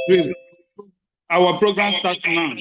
Please, our program starts now.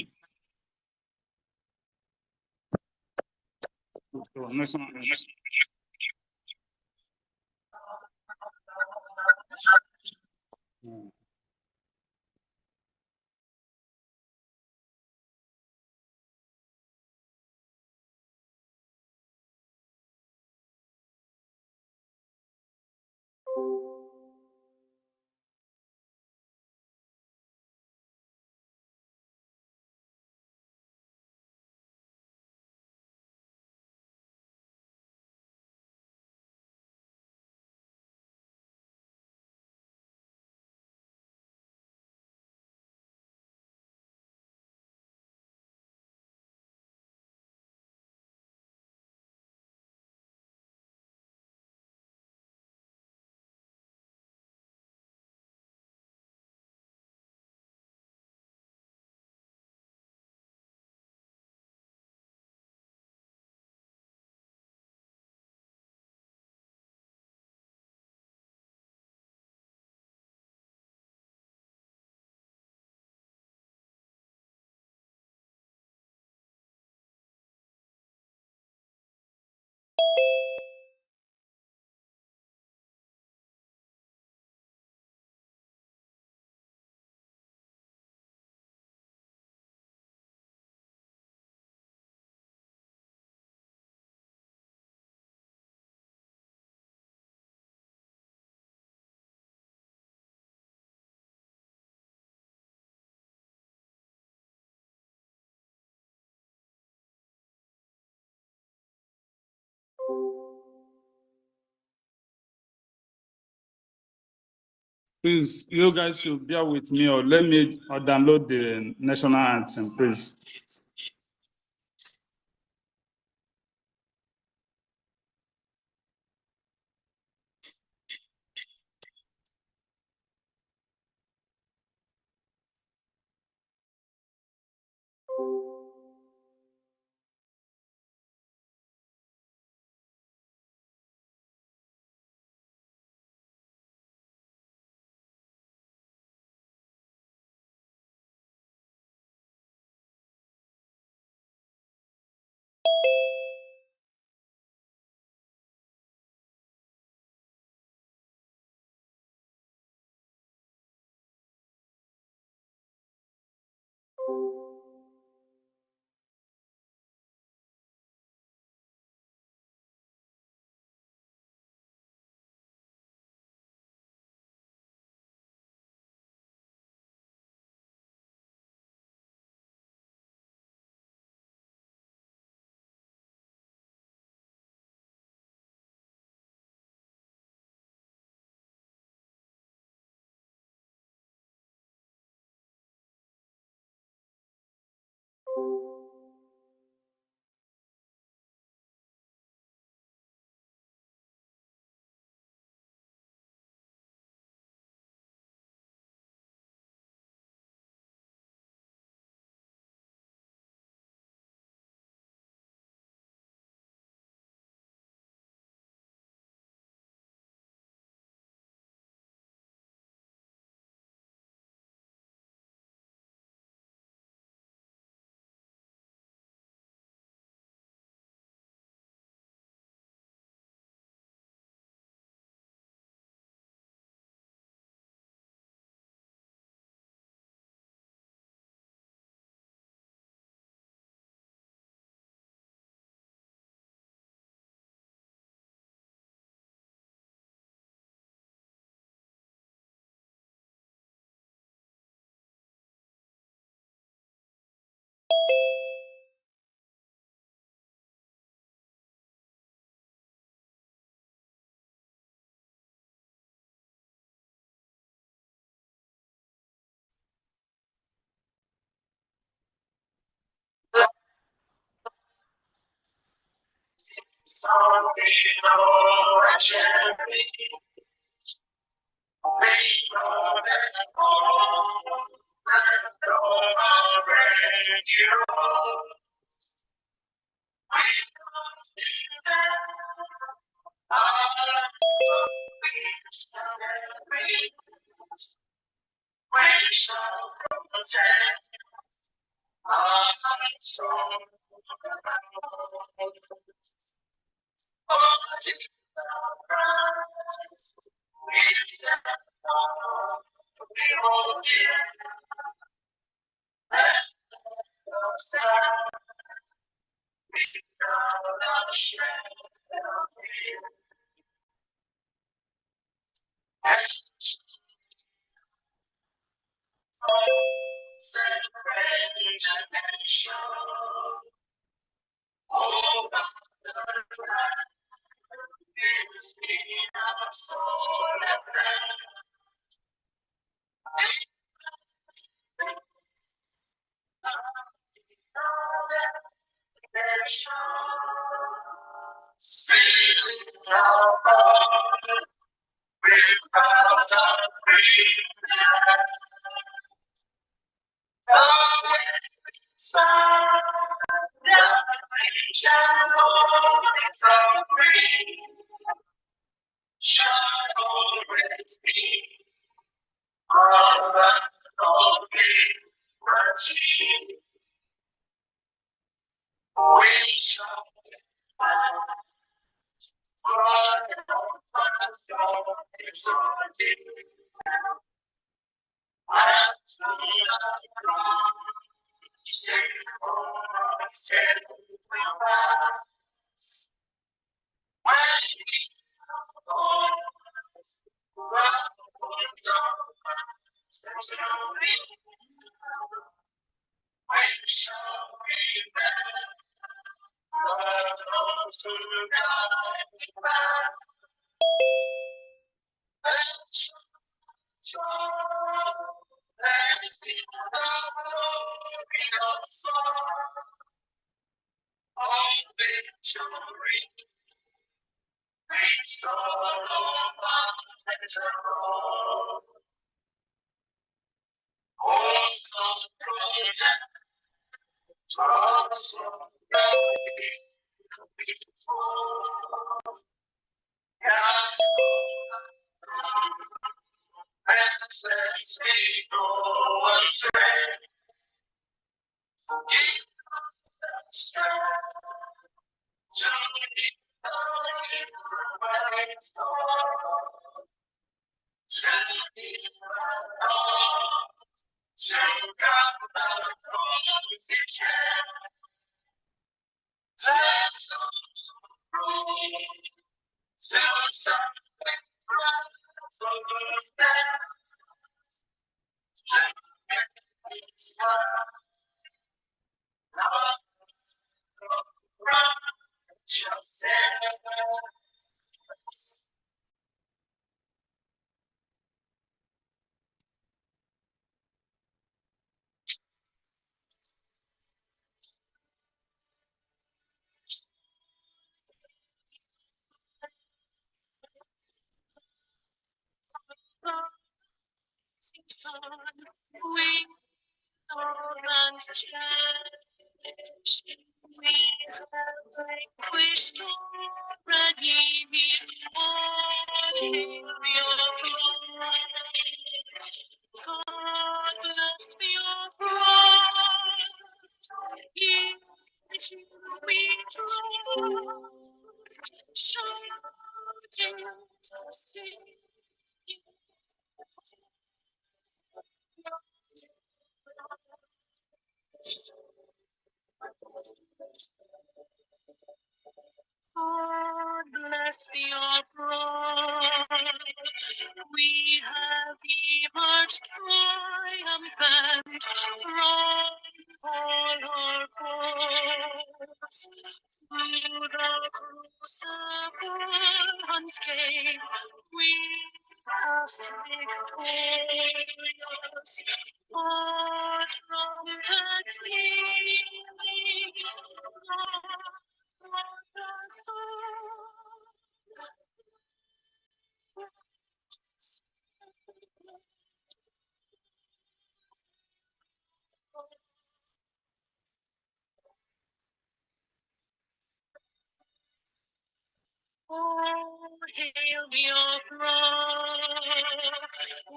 Please, you guys should bear with me, or let me download the national anthem, please.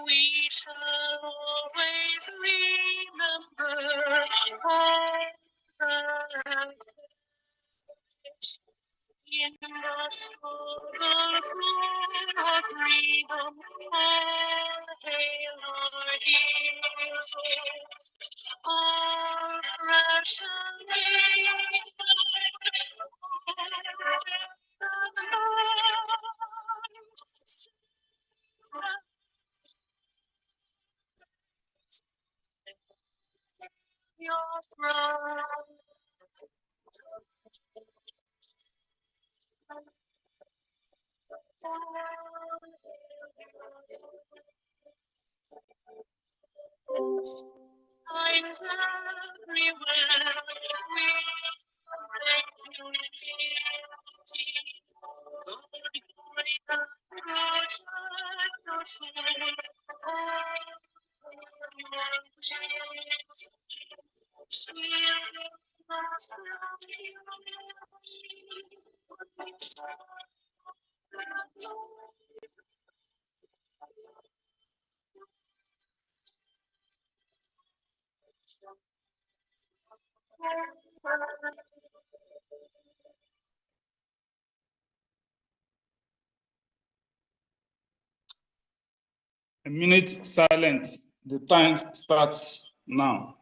We shall always remember all the in the struggle for our freedom, all hail our heroes, our precious names, your throne. Signs everywhere, we thank you, glory that protect us all. Shield us A minute silence. The time starts now.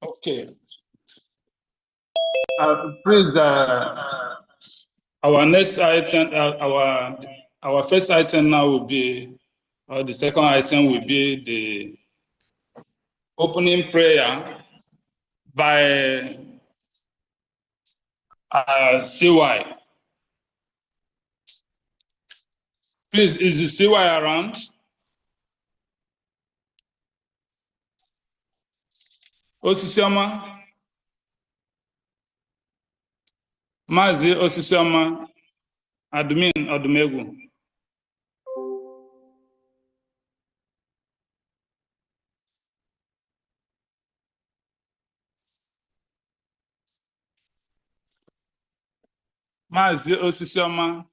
Okay. Please, our next item, our first item now will be, or the second item will be the opening prayer by CY. Please, is the CY around? Osisioma? Mazi Osisioma, admin Odumegwu. Mazi Osisioma.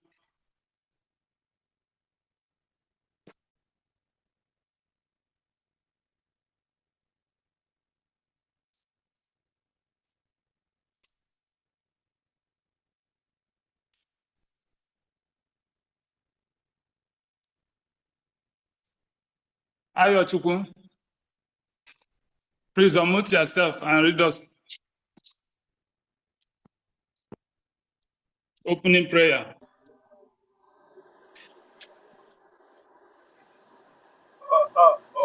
Ayochukwu, please unmute yourself and read us opening prayer.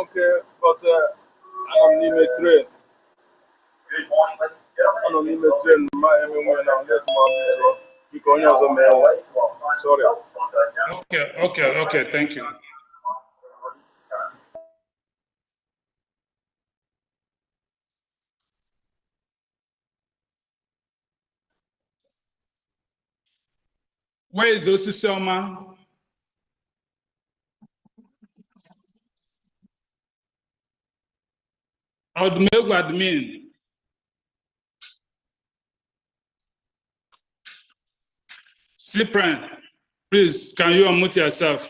Okay, but anonymity train my everywhere now. Let's move because sorry. Okay, thank you. Where is Osisioma? Odumegwu admin. Cyprian, please, can you unmute yourself?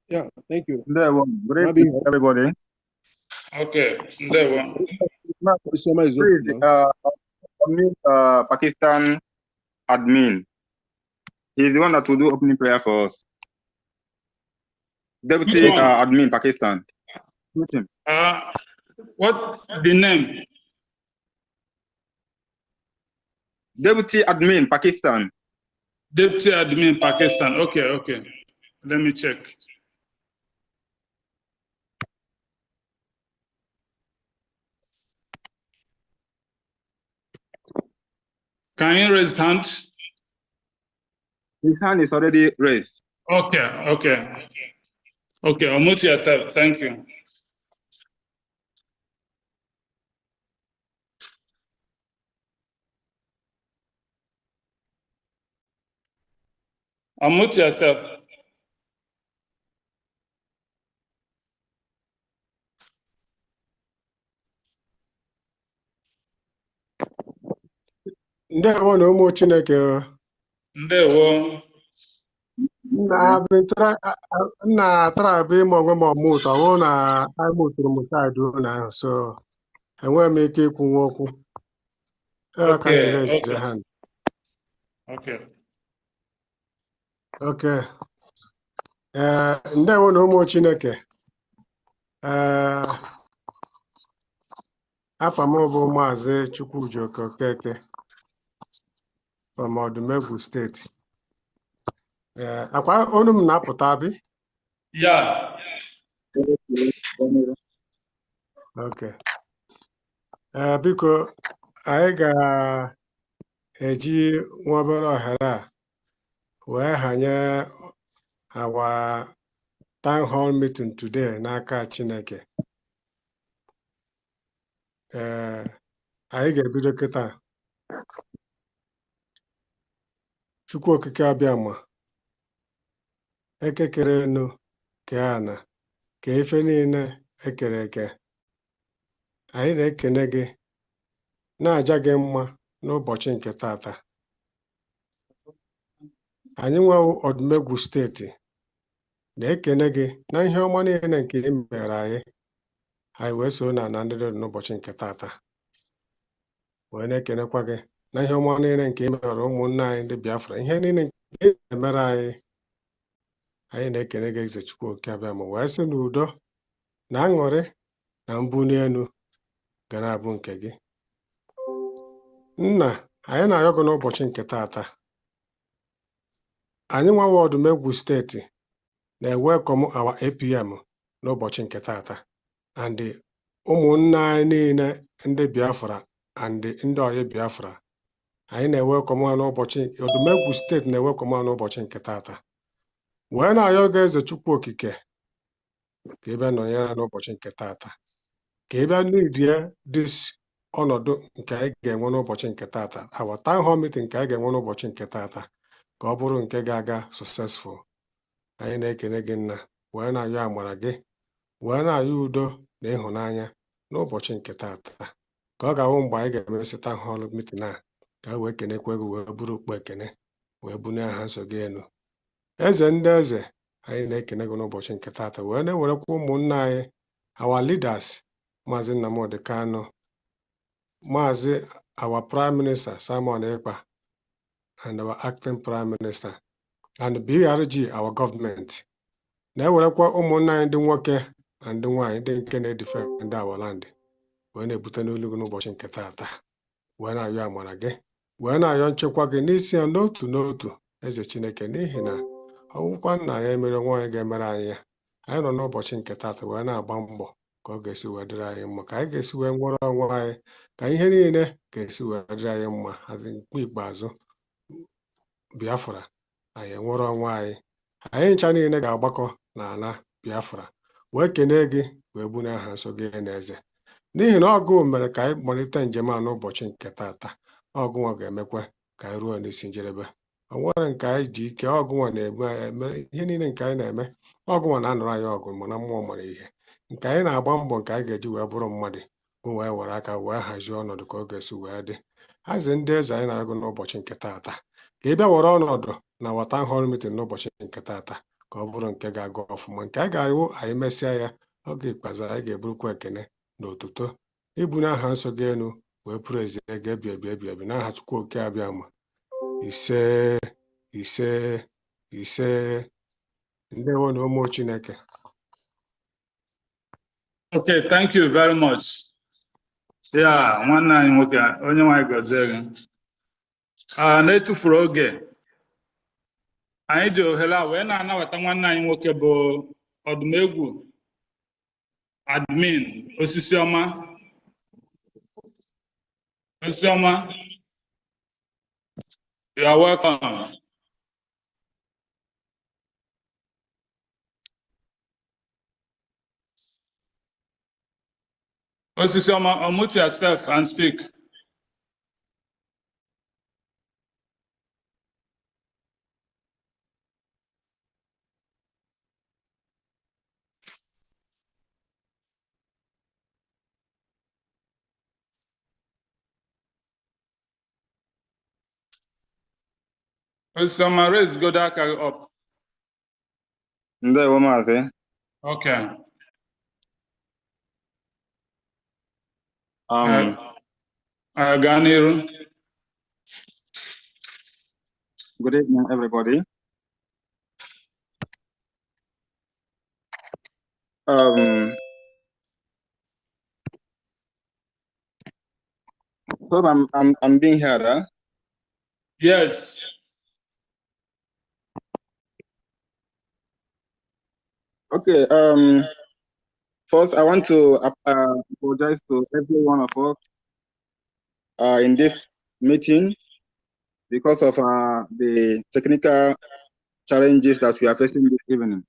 Yeah, thank you. There one. Good Maybe evening, everybody. Okay, there one. the summer is open Please, now. Pakistan admin. He's the one that will do opening prayer for us. Deputy Which one? admin Pakistan. Meet him. What the name? Deputy admin Pakistan. Deputy admin Pakistan. Okay, okay. Let me check. Can you raise hand? His hand is already raised. Okay, okay. Okay, unmute yourself. Thank you. Unmute yourself. Ndewo na ụmụ Chineke. Ndewo. na-atara abụ ime onwe m ọmụtụ ọwụ na amụtụrụ m taịdị ụlọ ahụ so enweghị m ike ikwu nwa okwu ka m jiri eze ha. Okay. Okay. Ndewo na ụmụ Chineke. Afa m bụ Maazị Chukwujoke Okeke from Odumegwu steeti. Akwa onu m na-apụta abi? Yeah. Okay. Biko anyị ga-eji nwa obere ohere a wee hanye our town hall meeting today n'aka Chineke. Anyị ga-ebido kịta. Chukwu okike abịama, ekekere enu kee ana ka ife niile ekere eke. Anyị na-ekene gị na-aja gị mma n'ụbọchị nke tata. Anyị nwewo Odumegwu steeti na-ekene gị na ihe ọma niile nke ị mere anyị wee so na ndị dị n'ụbọchị nke tata. Wee na-ekenekwa gị na ihe ọma niile nke ị mere ụmụnne anyị ndị Biafra, ihe niile nke ị na-emere anyị. Anyị na-ekene gị Eze Chukwu Okike abịama wee sị na udo na aṅụrị na mbuli elu ga na-abụ nke gị. Nna, anyị na-arịọ gị n'ụbọchị nke tata. Anyị nwewo Odumegwu steeti na-welcome our APM n'ụbọchị nke tata and ụmụnne anyị niile ndị Biafra and ndị Oyi Biafra. Anyị na-welcome ha n'ụbọchị, Odumegwu steeti na-welcome ha n'ụbọchị nke tata. Wee na-arịọ gị Eze Chukwu Okike ka ị bịa nọnyere ha n'ụbọchị nke tata, ka ị bịa n'idie dis ọnọdụ nke anyị ga-enwe n'ụbọchị nke tata, our town hall meeting nke anyị ga-enwe n'ụbọchị nke tata, ka ọ bụrụ nke ga-aga successful. Anyị na-ekene gị nna, wee na-arịọ amara gị, wee na-arịọ udo na ịhụnanya n'ụbọchị nke tata, ka ọ ga-awụ mgbe anyị ga-emesi town hall meeting a, ka e wee kenekwa gị, wee bụrụ okpu ekene, wee bunye aha nsọ gị elu. Eze ndị eze, anyị na-ekene gị n'ụbọchị nke tata, wee na-ewerekwa ụmụnne anyị, our leaders, Maazị Nnamdi Kanu, Maazị our Prime Minister Simon Ekpa, and our acting Prime Minister, and BRGIE, our government. Na-ewerekwa ụmụnne anyị ndị nwoke na ndị nwaanyị ndị nke na-edefend our land, wee na-ebute n'olu gị n'ụbọchị nke tata, wee na-arịọ amara gị, wee na-arịọ nchekwa gị n'isi ya n'otu n'otu, Eze Chineke, n'ihi na ọgwụkwa nna ya emere nwaanyị ga-emere anyị ya. Anyị nọ n'ụbọchị nke tata wee na-agba mbọ ka ọ ga-esi wee dịrị anyị mma, ka anyị ga-esi wee nwere onwe anyị, ka ihe niile ga-esi wee dịrị anyị mma. Adị mkpe ikpeazụ Biafra, anyị enwere onwe anyị. Anyị ncha niile ga-agbakọ n'ala Biafra wee kenee gị, wee bunye aha nsọ gị na eze, n'ihi na ọgụ mere ka anyị malite njem a n'ụbọchị nke tata. Ọgụnwa ga-emekwa ka anyị ruo n'isi njedebe. O nwere nke anyị ji ike, ọgụnwa na-eme ihe niile nke anyị na-eme. Ọgụnwa na-anụrụ anyị ọgụ mana mmụọ mara ihe nke anyị na-agba mbọ, nke anyị ga-eji wee bụrụ mmadụ, bụ wee were aka wee hazie ọnọdụ ka ọ ga-esi wee dị. Hazie ndị eze, anyị na-agụ n'ụbọchị nke tata, ka ị bịa were ọnọdụ na our town hall meeting n'ụbọchị nke taata ka ọ bụrụ nke ga-aga ọfụma. Nke a ga-awụ anyị mesịa ya oge ikpeazụ anyị ga-eburukwa ekene na otuto ibu n'aha nsọ gị elu wee pụrụ ezi ga-ebi ebi ebi ebi n'aha Chukwu oke abịa ma ise ise ise. Ndewo na ụmụ Chineke. Okay, thank you very much. Yeah, nwanne anyị nwoke onye nwanyị gọzie gị. Na-etufuru oge anyị ji ohere a wee na-anabata nwanne anyị nwoke bụ Odumegwu admin Osisi Ọma. Osisi Ọma, you are welcome. Osisi Ọma, unmute yourself and speak. Osisi Ọma, raise go aka up. Ndewo Maazị. Okay. Gaa n'iru. Good evening, everybody. Hope I'm being heard, huh? Yes. Okay. First, I want to apologize to every one of us in this meeting because of the technical challenges that we are facing this evening.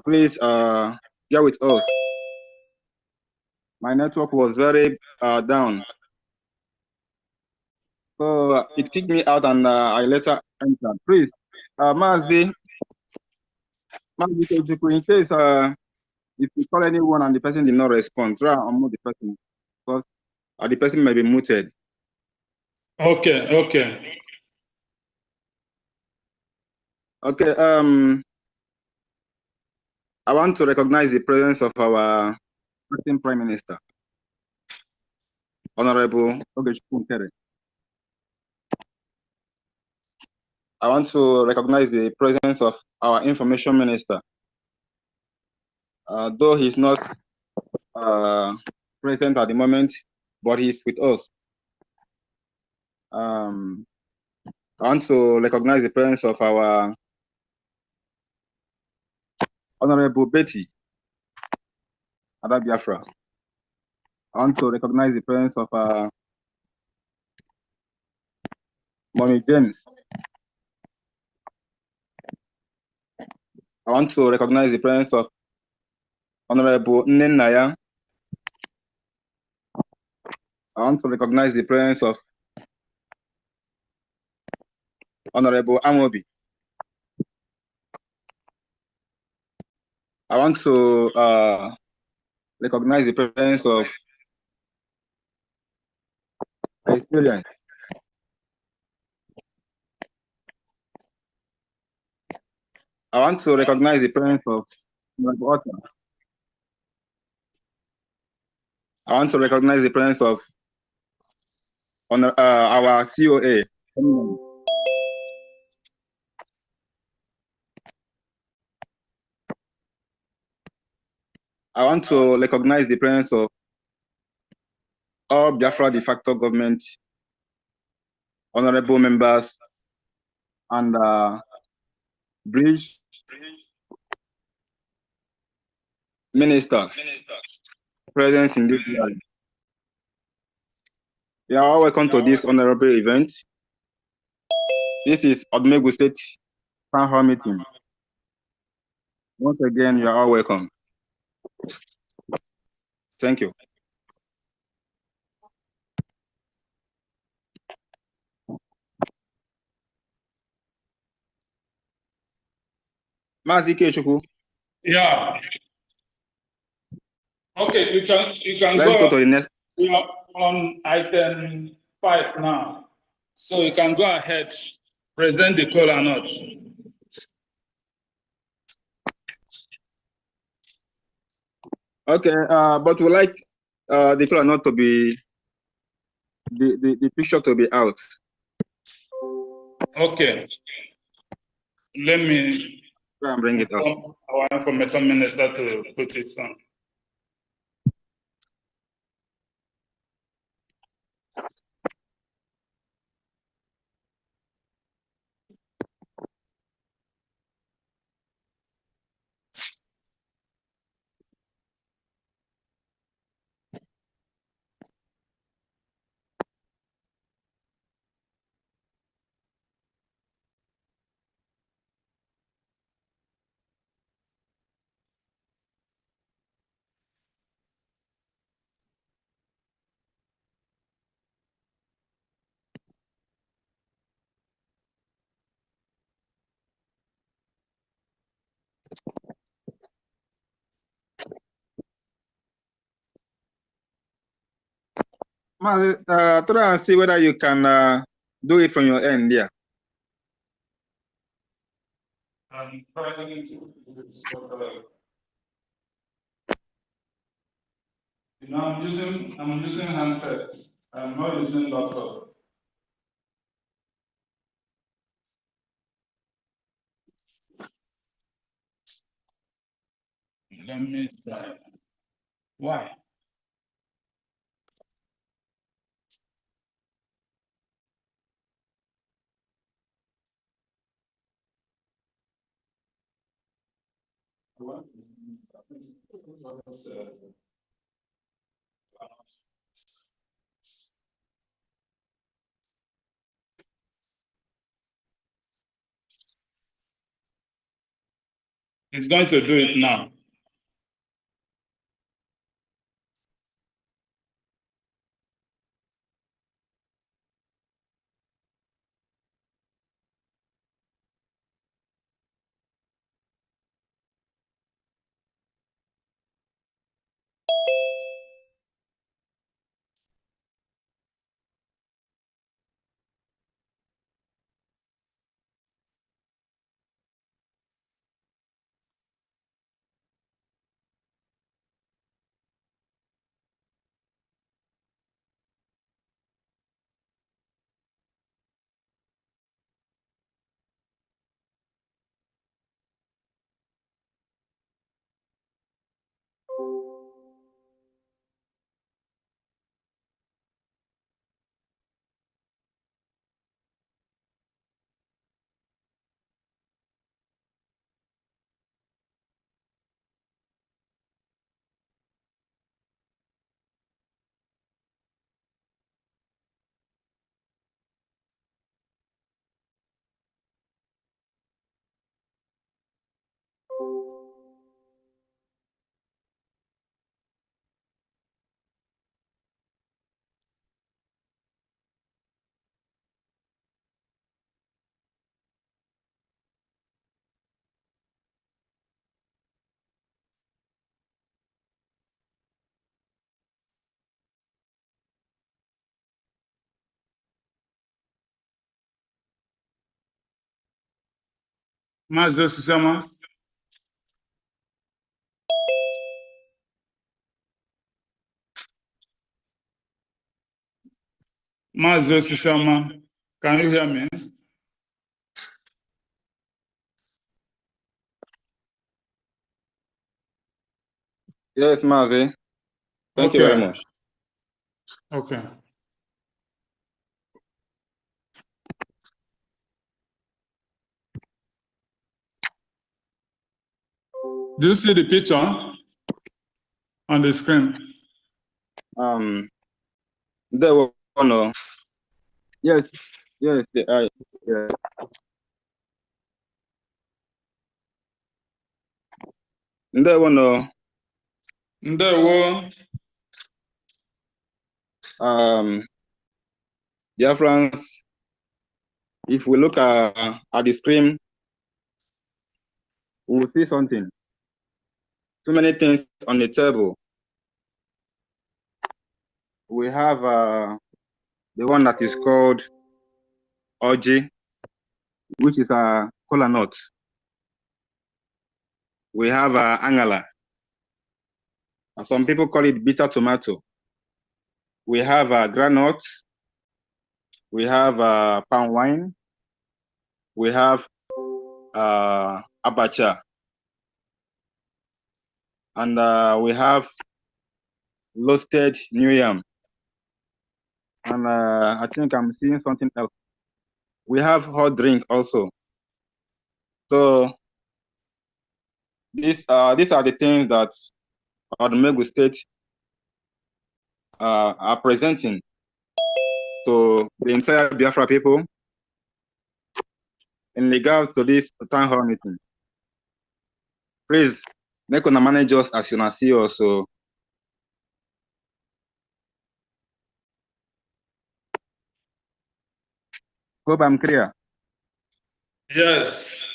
Please bear with us. My network was very down, so it kicked me out, and I later entered. Please, Maazị, in case if you call anyone and the person did not respond, try and unmute the person because the person may be muted. Okay. Okay. Okay. I want to recognize the presence of our acting Prime Minister, Honorable Nkere. I want to recognize the presence of our Information Minister. Though he's not present at the moment, but he's with us. I want to recognize the presence of our Honorable Betty Ada Biafra. I want to recognize the presence of Mommy James. I want to recognize the presence of Honorable Nnennaya. I want to recognize the presence of Honorable Amobi. I want to recognize the presence of Experience. I want to recognize the presence of Honorable Otta. I want to recognize the presence of our COA. I want to recognize the presence of all Biafra Defacto government, honorable members, and BRGIE ministers present in this gathering. You are all welcome to this honorable event. This is Odumegwu State Town Hall meeting. Once again, you are all welcome. Thank you. Maazị Ikechukwu. Yeah. Okay, you can Let's go to the next. We are on item 5 now. So you can go ahead, present the kola nut. Okay, but we like the color not to be the picture to be out. Okay. Let me Try and bring it up. inform our information minister to put it on. Try and see whether you can do it from your end. Yeah. I'm trying to I'm using handset. I'm not using laptop. Let me try. Why? It's going to do it now. Maazị Osisioma. Maazị Osisioma, can you hear me? Yes, Mazi. Thank you very much. Okay. Do you see the picture on the screen? There were no. Yes, yes, yeah. There were no. Ndewo. Dear friends, if we look at the screen, we will see something. Too many things on the table. We have the one that is called Oji, which is a kola nut. We have angala. Some people call it bitter tomato. We have granite. We have palm wine. We have abacha. And we have roasted new yam. And I think I'm seeing something else. We have hot drink also. So these are the things that Odumegwu State are presenting to the entire Biafra people in regards to this town hall meeting. Please make una manage us as you see also. Hope I'm clear. Yes.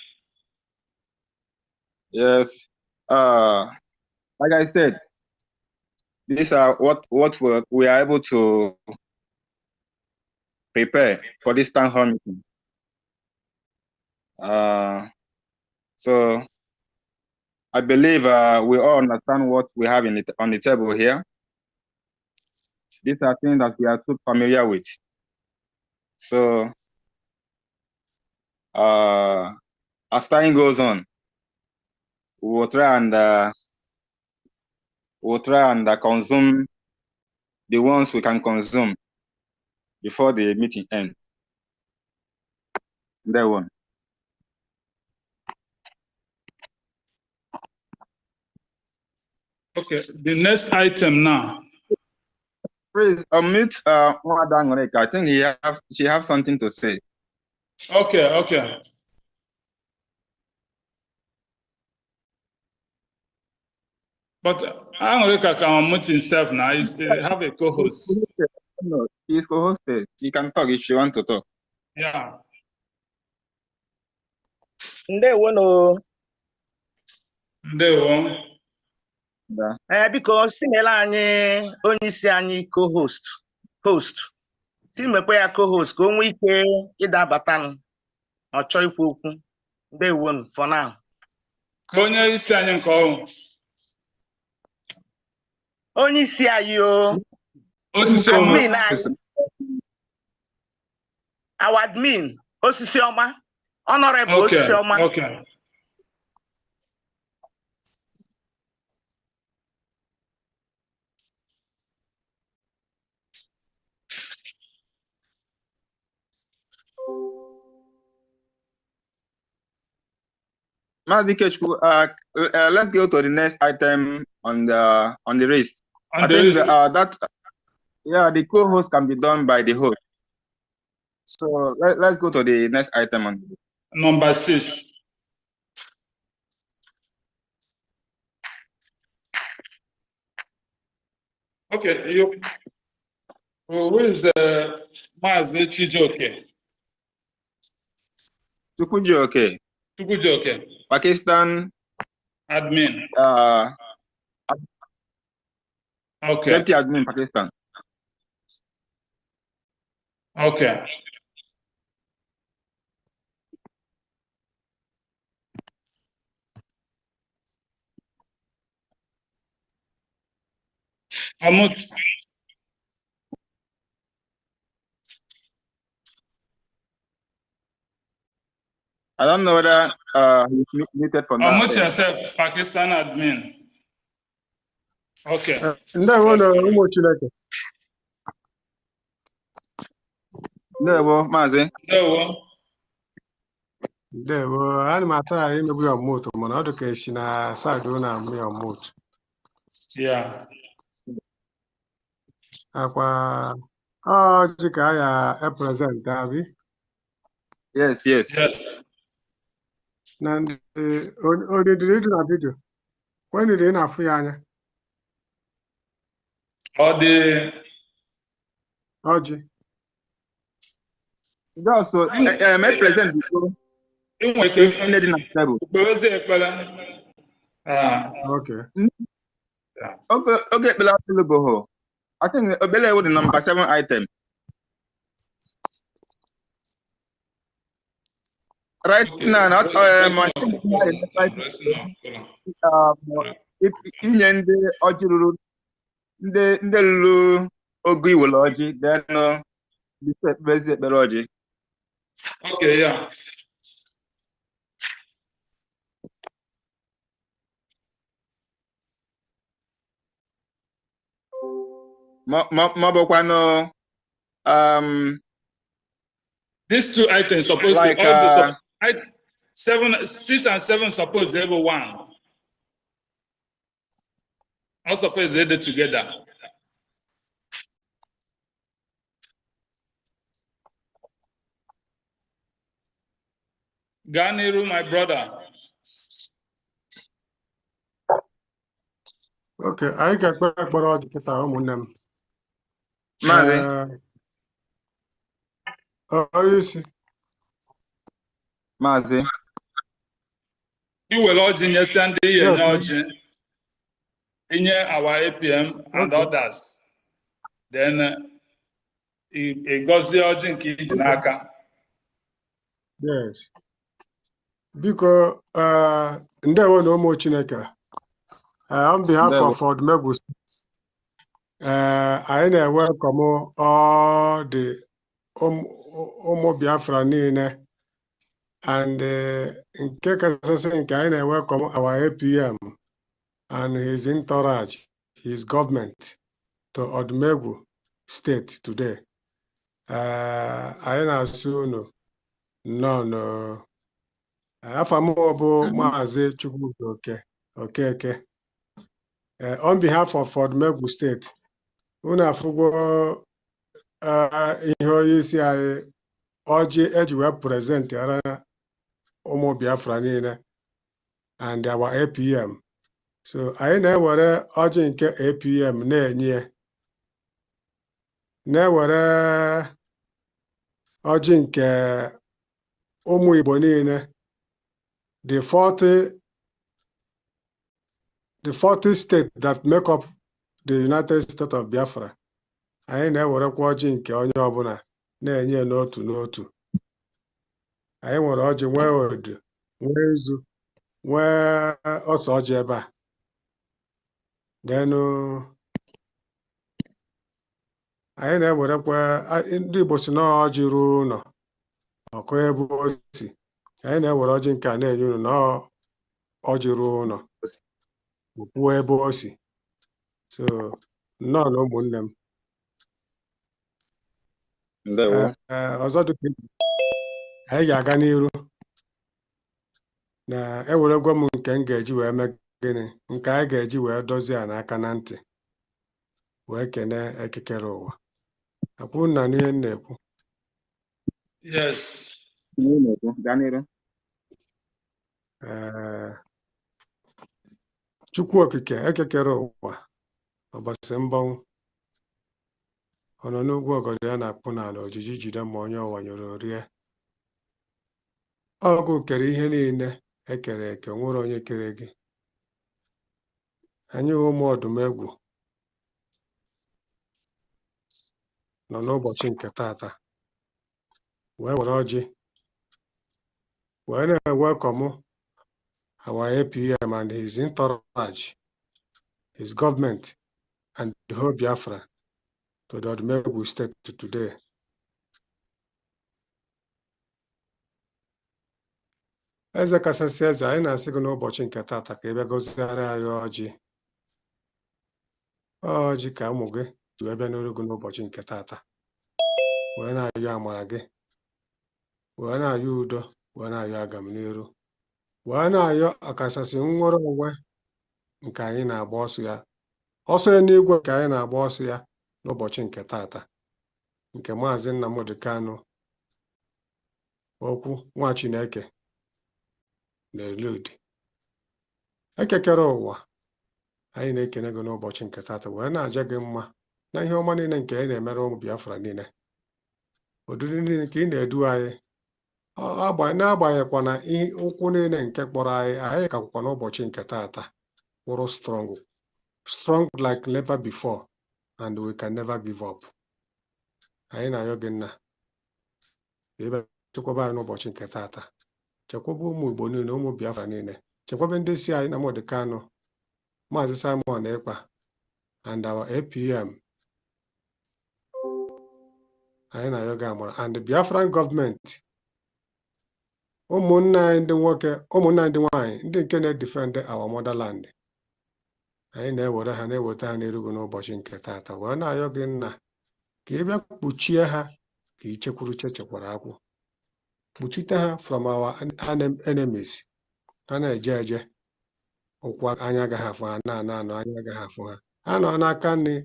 Yes. Like I said, these are what we are able to prepare for this town hall meeting. So I believe we all understand what we have on the table here. These are things that we are too familiar with. So as time goes on, we'll try and consume the ones we can consume before the meeting ends. That one. Okay, the next item now. Please unmute I think she has something to say. Okay, okay. But Angoreka can unmute himself now. He have a co-host. No, he's co-hosted. He can talk if she wants to talk. Yeah. Ndewo. Biko simela anyị onye isi anyị co-host simekwa ya co-host ka o nwee ike ịdabata ọ chọọ ikwu okwu. Ndewo for now. Ka onye isi anyị nke ọhụụ. Onye isi anyị o. Osisi ọma. Admin anyị. Our admin Osisi ọma. Honorable Osisi ọma. Okay. Let's go to the next item on the list. I think the co-host can be done by the host. So let's go to the next item on number 6. Okay, who is Maazị Chijioke? Chukujioke. Pakistan admin. Okay. Deputy admin Pakistan. Okay. I don't know whether he's muted from that. Unmute yourself, Pakistan admin. Okay. Ndewo, Maazị. Ndewo, ana m atara imegbu ya moto mana ọ dị ka esi na side na amụ ya moto. Yeah. Akwa ji ka ya present abi. Yes. Na o did na video. When did na afụ ya anya? Ọ dị Ọjị. Just may present before. Okay. I think Obele was the number 7 item. right Okay, now, not resting up. inye ndị ọjị ruru ndị lụrụ ogo iwere ọjị then ekpezi ekpere ọjị. Okay, yeah. Ma bụkwanụ these two items supposed like to all the 6 and 7 supposed everyone. All supposed to together. Ganiru, my brother. Okay, I get back about the Kita them. Maazị. You see. Maazị. You will lodge in your Sunday, Yes, in our APM and others. Then it goes the urgent key in Naka. Yes. Because there was no more Chineka. On behalf of Odumegwu, I welcome all the Omo Biafra niile, and Nkere nke I welcome our APM and his entourage, his government to Odumegwu State today. I na-asị unu no. Afọ m bụ Maazị Chukwudi Okeke. On behalf of Odumegwu State, unu afụgo ihe onye isi anyị ọjị eji wee present ara ụmụ Biafra niile and our APM. So anyị na-ewere ọjị nke APM na-ewere ọjị nke ụmụ Igbo niile, the 40 states that make up the United States of Biafra. Anyị na-ewerekwa ọjị nke onye ọbụla na-enye n'otu n'otu. Anyị nwere ọjị nwee odo, nwee izu, nwee ọsọ ọjị ebe a. Then anyị na-ewerekwa ndị Igbo si na ọjị ruo ụlọ ọkụ ebe o si. Anyị na-ewere ọjị nke a na-enye unu na ọjị ruo ụlọ kwuo ebe o si. So nnọọ na ụmụnne m. Ọzọ dịka anyị ga-aga n'iru na eweregwo m nke m ga-eji wee mee gịnị, nke anyị ga-eji wee dozie a n'aka na ntị wee kene ekikere ụwa. Akwụ na n'ihe m na-ekwu. Yes. Chukwu okike ekekere ụwa ọbọsị mbọnwụ ọ nọ n'ugwu ọgọdọ ya na-akpụ n'ala ojiji jide ma onye ọwa nyere orie. Ọgụ kere ihe niile ekere eke, nwere onye kere gị. Anyị ụmụ Odumegwu nọ n'ụbọchị nke tata wee were ọjị wee na-ewelkọmụ our APM and his entourage, his government, and the whole Biafra to the Odumegwu State today. Eze kasasị eze, anyị na-asị gị n'ụbọchị nke tata ka ị bịa gọziere anyị ọjị. Ọjị ka ụmụ gị ji wee bịa n'olu gị n'ụbọchị nke tata. Wee na-ayọ amara gị, wee na-ayọ udo, wee na-ayọ agamniru, wee na-ayọ akasasị nnwere onwe nke anyị na-agba ọsọ ya. Ọsọ n'igwe nke anyị na-agba ọsọ ya n'ụbọchị nke tata, nke Maazị Nnamdi Kanu Okwu nwa Chineke na-eludi. Ekekere ụwa, anyị na-ekene gị n'ụbọchị nke tata wee na-aja gị mma na ihe ọma niile nke anyị na-emere ụmụ Biafra niile. Ụdịrị niile ka ị na-edu anyị, n'agbanyeghịkwa na ụkwụ niile nke kpọrọ anyị ka kwụkwa n'ụbọchị nke tata wụrụ strong like never before, and we can never give up. Anyị na-ayọ gị nna ebe chekwaba anyị n'ụbọchị nke tata chekwaba ụmụ Igbo niile, ụmụ Biafra niile, chekwaba ndị si anyị Nnamdi Kanu, Maazị Simon Ekpa and our APM. Anyị na-ayọ gị amara and the Biafran gọọmenti, ụmụnna anyị ndị nwoke, ụmụnna anyị ndị nwaanyị, ndị nke na-edefend our motherland. Anyị na-ewere ha na-eweta ha n'iru gị n'ụbọchị nke taata wee na-ayọ gị nna ka ị bịa kpuchie ha ka i chekwuru chekwara akwụ, kpuchite ha from our enemies. Ha na-eje eje ụkwụ anya agaghị afụ ha, na-ana anọ anya agaghị afụ ha. Ha nọ n'aka nri,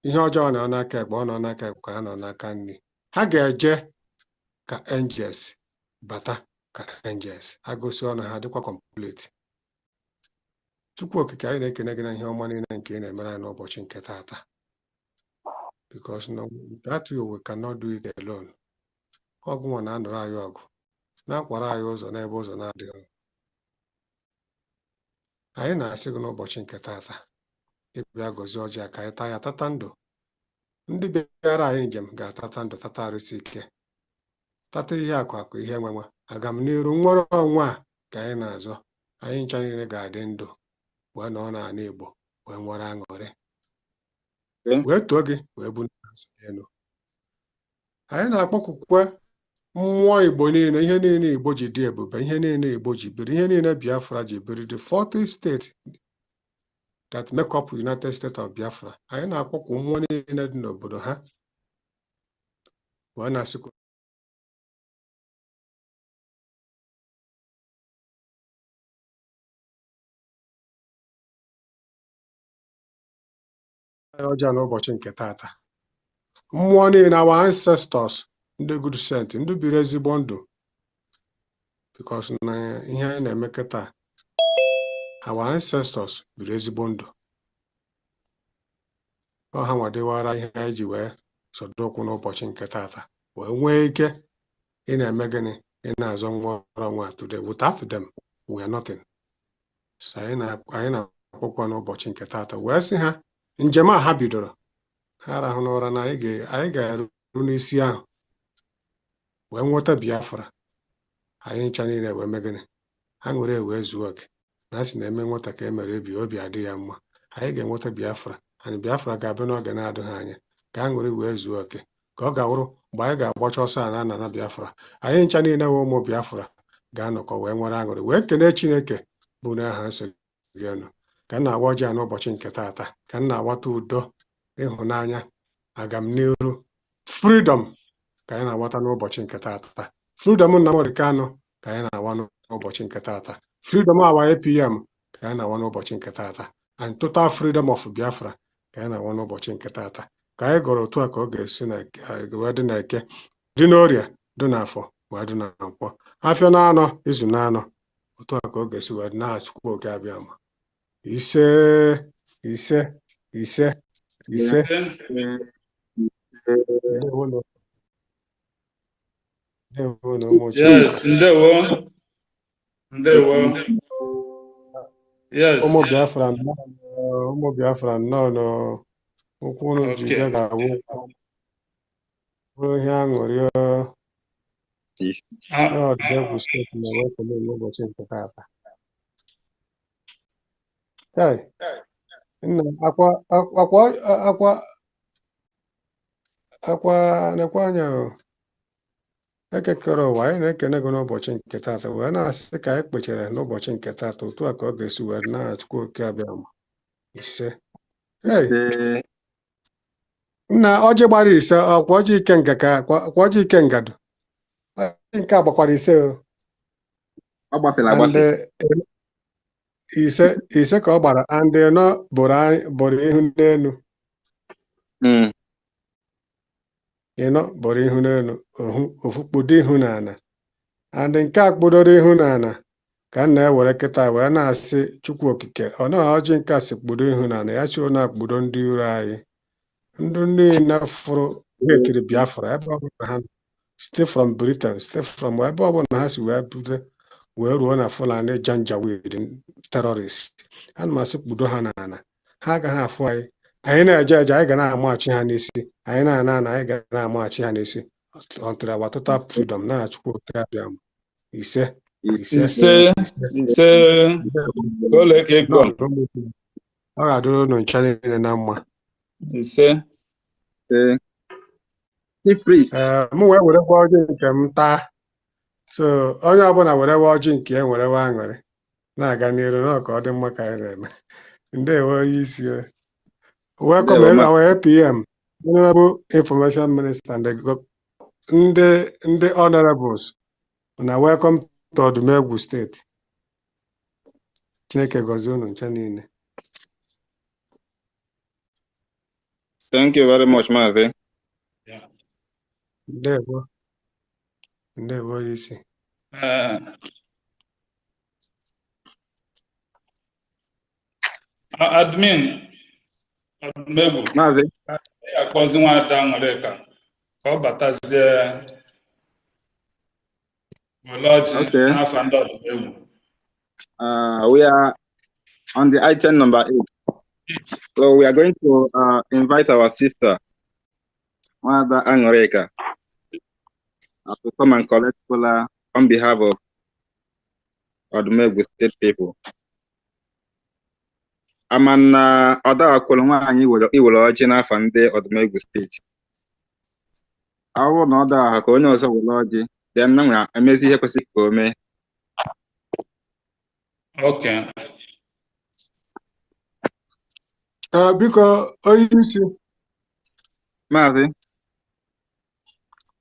ihe ọjọọ nọ n'aka ekpe, ọ nọ n'aka ekpe ka ha nọ n'aka nri. Ha ga-eje ka angels bata ka angels, agụsị ọnụ ha dịkwa complete. Chukwu okike, anyị na-ekene gị na ihe ọma niile nke ị na-emere anyị n'ụbọchị nke taata, because without you we cannot do it alone. Ọgụ nwa na-anụrụ anyị ọgụ, na-akwara anyị ụzọ n'ebe ụzọ na-adịghị. Anyị na-asị gị n'ụbọchị nke taata ịbịa gọzie ọjị a ka anyị taa ya tata ndụ. Ndị bịara anyị njem ga-atata ndụ, tata arụsị ike, tata ihe akụ akụ, ihe nwenwe, agamniru, nwere onwe a ka anyị na-azọ. Anyị ncha niile ga-adị ndụ wee nọ n'ala Igbo wee nwere aṅụrị, wee too gị wee bụ elu. Anyị na-akpọkukwe mmụọ Igbo niile, ihe niile Igbo ji dị ebube, ihe niile Igbo ji biri, ihe niile Biafra ji biri, the 40 states that make up United States of Biafra. Anyị na-akpọkwu mmụọ niile dị n'obodo ha wee na-asịkwa ọjọọ n'ụbọchị nke taata. Mmụọ niile, our ancestors, ndị good sent, ndị biri ezigbo ndụ, because na ihe anyị na-eme kịta, our ancestors biri ezigbo ndụ. Ọ ha nwadewara ihe anyị ji wee sọdụ ụkwụ n'ụbọchị nke taata wee nwee ike ị na-eme gịnị, ị na-azọ nwa ọnwa today. Without them we are nothing. So anyị na-akpọkwa n'ụbọchị nke taata wee sị ha njem a ha bidoro, ha arahụ n'ụra na anyị ga-eru n'isi ahụ wee nweta Biafra. Anyị ncha niile wee mee gịnị, ha nwere wee zuo oke, na asị na-eme nwata ka e mere obi adị ya mma. Anyị ga-enweta Biafra, anyị Biafra ga-abịa n'oge na-adịghị anya ka ha nwere wee zuo oke, ka ọ ga-awụrụ mgbe anyị ga-agbacha ọsọ a na Biafra. Anyị ncha niile wee ụmụ Biafra ga-anọkọ wee nwere aṅụrị wee kelee Chineke bụ n'aha nsọ gị enu. Ka m na-awa ọjị a n'ụbọchị nke taata, ka m na-awata udo, ịhụnanya, agamniru, freedom ka anyị na-awata n'ụbọchị nke taata. Freedom Nnamdi Kanu ka anyị na-awa n'ụbọchị nke taata. Freedom our APM ka anyị na-awa n'ụbọchị nke taata. And total freedom of Biafra ka anyị na-awa n'ụbọchị nke taata. Ka anyị gọrọ otu a ka ọ ga-esi wee dị na Eke, dị n'Orie, dị n'Afọ, wee dị na Nkwọ, afịa na-anọ, izu na-anọ, otu a ka ọ ga-esi wee dị n'aha Chukwu oke abịa ma ise ise ise ise. Yes, ndewo. Yes. Ụmụ Biafra nnọọ ụkwụ unu ji bịa ga-awụ bụrụ ihe aṅụrị. Odumegwu steeti na-ewepụrụ n'ụbọchị nke taata. Akwa nekwa anya ekekere ụwa. Anyị na-ekene gị n'ụbọchị nke taata wee na-asị ka anyị kpechere n'ụbọchị nke taata otu a ka ọ ga-esi wee na Chukwu oke abịa ma ise. Nna ọjị gbara ise, ọkwa ọjị ikenga ka akwa ọjị ikengadu nke a gbakwara ise Ọ gbafere agbafe. ise ka ọ gbara, and nọ bụrụ ihu n'elu. Ịnọ bụrụ ihu n'elu, ofu kpudo ihu n'ala, and nke a kpudoro ihu n'ala ka m na-ewere kịta wee na-asị Chukwu okike, ọ na ọjị nke a si kpudo ihu n'ala, ya si na-akpudo ndị iro anyị, ndị niile fụrụ getiri Biafra ebe ọ bụla ha site from Britain, site from ebe ọ bụla ha si wee bute wee ruo na Fulani Janjaweed terrorist. Ana m asị kpudo ha n'ala, ha agaghị afụ anyị. Anyị na-eje eje, anyị ga na-amaghachi ha n'isi, anyị na-ana anyị ga na-amaghachi ha n'isi until our total freedom na Chukwu oke abịa ise. ise ole ka ego ọ ga-adịrị unu ncha niile na mma. ise m wee werekwa ọjị nke m taa, so onye ọbụla werewe ọjị nke ya werewe aṅụrị na-aga n'iru na ka ọ dị mma ka anyị na-eme. Ndewo onye isi. Welcome our APM, Honorable Information Minister and the honorables, and welcome to Odumegwu State. Chineke gozie unu ncha niile. Thank you very much, Mazi. Yeah. Ndewo onye isi. Admin Odumegwu Mazi. akpọzi nwada nwere ka ọ batazie Okay. n'afọ ndị Odumegwu. We are on the item number 8. So we are going to invite our sister, Mother Angoreka, to come and collect cola on behalf of Odumegwu State people. Amana Oda Kolonwa and Iwolo Ojina from the Odumegwu State. I will not have also will then I'm amazing me. Okay. Biko onye isi. Maazị.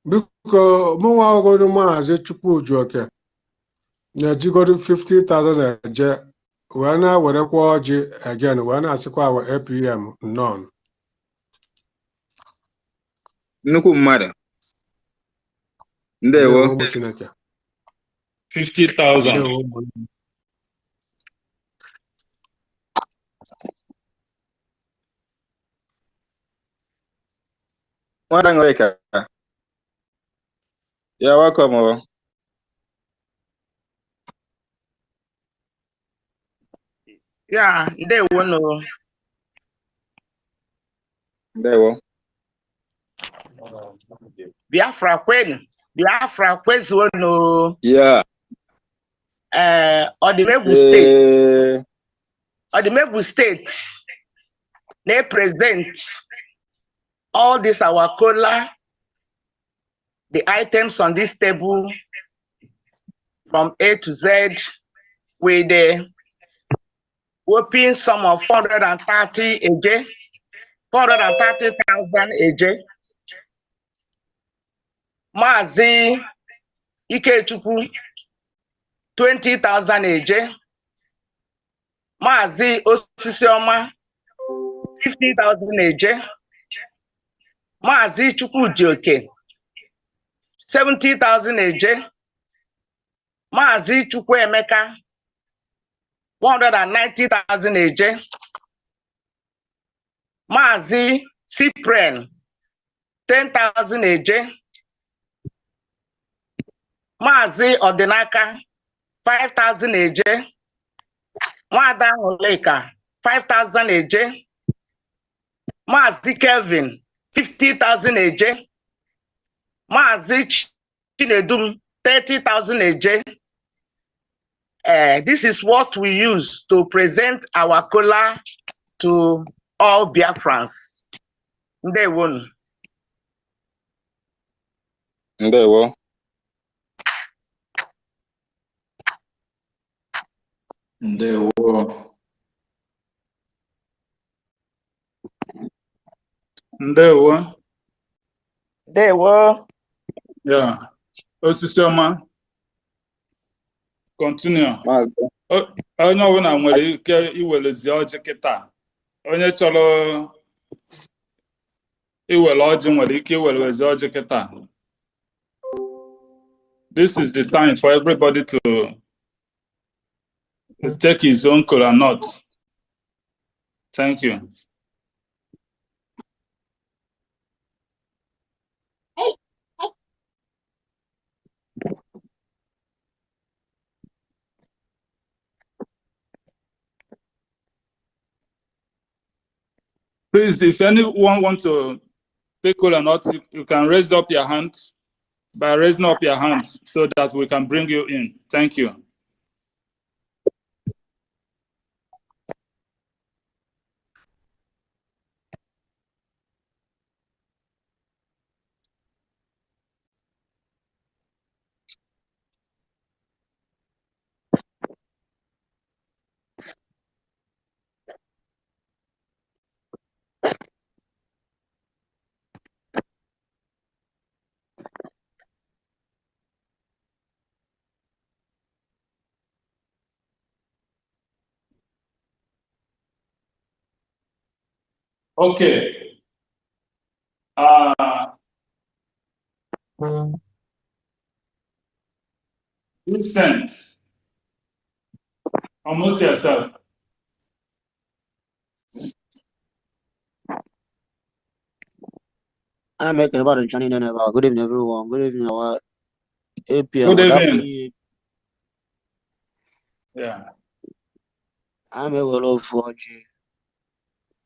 Biko mụnwa ọgọdụ Maazị Chukwujuoke na-ejigodo 50,000 eje wee na-werekwa ọjị again wee na-asịkwa awa APM nnọọ. Nnukwu mmadụ. Ndewo. ụmụ Chineke. 50,000. Mother Angoreka. You're welcome. Yeah, ndewo no. Ndewo. Biafra kwezuo no. Yeah. Odumegwu State. Odumegwu State. They present all this our cola, the items on this table from A to Z with the whopping sum of 430 a day, 430,000 a day. Mazi Ikechukwu 20,000 a day. Mazi Osisioma 50,000 a day. Mazi Chukwujuoke 70,000 a day. Mazi Chukwuemeka 190,000 a day. Mazi Cyprian 10,000 a day. Mazi Odinaka 5,000 a day. Nwada Oleka 5,000 a day. Mazi Kelvin 50,000 a day. Mazi Chinedum 30,000 a day. This is what we use to present our cola to all Biafrans. Ndewo. Ndewo. Ndewo. Ndewo. Ndewo. Yeah. Osisioma. Continue. Onye ọbụla nwere ike iwelezi ọjị kịta. Onye chọrọ iwele ọjị nwere ike iwelezi ọjị kịta. This is the time for everybody to take his own cola nut. Thank you. Please, if anyone wants to take cola nut, you can raise up your hand by raising up your hand so that we can bring you in. Thank you. Okay. Vincent, unmute yourself. I'm making about a Johnny and about good evening, everyone. Good evening, our APM. Good evening. Yeah. I'm a well of 4G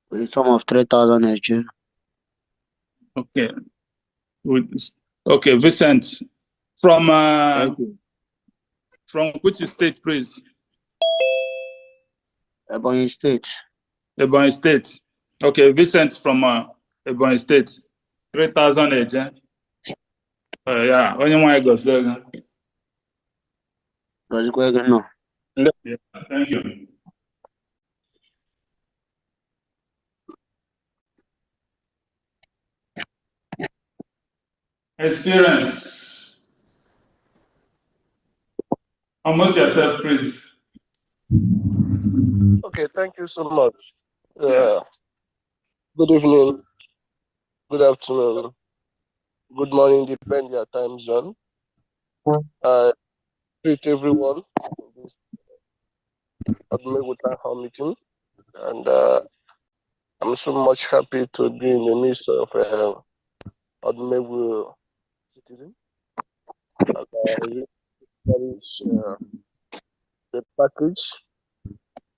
with a sum of 3,000 HG. Okay. Okay, Vincent, from which state, please? Ebonyi State. Ebonyi State. Okay, Vincent from Ebonyi State. 3,000 each. Yeah, only one goes there. Does it go again? No. Yeah, thank you. Experience. Unmute yourself, please. Okay, thank you so much. Good evening, good afternoon, good morning, depending on your time zone. I greet everyone in this Odumegwu town hall meeting, and I'm so much happy to be in the midst of Odumegwu citizen. And cherish the package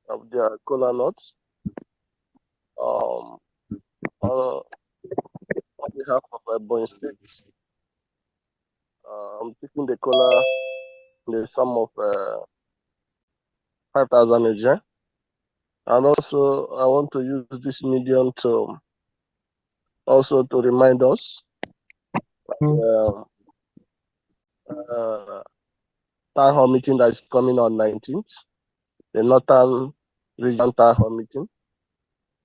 of their cola nuts. On behalf of Ebonyi State, I'm taking the cola in the sum of 5,000 Nigeria. And also, I want to use this medium to also to remind us town hall meeting that is coming on 19th, the Northern Region town hall meeting.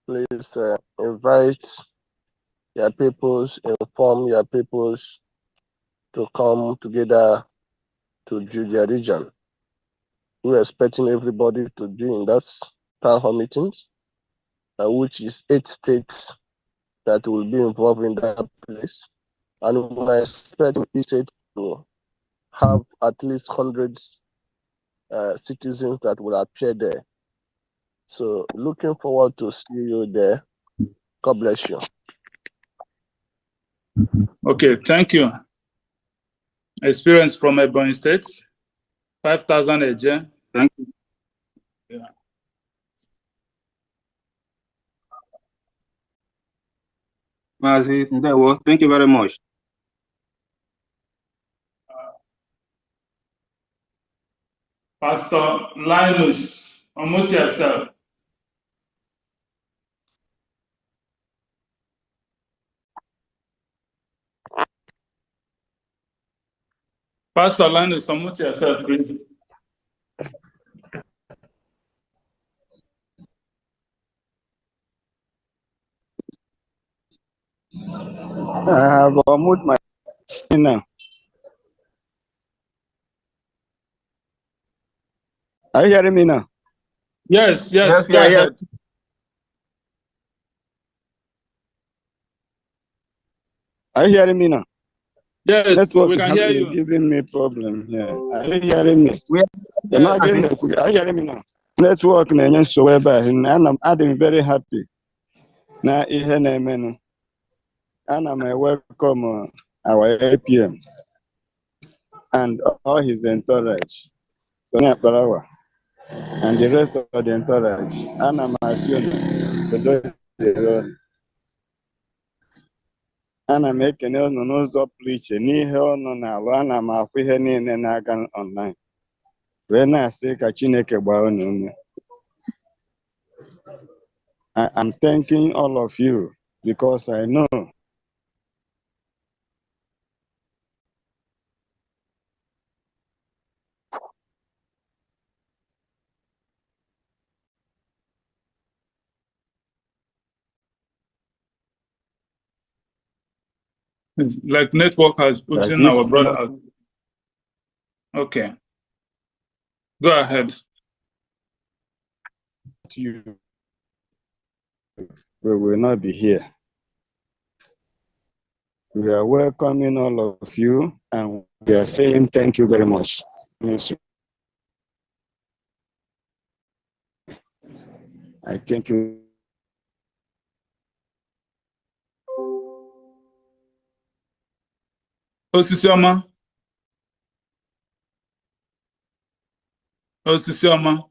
Please invite your peoples, inform your peoples to come together to do their region. We're expecting everybody to be in that town hall meetings, which is 8 states that will be involved in that place. And we're expecting each state to have at least 100 citizens that will appear there. So looking forward to see you there. God bless you. Okay, thank you. Experience from Ebonyi State, 5,000 AJ. Thank you. Yeah. Thank you very much. Pastor Linus, unmute yourself. Pastor Linus, unmute yourself, please. I have unmuted my now. Are you hearing me now? Yes, Yes, go ahead. Are you hearing me now? Yes, Network we is can hear you. giving me problem here. Are you hearing me? Yes. Are you hearing me now? Network na-enye nsogbu ebe a. I'm very happy na ihe na-emenụ. Ana m welcome our APM and all his entourage, Tony Akparawa, and the rest of the entourage. Ana m assume the ana m ekene unu n'ụzọ pụrụ iche n'ihe unu na-alụ. Ana m afụ ihe niile na-aga online wee na-asị ka Chineke gbaa unu ume. I am thanking all of you because I know It's like network has put that in if our brother out. Okay. Go ahead. you, we will not be here. We are welcoming all of you and we are saying thank you very much. I thank you. Osisioma. Osisioma.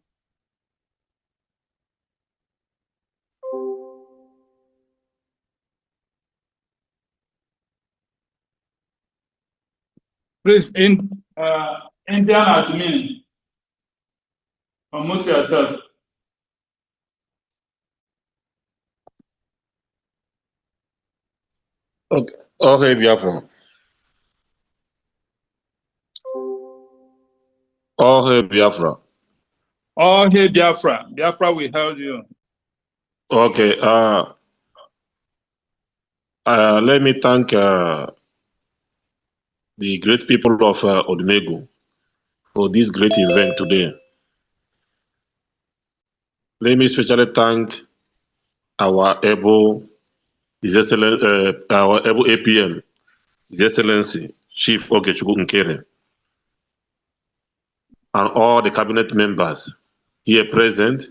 Please, Indian admin, unmute yourself. Okay, okay, Biafra. Okay, Biafra. Okay, Biafra. Biafra, we held you. Okay. Let me thank the great people of Odumegwu for this great event today. Let me especially thank our able, our able APM, His Excellency Chief Ogechukwu Nkere, and all the cabinet members here present,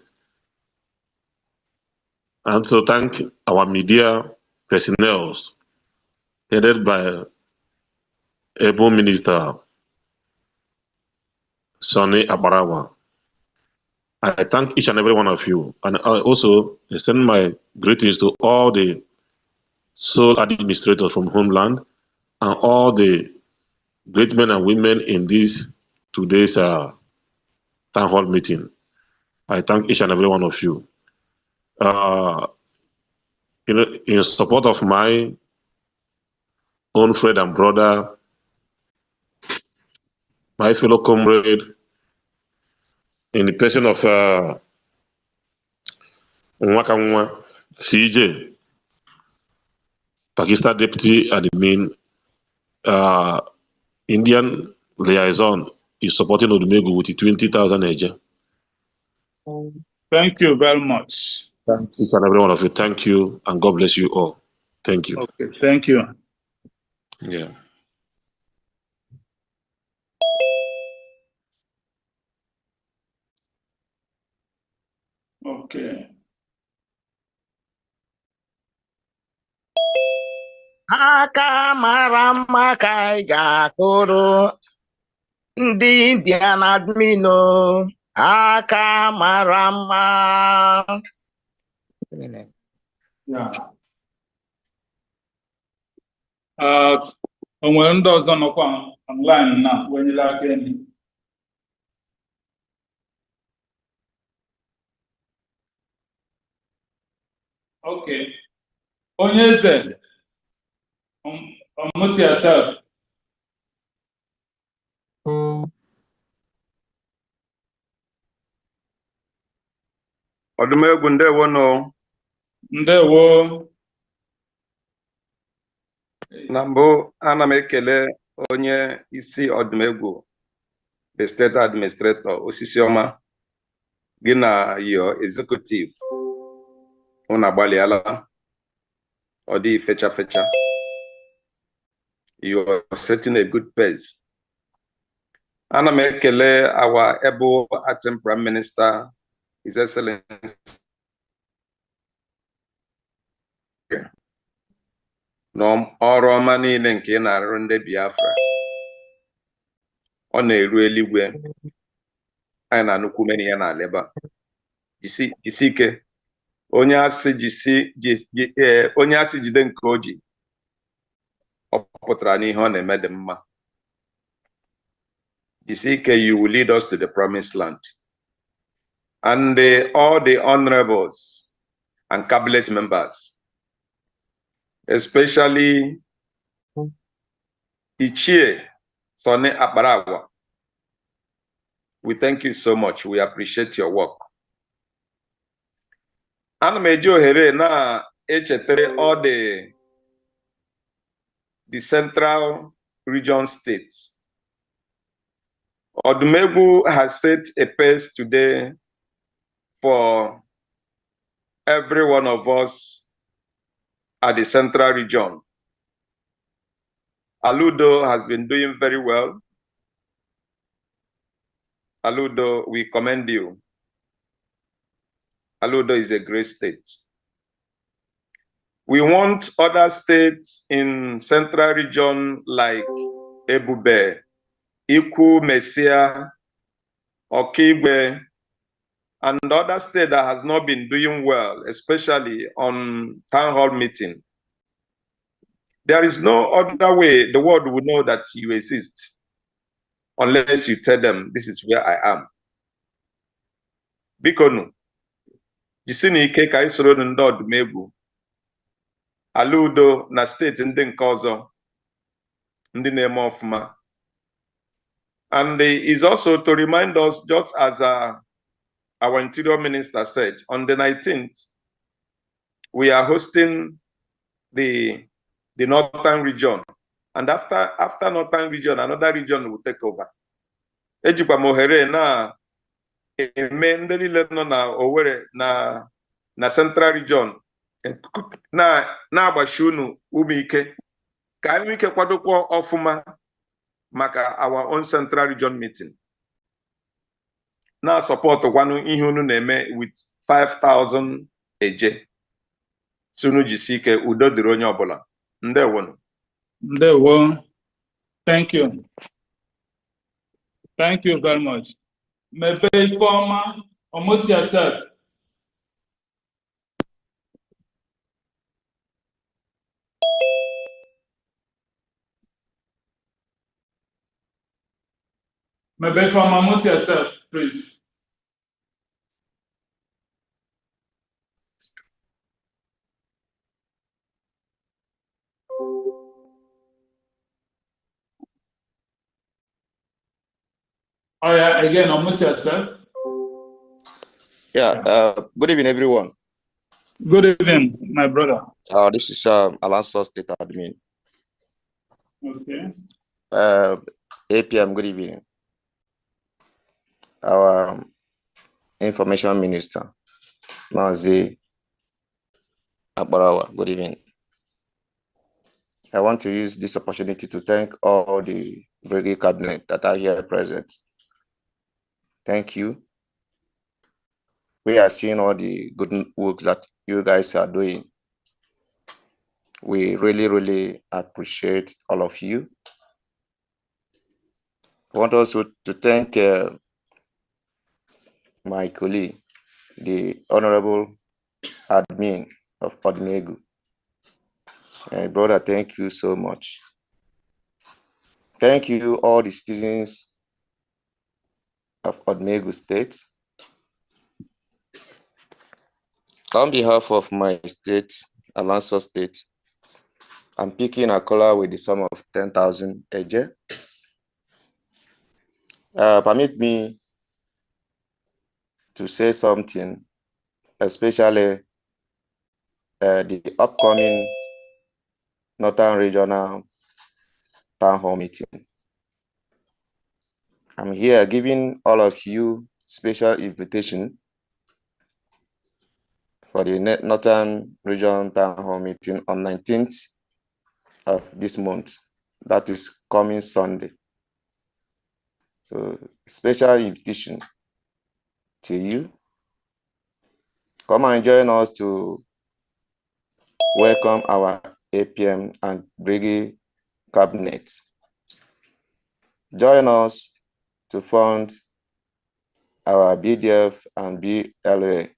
and to thank our media personnel headed by able Minister Sonny Abarawa. I thank each and every one of you, and I also extend my greetings to all the sole administrators from Homeland and all the great men and women in this today's town hall meeting. I thank each and every one of you. In support of my own friend and brother, my fellow comrade, in the person of Nwakamwa CJ, Pakistan Deputy Admin, Indian liaison is supporting Odumegwu with 20,000 Naija. Thank you very much. Thank each and every one of you. Thank you, and God bless you all. Thank you. Okay, thank you. Yeah. Okay. Aka mara mma ka anyị ga-akụrụ ndị Indian admin o. Aka mara mma. Yeah. O nwere ndị ọzọ nọkwa online na wenyela aka elu. Okay. Onye eze, unmute yourself. Odumegwu ndewo no. Ndewo. Na mbụ ana m ekele onye isi Odumegwu, the state administrator Osisioma, gị na your executive. Unu agbalịala, ọ dị fecha fecha. You are setting a good pace. Ana m ekele our able acting Prime Minister, His Excellency. N'ọrụ ọma niile nke ị na-arụ ndị Biafra, ọ na-eru eluigwe. Anyị na-anụkwu meni ya n'ala ebe a. Jisi ike. Onye asị jide nke o ji, ọ pụtara n'ihe ọ na-eme dị mma. Jisike, you will lead us to the promised land. And all the honorables and cabinet members, especially Ichie Sone Akbarawa, we thank you so much. We appreciate your work. Ana m eji ohere na echetere all the central region states. Odumegwu has set a pace today for every one of us at the central region. Aludo has been doing very well. Aludo, we commend you. Aludo is a great state. We want other states in central region like Ebube, Iku, Mesia, Okigwe, and other states that has not been doing well, especially on town hall meeting. There is no other way the world will know that you exist unless you tell them this is where I am. Bikonu, jisini ike ka isoro ndị Odumegwu, Aludo na steeti ndị nke ọzọ, ndị na-eme ọfụma. And is also to remind us, just as our interior minister said, on the 19th, we are hosting the northern region. And after northern region, another region will take over. Ejikwa mohere na eme ndị niile nọ na Owerri na central region na-agbashi unu ume ike ka anyị ike kwadokwa ọfụma maka our own central region meeting. Na support kwanu ihe unu na-eme with 5,000 eje. Sunu jisike udo dịrị onye ọbụla. Ndewo. Ndewo. Thank you. Thank you very much. Maybe Ifeoma, unmute yourself. Maybe Ifeoma, unmute yourself, please. Oh yeah, again, unmute yourself. Yeah, good evening, everyone. Good evening, my brother. This is Alonso State Admin. Okay. APM, good evening. Our Information Minister, Mazi Akbarawa, good evening. I want to use this opportunity to thank all the BRGIE cabinet that are here present. Thank you. We are seeing all the good work that you guys are doing. We really, really appreciate all of you. I want also to thank my colleague, the Honorable Admin of Odumegwu. Brother, thank you so much. Thank you, all the citizens of Odumegwu State. On behalf of my state, Alonso State, I'm picking a color with the sum of 10,000 eje. Permit me to say something, especially the upcoming Northern Regional Town Hall meeting. I'm here giving all of you special invitation for the Northern Regional Town Hall meeting on 19th of this month. That is coming Sunday. So special invitation to you. Come and join us to welcome our APM and BRGIE cabinet. Join us to fund our BDF and BLA.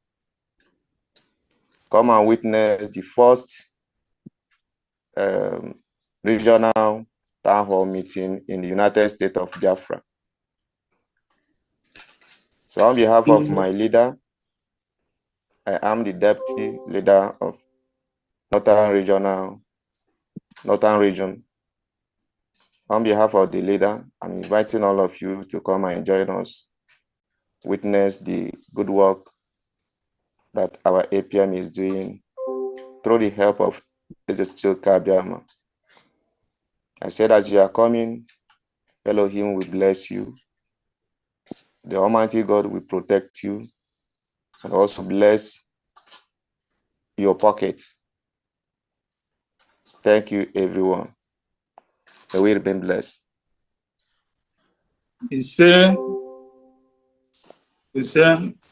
Come and witness the first regional town hall meeting in the United States of Biafra. So on behalf of my leader, I am the deputy leader of Northern Region. On behalf of the leader, I'm inviting all of you to come and join us, witness the good work that our APM is doing through the help of Ezechiel Kabiama. I said, as you are coming, Elohim will bless you. The Almighty God will protect you and also bless your pocket. Thank you, everyone. May we remain blessed. He said,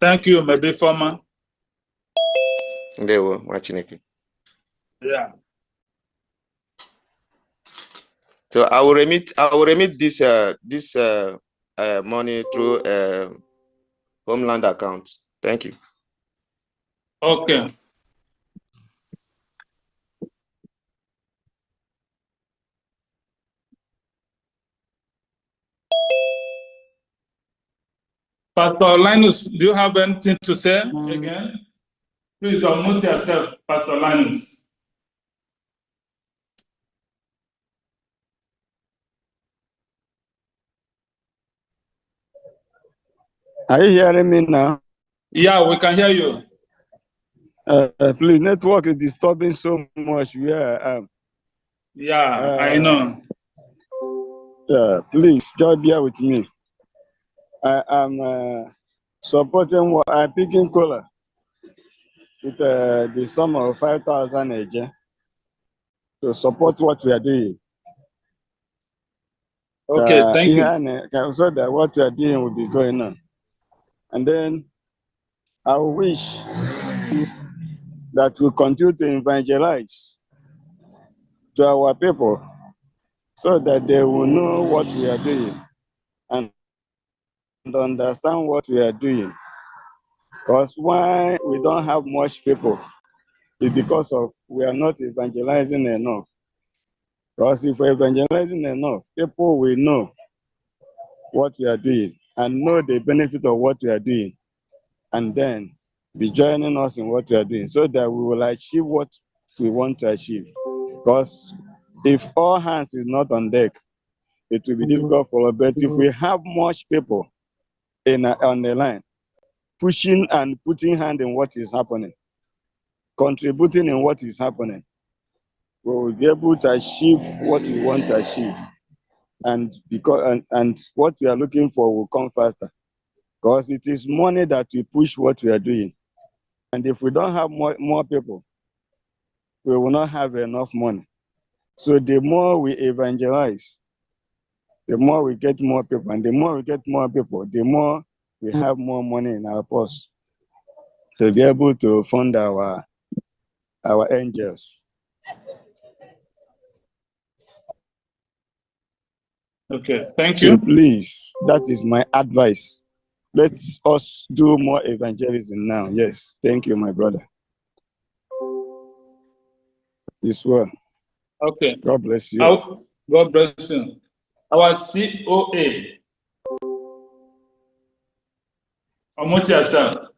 thank you, maybe former. Yeah. So I will remit this money through Homeland account. Thank you. Okay. Pastor Linus, do you have anything to say again? Please unmute yourself, Pastor Linus. Are you hearing me now? Yeah, we can hear you. Please, network is disturbing so much where I am. Yeah, I know. Yeah, please, just bear with me. I am supporting what I'm picking cola with the sum of 5,000 a year to support what we are doing. Okay, thank you. So that what we are doing will be going on. And then I wish that we continue to evangelize to our people so that they will know what we are doing and understand what we are doing. Because why we don't have much people is because of we are not evangelizing enough. Because if we're evangelizing enough, people will know what we are doing and know the benefit of what we are doing, and then be joining us in what we are doing so that we will achieve what we want to achieve. Because if all hands is not on deck, it will be difficult for us. But if we have much people on the line, pushing and putting hand in what is happening, contributing in what is happening, we will be able to achieve what we want to achieve. And what we are looking for will come faster. Because it is money that we push what we are doing. And if we don't have more people, we will not have enough money. So the more we evangelize, the more we get more people. And the more we get more people, the more we have more money in our purse to be able to fund our angels. Okay, thank you. So please, that is my advice. Let us do more evangelism now. Yes, thank you, my brother. This well. Okay. God bless you. God bless you. Our COA. Unmute yourself.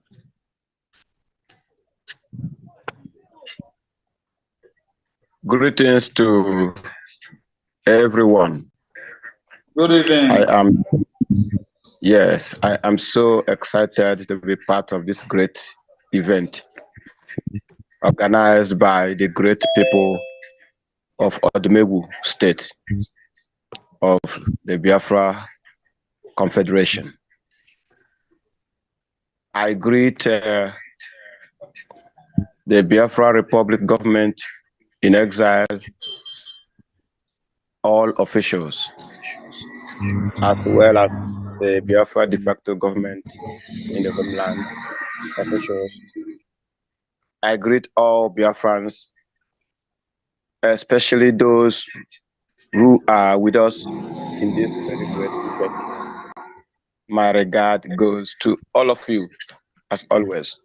Greetings to everyone. Good evening. I am so excited to be part of this great event organized by the great people of Odumegwu State of the Biafra Confederation. I greet the Biafra Republic government in exile, all officials, as well as the Biafra de facto government in the homeland officials. I greet all Biafrans, especially those who are with us in this very great event. My regard goes to all of you, as always.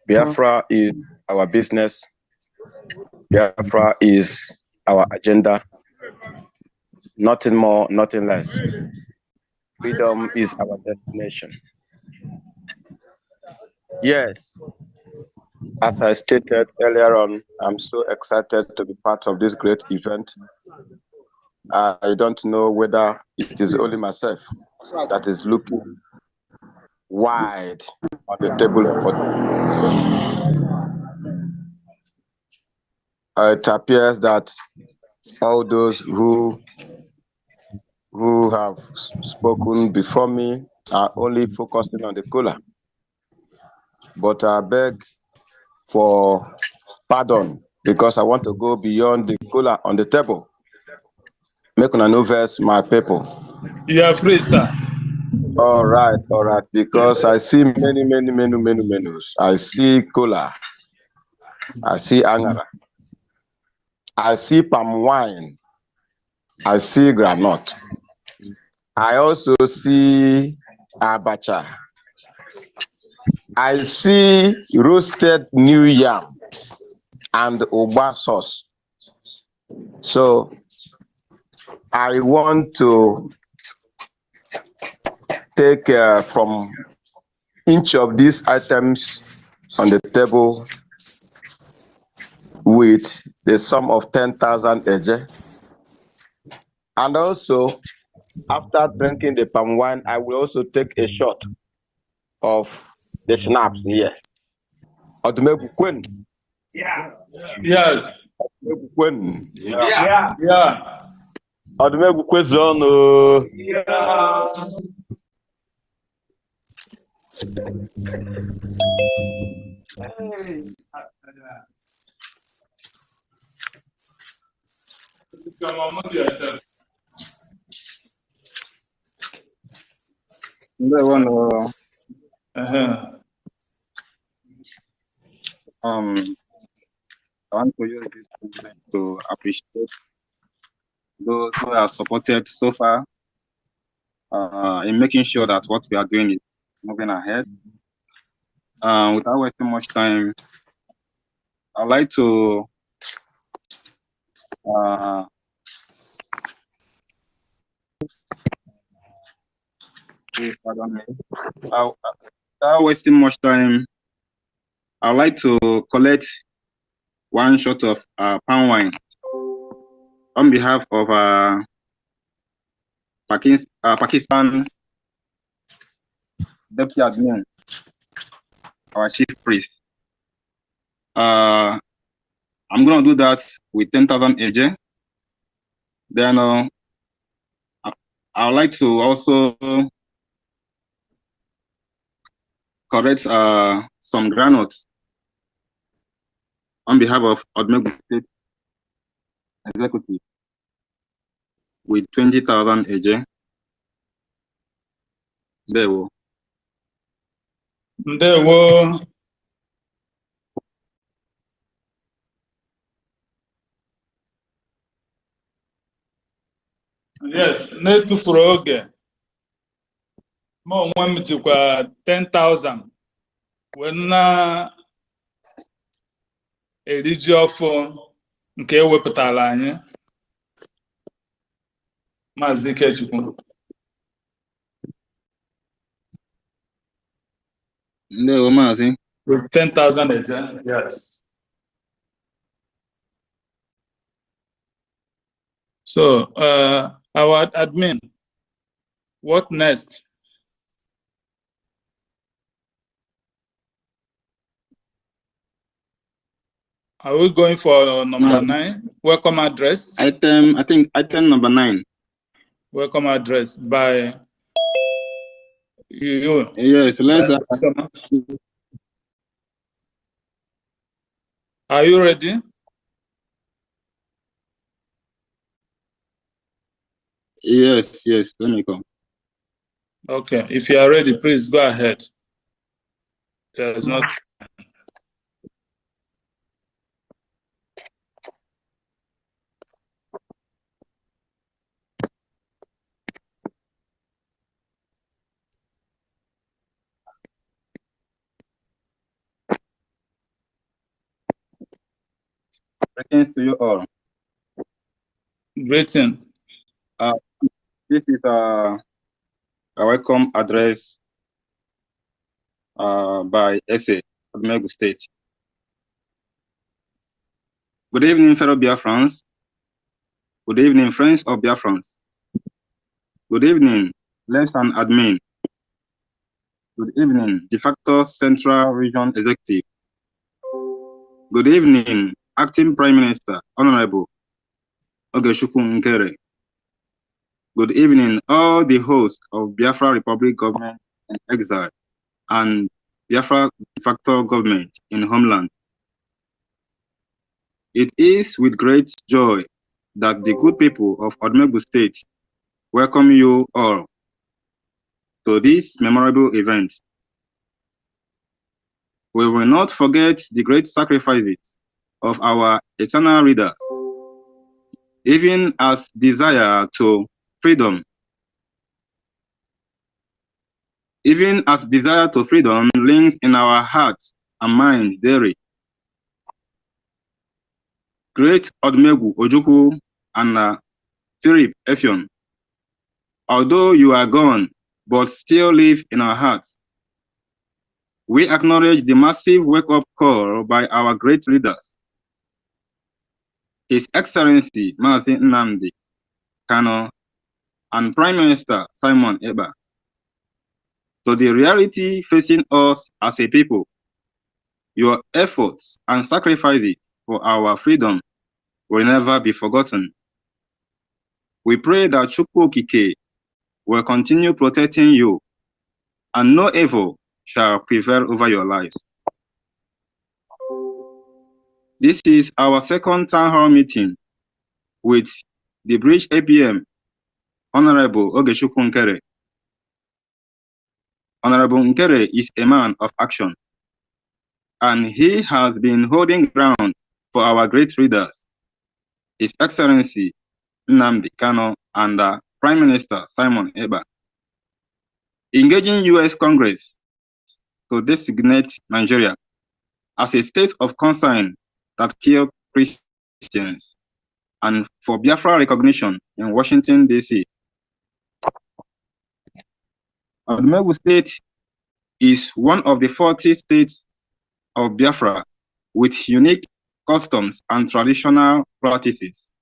Biafra is our business. Biafra is our agenda. Nothing more, nothing less. Freedom is our destination. Yes, as I stated earlier on, I'm so excited to be part of this great event. I don't know whether it is only myself that is looking wide on the table for it appears that all those who have spoken before me are only focusing on the cola. But I beg for pardon because I want to go beyond the cola on the table. Make una no vex my people. You are free, sir. All right, because I see many menus. I see cola, I see angara, I see palm wine, I see granite. I also see abacha. I see roasted new yam and ugba sauce. So I want to take from each of these items on the table with the sum of 10,000 eje. And also, after drinking the palm wine, I will also take a shot of the schnapps here. Odumegwu Queen. Yeah. Yes. Odumegwu Queen. Yeah. Yeah. Odumegwu Kwezono. Yeah. I want to use this moment to appreciate those who have supported so far in making sure that what we are doing is moving ahead. Without wasting much time, I'd like to without wasting much time, I'd like to collect one shot of palm wine on behalf of Pakistan Deputy Admin, our chief priest. I'm gonna do that with 10,000 AJ. Then I would like to also correct some granules on behalf of Odumegwu State Executive with 20,000 AJ. There we go. There were. Yes, n'etufuru oge ma onwe m jikwa 10,000 wee na-eriji ọfụ nke ewepụtara anyị Maazị Ikechukwu. Ndewo Maazị. With 10,000 again, yes. So, our admin, what next? Are we going for number 9? Welcome address. I think item number 9. Welcome address by you. Yes, let's. Are you ready? Yes, let me come. Okay, if you are ready, please go ahead. There's not. Greetings to you all. Greeting. This is a welcome address by SA, Odumegwu State. Good evening, fellow Biafrans. Good evening, friends of Biafrans. Good evening, left and admin. Good evening, Defacto Central Region Executive. Good evening, Acting Prime Minister, Honorable Nkere. Good evening, all the hosts of Biafra Republic Government in exile and Biafra de facto government in homeland. It is with great joy that the good people of Odumegwu State welcome you all to this memorable event. We will not forget the great sacrifices of our eternal leaders, even as desire to freedom. Even as desire to freedom links in our hearts and mind daily. Great Odumegwu Ojukwu and Philip Effiong, although you are gone, but still live in our hearts. We acknowledge the massive wake-up call by our great leaders, His Excellency Mazi Nnamdi Kanu and Prime Minister Simon Ekpa, to the reality facing us as a people. Your efforts and sacrifices for our freedom will never be forgotten. We pray that Chukwu Okike will continue protecting you, and no evil shall prevail over your lives. This is our second town hall meeting with the BRGIE APM, Honorable Ogechukwu Nkere. Honorable Nkere is a man of action, and he has been holding ground for our great leaders, His Excellency Nnamdi Kanu and Prime Minister Simon Ekpa, engaging U.S. Congress to designate Nigeria as a state of concern that kills Christians, and for Biafra recognition in Washington, D.C. Odumegwu State is one of the 40 states of Biafra with unique customs and traditional practices.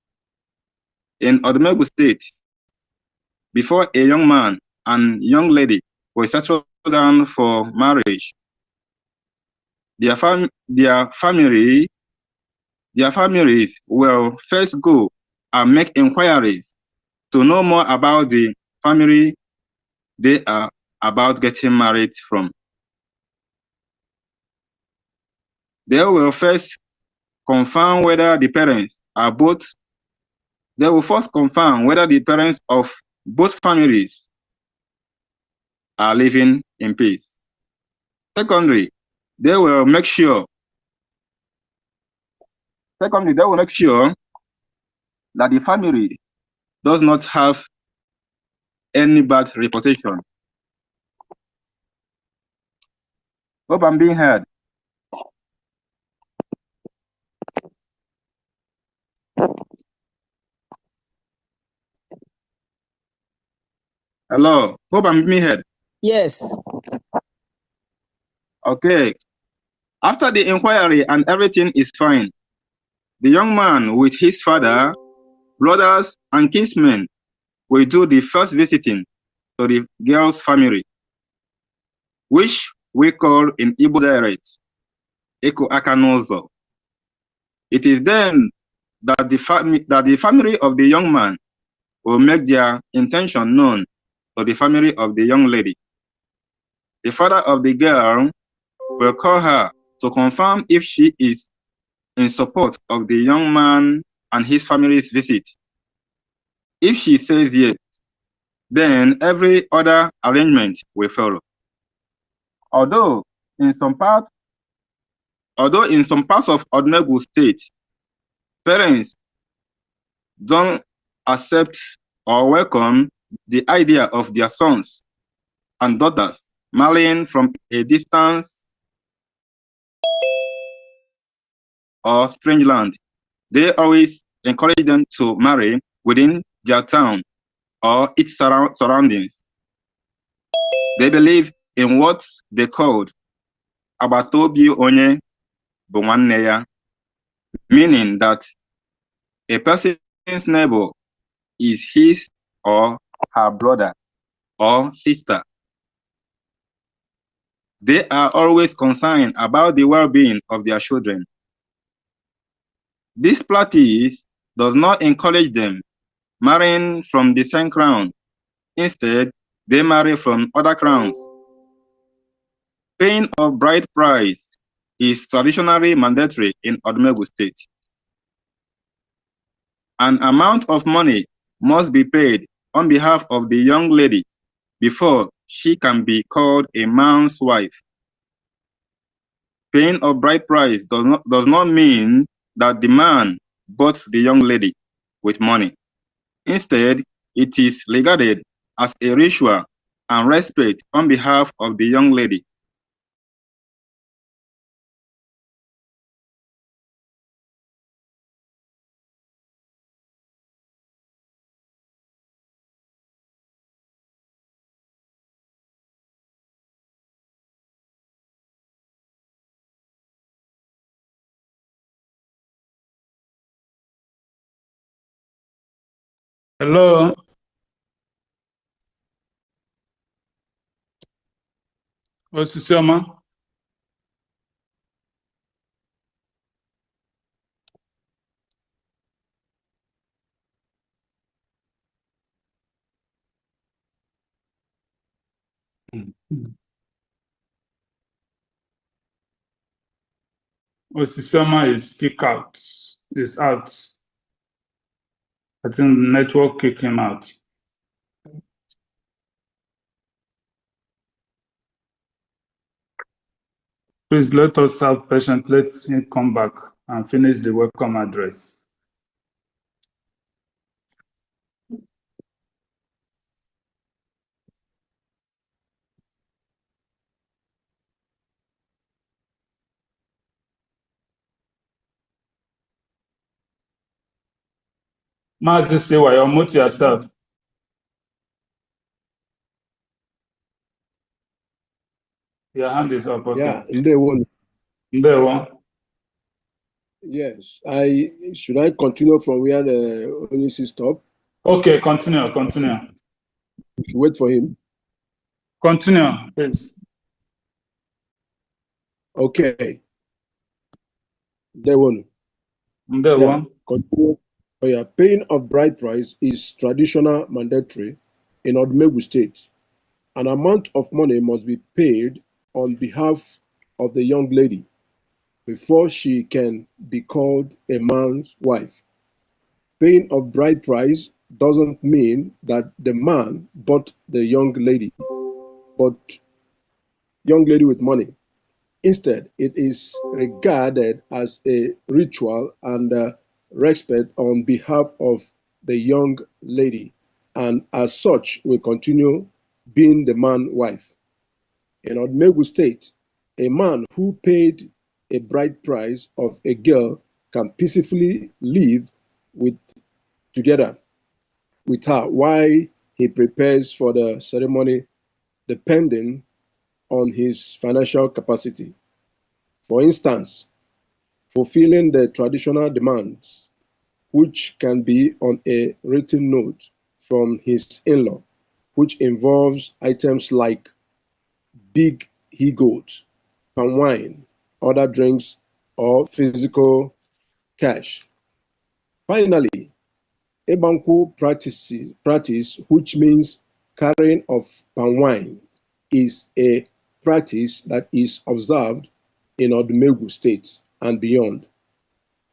In Odumegwu State, before a young man and young lady will settle down for marriage, their families will first go and make inquiries to know more about the family they are about getting married from. They will first confirm whether the parents are both. They will first confirm whether the parents of both families are living in peace. Secondly, they will make sure that the family does not have any bad reputation. Hope I'm being heard. Hello, hope I'm being heard. Yes. Okay. After the inquiry and everything is fine, the young man with his father, brothers, and kinsmen will do the first visiting to the girl's family, which we call in Igbo dialect, Eko Akanozo. It is then that the family of the young man will make their intention known to the family of the young lady. The father of the girl will call her to confirm if she is in support of the young man and his family's visit. If she says yes, then every other arrangement will follow. Although in some parts of Odumegwu State, parents don't accept or welcome the idea of their sons and daughters marrying from a distance or strange land. They always encourage them to marry within their town or its surroundings. They believe in what they called Abatobi Onye bụ nwanne ya, meaning that a person's neighbor is his or her brother or sister. They are always concerned about the well-being of their children. This practice does not encourage them marrying from the same crown. Instead, they marry from other crowns. Paying of bride price is traditionally mandatory in Odumegwu State. An amount of money must be paid on behalf of the young lady before she can be called a man's wife. Paying of bride price does not mean that the man bought the young lady with money. Instead, it is regarded as a ritual and respect on behalf of the young lady. Hello. Osisioma. Osisioma is kicked out. Is out. I think the network kicked him out. Please let us have patience. Let him come back and finish the welcome address. Mazi Sewa, you mute yourself. Your hand is up. Okay. Yeah, Ndewo. Ndewo. Yes, should I continue from where the Onisi stopped? Okay, continue. We should wait for him. Continue, please. Okay. Ndewo. Ndewo. Continue. Oh, yeah. Paying of bride price is traditional mandatory in Odumegwu State. An amount of money must be paid on behalf of the young lady before she can be called a man's wife. Paying of bride price doesn't mean that the man bought the young lady, but young lady with money. Instead, it is regarded as a ritual and respect on behalf of the young lady, and as such will continue being the man's wife. In Odumegwu State, a man who paid a bride price of a girl can peacefully live together with her while he prepares for the ceremony, depending on his financial capacity. For instance, fulfilling the traditional demands, which can be on a written note from his in-law, which involves items like big he-goat, palm wine, other drinks, or physical cash. Finally, Ebanku practice, which means carrying of palm wine, is a practice that is observed in Odumegwu State and beyond.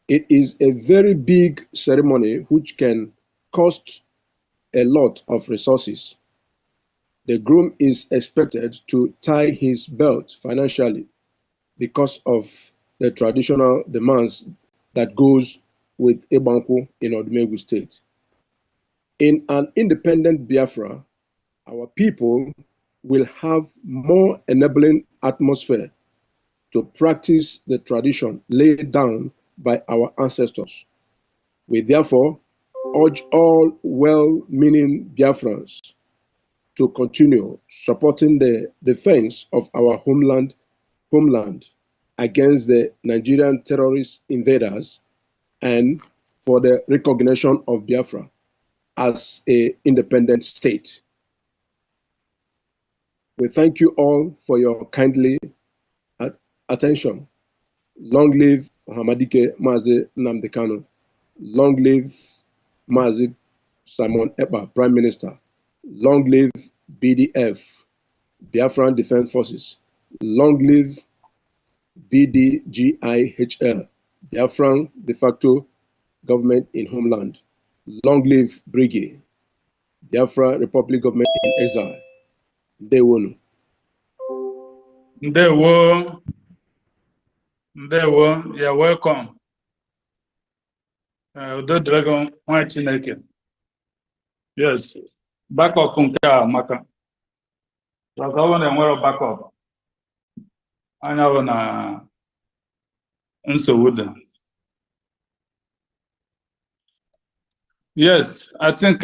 It is a very big ceremony which can cost a lot of resources. The groom is expected to tie his belt financially because of the traditional demands that goes with Ebanku in Odumegwu State. In an independent Biafra, our people will have more enabling atmosphere to practice the tradition laid down by our ancestors. We therefore urge all well-meaning Biafrans to continue supporting the defense of our homeland against the Nigerian terrorist invaders and for the recognition of Biafra as an independent state. We thank you all for your kindly attention. Long live Hamadike Mazi Nnamdi Kanu. Long live Mazi Simon Ekpa, Prime Minister. Long live BDF, Biafran Defense Forces. Long live BDGIHL, Biafran de facto government in homeland. Long live BRGIE, Biafra Republic government in exile. Ndewonu. Ndewo. Ndewo. You're welcome. Udo Dragon nwa Chineke. Yes. Backup nke a maka. Maka ọ na-enwere backup. Anya bụ na nsogbu dị. Yes, I think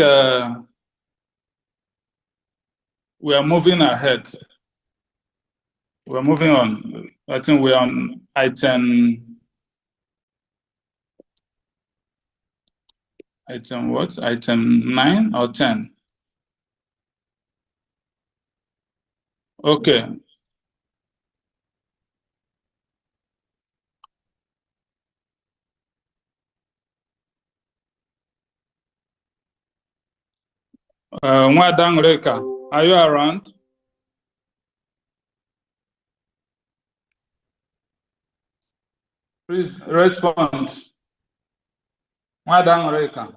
we are moving ahead. We're moving on. I think we're on item what? Item 9 or 10? Okay. Nwada Nreka, are you around? Please respond. Nwada Nreka.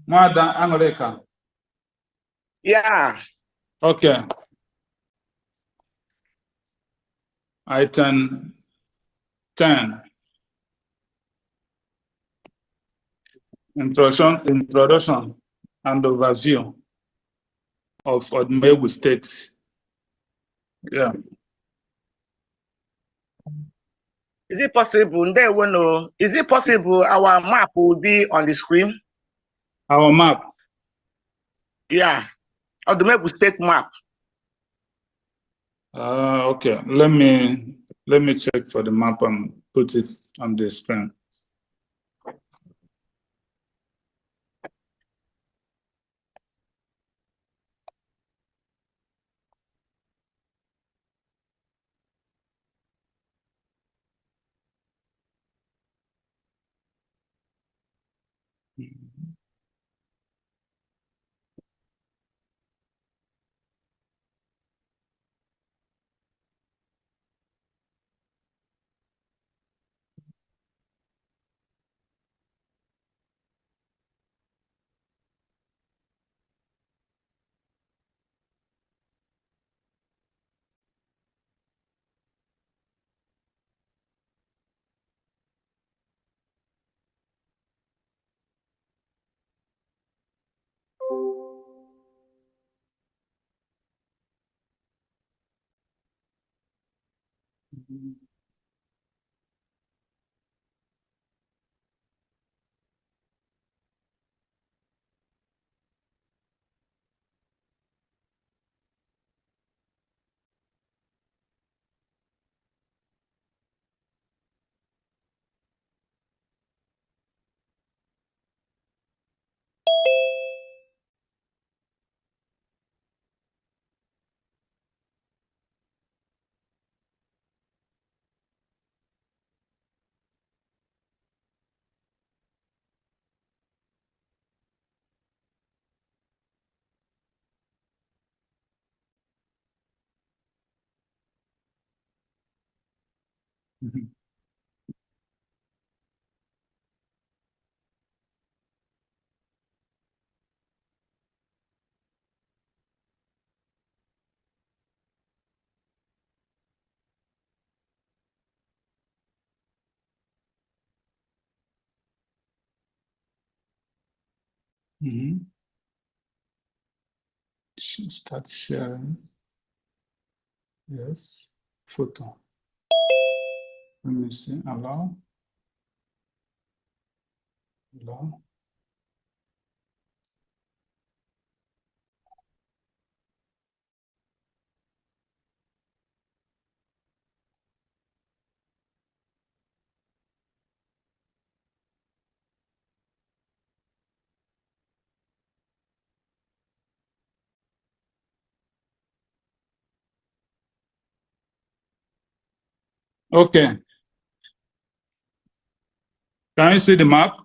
Nwada Nreka. Yeah. Okay. Item 10. Introduction and overview of Odumegwu State. Yeah. Is it possible? Is it possible our map will be on the screen? Our map? Yeah. Odumegwu State map. Okay. Let me check for the map and put it on the screen. Start sharing. Yes. Photo. Let me see. Allow. Allow. Okay. Can you see the map?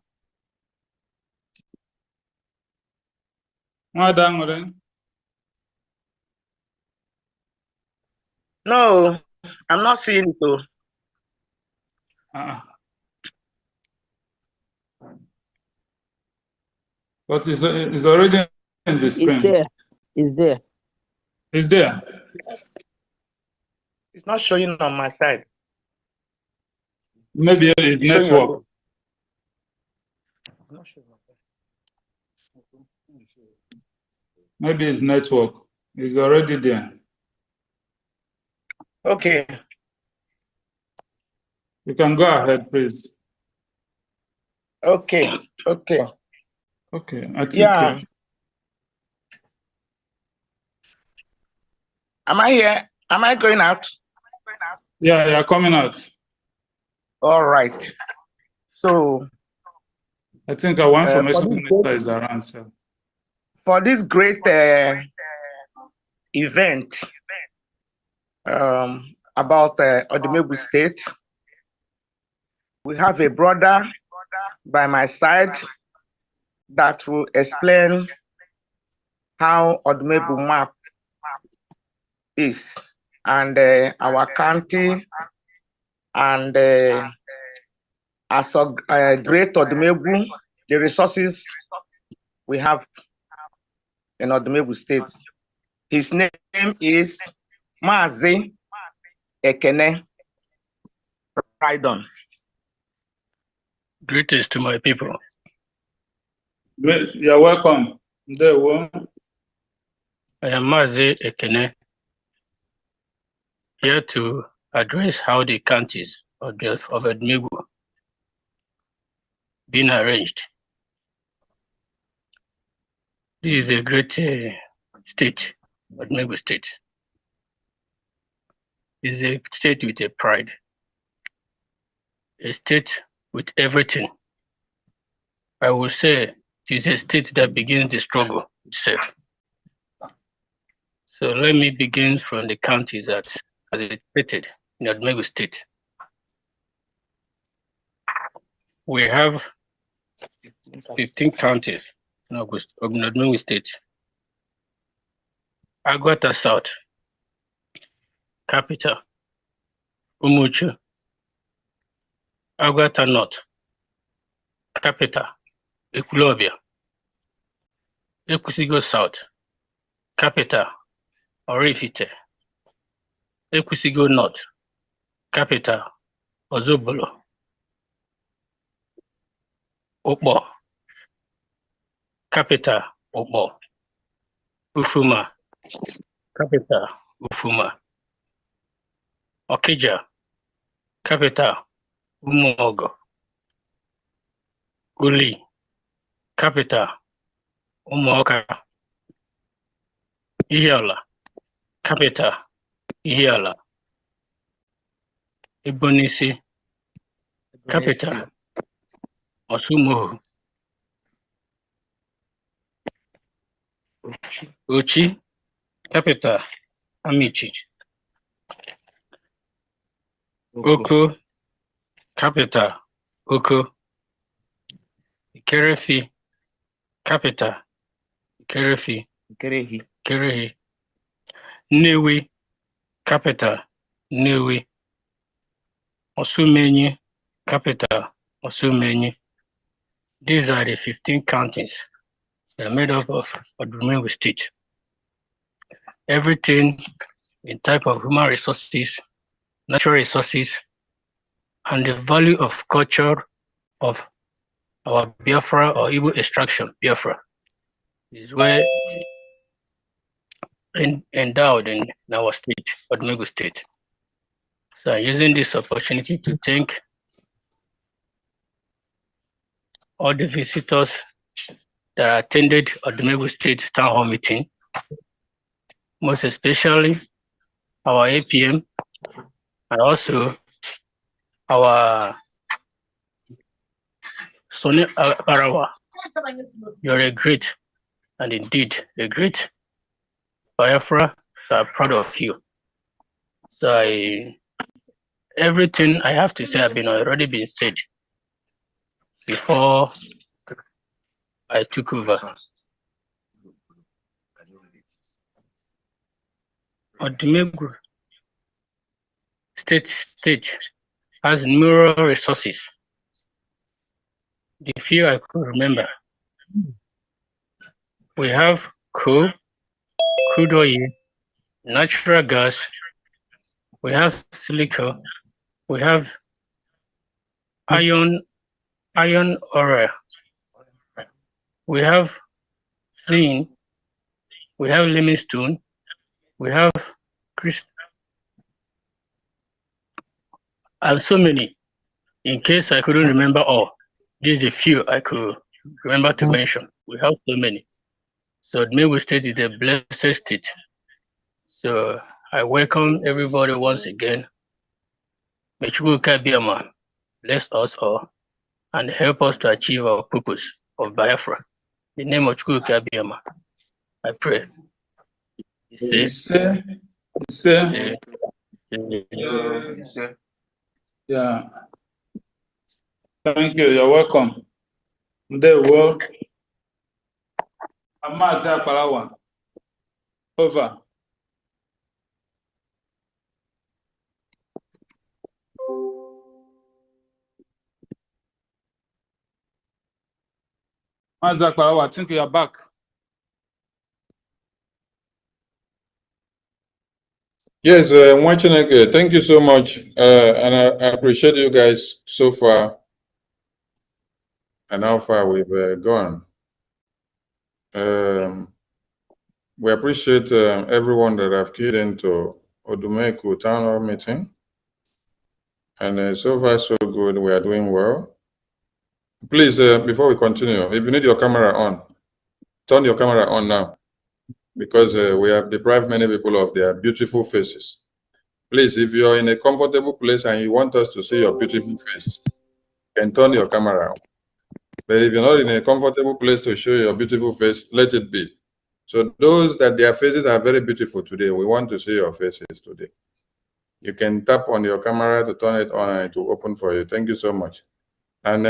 Madam, No, I'm not seeing it though. But it's already in the screen. It's there. It's there. It's there. It's not showing on my side. Maybe it's network. Maybe it's network. It's already there. Okay. You can go ahead, please. Okay. Okay. Okay. I think. Yeah. Am I here? Am I going out? Yeah, you're coming out. All right. So I think our information minister is around. So for this great event about Odumegwu State, we have a brother by my side that will explain how Odumegwu map is, and our county, and as a great Odumegwu, the resources we have in Odumegwu State. His name is Mazi Ekene Pridon. Greetings to my people. Great. You're welcome. I am Mazi Ekene, here to address how the counties of Odumegwu been arranged. This is a great state, Odumegwu State. It's a state with a pride, a state with everything. I will say it is a state that begins the struggle itself. So let me begin from the counties that are stated in Odumegwu State. We have 15 counties in Odumegwu State. Agwata South, capital, Umuchu. Agwata North, capital, Ekulobia. Ekusigo South, capital, Orifite. Ekusigo North, capital, Ozobolo. Okpo, capital, Okpo. Ufuma, capital, Ufuma. Okija, capital, Umuogo. Uli, capital, Umuoka. Ihiala, capital, Ihiala. Ibonisi, capital, Osumohu. Uchi, capital, Amichi. Oko, capital, Oko. Ikerefi, capital, Ikerefi. Ikerehi. Nnewi, capital, Nnewi. Osumenyi, capital, Osumenyi. These are the 15 counties that are made up of Odumegwu State. Everything in type of human resources, natural resources, and the value of culture of our Biafra or Igbo extraction, Biafra, is where endowed in our state, Odumegwu State. So I'm using this opportunity to thank all the visitors that attended Odumegwu State Town Hall meeting, most especially our APM and also our Sonny Arawa. You're a great and indeed a great Biafra, so I'm proud of you. So everything I have to say have already been said before I took over. Odumegwu State has numerous resources. The few I could remember. We have coal, crude oil, natural gas, we have silica, we have iron ore, we have zinc, we have limestone, we have and so many. In case I couldn't remember all, these are a few I could remember to mention. We have so many. So Odumegwu State is a blessed state. So I welcome everybody once again. May Chukwuka Biama bless us all and help us to achieve our purpose of Biafra. In the name of Chukwuka Biama, I pray. Yeah. Thank you. You're welcome. There work. Amaza Palawa. Over. Amaza Palawa, I think you are back. Yes, Mwachineke, thank you so much. And I appreciate you guys so far and how far we've gone. We appreciate everyone that have keyed into Odumegwu Town Hall meeting. And so far, so good. We are doing well. Please, before we continue, if you need your camera on, turn your camera on now, because we have deprived many people of their beautiful faces. Please, if you're in a comfortable place and you want us to see your beautiful face, you can turn your camera on. But if you're not in a comfortable place to show your beautiful face, let it be. So those that their faces are very beautiful today, we want to see your faces today. You can tap on your camera to turn it on and it will open for you. Thank you so much. And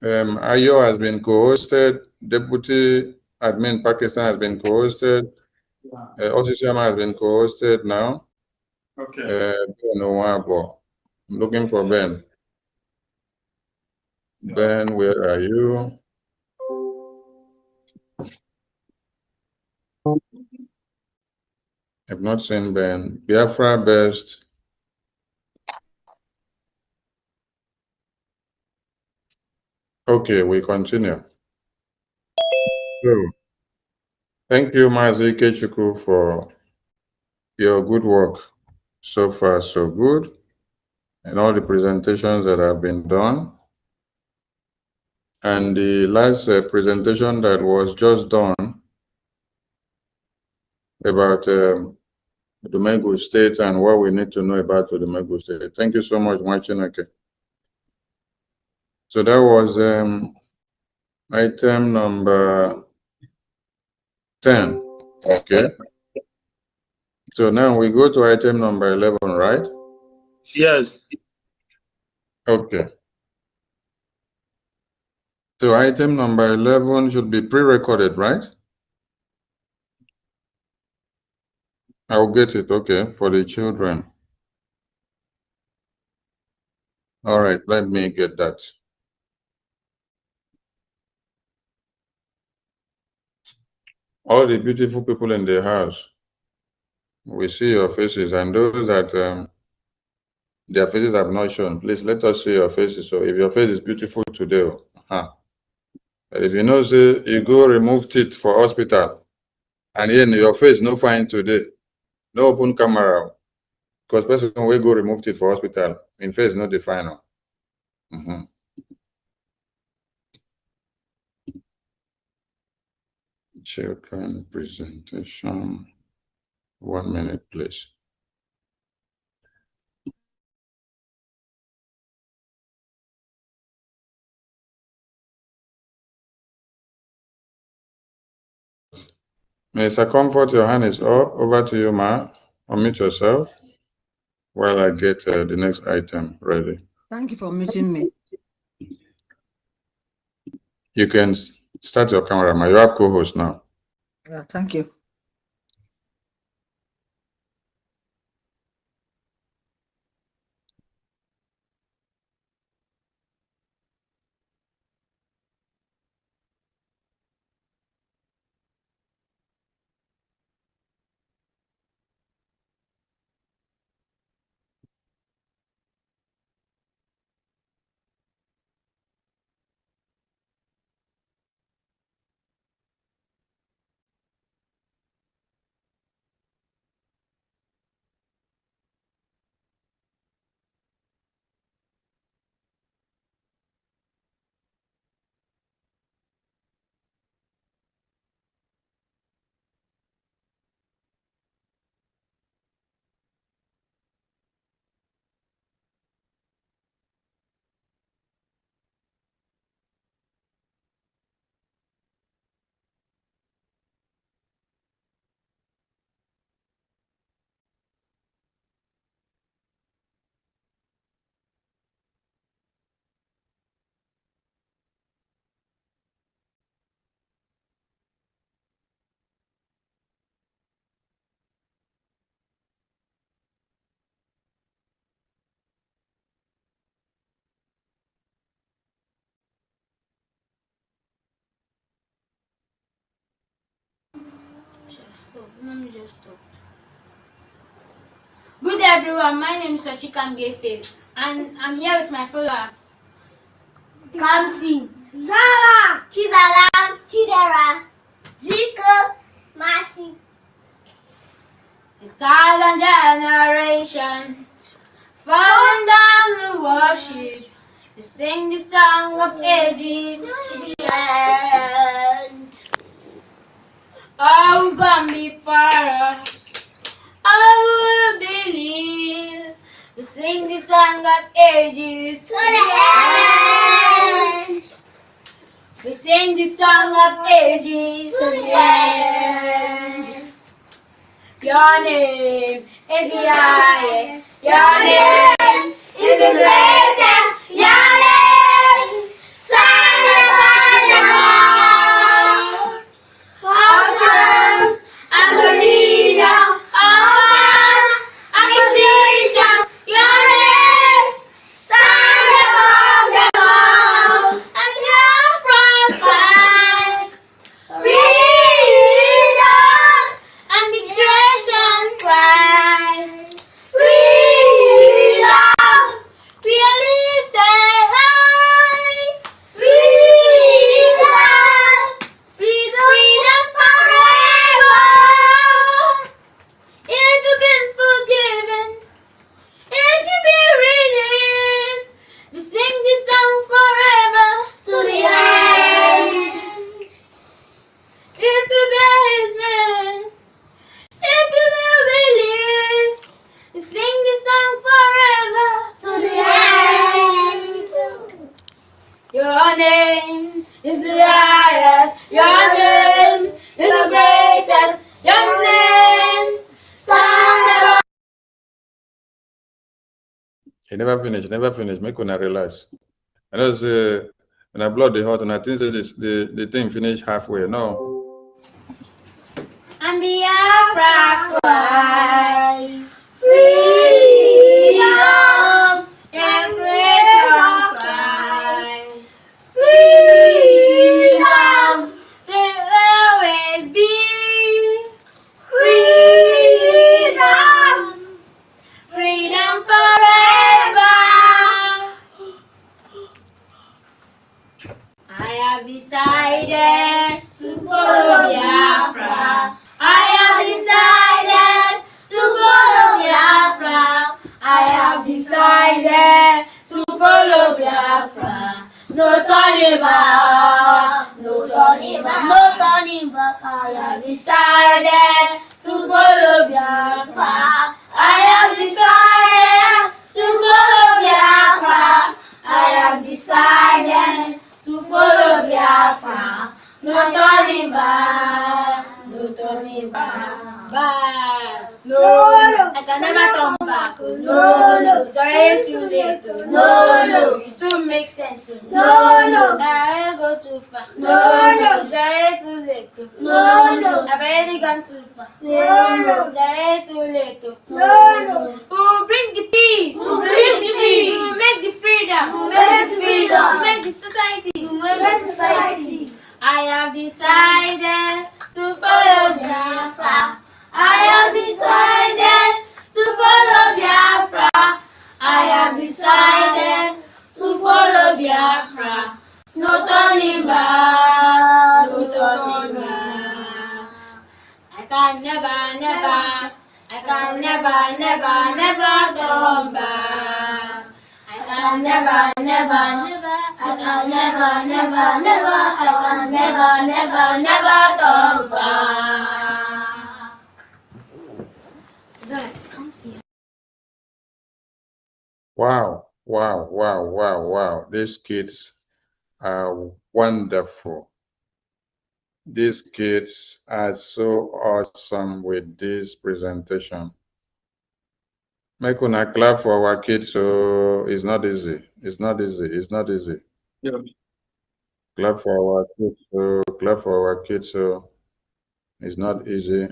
Ayo has been co-hosted. Deputy Admin Pakistan has been co-hosted. Osisiama has been co-hosted now. Okay. I'm looking for Ben. Ben, where are you? I've not seen Ben. Biafra best. Okay, we continue. So, thank you, Mazi Kechuku, for your good work. So far, so good. And all the presentations that have been done. And the last presentation that was just done about Odumegwu State and what we need to know about Odumegwu State. Thank you so much, Mwachineke. So that was item number 10. Okay. So now we go to item number 11, right? Yes. Okay. So item number 11 should be pre-recorded, right? I'll get it, okay, for the children. All right, let me get that. All the beautiful people in the house, we see your faces, and those that their faces have not shown, please let us see your faces. So if your face is beautiful today, but if you know, say you go remove teeth for hospital, and then your face no fine today, no open camera, Because person will go remove it for hospital. In face, not the final. Children presentation. 1 minute, please. Mr. Comfort, your hand is up. Over to you, Ma. Unmute yourself while I get the next item ready. Thank you for meeting me. You can start your camera, Ma. You have co-host now. Yeah, thank you. Let me just stop. Good day, everyone. My name is Nkere, and I'm here with my followers. Kamsi, Zara, Chizaram, Chidera, Ziko, Masi. 1,000 generations falling down to worship. We sing the song of ages to the end. All gonna be for us. I would believe. We sing the song of ages to the end. We sing the song of ages to the end. Your name is the highest. Your name is the greatest. Your name stands above them all. All thrones and dominion, all powers and position. Your name stands above them all. And your front flags, freedom and migration cries. Freedom, we are lifted high. Freedom, freedom, freedom forever. If you've been forgiven, if you've been redeemed, we sing this song forever to the end. If you bear His name, if you will believe, we sing this song forever to the end. Your name is the highest. Your name is the greatest. Your name stands above. He never finished. Make una relax. I know say when I blood the heart and I think say the thing finish halfway. No. And Biafra cries, freedom, embrace cries, freedom, to always be, freedom, freedom forever. I have decided to follow Biafra. I have decided to follow Biafra. decided to follow Biafra. No turning back, no turning back, no turning back. I have decided to follow Biafra. I have decided to follow Biafra. I have decided to follow Biafra. No turning back, no turning back. Back. No, I can never turn back. No, it's already too late. No, it won't make sense. No, I will go too far. No, it's already too late. No, I've already gone too far. No, it's already too late. No, who will bring the peace? Who will bring the peace? Who will make the freedom? Who will make the freedom? Who will make the society? Who will make the society? I have decided to follow Biafra. I have decided to follow Biafra. I have decided to follow Biafra. No turning back, no turning back. I can I can never turn back. I can never, I can never turn back. Wow. These kids are wonderful. These kids are so awesome with this presentation. Make una clap for our kids. So it's not easy. It's not easy. Yeah. Clap for our kids. So clap for our kids. So it's not easy.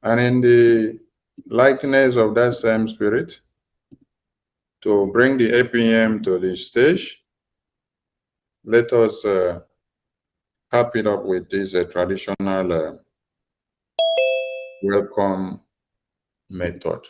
And in the likeness of that same spirit, to bring the APM to the stage, let us cap it up with this traditional welcome method.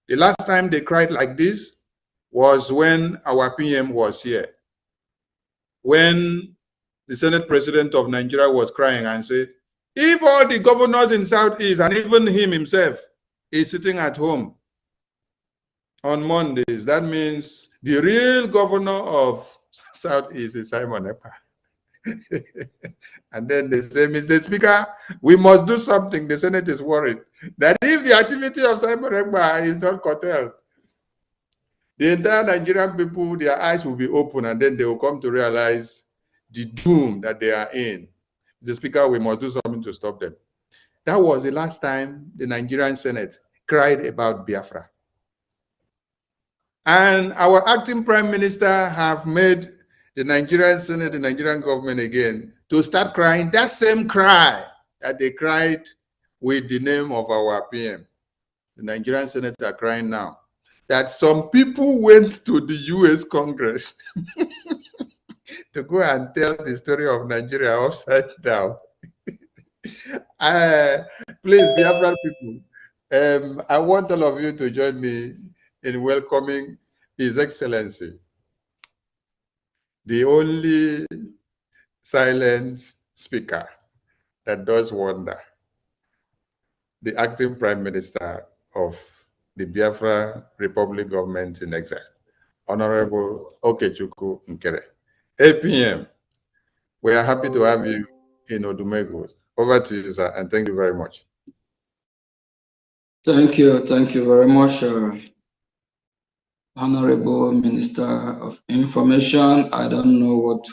The last time they cried like this was when our PM was here. When the Senate President of Nigeria was crying and said, if all the governors in Southeast and even him himself is sitting at home on Mondays, that means the real governor of Southeast is Simon Ekpa. And then they say, Mr. Speaker, we must do something. The Senate is worried that if the activity of Simon Ekpa is not curtailed, the entire Nigerian people, their eyes will be open, and then they will come to realize the doom that they are in. Mr. Speaker, we must do something to stop them. That was the last time the Nigerian Senate cried about Biafra. And our acting Prime Minister have made the Nigerian Senate, the Nigerian government again, to start crying that same cry that they cried with the name of our PM. The Nigerian Senate are crying now that some people went to the US Congress to go and tell the story of Nigeria upside down. Please, Biafran people, I want all of you to join me in welcoming His Excellency, the only silent speaker that does wonder, the acting Prime Minister of the Biafra Republic Government in Exile, Honorable Okechukwu Nkere. APM, we are happy to have you in Odumegwu. Over to you, sir, and thank you very much. Thank you very much, Honorable Minister of Information. I don't know what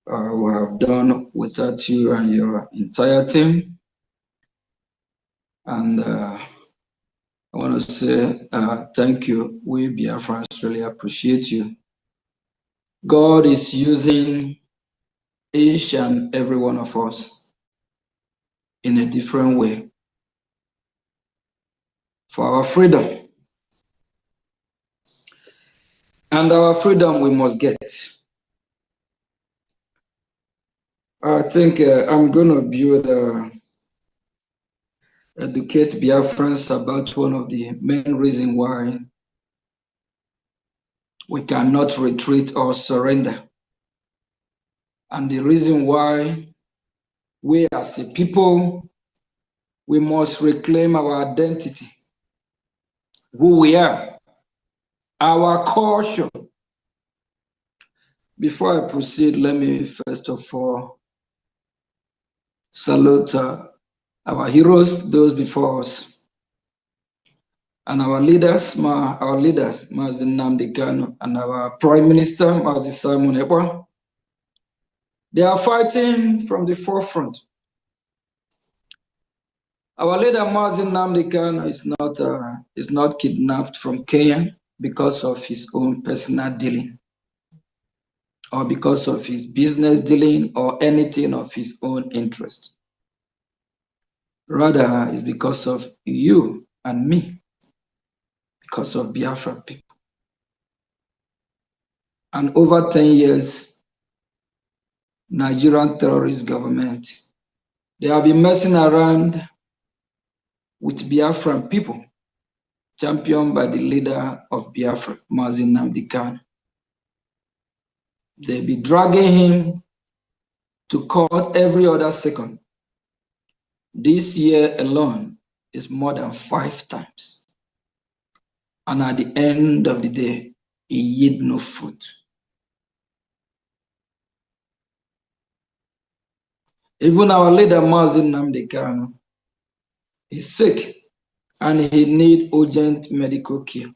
we have done without you and your entire team. And I want to say thank you. We Biafrans really appreciate you. God is using each and every one of us in a different way for our freedom. And our freedom we must get. I think I'm going to build educate Biafrans about one of the main reasons why we cannot retreat or surrender. And the reason why we as a people, we must reclaim our identity, who we are, our culture. Before I proceed, let me first of all salute our heroes, those before us, and our leaders, Mazi Nnamdi Kanu, and our Prime Minister, Mazi Simon Ekpa. They are fighting from the forefront. Our leader, Mazi Nnamdi Kanu, is not kidnapped from Kenya because of his own personal dealing, or because of his business dealing, or anything of his own interest. Rather, it's because of you and me, because of Biafra people. And over 10 years, Nigerian terrorist government, they have been messing around with Biafran people, championed by the leader of Biafra, Mazi Nnamdi Kanu. They be dragging him to court every other second. This year alone is more than 5 times. And at the end of the day, he yield no fruit. Even our leader, Mazi Nnamdi Kanu, is sick and he needs urgent medical care.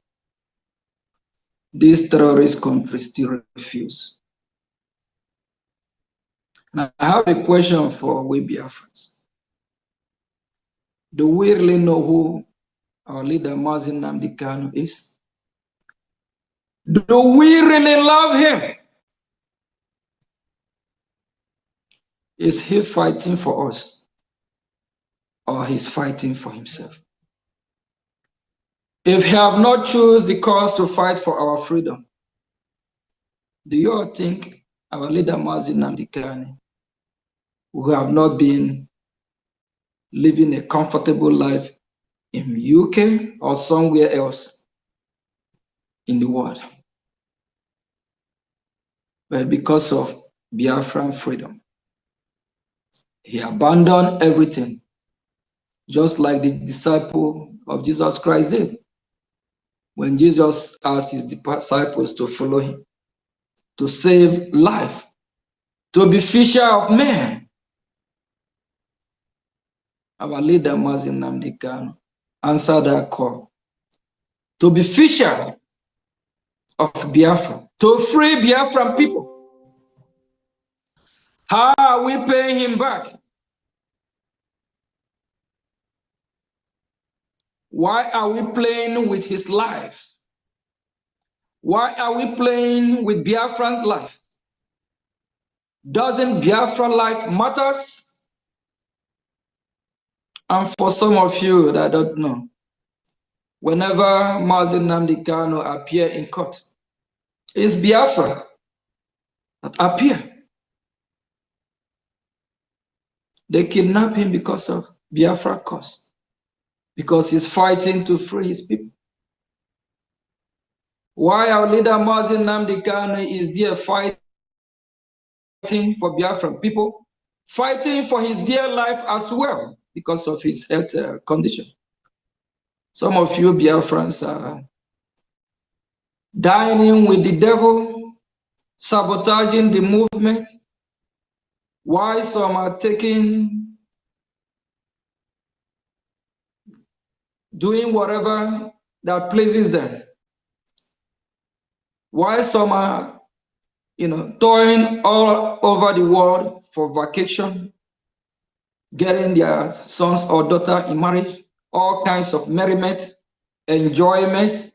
These terrorist countries still refuse. Now, I have a question for we Biafrans. Do we really know who our leader, Mazi Nnamdi Kanu, is? Do we really love him? Is he fighting for us, or he's fighting for himself? If he have not chosen the cause to fight for our freedom, do you all think our leader Mazi Nnamdi Kanu, who have not been living a comfortable life in UK or somewhere else in the world. But because of Biafran freedom, he abandoned everything, just like the disciple of Jesus Christ did. When Jesus asked his disciples to follow him, to save life, to be fisher of men, our leader, Mazin Nnamdi Kanu, answered that call to be fisher of Biafra, to free Biafran people. How are we paying him back? Why are we playing with his life? Why are we playing with Biafran's life? Doesn't Biafra life matters? And for some of you that don't know, whenever Mazin Nnamdi Kanu appear in court, it's Biafra that appear. They kidnap him because of Biafra cause, because he's fighting to free his people. Why our leader Mazin Nnamdi Kanu is there fighting for Biafran people, fighting for his dear life as well because of his health condition. Some of you Biafrans are dining with the devil, sabotaging the movement, while some are doing whatever that pleases them, while some are touring all over the world for vacation, getting their sons or daughter in marriage, all kinds of merriment, enjoyment,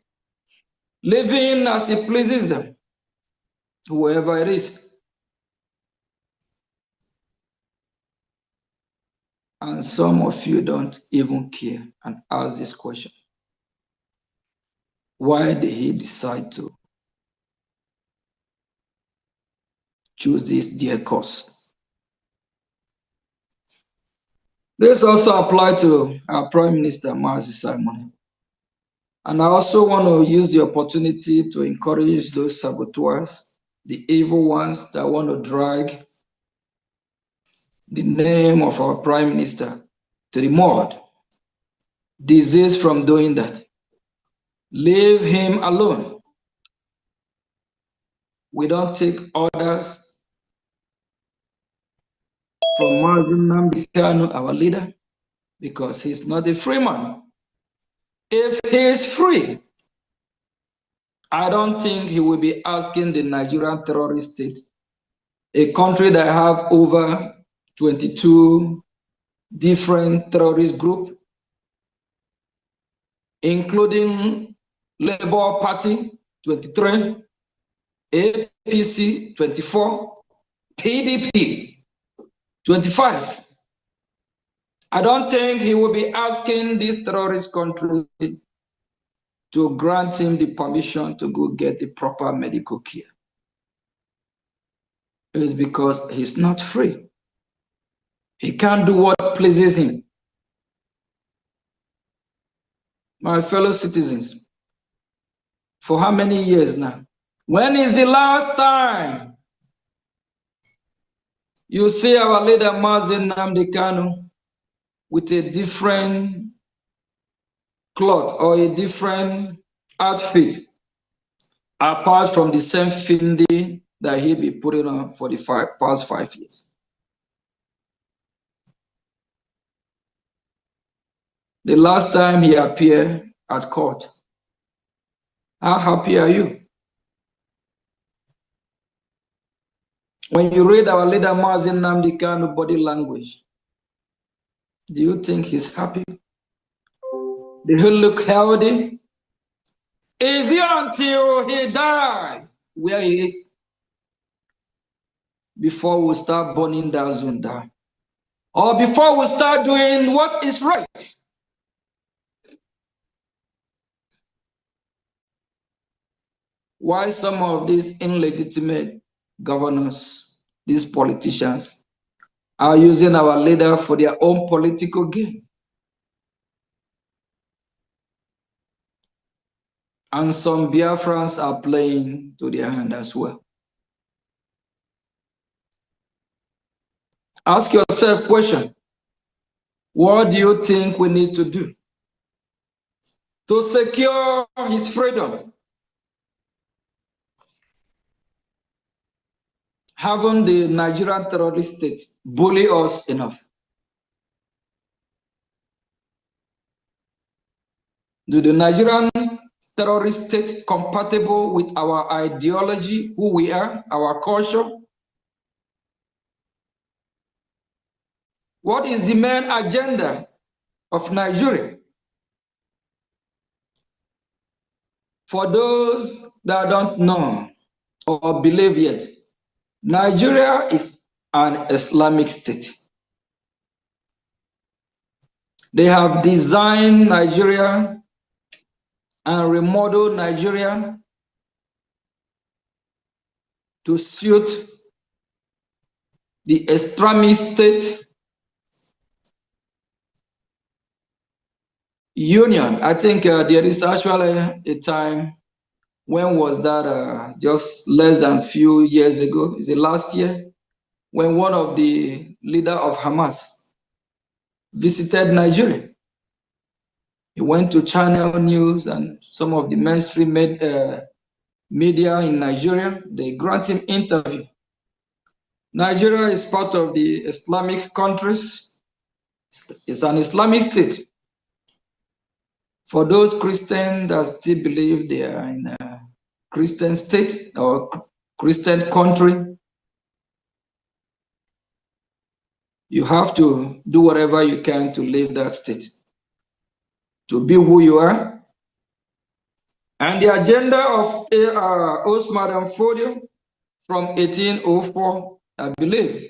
living as it pleases them, whoever it is. And some of you don't even care and ask this question. Why did he decide to choose this dear cause? This also applies to our Prime Minister, Mazi Simon. And I also want to use the opportunity to encourage those saboteurs, the evil ones that want to drag the name of our Prime Minister to the mud. Desist from doing that. Leave him alone. We don't take orders from Mazin Nnamdi Kanu, our leader, because he's not a free man. If he is free, I don't think he will be asking the Nigerian terrorist state, a country that have over 22 different terrorist groups, including Labour Party, 23, APC, 24, PDP, 25. I don't think he will be asking this terrorist country to grant him the permission to go get the proper medical care. It's because he's not free. He can't do what pleases him. My fellow citizens, for how many years now? When is the last time you see our leader Mazin Nnamdi Kanu with a different cloth or a different outfit, apart from the same Findi that he be putting on for the past 5 years? The last time he appeared at court, how happy are you? When you read our leader Mazin Nnamdi Kanu body language, do you think he's happy? Did he look healthy? Is he until he dies where he is? Before we start burning that zone down, or before we start doing what is right? Why some of these illegitimate governors, these politicians, are using our leader for their own political gain? And some Biafrans are playing to their hand as well. Ask yourself a question. What do you think we need to do to secure his freedom? Haven't the Nigerian terrorist state bully us enough? Do the Nigerian terrorist state compatible with our ideology, who we are, our culture? What is the main agenda of Nigeria? For those that don't know or believe yet, Nigeria is an Islamic state. They have designed Nigeria and remodeled Nigeria to suit the extremist state union. I think there is actually a time, when was that? Just less than a few years ago, is it last year, when one of the leader of Hamas visited Nigeria. He went to Channel News and some of the mainstream media in Nigeria. They grant him interview. Nigeria is part of the Islamic countries. It's an Islamic state. For those Christians that still believe they are in a Christian state or Christian country, you have to do whatever you can to leave that state, to be who you are. And the agenda of Osman and Fodio from 1804, I believe,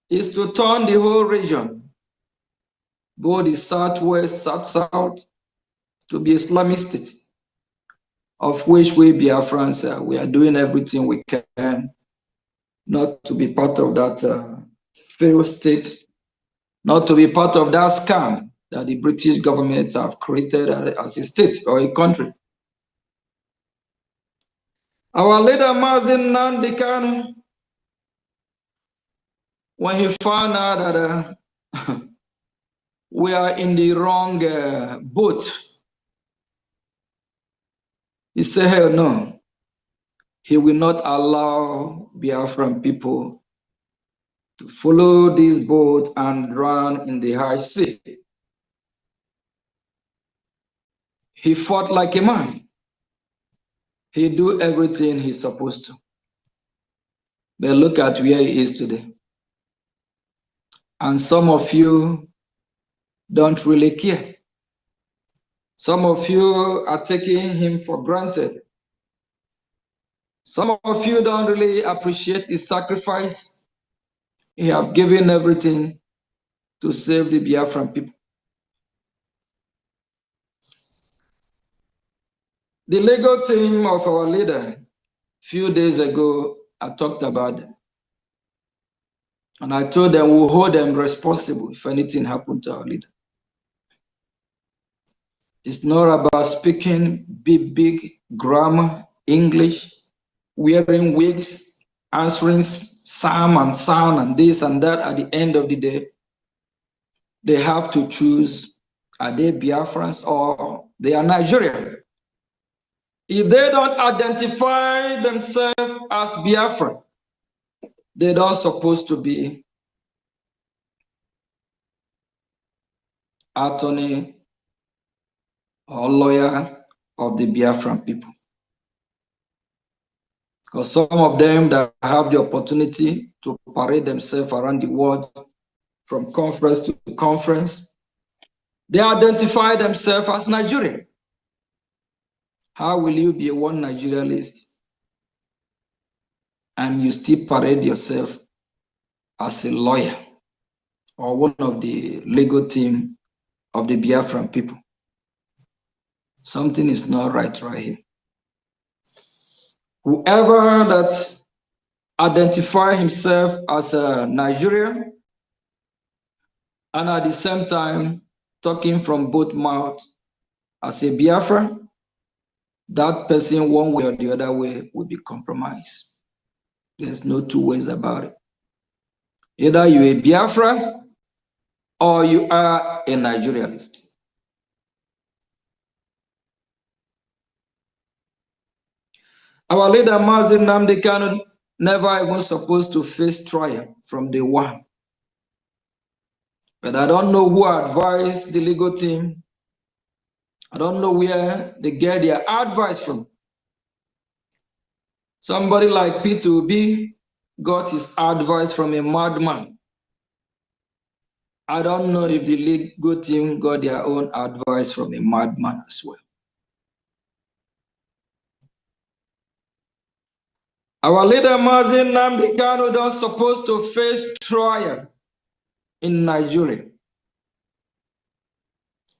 is to turn the whole region, both the southwest, south-south, to be Islamic state, of which we Biafrans, we are doing everything we can not to be part of that failed state, not to be part of that scam that the British government have created as a state or a country. Our leader, Mazin Nnamdi Kanu, when he found out that we are in the wrong boat, he said, hell no, he will not allow Biafran people to follow this boat and drown in the high sea. He fought like a man. He do everything he's supposed to. But look at where he is today. And some of you don't really care. Some of you are taking him for granted. Some of you don't really appreciate his sacrifice. He have given everything to save the Biafran people. The legal team of our leader, a few days ago, I talked about them. And I told them we'll hold them responsible if anything happened to our leader. It's not about speaking big grammar, English, wearing wigs, answering psalm and sound and this and that. At the end of the day, they have to choose, are they Biafrans or they are Nigerian? If they don't identify themselves as Biafran, they don't supposed to be attorney or lawyer of the Biafran people. Because some of them that have the opportunity to parade themselves around the world from conference to conference, they identify themselves as Nigerian. How will you be a one Nigerianist and you still parade yourself as a lawyer or one of the legal team of the Biafran people? Something is not right here. Whoever that identify himself as a Nigerian and at the same time talking from both mouths as a Biafran, that person, one way or the other way, will be compromised. There's no two ways about it. Either you're a Biafra or you are a Nigerianist. Our leader, Mazi Nnamdi Kanu, never even supposed to face trial from day one. But I don't know who advised the legal team. I don't know where they get their advice from. Somebody like P2B got his advice from a madman. I don't know if the legal team got their own advice from a madman as well. Our leader, Mazi Nnamdi Kanu, don't supposed to face trial in Nigeria.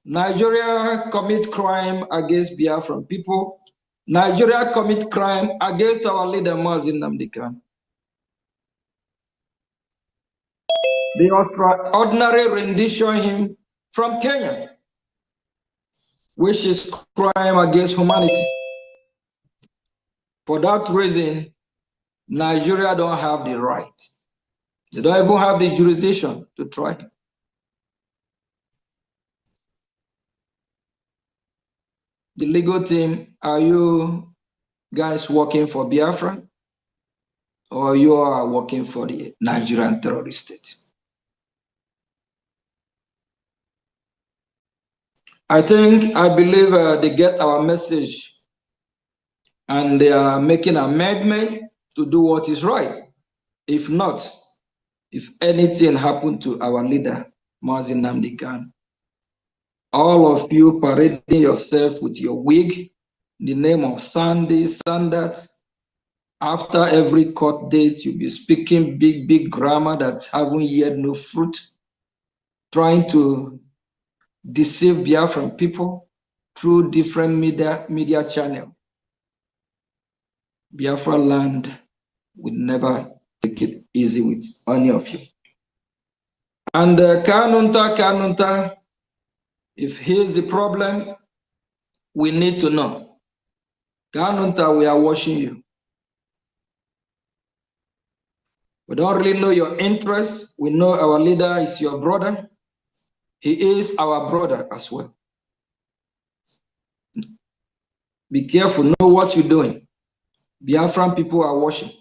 Nigeria commit crime against Biafran people. Nigeria commit crime against our leader, Mazi Nnamdi Kanu. The extraordinary rendition him from Kenya, which is crime against humanity. For that reason, Nigeria don't have the right. They don't even have the jurisdiction to try him. The legal team, are you guys working for Biafra or you are working for the Nigerian terrorist state? I believe they get our message and they are making an amendment to do what is right. If not, if anything happened to our leader, Mazi Nnamdi Kanu, all of you parading yourself with your wig, in the name of Sunday, Sanders, after every court date, you'll be speaking big grammar that haven't yet no fruit, trying to deceive Biafran people through different media channels. Biafra land will never take it easy with any of you. And Kanunta, if here's the problem, we need to know. Kanunta, we are watching you. We don't really know your interest. We know our leader is your brother. He is our brother as well. Be careful, know what you're doing. Biafran people are watching.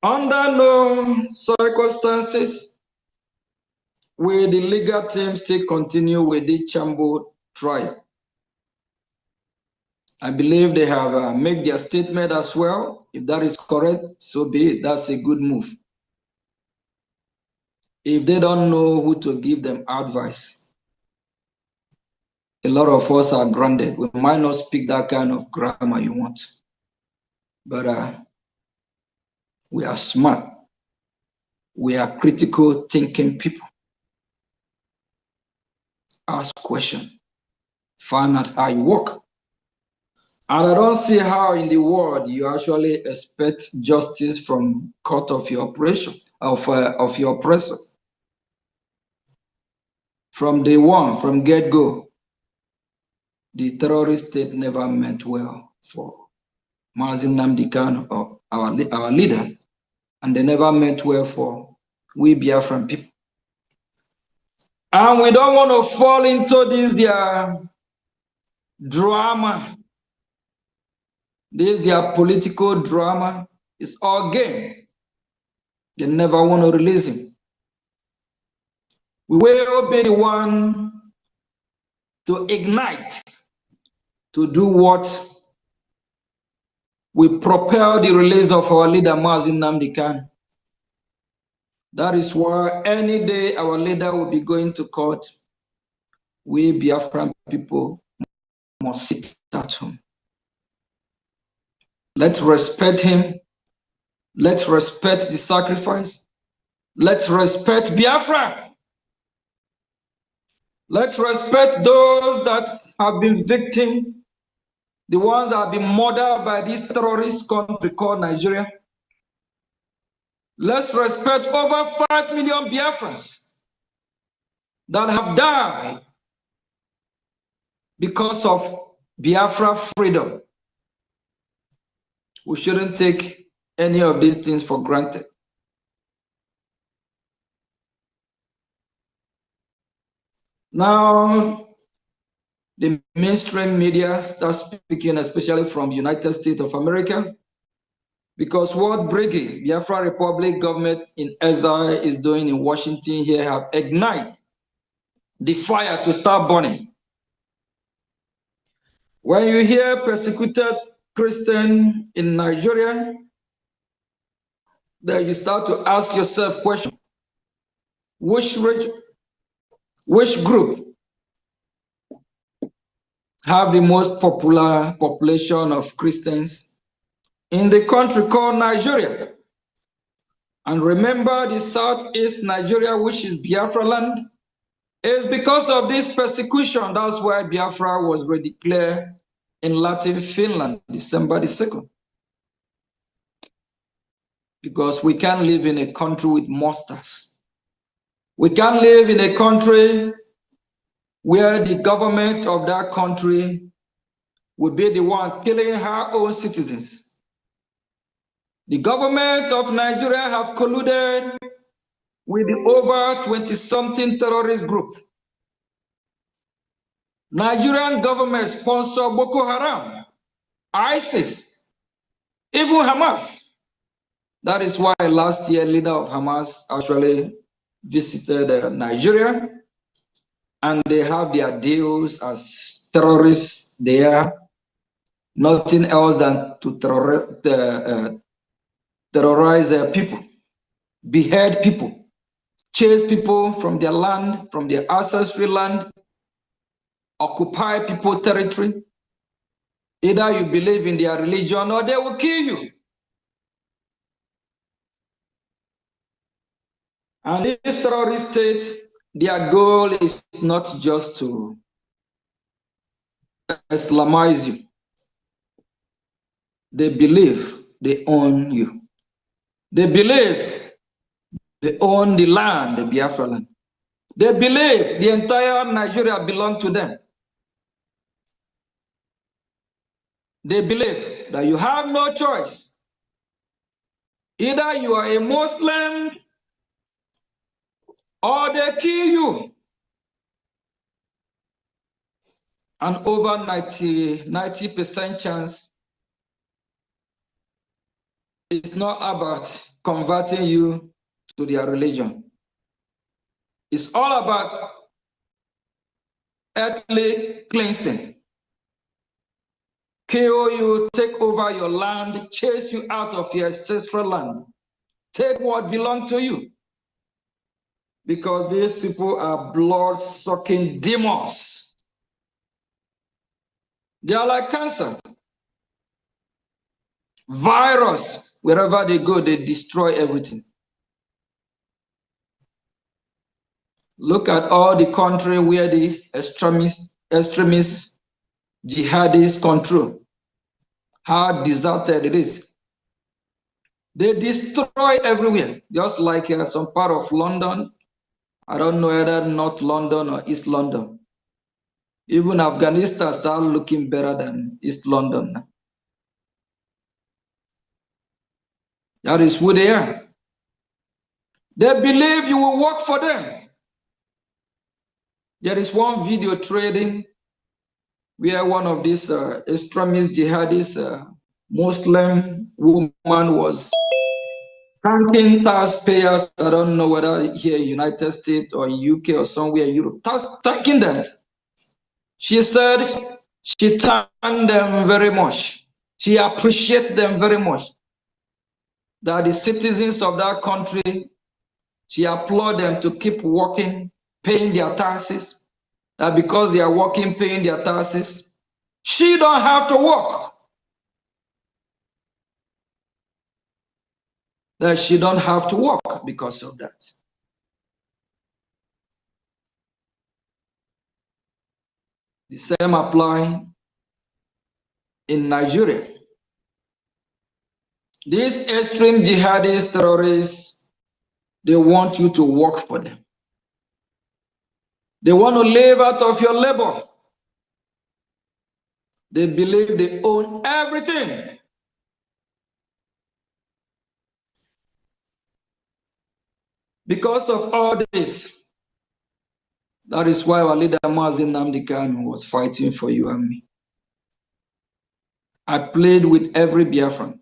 Under no circumstances will the legal team still continue with the Chambo trial. I believe they have made their statement as well. If that is correct, so be it. That's a good move. If they don't know who to give them advice, a lot of us are grounded. We might not speak that kind of grammar you want, but we are smart. We are critical thinking people. Ask questions. Find out how you work. And I don't see how in the world you actually expect justice from court of your operation, of your oppressor. From day one, from get-go, the terrorist state never meant well for Mazi Nnamdi Kanu, or our leader, and they never meant well for we Biafran people. And we don't want to fall into this their drama. This their political drama. It's all game. They never want to release him. We will be the one to ignite, to do what we propel the release of our leader Mazi Nnamdi Kanu. That is why any day our leader will be going to court, we Biafran people must sit at home. Let's respect him. Let's respect the sacrifice. Let's respect Biafra. Let's respect those that have been victims, the ones that have been murdered by this terrorist country called Nigeria. Let's respect over 5 million Biafrans that have died because of Biafra freedom. We shouldn't take any of these things for granted. Now, the mainstream media starts speaking, especially from United States of America, because what BRGIE, Biafra Republic government in exile, is doing in Washington here have ignited the fire to start burning. When you hear persecuted Christian in Nigeria, then you start to ask yourself questions. Which group have the most popular population of Christians in the country called Nigeria? And remember, the southeast Nigeria, which is Biafra land, is because of this persecution. That's why Biafra was redeclared in Latin Finland, December the 2nd. Because we can't live in a country with monsters. We can't live in a country where the government of that country would be the one killing her own citizens. The government of Nigeria have colluded with the over 20-something terrorist group. Nigerian government sponsor Boko Haram, ISIS, even Hamas. That is why last year, leader of Hamas actually visited Nigeria, and they have their deals as terrorists there. Nothing else than to terrorize people, behead people, chase people from their land, from their ancestry land, occupy people territory. Either you believe in their religion or they will kill you. And this terrorist state, their goal is not just to Islamize you. They believe they own you. They believe they own the land, the Biafra land. They believe the entire Nigeria belongs to them. They believe that you have no choice. Either you are a Muslim or they kill you. And over 90% chance, it's not about converting you to their religion. It's all about ethnic cleansing. Kill you, take over your land, chase you out of your ancestral land. Take what belongs to you. Because these people are blood-sucking demons. They are like cancer. Virus, wherever they go, they destroy everything. Look at all the country where these extremists, jihadists control. How deserted it is. They destroy everywhere, just like some part of London. I don't know whether North London or East London. Even Afghanistan started looking better than East London. That is who they are. They believe you will work for them. There is one video trading where one of these extremist jihadist Muslim woman was thanking taxpayers. I don't know whether here in United States or UK or somewhere in Europe, thanking them. She said she thanked them very much. She appreciates them very much. That the citizens of that country, she applauded them to keep working, paying their taxes. That because they are working, paying their taxes, she don't have to work. That she don't have to work because of that. The same apply in Nigeria. These extreme jihadist terrorists, they want you to work for them. They want to live out of your labor. They believe they own everything. Because of all this, that is why our leader Mazi Nnamdi Kanu was fighting for you and me. I played with every Biafran.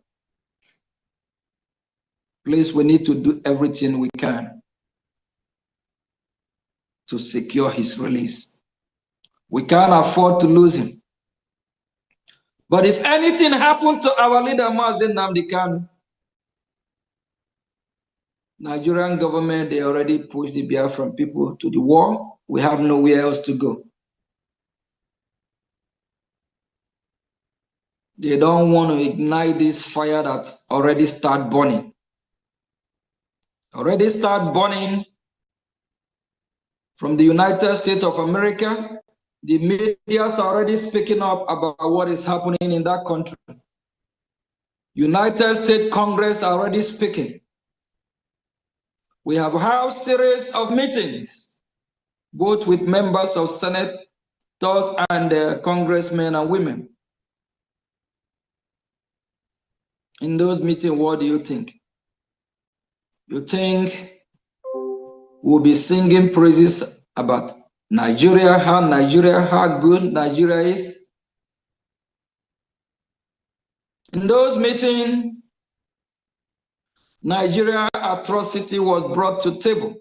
Please, we need to do everything we can to secure his release. We can't afford to lose him. But if anything happened to our leader Mazi Nnamdi Kanu, Nigerian government, they already pushed the Biafran people to the war. We have nowhere else to go. They don't want to ignite this fire that already start burning. Already start burning from the United States of America. The media is already speaking up about what is happening in that country. United States Congress are already speaking. We have had a series of meetings, both with members of senators and congressmen and women. In those meetings, what do you think? You think we'll be singing praises about Nigeria, how good Nigeria is? In those meetings, Nigeria atrocity was brought to table.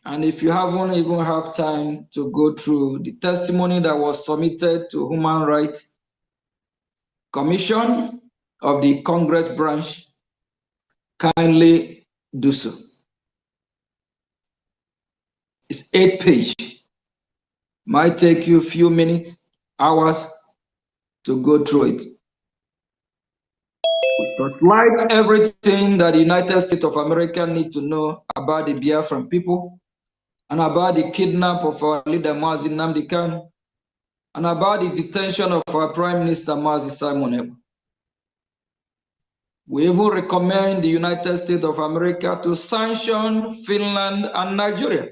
And if you haven't even had time to go through the testimony that was submitted to Human Rights Commission of the Congress branch, kindly do so. It's 8 pages. Might take you a few minutes, hours to go through it. Like everything that the United States of America need to know about the Biafran people, and about the kidnap of our leader Mazi Nnamdi Kanu, and about the detention of our Prime Minister Mazi Simon Ekpa. We even recommend the United States of America to sanction Finland and Nigeria.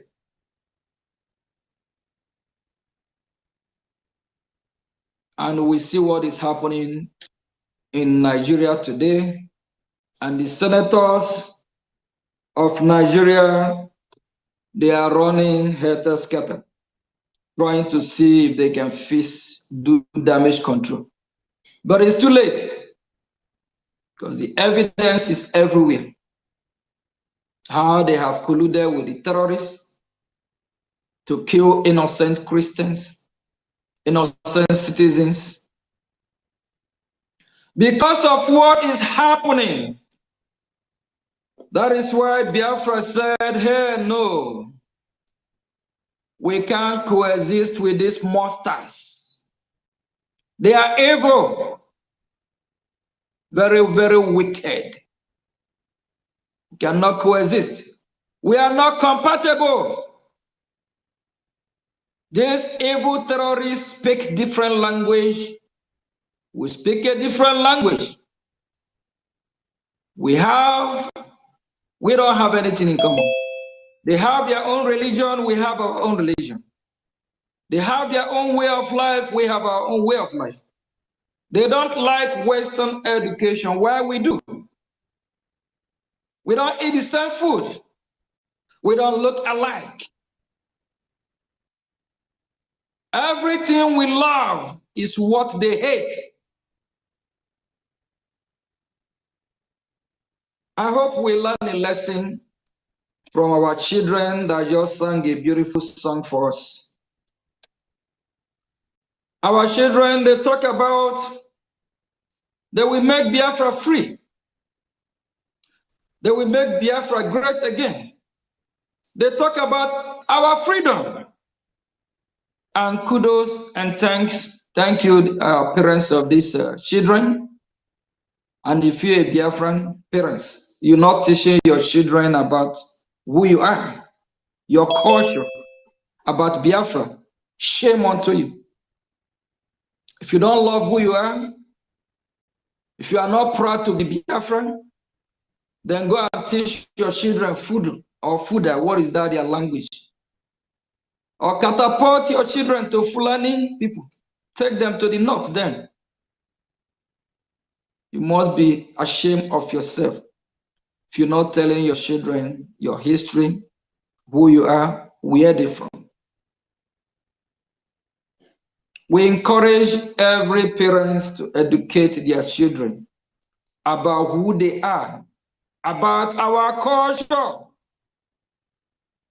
And we see what is happening in Nigeria today, and the senators of Nigeria, they are running helter-skelter, trying to see if they can do damage control. But it's too late, because the evidence is everywhere. How they have colluded with the terrorists to kill innocent Christians, innocent citizens. Because of what is happening, that is why Biafra said, hey, no, we can't coexist with these monsters. They are evil, very, very wicked. We cannot coexist. We are not compatible. These evil terrorists speak different language. We speak a different language. We don't have anything in common. They have their own religion, we have our own religion. They have their own way of life, we have our own way of life. They don't like Western education, while we do. We don't eat the same food. We don't look alike. Everything we love is what they hate. I hope we learn a lesson from our children that just sang a beautiful song for us. Our children, they talk about that we make Biafra free. They will make Biafra great again. They talk about our freedom. And kudos and thank you, parents of these children. And if you're a Biafran parents, you're not teaching your children about who you are, your culture, about Biafra. Shame unto you. If you don't love who you are, if you are not proud to be Biafran, then go and teach your children food or Fuda. What is that, their language? or catapult your children to Fulani people. Take them to the north then. You must be ashamed of yourself if you're not telling your children your history, who you are, where they're from. We encourage every parent to educate their children about who they are, about our culture.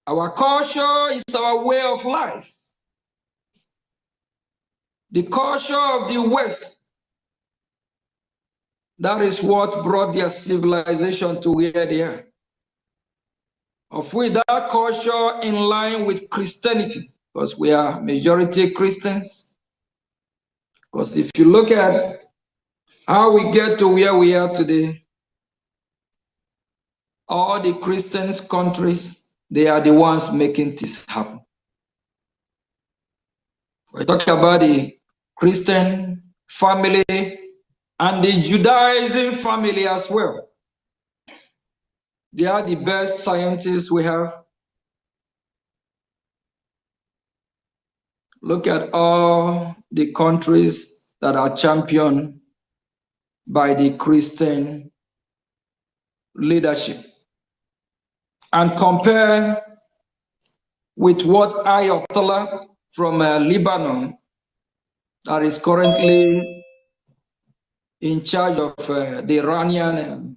Our culture is our way of life. The culture of the West, that is what brought their civilization to where they are. Of which that culture in line with Christianity, because we are majority Christians. Because if you look at how we get to where we are today, all the Christian countries, they are the ones making this happen. We talk about the Christian family and the Judaism family as well. They are the best scientists we have. Look at all the countries that are championed by the Christian leadership and compare with what Ayatollah from Lebanon that is currently in charge of the Iranian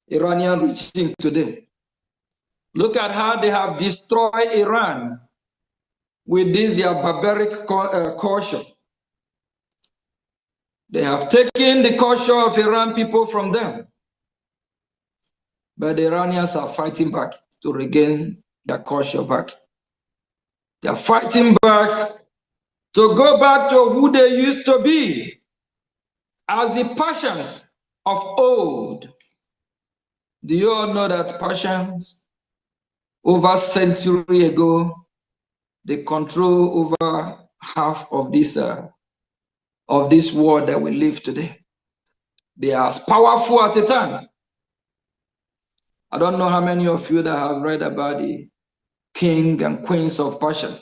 regime today. Look at how they have destroyed Iran with this their barbaric culture. They have taken the culture of Iran people from them, but the Iranians are fighting back to regain their culture back. They are fighting back to go back to who they used to be as the Persians of old. Do you all know that Persians, over a century ago, they control over half of this world that we live today? They are as powerful at the time. I don't know how many of you that have read about the king and queens of Persia.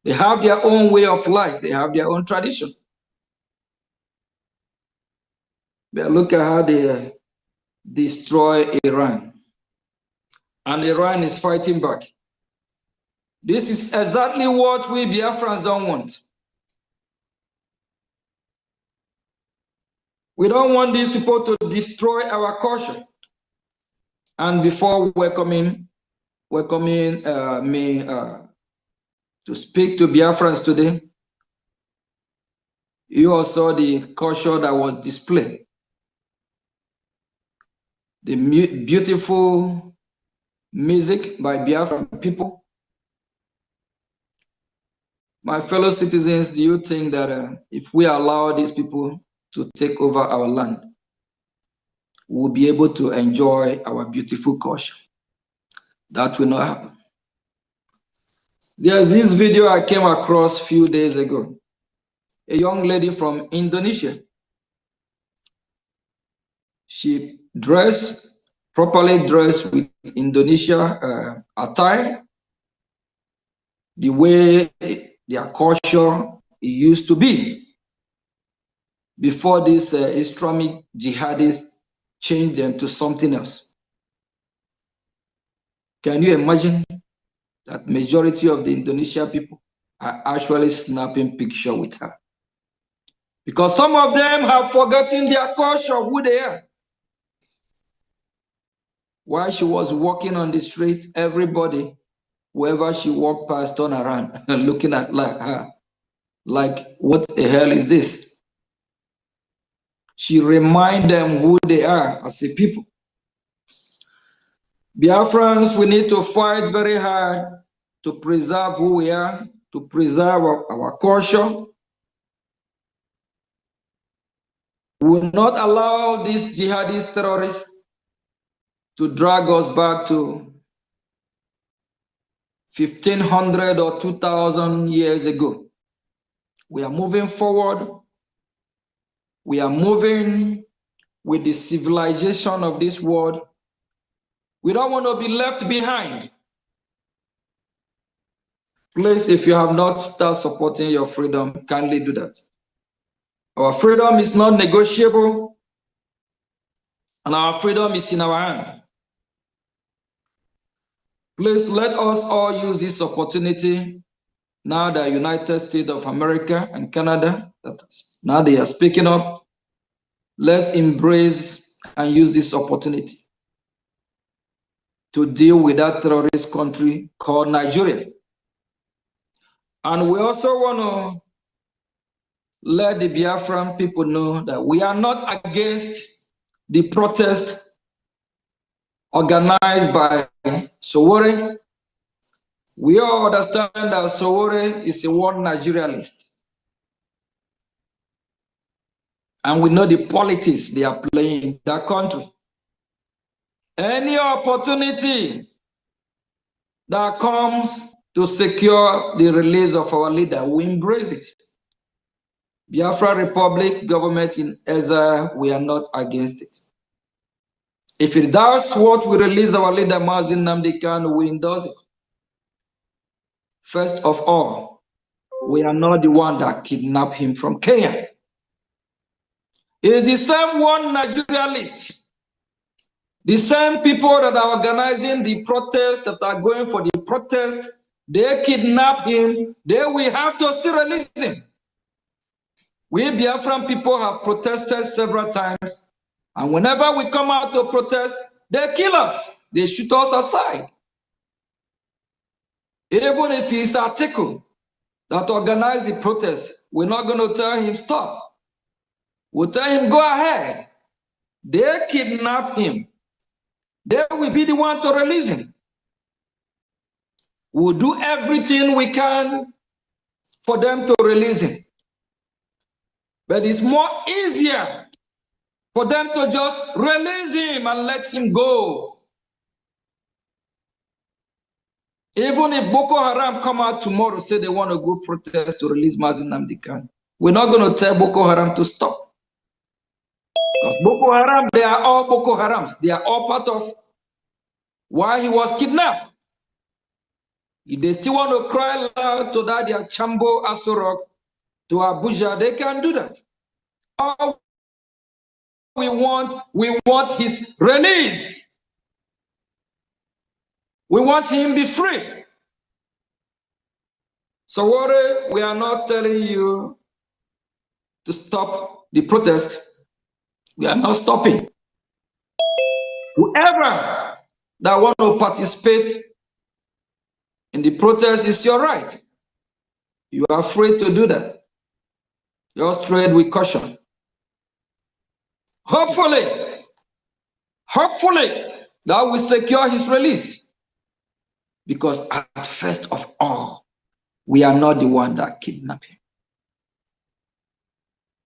They have their own way of life. They have their own tradition. But look at how they destroy Iran. And Iran is fighting back. This is exactly what we Biafrans don't want. We don't want these people to destroy our culture. And before welcoming me to speak to Biafrans today, you all saw the culture that was displayed. The beautiful music by Biafran people. My fellow citizens, do you think that if we allow these people to take over our land, we'll be able to enjoy our beautiful culture? That will not happen. There's this video I came across a few days ago. A young lady from Indonesia. She properly dressed with Indonesia attire, the way their culture used to be before this Islamic jihadists changed them to something else. Can you imagine that majority of the Indonesian people are actually snapping picture with her? Because some of them have forgotten their culture, who they are. While she was walking on the street, everybody, whoever she walked past, turned around looking at her like, what the hell is this? She reminded them who they are as a people. Biafrans, we need to fight very hard to preserve who we are, to preserve our culture. We will not allow these jihadist terrorists to drag us back to 1500 or 2000 years ago. We are moving forward. We are moving with the civilization of this world. We don't want to be left behind. Please, if you have not started supporting your freedom, kindly do that. Our freedom is not negotiable, and our freedom is in our hand. Please let us all use this opportunity now that United States of America and Canada, now they are speaking up. Let's embrace and use this opportunity to deal with that terrorist country called Nigeria. And we also want to let the Biafran people know that we are not against the protest organized by Sowore. We all understand that Sowore is a one Nigerialist. And we know the politics they are playing in that country. Any opportunity that comes to secure the release of our leader, we embrace it. Biafra Republic, government in exile, we are not against it. If it does what we release our leader, Mazin Nnamdi Kanu, we endorse it. First of all, we are not the one that kidnapped him from Kenya. It's the same one Nigerialist. The same people that are organizing the protests, that are going for the protest, they kidnap him, they will have to still release him. We Biafran people have protested several times, and whenever we come out to protest, they kill us, they shoot us aside. Even if it's article that organized the protest, we're not going to tell him stop. We'll tell him go ahead. They kidnap him. They will be the one to release him. We'll do everything we can for them to release him. But it's more easier for them to just release him and let him go. Even if Boko Haram come out tomorrow, say they want to go protest to release Mazin Nnamdi Kanu, we're not going to tell Boko Haram to stop. Because Boko Haram, they are all Boko Harams. They are all part of why he was kidnapped. If they still want to cry loud to that their Chambo Asorok to Abuja, they can do that. All we want his release. We want him to be free. So what we are not telling you to stop the protest. We are not stopping. Whoever that want to participate in the protest is your right. You are free to do that. Just tread with caution. Hopefully, that will secure his release. Because at first of all, we are not the one that kidnapped him.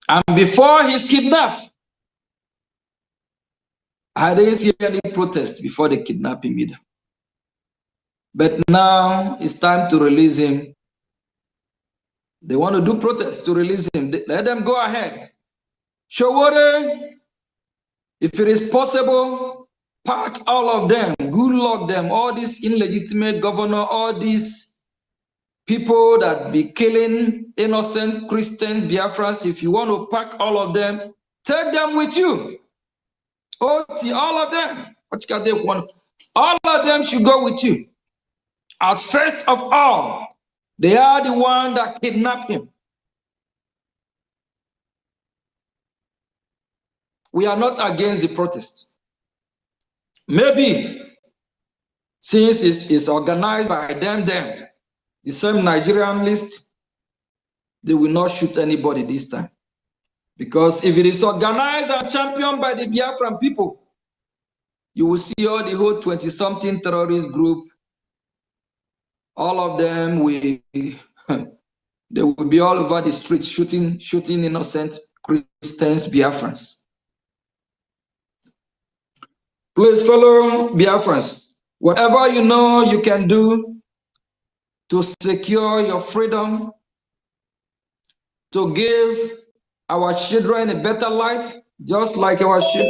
And before he's kidnapped, I didn't see any protest before they kidnapped him either. But now it's time to release him. They want to do protests to release him. Let them go ahead. Sowore, if it is possible, pack all of them, good luck them, all these illegitimate governor, all these people that be killing innocent Christian Biafrans. If you want to pack all of them, take them with you. All of them. All of them should go with you. At first of all, they are the one that kidnapped him. We are not against the protest. Maybe since it is organized by them, the same Nigerian list, they will not shoot anybody this time. Because if it is organized and championed by the Biafran people, you will see all the whole 20-something terrorist group, all of them will, they will be all over the streets shooting innocent Christians, Biafrans. Please, fellow Biafrans, whatever you know you can do to secure your freedom, to give our children a better life, just like our kids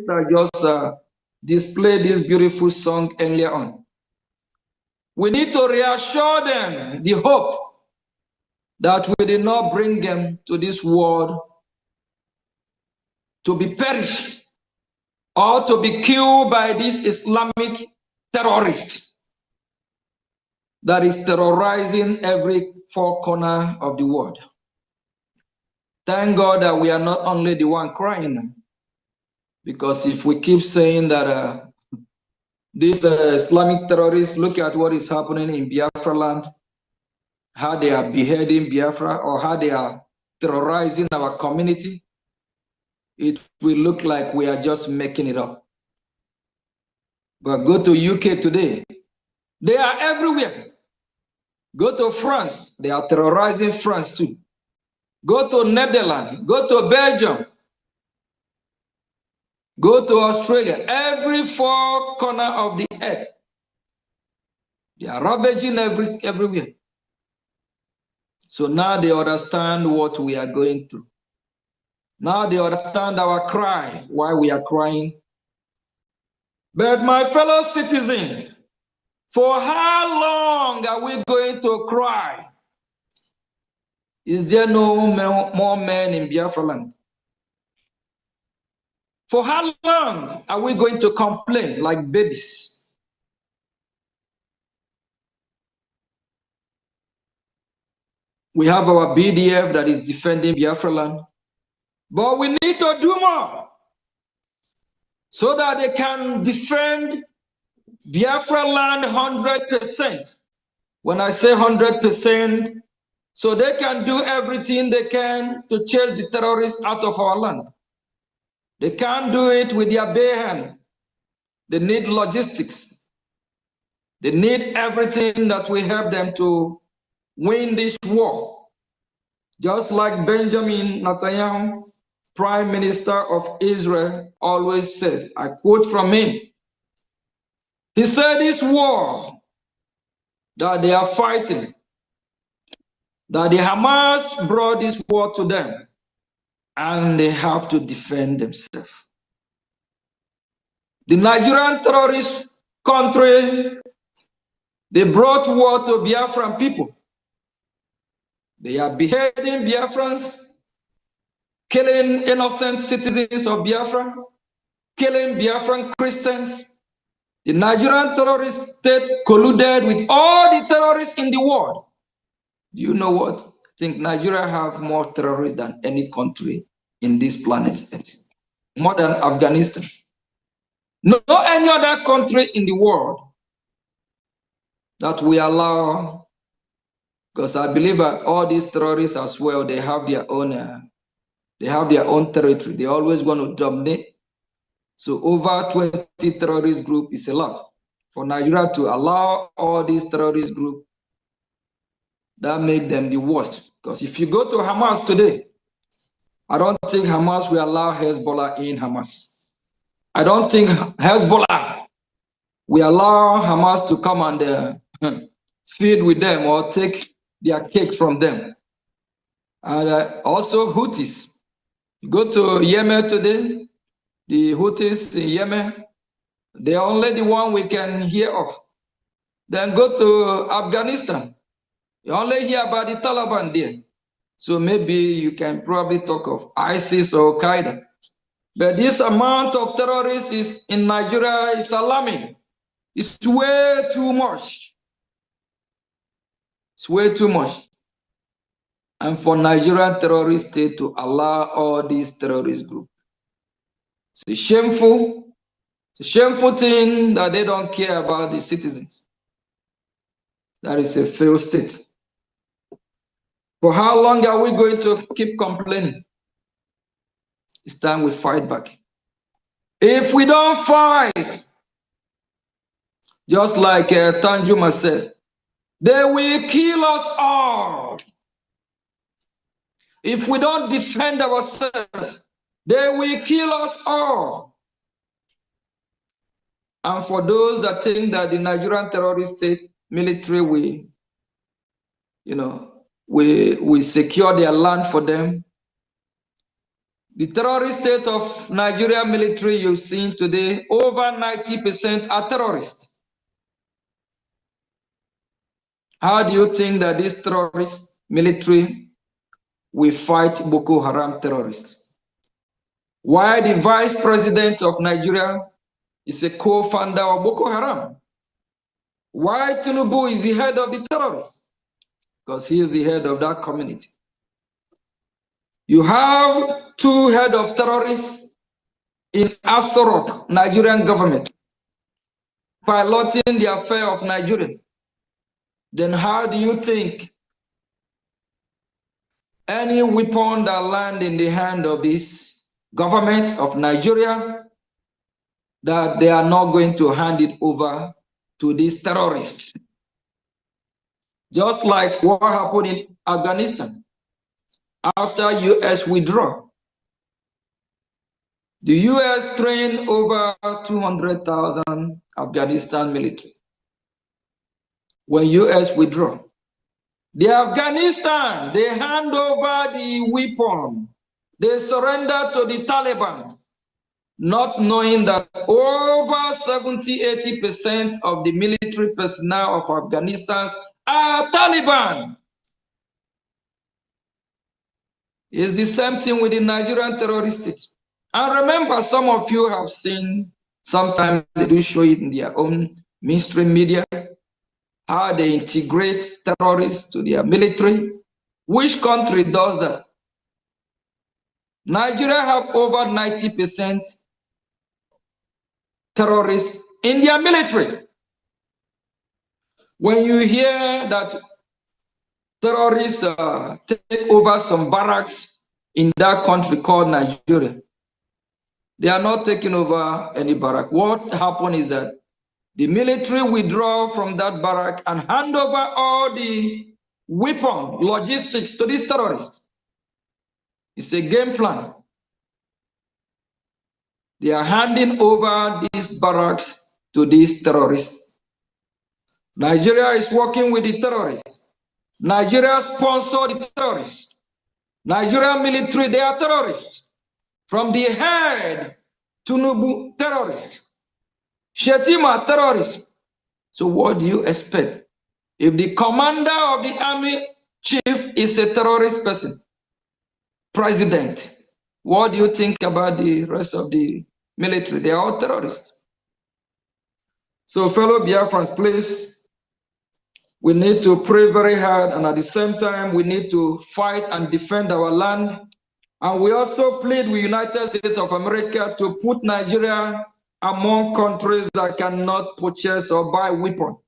that just displayed this beautiful song earlier on. We need to reassure them the hope that we did not bring them to this world to be perished or to be killed by this Islamic terrorist that is terrorizing every four corner of the world. Thank God that we are not only the one crying, because if we keep saying that these Islamic terrorists, look at what is happening in Biafra land, how they are beheading Biafra or how they are terrorizing our community, it will look like we are just making it up. But go to UK today, they are everywhere. Go to France, they are terrorizing France too. Go to Netherlands, go to Belgium, go to Australia, every four corner of the earth. They are ravaging everywhere. So now they understand what we are going through. Now they understand our cry, why we are crying. But my fellow citizens, for how long are we going to cry? Is there no more men in Biafra land? For how long are we going to complain like babies? We have our BDF that is defending Biafra land, but we need to do more so that they can defend Biafra land 100%. When I say 100%, so they can do everything they can to chase the terrorists out of our land. They can't do it with their bare hand. They need logistics. They need everything that will help them to win this war. Just like Benjamin Netanyahu, Prime Minister of Israel, always said, I quote from him, he said, this war that they are fighting, that the Hamas brought this war to them, and they have to defend themselves. The Nigerian terrorist country, they brought war to Biafran people. They are beheading Biafrans, killing innocent citizens of Biafra, killing Biafran Christians. The Nigerian terrorist state colluded with all the terrorists in the world. Do you know what? I think Nigeria have more terrorists than any country in this planet Earth, more than Afghanistan. No any other country in the world that we allow, because I believe that all these terrorists as well, they have their own territory. They always want to dominate. So over 20 terrorist group is a lot. For Nigeria to allow all these terrorist groups, that make them the worst. Because if you go to Hamas today, I don't think Hamas will allow Hezbollah in Hamas. I don't think Hezbollah will allow Hamas to come and feed with them or take their cake from them. And also Houthis. You go to Yemen today, the Houthis in Yemen, they are only the one we can hear of. Then go to Afghanistan. You only hear about the Taliban there. So maybe you can probably talk of ISIS or Al-Qaeda. But this amount of terrorists is in Nigeria is alarming. It's way too much. It's way too much. And for Nigerian terrorist state to allow all these terrorist groups. It's shameful. It's a shameful thing that they don't care about the citizens. That is a failed state. For how long are we going to keep complaining? It's time we fight back. If we don't fight, just like Tanjuma said, they will kill us all. If we don't defend ourselves, they will kill us all. And for those that think that the Nigerian terrorist state military will, we secure their land for them. The terrorist state of Nigeria military you've seen today, over 90% are terrorists. How do you think that this terrorist military will fight Boko Haram terrorists? Why the vice president of Nigeria is a co-founder of Boko Haram? Why Tinubu is the head of the terrorists? Because he is the head of that community. You have two heads of terrorists in Asorok, Nigerian government, piloting the affair of Nigeria. Then how do you think any weapon that land in the hand of this government of Nigeria, that they are not going to hand it over to these terrorists? Just like what happened in Afghanistan after US withdrew. The US trained over 200,000 Afghanistan military. When US withdrew, the Afghanistan, they hand over the weapon. They surrender to the Taliban, not knowing that over 70–80% of the military personnel of Afghanistan are Taliban. It's the same thing with the Nigerian terrorists. And remember, some of you have seen, sometimes they do show it in their own mainstream media, how they integrate terrorists to their military. Which country does that? Nigeria have over 90% terrorists in their military. When you hear that terrorists take over some barracks in that country called Nigeria, they are not taking over any barrack. What happened is that the military withdraw from that barrack and hand over all the weapon, logistics to these terrorists. It's a game plan. They are handing over these barracks to these terrorists. Nigeria is working with the terrorists. Nigeria sponsored the terrorists. Nigerian military, they are terrorists. From the head, Tinubu, terrorist. Shetima, terrorist. So what do you expect? If the commander of the army chief is a terrorist person, president, what do you think about the rest of the military? They are all terrorists. So fellow Biafrans, please, we need to pray very hard, and at the same time, we need to fight and defend our land. And we also plead with United States of America to put Nigeria among countries that cannot purchase or buy weapons.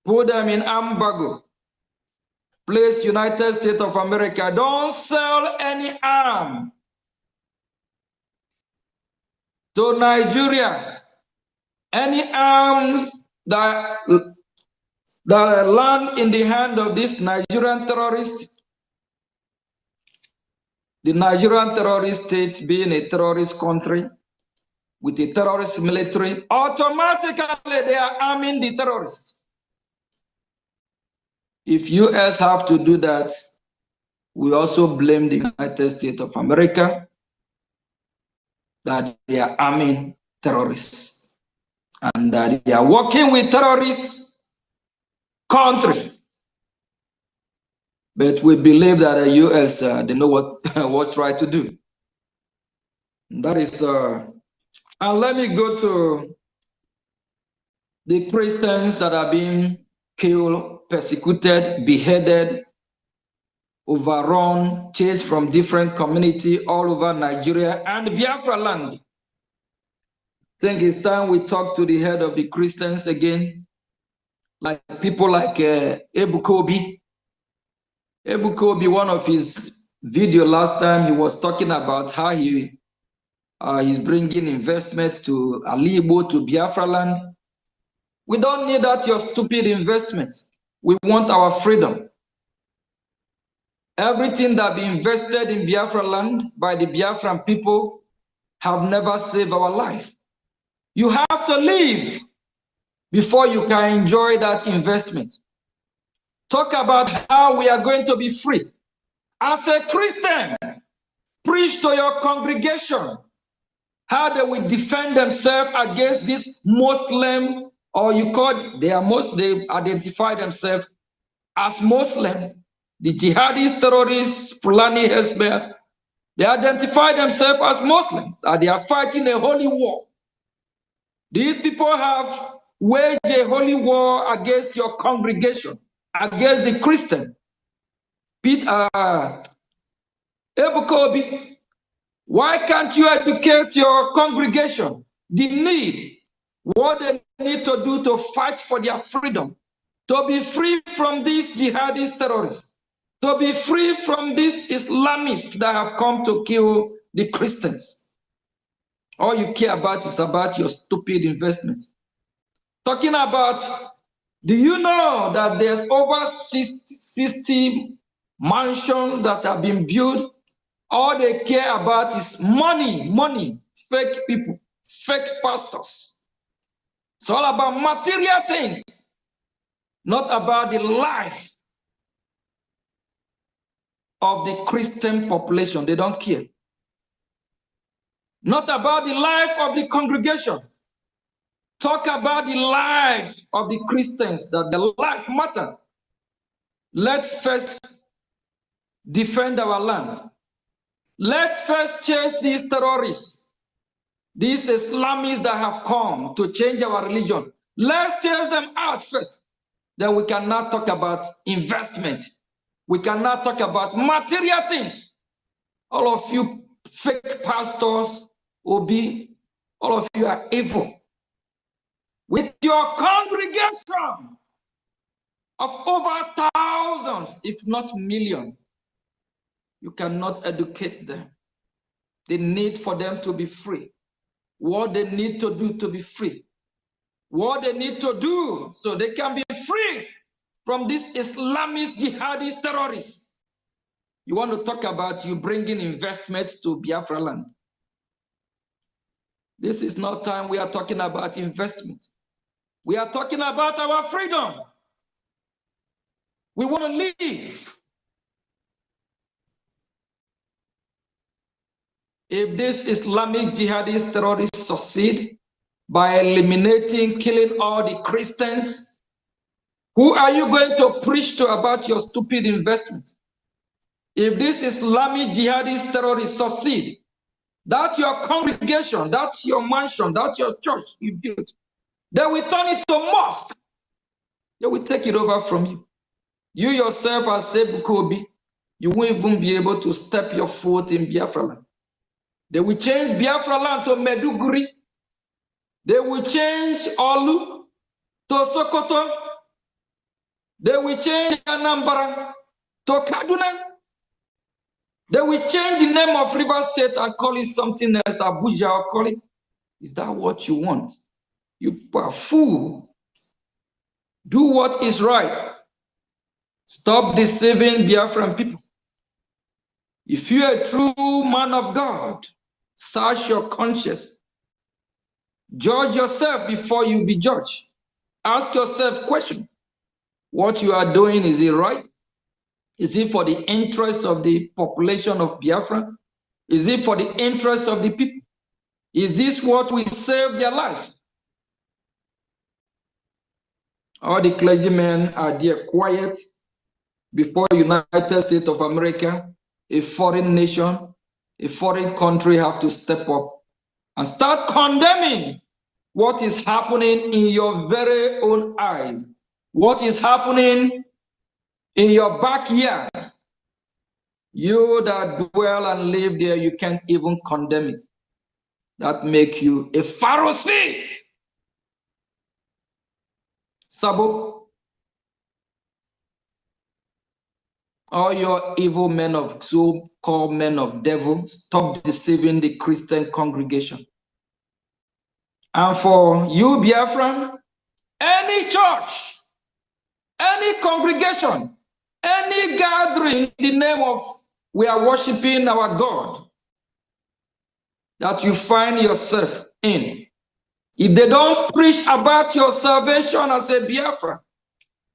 Put them in embargo. Please, United States of America, don't sell any arm to Nigeria. Any arms that land in the hand of this Nigerian terrorists, the Nigerian terrorist state being a terrorist country with a terrorist military, automatically they are arming the terrorists. If US have to do that, we also blame the United States of America that they are arming terrorists and that they are working with terrorist country. But we believe that the US, they know what's right to do. And that is, and let me go to the Christians that are being killed, persecuted, beheaded, overrun, chased from different communities all over Nigeria and Biafra land. I think it's time we talk to the head of the Christians again, like people like Ebukobi. Ebukobi, one of his video last time, he was talking about how he's bringing investment to Alibo, to Biafra land. We don't need that your stupid investment. We want our freedom. Everything that be invested in Biafra land by the Biafran people have never saved our life. You have to leave before you can enjoy that investment. Talk about how we are going to be free. As a Christian, preach to your congregation how they will defend themselves against this Muslim, or you call they identify themselves as Muslim. The jihadist terrorists, Fulani Hezbollah, they identify themselves as Muslim, that they are fighting a holy war. These people have waged a holy war against your congregation, against the Christian. Ebukobi, why can't you educate your congregation? The need, what they need to do to fight for their freedom, to be free from these jihadist terrorists, to be free from these Islamists that have come to kill the Christians. All you care about is about your stupid investment. Talking about, do you know that there's over 60 mansions that have been built? All they care about is money, money, fake people, fake pastors. It's all about material things, not about the life of the Christian population. They don't care. Not about the life of the congregation. Talk about the life of the Christians, that the life matter. Let's first defend our land. Let's first chase these terrorists, these Islamists that have come to change our religion. Let's chase them out first. Then we cannot talk about investment. We cannot talk about material things. All of you fake pastors, Obi, all of you are evil. With your congregation of over thousands, if not millions, you cannot educate them. The need for them to be free. What they need to do to be free. What they need to do so they can be free from these Islamist jihadist terrorists. You want to talk about you bringing investments to Biafra land. This is not time we are talking about investment. We are talking about our freedom. We want to live. If this Islamic jihadist terrorists succeed by eliminating, killing all the Christians, who are you going to preach to about your stupid investment? If this Islamic jihadist terrorists succeed, that's your congregation, that's your mansion, that's your church you built. They will turn it to mosque. They will take it over from you. You yourself, as Sebukobi, you won't even be able to step your foot in Biafra land. They will change Biafra land to Meduguri. They will change Olu to Sokoto. They will change Anambra to Kaduna. They will change the name of River State and call it something else, Abuja, or call it. Is that what you want? You are a fool. Do what is right. Stop deceiving Biafran people. If you are a true man of God, search your conscience. Judge yourself before you be judged. Ask yourself question. What you are doing, is it right? Is it for the interest of the population of Biafra? Is it for the interest of the people? Is this what will save their life? All the clergymen are there quiet before United States of America, a foreign nation, a foreign country have to step up and start condemning what is happening in your very own eyes. What is happening in your backyard. You that dwell and live there, you can't even condemn it. That make you a Pharisee. Sabo. All your evil men of so-called men of devil, stop deceiving the Christian congregation. And for you, Biafran, any church, any congregation, any gathering in the name of we are worshiping our God that you find yourself in, if they don't preach about your salvation as a Biafra,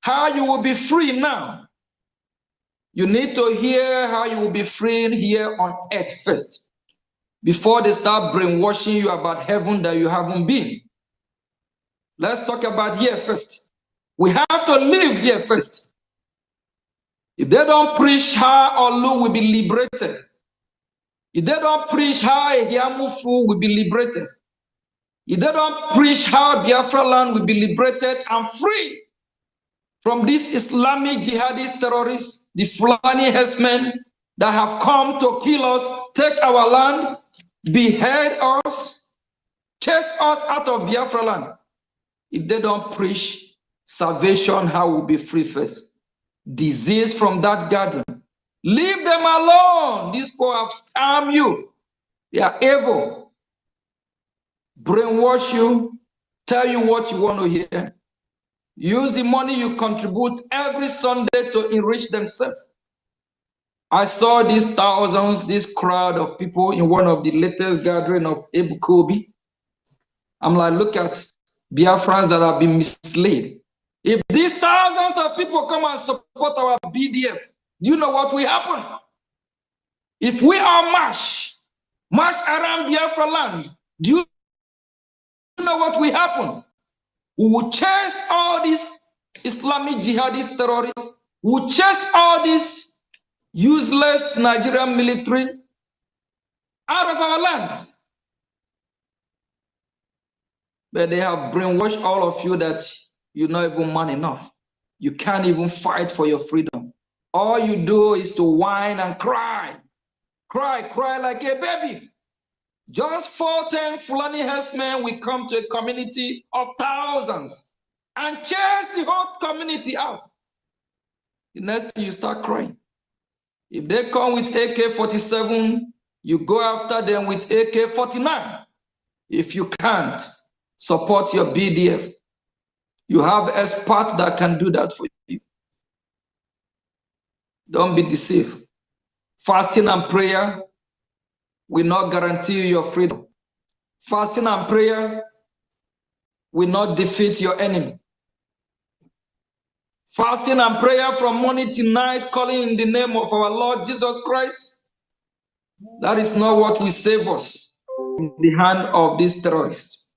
how you will be free now, you need to hear how you will be free here on earth first, before they start brainwashing you about heaven that you haven't been. Let's talk about here first. We have to live here first. If they don't preach how Olu will be liberated, if they don't preach how Ehiamufu will be liberated, if they don't preach how Biafra land will be liberated and free from these Islamic jihadist terrorists, the Fulani herdsmen that have come to kill us, take our land, behead us, chase us out of Biafra land. If they don't preach salvation, how will be free first? Disease from that gathering. Leave them alone. These people have scammed you. They are evil. Brainwash you, tell you what you want to hear. Use the money you contribute every Sunday to enrich themselves. I saw these thousands, this crowd of people in one of the latest gathering of Abu Kobi. I'm like, look at Biafrans that have been misled. If these thousands of people come and support our BDF, do you know what will happen? If we are march around Biafra land, do you know what will happen? We will chase all these Islamic jihadist terrorists. We will chase all these useless Nigerian military out of our land. But they have brainwashed all of you that you're not even man enough. You can't even fight for your freedom. All you do is to whine and cry. Cry like a baby. Just 410 Fulani herdsmen will come to a community of thousands and chase the whole community out. The next thing you start crying. If they come with AK-47, you go after them with AK-49. If you can't support your BDF, you have experts that can do that for you. Don't be deceived. Fasting and prayer will not guarantee you your freedom. Fasting and prayer will not defeat your enemy. Fasting and prayer from morning till night, calling in the name of our Lord Jesus Christ, that is not what will save us in the hand of these terrorists.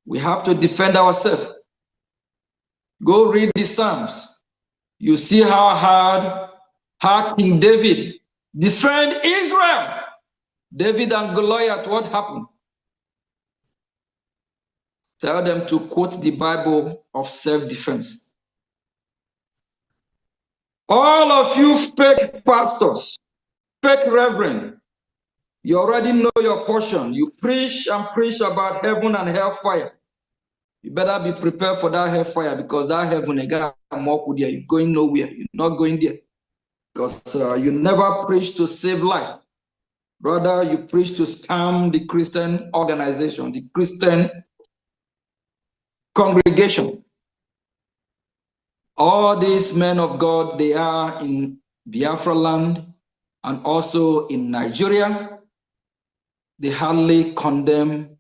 We have to defend ourselves. Go read the Psalms. You see how King David defend Israel. David and Goliath, what happened? Tell them to quote the Bible of self-defense. All of you fake pastors, fake reverend, you already know your portion. You preach and preach about heaven and hellfire. You better be prepared for that hellfire, because that heaven, you're going nowhere. You're not going there. Because you never preach to save life. Rather, you preach to scam the Christian organization, the Christian congregation. All these men of God, they are in Biafra land and also in Nigeria. They hardly condemn,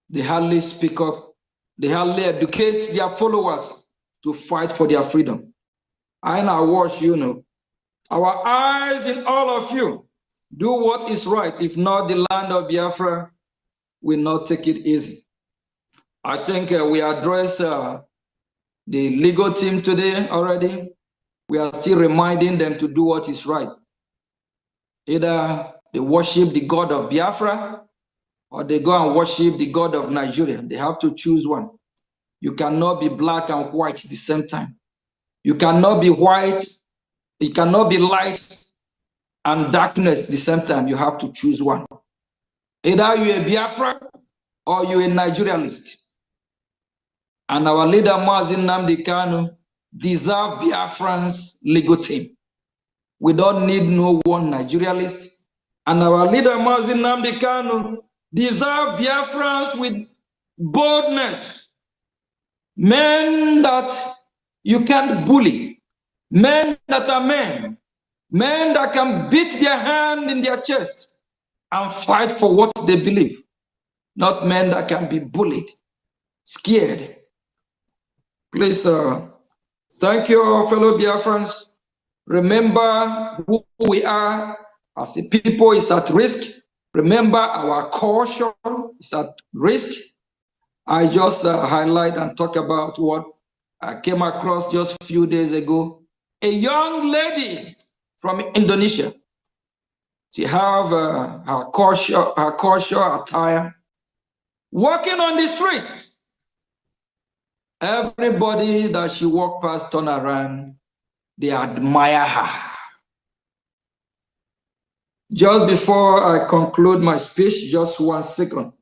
they hardly speak up, they hardly educate their followers to fight for their freedom. I now watch, our eyes in all of you. Do what is right. If not, the land of Biafra will not take it easy. I think we address the legal team today already. We are still reminding them to do what is right. Either they worship the God of Biafra or they go and worship the God of Nigeria. They have to choose one. You cannot be black and white at the same time. You cannot be white, you cannot be light and darkness at the same time. You have to choose one. Either you're a Biafra or you're a Nigerialist. And our leader, Mazi Nnamdi Kanu, deserve Biafran's legal team. We don't need no one Nigerialist. And our leader, Mazi Nnamdi Kanu, deserve Biafrans with boldness. Men that you can't bully. Men that are men. Men that can beat their hand in their chest and fight for what they believe. Not men that can be bullied, scared. Please, thank you, fellow Biafrans. Remember who we are as a people is at risk. Remember our culture is at risk. I just highlight and talk about what I came across just a few days ago a young lady from Indonesia. She have her culture attire, walking on the street. Everybody that she walked past turn around, they admire her. Just before I conclude my speech, just 1 second.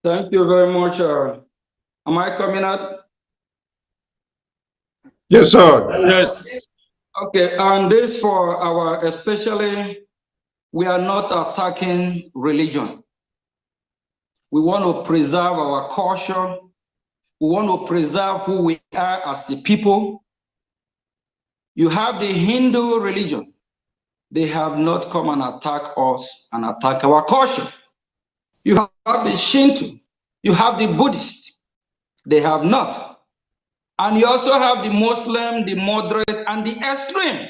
Thank you very much. Am I coming out? Yes, sir. Yes. Okay, and this for our, especially, we are not attacking religion. We want to preserve our culture. We want to preserve who we are as a people. You have the Hindu religion. They have not come and attack us and attack our culture. You have the Shinto. You have the Buddhist. They have not. And you also have the Muslim, the moderate, and the extreme.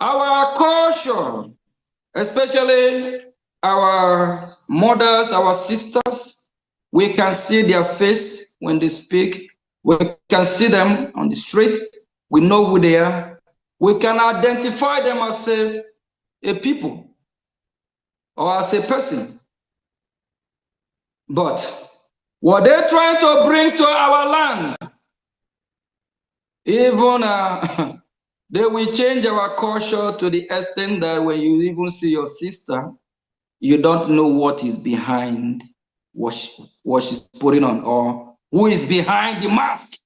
Our culture, especially our mothers, our sisters, we can see their face when they speak. We can see them on the street. We know who they are. We can identify them as a people or as a person. But what they're trying to bring to our land, even they will change our culture to the extent that when you even see your sister, you don't know what is behind what she's putting on or who is behind the mask.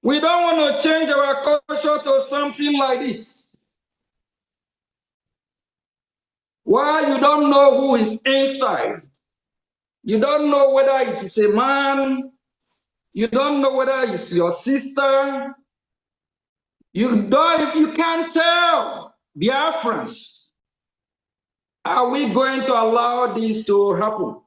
We don't want to change our culture to something like this. Why? You don't know who is inside. You don't know whether it is a man. You don't know whether it's your sister. You can't tell. Biafrans, are we going to allow this to happen?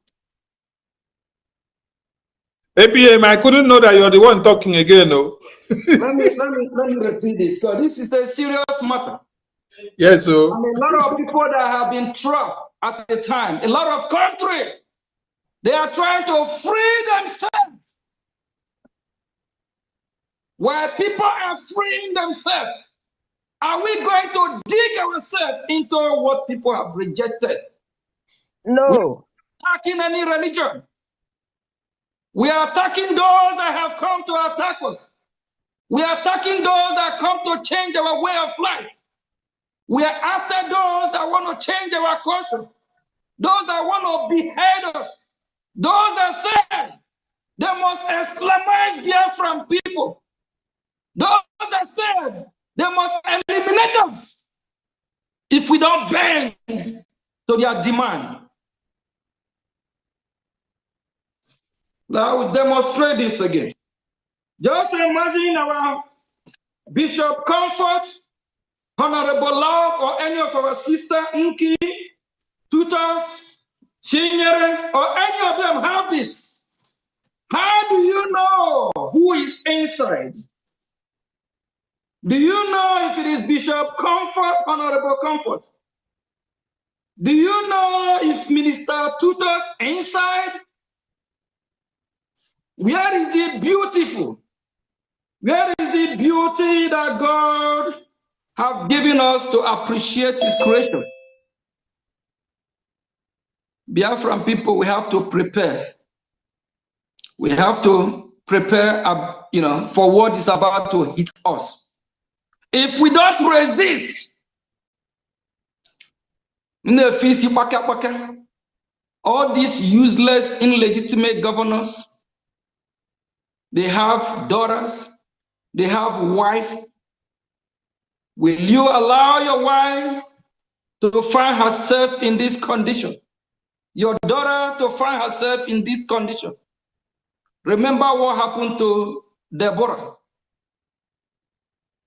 APM, I couldn't know that you're the one talking again, no. let me repeat this, because this is a serious matter. Yes, sir. And a lot of people that have been trapped at the time, a lot of countries, they are trying to free themselves. While people are freeing themselves, are we going to dig ourselves into what people have rejected? No. We're not attacking any religion. We are attacking those that have come to attack us. We are attacking those that come to change our way of life. We are after those that want to change our culture. Those that want to behead us. Those that say they must Islamize Biafran people. Those that said they must eliminate us if we don't bend to their demand. Now we demonstrate this again. Just imagine our Bishop Comfort, Honorable Love, or any of our sister Nkere, tutors, Nkere, or any of them have this. How do you know who is inside? Do you know if it is Bishop Comfort, Honorable Comfort? Do you know if Minister Tutors inside? Where is the beautiful? Where is the beauty that God have given us to appreciate His creation? Biafran people, we have to prepare. We have to prepare, for what is about to hit us. If we don't resist, all these useless, illegitimate governors, they have daughters, they have wife. Will you allow your wife to find herself in this condition? Your daughter to find herself in this condition? Remember what happened to Deborah.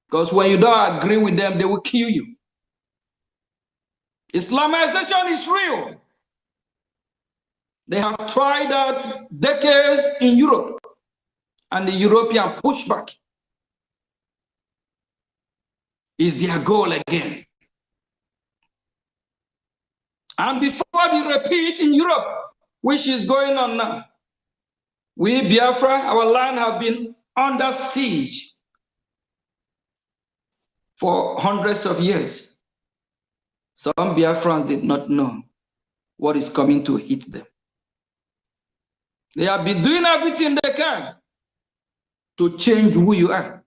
Because when you don't agree with them, they will kill you. Islamization is real. They have tried that decades in Europe, and the European pushback is their goal again. And before the repeat in Europe, which is going on now, we, Biafra, our land have been under siege for hundreds of years. Some Biafrans did not know what is coming to hit them. They have been doing everything they can to change who you are,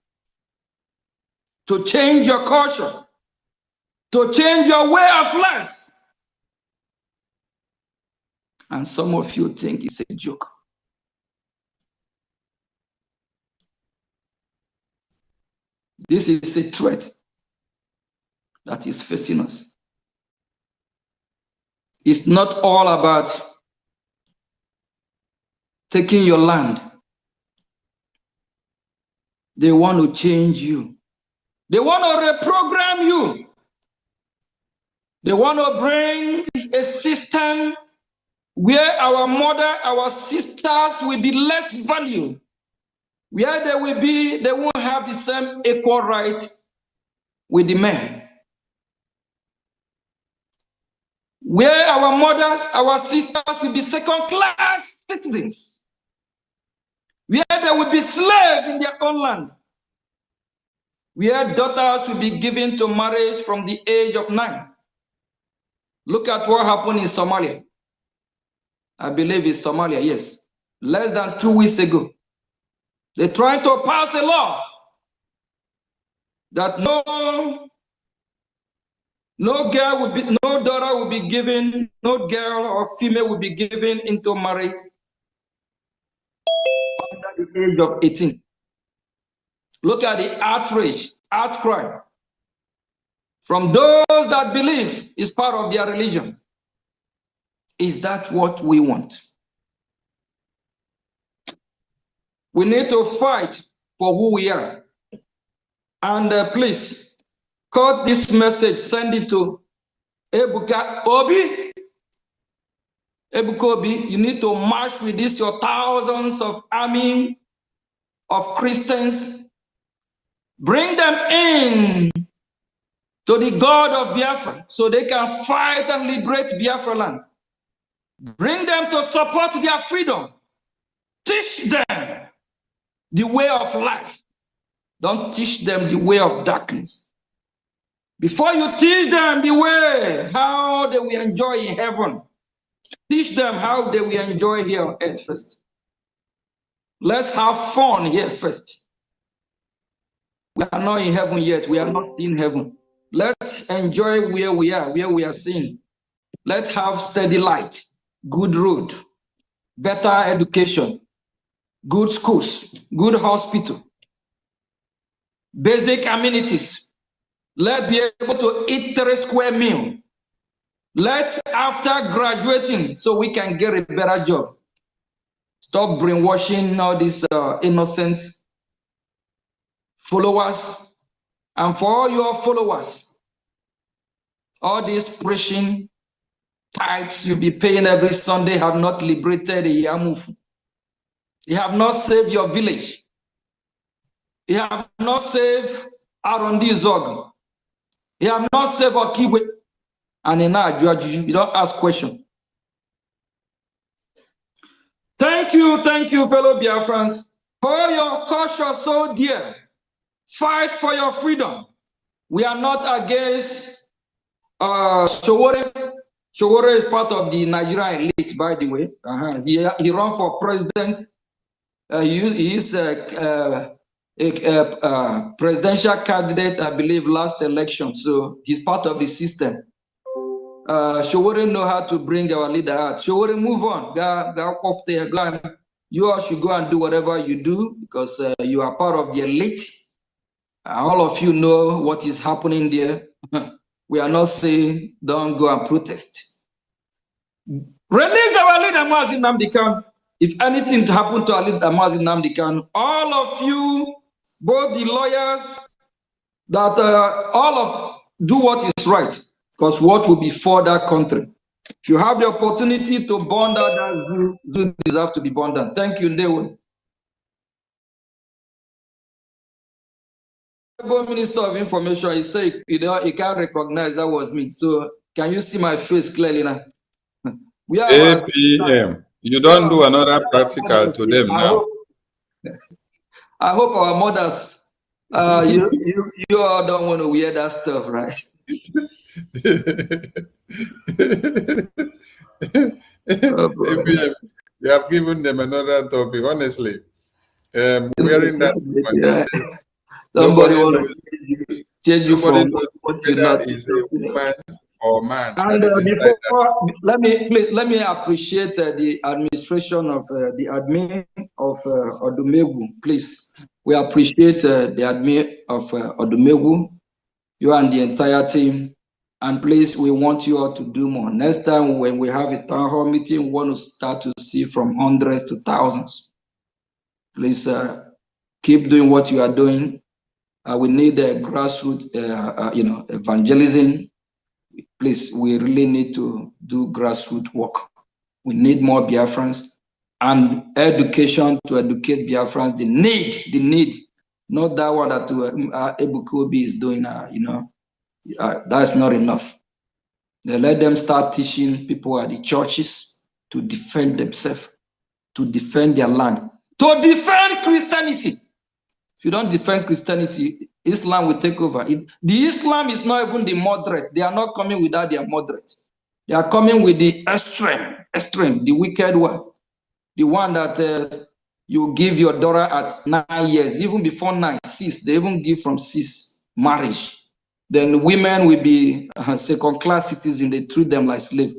to change your culture, to change your way of life. And some of you think it's a joke. This is a threat that is facing us. It's not all about taking your land. They want to change you. They want to reprogram you. They want to bring a system where our mother, our sisters will be less valued, where they won't have the same equal right with the men. Where our mothers, our sisters will be second-class citizens, where they will be slaves in their own land, where daughters will be given to marriage from the age of 9. Look at what happened in Somalia. I believe it's Somalia, yes. Less than 2 weeks ago. They're trying to pass a law that no daughter will be given, no girl or female will be given into marriage under the age of 18. Look at the outrage, outcry from those that believe is part of their religion. Is that what we want? We need to fight for who we are. And please, cut this message, send it to Ebuka Obi. Ebuka Obi, you need to march with this, your thousands of army of Christians. Bring them in to the God of Biafra so they can fight and liberate Biafra land. Bring them to support their freedom. Teach them the way of life. Don't teach them the way of darkness. Before you teach them the way, how they will enjoy in heaven, teach them how they will enjoy here on earth first. Let's have fun here first. We are not in heaven yet. We are not in heaven. Let's enjoy where we are seeing. Let's have steady light, good road, better education, good schools, good hospital, basic amenities. Let's be able to eat 3 square meal. Let's, after graduating, so we can get a better job. Stop brainwashing all these innocent followers. And for all your followers, all these preaching tithes you be paying every Sunday have not liberated the Yamufu. You have not saved your village. You have not saved Arondi Zog. You have not saved Okibwe. And in our judge, you don't ask questions. Thank you, fellow Biafrans. For your caution so dear. Fight for your freedom. We are not against Showore. Showore is part of the Nigerian elite, by the way. He ran for president. He is a presidential candidate, I believe, last election. So he's part of the system. Showore know how to bring our leader out. Showore, move on. Go off there. You all should go and do whatever you do because you are part of the elite. All of you know what is happening there. We are not saying don't go and protest. Release our leader, Mazi Nnamdi Kanu. If anything happened to our leader, Mazi Nnamdi Kanu, all of you, both the lawyers, that do what is right, because what will be for that country. If you have the opportunity to bond that, you deserve to be bonded. Thank you, Ndewo. Minister of Information, he said he can't recognize that was me. So can you see my face clearly now? We are APM. You don't do another practical to them now. I hope our mothers, you all don't want to wear that stuff, right? APM, you have given them another topic, honestly. Wearing that. Somebody want to change you from what you not is a woman or man. And before, let me appreciate the administration of the admin of Odumegwu. Please, we appreciate the admin of Odumegwu, you and the entire team. And please, we want you all to do more. Next time when we have a town hall meeting, we want to start to see from hundreds to thousands. Please keep doing what you are doing. We need a grassroots, evangelism. Please, we really need to do grassroots work. We need more Biafrans and education to educate Biafrans. The need, not that one that Ebukobi is doing. That's not enough. They let them start teaching people at the churches to defend themselves, to defend their land, to defend Christianity. If you don't defend Christianity, Islam will take over. The Islam is not even the moderate. They are not coming without their moderate. They are coming with the extreme, the wicked one. The one that you give your daughter at 9 years, even before 9, 6. They even give from 6 marriage. Then women will be second-class citizens. They treat them like slaves.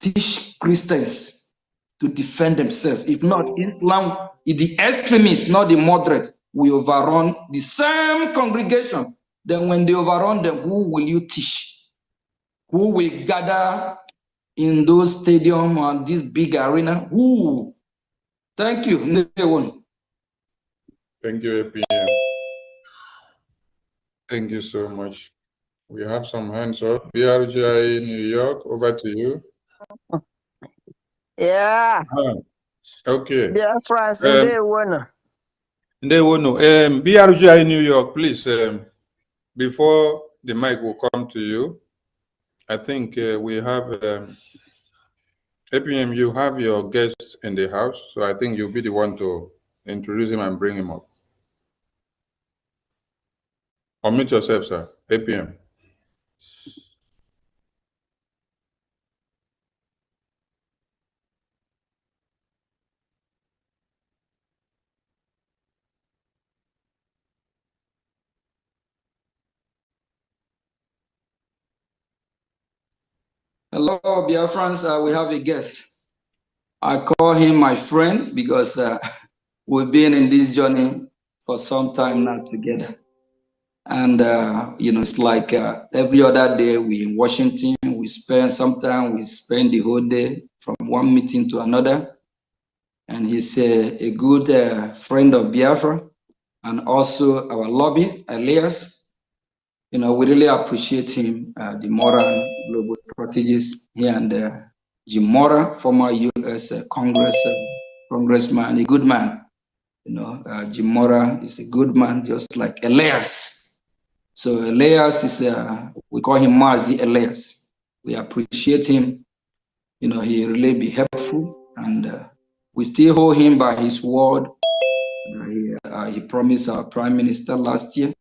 Teach Christians to defend themselves. If not, Islam is the extremist, not the moderate. We overrun the same congregation. Then when they overrun them, who will you teach? Who will gather in those stadiums and this big arena? Who? Thank you. Thank you, APM. Thank you so much. We have some hands up. BRGIE New York, over to you. Yeah. Okay. Biafrans, BRGIE New York, please, before the mic will come to you, I think we have, APM, you have your guests in the house, so I think you'll be the one to introduce him and bring him up. Unmute yourself, sir. APM. Hello, Biafrans. We have a guest. I call him my friend because we've been in this journey for some time now together. And, it's like every other day we in Washington, sometimes we spend the whole day from one meeting to another. And he's a good friend of Biafra and also our lobby, Elias. We really appreciate him, the Mora and global strategist here, and Jim Mora, former U.S. Congressman, a good man. Jim Mora is a good man, just like Elias. So Elias is, we call him Mazi Elias. We appreciate him. He really be helpful, and we still hold him by his word. He promised our Prime Minister last year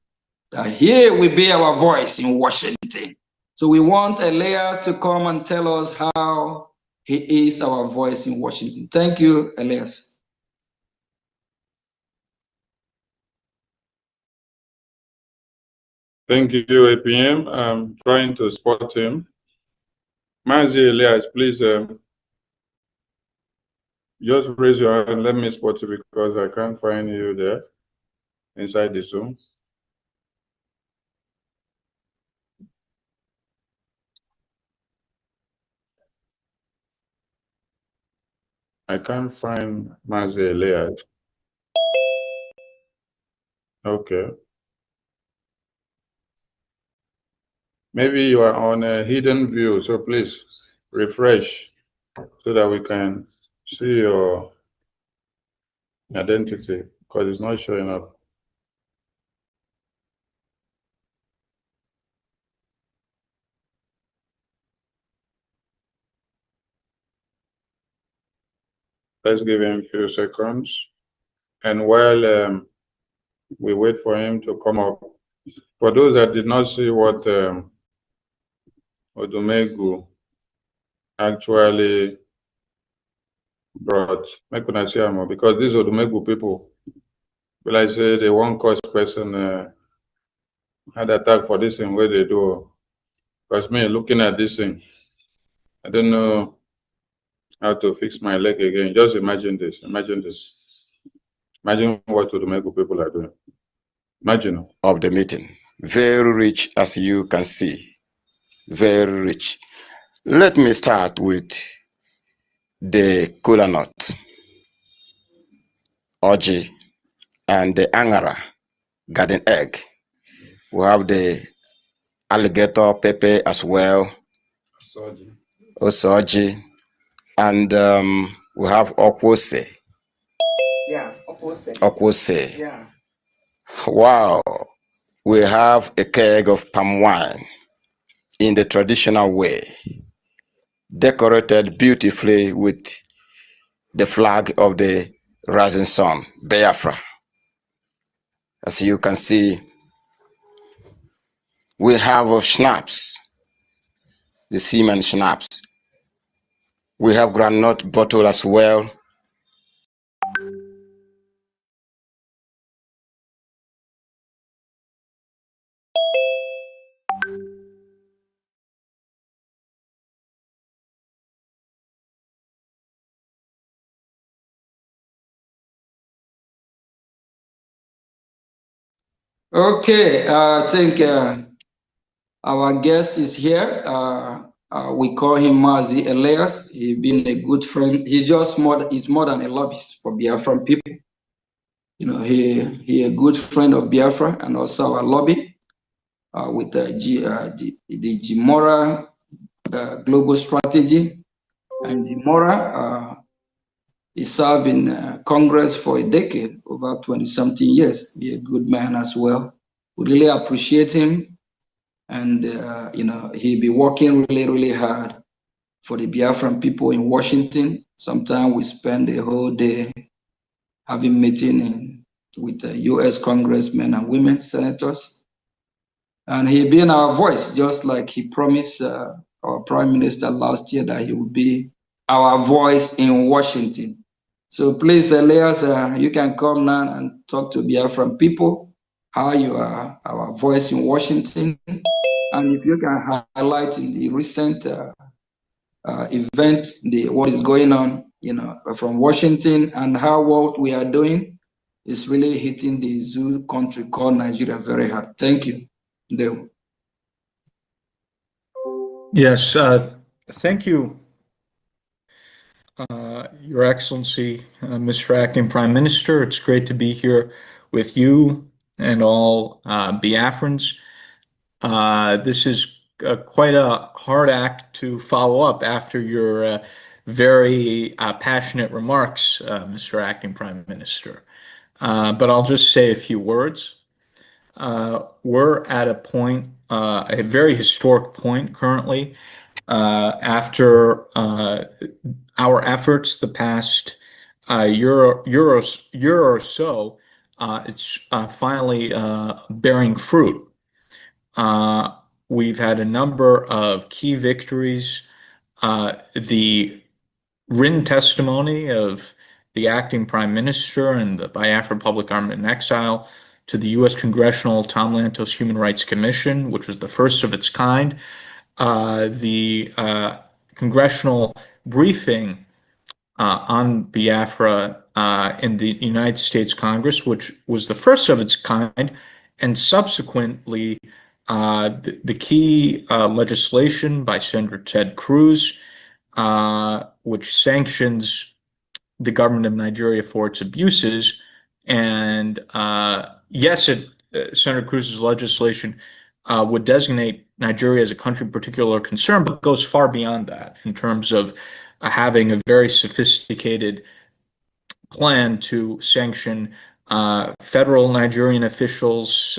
that here will be our voice in Washington. So we want Elias to come and tell us how he is our voice in Washington. Thank you, Elias. Thank you, APM. I'm trying to spot him. Mazi Elias, please just raise your hand and let me spot you because I can't find you there inside the Zoom. I can't find Mazi Elias. Okay. Maybe you are on a hidden view, so please refresh so that we can see your identity because it's not showing up. Let's give him a few seconds. And while we wait for him to come up, for those that did not see what Odumegwu actually brought, make una see am because these Odumegwu people, will I say they won't cause person had attack for this thing where they do. Because me looking at this thing, I don't know how to fix my leg again. Just imagine this. Imagine this. Imagine what Odumegwu people are doing. Imagine. Of the meeting. Very rich, as you can see. Very rich. Let me start with the kola nut, orji, and the angara, garden egg. We have the alligator pepper as well, osoji, and we have okwose. Yeah, okwose. Okwose. Yeah. Wow. We have a keg of palm wine in the traditional way, decorated beautifully with the flag of the rising sun, Biafra. As you can see, we have schnapps, the seaman schnapps. We have granite bottle as well. Okay, I think our guest is here. We call him Mazi Elias. He's been a good friend. He's more than a lobbyist for Biafran people. He a good friend of Biafra and also our lobby with the Jimora global strategy. And Jimora he served in Congress for a decade, over 20-something years. Be a good man as well. We really appreciate him. And, he'll be working really, really hard for the Biafran people in Washington. Sometimes we spend the whole day having meeting with the U.S. congressmen and women, senators. And he'll be in our voice, just like he promised our Prime Minister last year that he would be our voice in Washington. So please, Elias, you can come now and talk to Biafran people, how you are our voice in Washington. And if you can highlight in the recent event, what is going on, from Washington, and how what we are doing is really hitting the zoo country called Nigeria very hard. Thank you. Deo. Yes, thank you, Your Excellency, Mr. Acting Prime Minister. It's great to be here with you and all Biafrans. This is quite a hard act to follow up after your very passionate remarks, Mr. Acting Prime Minister. But I'll just say a few words. We're at a point, a very historic point currently, after our efforts the past year or so. It's finally bearing fruit. We've had a number of key victories. The written testimony of the acting prime minister and the Biafra Public Army in Exile to the U.S. Congressional Tom Lantos Human Rights Commission, which was the first of its kind. The congressional briefing on Biafra in the United States Congress, which was the first of its kind, and subsequently the key legislation by Senator Ted Cruz, which sanctions the government of Nigeria for its abuses. And yes, Senator Cruz's legislation would designate Nigeria as a country of particular concern, but goes far beyond that in terms of having a very sophisticated plan to sanction federal Nigerian officials,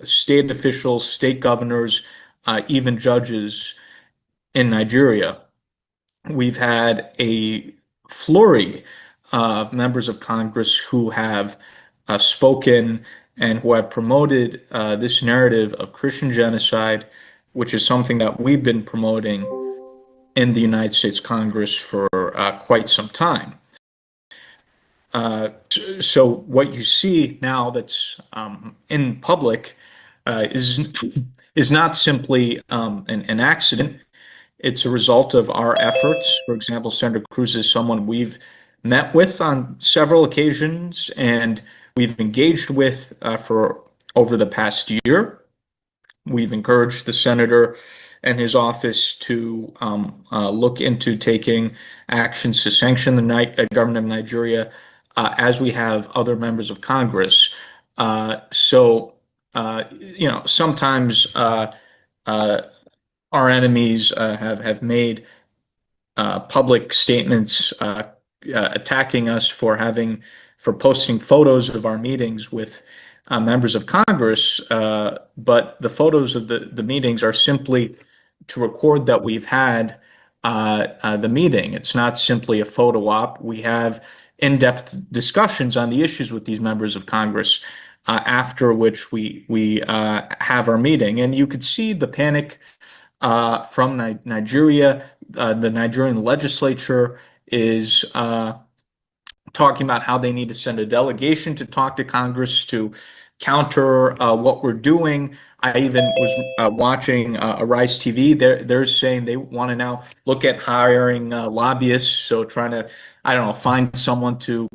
state officials, state governors, even judges in Nigeria. We've had a flurry of members of Congress who have spoken and who have promoted this narrative of Christian genocide, which is something that we've been promoting in the United States Congress for quite some time. So what you see now that's in public is not simply an accident. It's a result of our efforts. For example, Senator Cruz is someone we've met with on several occasions and we've engaged with for over the past year. We've encouraged the senator and his office to look into taking actions to sanction the government of Nigeria, as we have other members of Congress. Sometimes our enemies have made public statements attacking us for posting photos of our meetings with members of Congress, but the photos of the meetings are simply to record that we've had the meeting. It's not simply a photo op. We have in-depth discussions on the issues with these members of Congress, after which we have our meeting. And you could see the panic from Nigeria. The Nigerian legislature is talking about how they need to send a delegation to talk to Congress to counter what we're doing. I even was watching Arise TV. They're saying they want to now look at hiring lobbyists, so trying to, I don't know, find someone to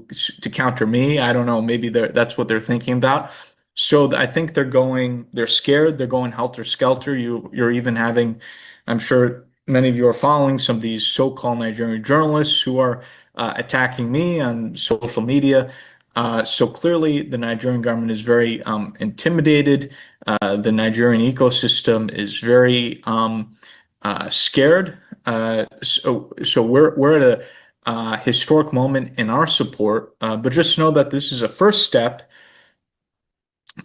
counter me. I don't know, maybe that's what they're thinking about. So I think they're scared, they're going helter-skelter. You're even having, I'm sure many of you are following some of these so-called Nigerian journalists who are attacking me on social media. So clearly the Nigerian government is very intimidated. The Nigerian ecosystem is very scared. So we're at a historic moment in our support, but just know that this is a first step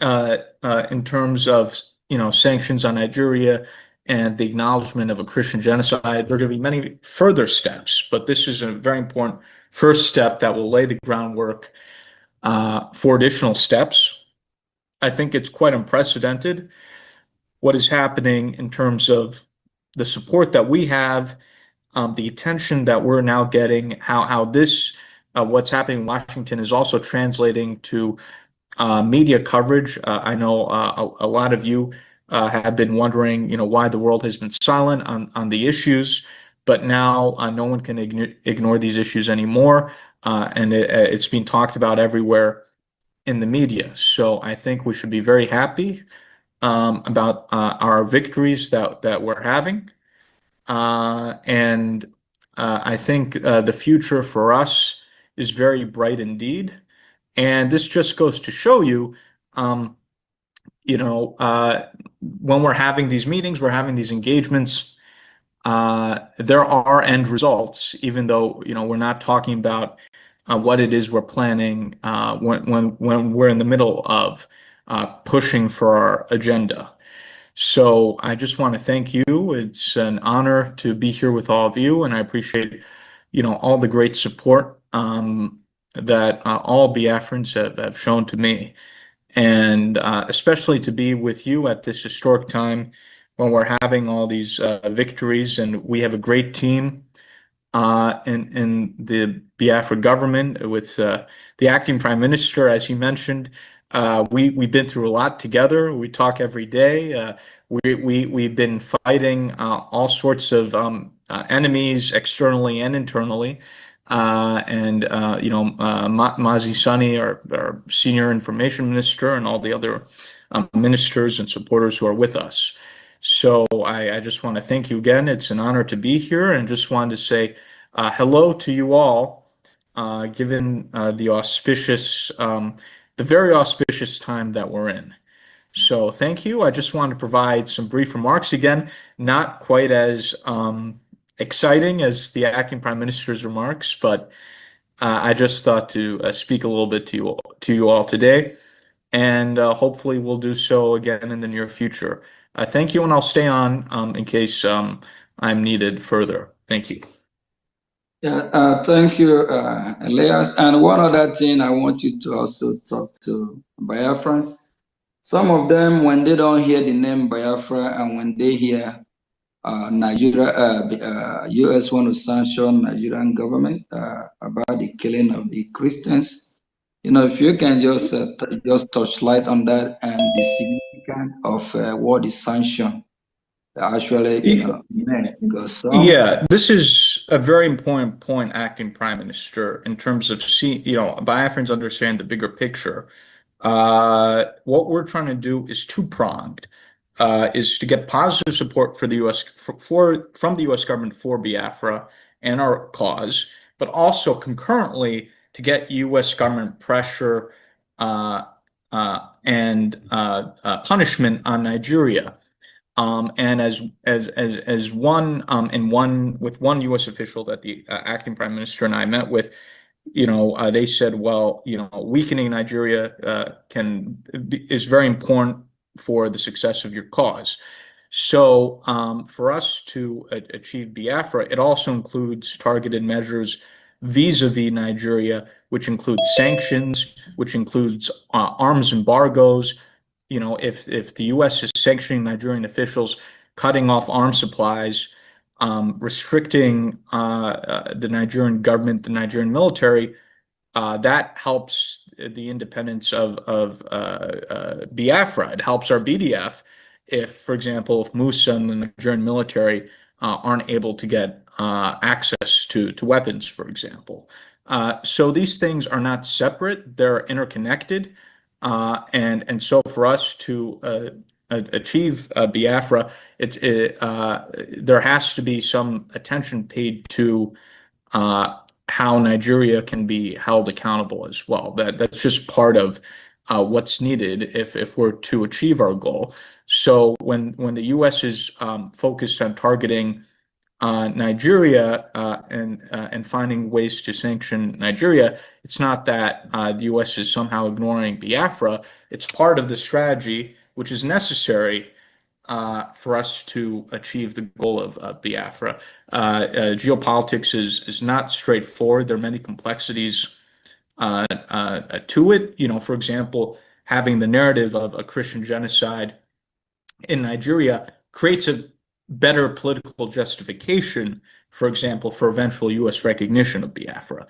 in terms of sanctions on Nigeria and the acknowledgement of a Christian genocide. There are going to be many further steps, but this is a very important first step that will lay the groundwork for additional steps. I think it's quite unprecedented what is happening in terms of the support that we have, the attention that we're now getting, how this, what's happening in Washington is also translating to media coverage. I know a lot of you have been wondering, why the world has been silent on the issues, but now no one can ignore these issues anymore, and it's being talked about everywhere in the media. So I think we should be very happy about our victories that we're having. And I think the future for us is very bright indeed. And this just goes to show you, when we're having these meetings, we're having these engagements, there are end results, even though, we're not talking about what it is we're planning when we're in the middle of pushing for our agenda. So I just want to thank you. It's an honor to be here with all of you, and I appreciate, all the great support that all Biafrans have shown to me, and especially to be with you at this historic time when we're having all these victories, and we have a great team in the Biafra government with the acting prime minister, as you mentioned. We've been through a lot together. We talk every day. We've been fighting all sorts of enemies externally and internally. Mazi Sani, our senior information minister, and all the other ministers and supporters who are with us. So I just want to thank you again. It's an honor to be here, and just wanted to say hello to you all, given the very auspicious time that we're in. So thank you. I just wanted to provide some brief remarks. Again, not quite as exciting as the acting prime minister's remarks, but I just thought to speak a little bit to you all today, and hopefully we'll do so again in the near future. Thank you, and I'll stay on in case I'm needed further. Thank you. Yeah, thank you, Elias. And one other thing I want you to also talk to Biafrans. Some of them, when they don't hear the name Biafra, and when they hear Nigeria, US want to sanction Nigerian government about the killing of the Christians, if you can just touch light on that and the significance of what the sanction actually meant, because yeah, this is a very important point, acting prime minister, in terms of Biafrans understand the bigger picture. What we're trying to do is two-pronged. Is to get positive support for the U.S. from the U.S. government for Biafra and our cause, but also concurrently to get U.S. government pressure and punishment on Nigeria. And as one with one U.S. official that the acting prime minister and I met with, they said, well, weakening Nigeria is very important for the success of your cause. So for us to achieve Biafra, it also includes targeted measures vis-a-vis Nigeria, which includes sanctions, which includes arms embargoes. If the U.S. is sanctioning Nigerian officials, cutting off arms supplies, restricting the Nigerian government, the Nigerian military, that helps the independence of Biafra. It helps our BDF if, for example, if Musa and the Nigerian military aren't able to get access to weapons, for example. So these things are not separate, they're interconnected. And so for us to achieve Biafra, there has to be some attention paid to how Nigeria can be held accountable as well. That's just part of what's needed if we're to achieve our goal. So when the U.S. is focused on targeting Nigeria and finding ways to sanction Nigeria, it's not that the U.S. is somehow ignoring Biafra. It's part of the strategy, which is necessary for us to achieve the goal of Biafra. Geopolitics is not straightforward. There are many complexities to it. For example, having the narrative of a Christian genocide in Nigeria creates a better political justification, for example, for eventual U.S. recognition of Biafra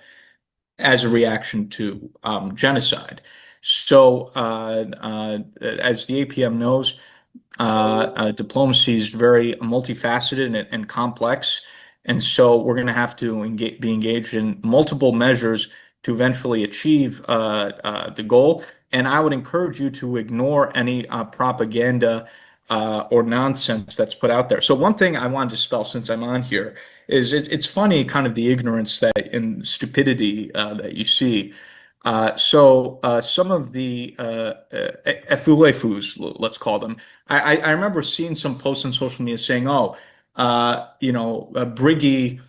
as a reaction to genocide. So as the APM knows, diplomacy is very multifaceted and complex, And so we're going to have to be engaged in multiple measures to eventually achieve the goal. And I would encourage you to ignore any propaganda or nonsense that's put out there. So one thing I wanted to spell since I'm on here is it's funny, kind of the ignorance that and stupidity that you see. So some of the efulefus, let's call them, I remember seeing some posts on social media saying, "Oh, BRGIE,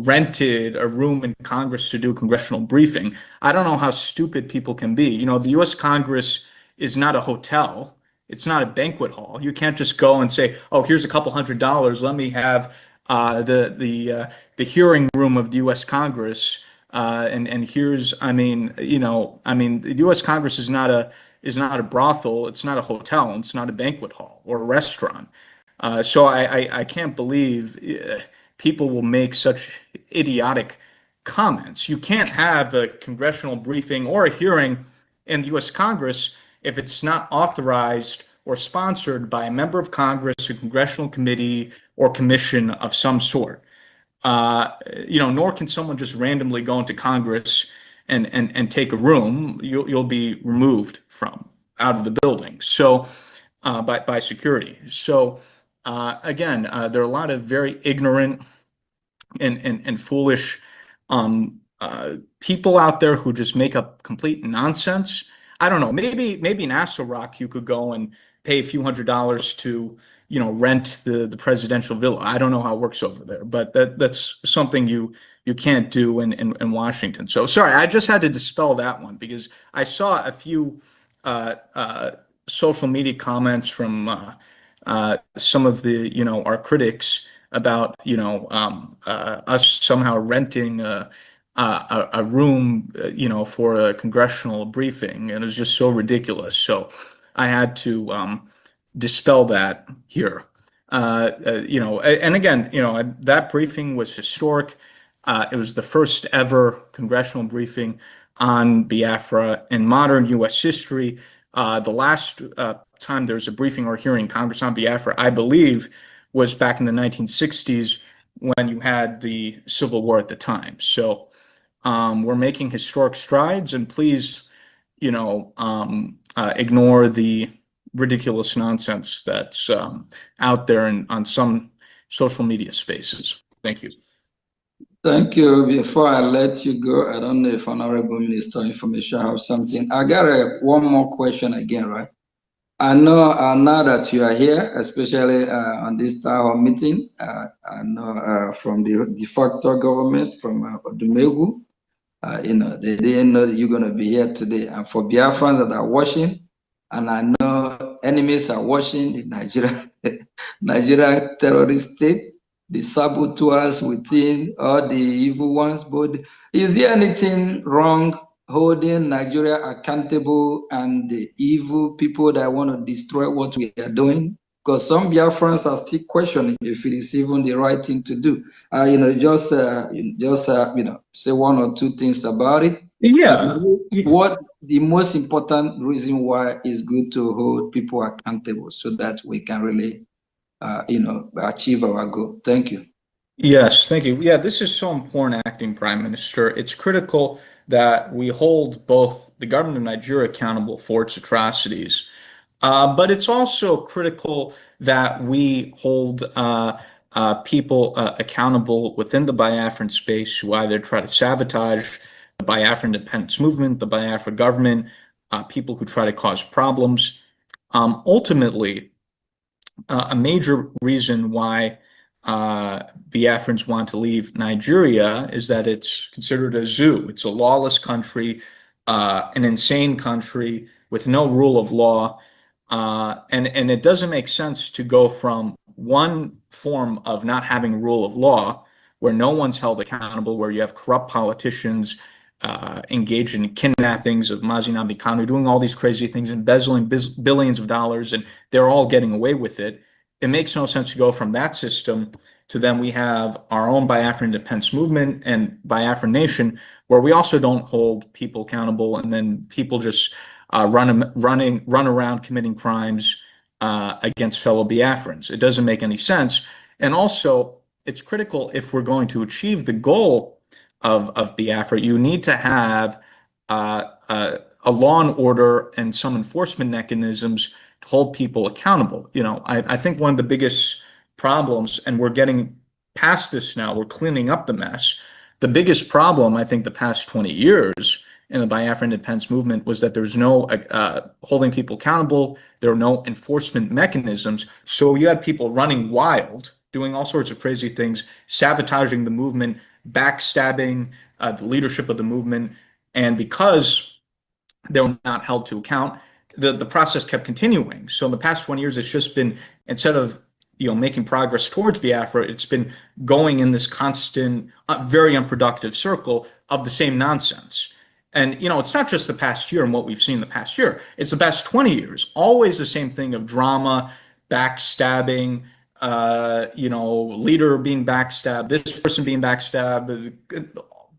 rented a room in Congress to do a congressional briefing." I don't know how stupid people can be. The U.S. Congress is not a hotel. It's not a banquet hall. You can't just go and say, "Oh, here's a couple $100. Let me have the hearing room of the U.S. Congress." And here's, the U.S. Congress is not a brothel. It's not a hotel. It's not a banquet hall or a restaurant. So I can't believe people will make such idiotic comments. You can't have a congressional briefing or a hearing in the U.S. Congress if it's not authorized or sponsored by a member of Congress, a congressional committee, or commission of some sort. Nor can someone just randomly go into Congress and take a room. You'll be removed from out of the building. So by security. So again, there are a lot of very ignorant and foolish people out there who just make up complete nonsense. I don't know. Maybe in Astle Rock you could go and pay a few $100s to rent the presidential villa. I don't know how it works over there, but that's something you can't do in Washington. So sorry, I just had to dispel that one because I saw a few social media comments from some of the our critics about us somehow renting a room for a congressional briefing, and it was just so ridiculous. So I had to dispel that here. And again, that briefing was historic. It was the first ever congressional briefing on Biafra in modern U.S. history. The last time there was a briefing or hearing in Congress on Biafra, I believe, was back in the 1960s when you had the Civil War at the time. So we're making historic strides, and please, ignore the ridiculous nonsense that's out there on some social media spaces. Thank you. Thank you. Before I let you go, I don't know if Honorable Minister of Information have something. I got one more question again, right? I know now that you are here, especially on this town hall meeting, I know from the de facto government, from Odumegwu, they didn't know that you're going to be here today. And for Biafrans that are watching, and I know enemies are watching the Nigeria terrorist state, the saboteurs within, all the evil ones. But is there anything wrong holding Nigeria accountable and the evil people that want to destroy what we are doing? Because some Biafrans are still questioning if it is even the right thing to do. Just say one or two things about it. Yeah. What the most important reason why it's good to hold people accountable so that we can really, achieve our goal. Thank you. Yes, thank you. Yeah, this is so important, Acting Prime Minister. It's critical that we hold both the government of Nigeria accountable for its atrocities, but it's also critical that we hold people accountable within the Biafran space who either try to sabotage the Biafran independence movement, the Biafra government, people who try to cause problems. Ultimately, a major reason why Biafrans want to leave Nigeria is that it's considered a zoo. It's a lawless country, an insane country with no rule of law. And it doesn't make sense to go from one form of not having rule of law, where no one's held accountable, where you have corrupt politicians engaged in kidnappings of Mazi Nnamdi Kanu, doing all these crazy things, embezzling billions of dollars, and they're all getting away with it. It makes no sense to go from that system to then we have our own Biafran independence movement and Biafran nation, where we also don't hold people accountable, and then people just run around committing crimes against fellow Biafrans. It doesn't make any sense. And also, it's critical if we're going to achieve the goal of Biafra. You need to have a law and order and some enforcement mechanisms to hold people accountable. I think one of the biggest problems, and we're getting past this now, we're cleaning up the mess. The biggest problem, I think, the past 20 years in the Biafra independence movement was that there was no holding people accountable. There were no enforcement mechanisms. So you had people running wild, doing all sorts of crazy things, sabotaging the movement, backstabbing the leadership of the movement. And because they were not held to account, the process kept continuing. So in the past 20 years, it's just been, instead of making progress towards Biafra, it's been going in this constant, very unproductive circle of the same nonsense. And it's not just the past year and what we've seen the past year. It's the past 20 years. Always the same thing of drama, backstabbing, leader being backstabbed, this person being backstabbed,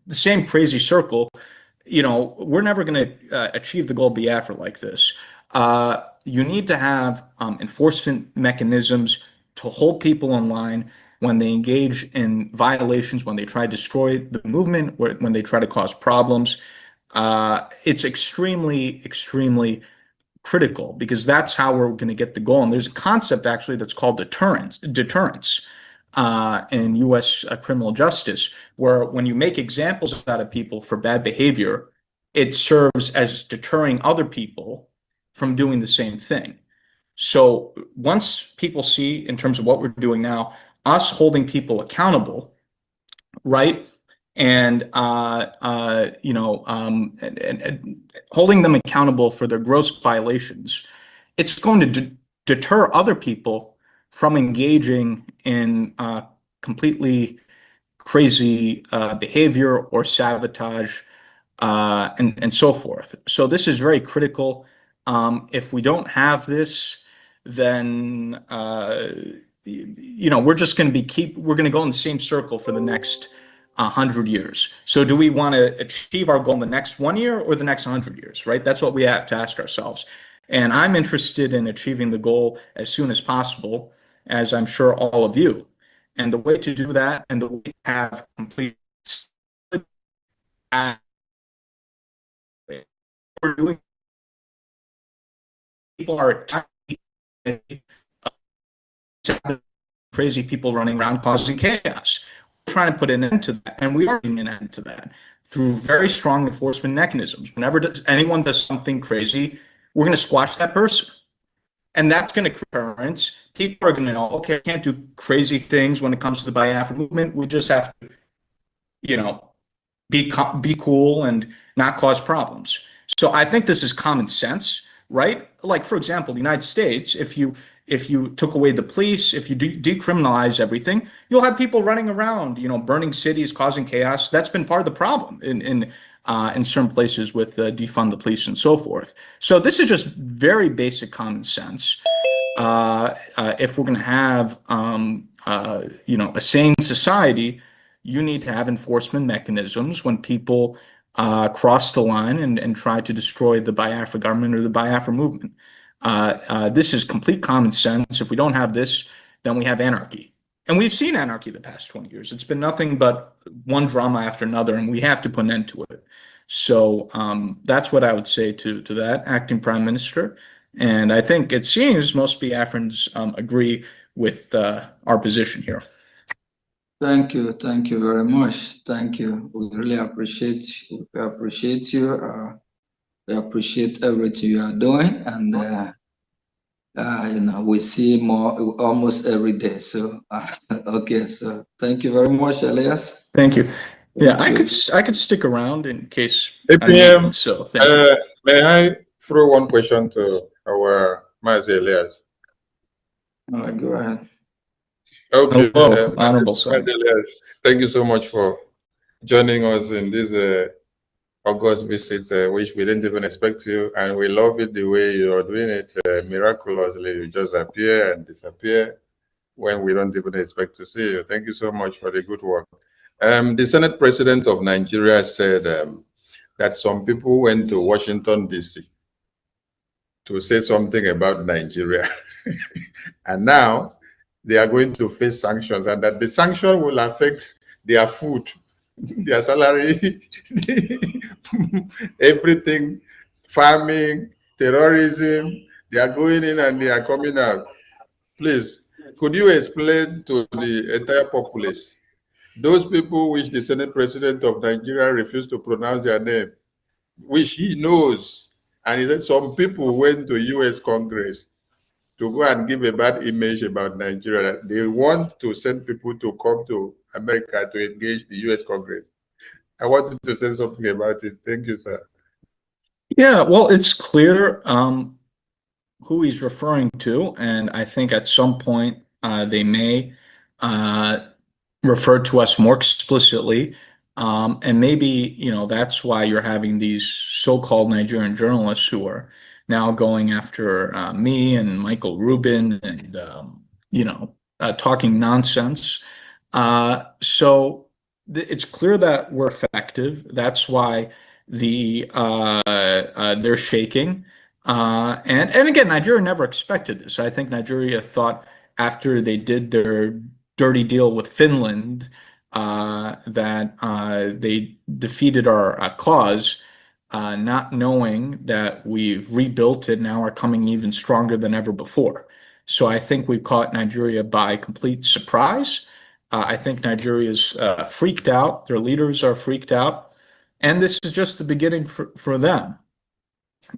the same crazy circle. We're never going to achieve the goal of Biafra like this. You need to have enforcement mechanisms to hold people in line when they engage in violations, when they try to destroy the movement, when they try to cause problems. It's extremely, extremely critical, because that's how we're going to get the goal. And there's a concept actually that's called deterrence in U.S. criminal justice, where when you make examples out of people for bad behavior, it serves as deterring other people from doing the same thing. So once people see, in terms of what we're doing now, us holding people accountable, right? And holding them accountable for their gross violations, it's going to deter other people from engaging in completely crazy behavior or sabotage and so forth. So this is very critical. If we don't have this, then we're just going to we're going to go in the same circle for the next 100 years. So do we want to achieve our goal in the next 1 year or the next 100 years, right? That's what we have to ask ourselves. And I'm interested in achieving the goal as soon as possible, as I'm sure all of you. And the way to do that, and the way to have complete we're doing, people are crazy people running around causing chaos. We're trying to put an end to that, and we are putting an end to that through very strong enforcement mechanisms. Whenever anyone does something crazy, we're going to squash that person. And that's going to create currents. People are going to know, okay, I can't do crazy things when it comes to the Biafra movement. We just have to, be cool and not cause problems. So I think this is common sense, right? Like, for example, the United States, if you took away the police, if you decriminalize everything, you'll have people running around, burning cities, causing chaos. That's been part of the problem in certain places with defund the police and so forth. So this is just very basic common sense. If we're going to have, a sane society, you need to have enforcement mechanisms when people cross the line and try to destroy the Biafra government or the Biafra movement. This is complete common sense. If we don't have this, then we have anarchy. And we've seen anarchy the past 20 years. It's been nothing but one drama after another, and we have to put an end to it. So that's what I would say to that, Acting Prime Minister. And I think it seems most Biafrans agree with our position here. Thank you very much. Thank you. We really appreciate you. We appreciate everything you are doing, and we see more almost every day. So okay, so thank you very much, Elias. Thank you. Yeah, I could stick around in case APM, so thank you. may I throw one question to our Mazi Elias? All right, go ahead. Okay. Hello, Honorable Son. Thank you so much for joining us in this August visit, which we didn't even expect you, and we love it the way you are doing it miraculously. You just appear and disappear when we don't even expect to see you. Thank you so much for the good work. The Senate President of Nigeria said that some people went to Washington, D.C. to say something about Nigeria. And now they are going to face sanctions, and that the sanction will affect their food, their salary, everything, farming, terrorism. They are going in and they are coming out. Please, could you explain to the entire populace, those people which the Senate President of Nigeria refused to pronounce their name, which he knows, and he said some people went to US Congress to go and give a bad image about Nigeria. They want to send people to come to America to engage the US Congress. I wanted to say something about it. Thank you, sir. Yeah, well, it's clear who he's referring to, and I think at some point they may refer to us more explicitly, and maybe that's why you're having these so-called Nigerian journalists who are now going after me and Michael Rubin and talking nonsense. So it's clear that we're effective. That's why they're shaking. And again, Nigeria never expected this. I think Nigeria thought after they did their dirty deal with Finland that they defeated our cause, not knowing that we've rebuilt it, now are coming even stronger than ever before. So I think we've caught Nigeria by complete surprise. I think Nigeria is freaked out. Their leaders are freaked out. And this is just the beginning for them.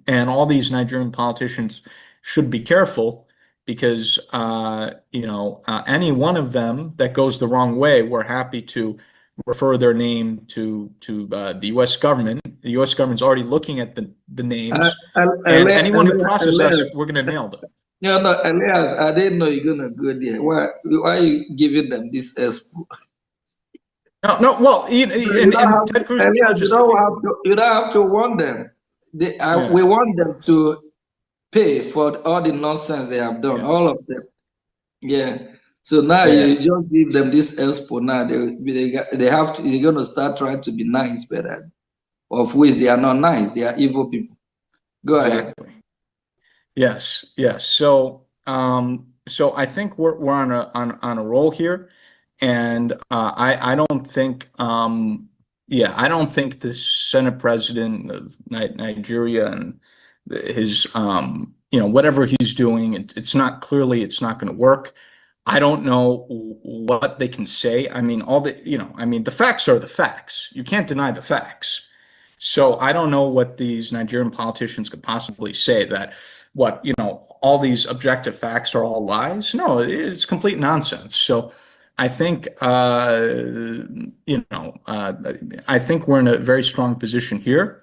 And all these Nigerian politicians should be careful because, any one of them that goes the wrong way, we're happy to refer their name to the U.S. government. The U.S. government's already looking at the names, and anyone who crosses us, we're going to nail them. No, Elias, I didn't know you're gonna go there. Why are you giving them this expo? No. Well, You don't have to warn them. We want them to pay for all the nonsense they have done, all of them. Yeah. So now you just give them this expo. Now they have to. They're gonna start trying to be nice, but of which they are not nice. They are evil people. Go ahead. Yes. So I think we're on a roll here, and I don't think I don't think the Senate President of Nigeria and his whatever he's doing, it's not going to work. I don't know what they can say. I mean, the facts are the facts. You can't deny the facts. So I don't know what these Nigerian politicians could possibly say that all these objective facts are all lies. No, it's complete nonsense. So I think I think we're in a very strong position here,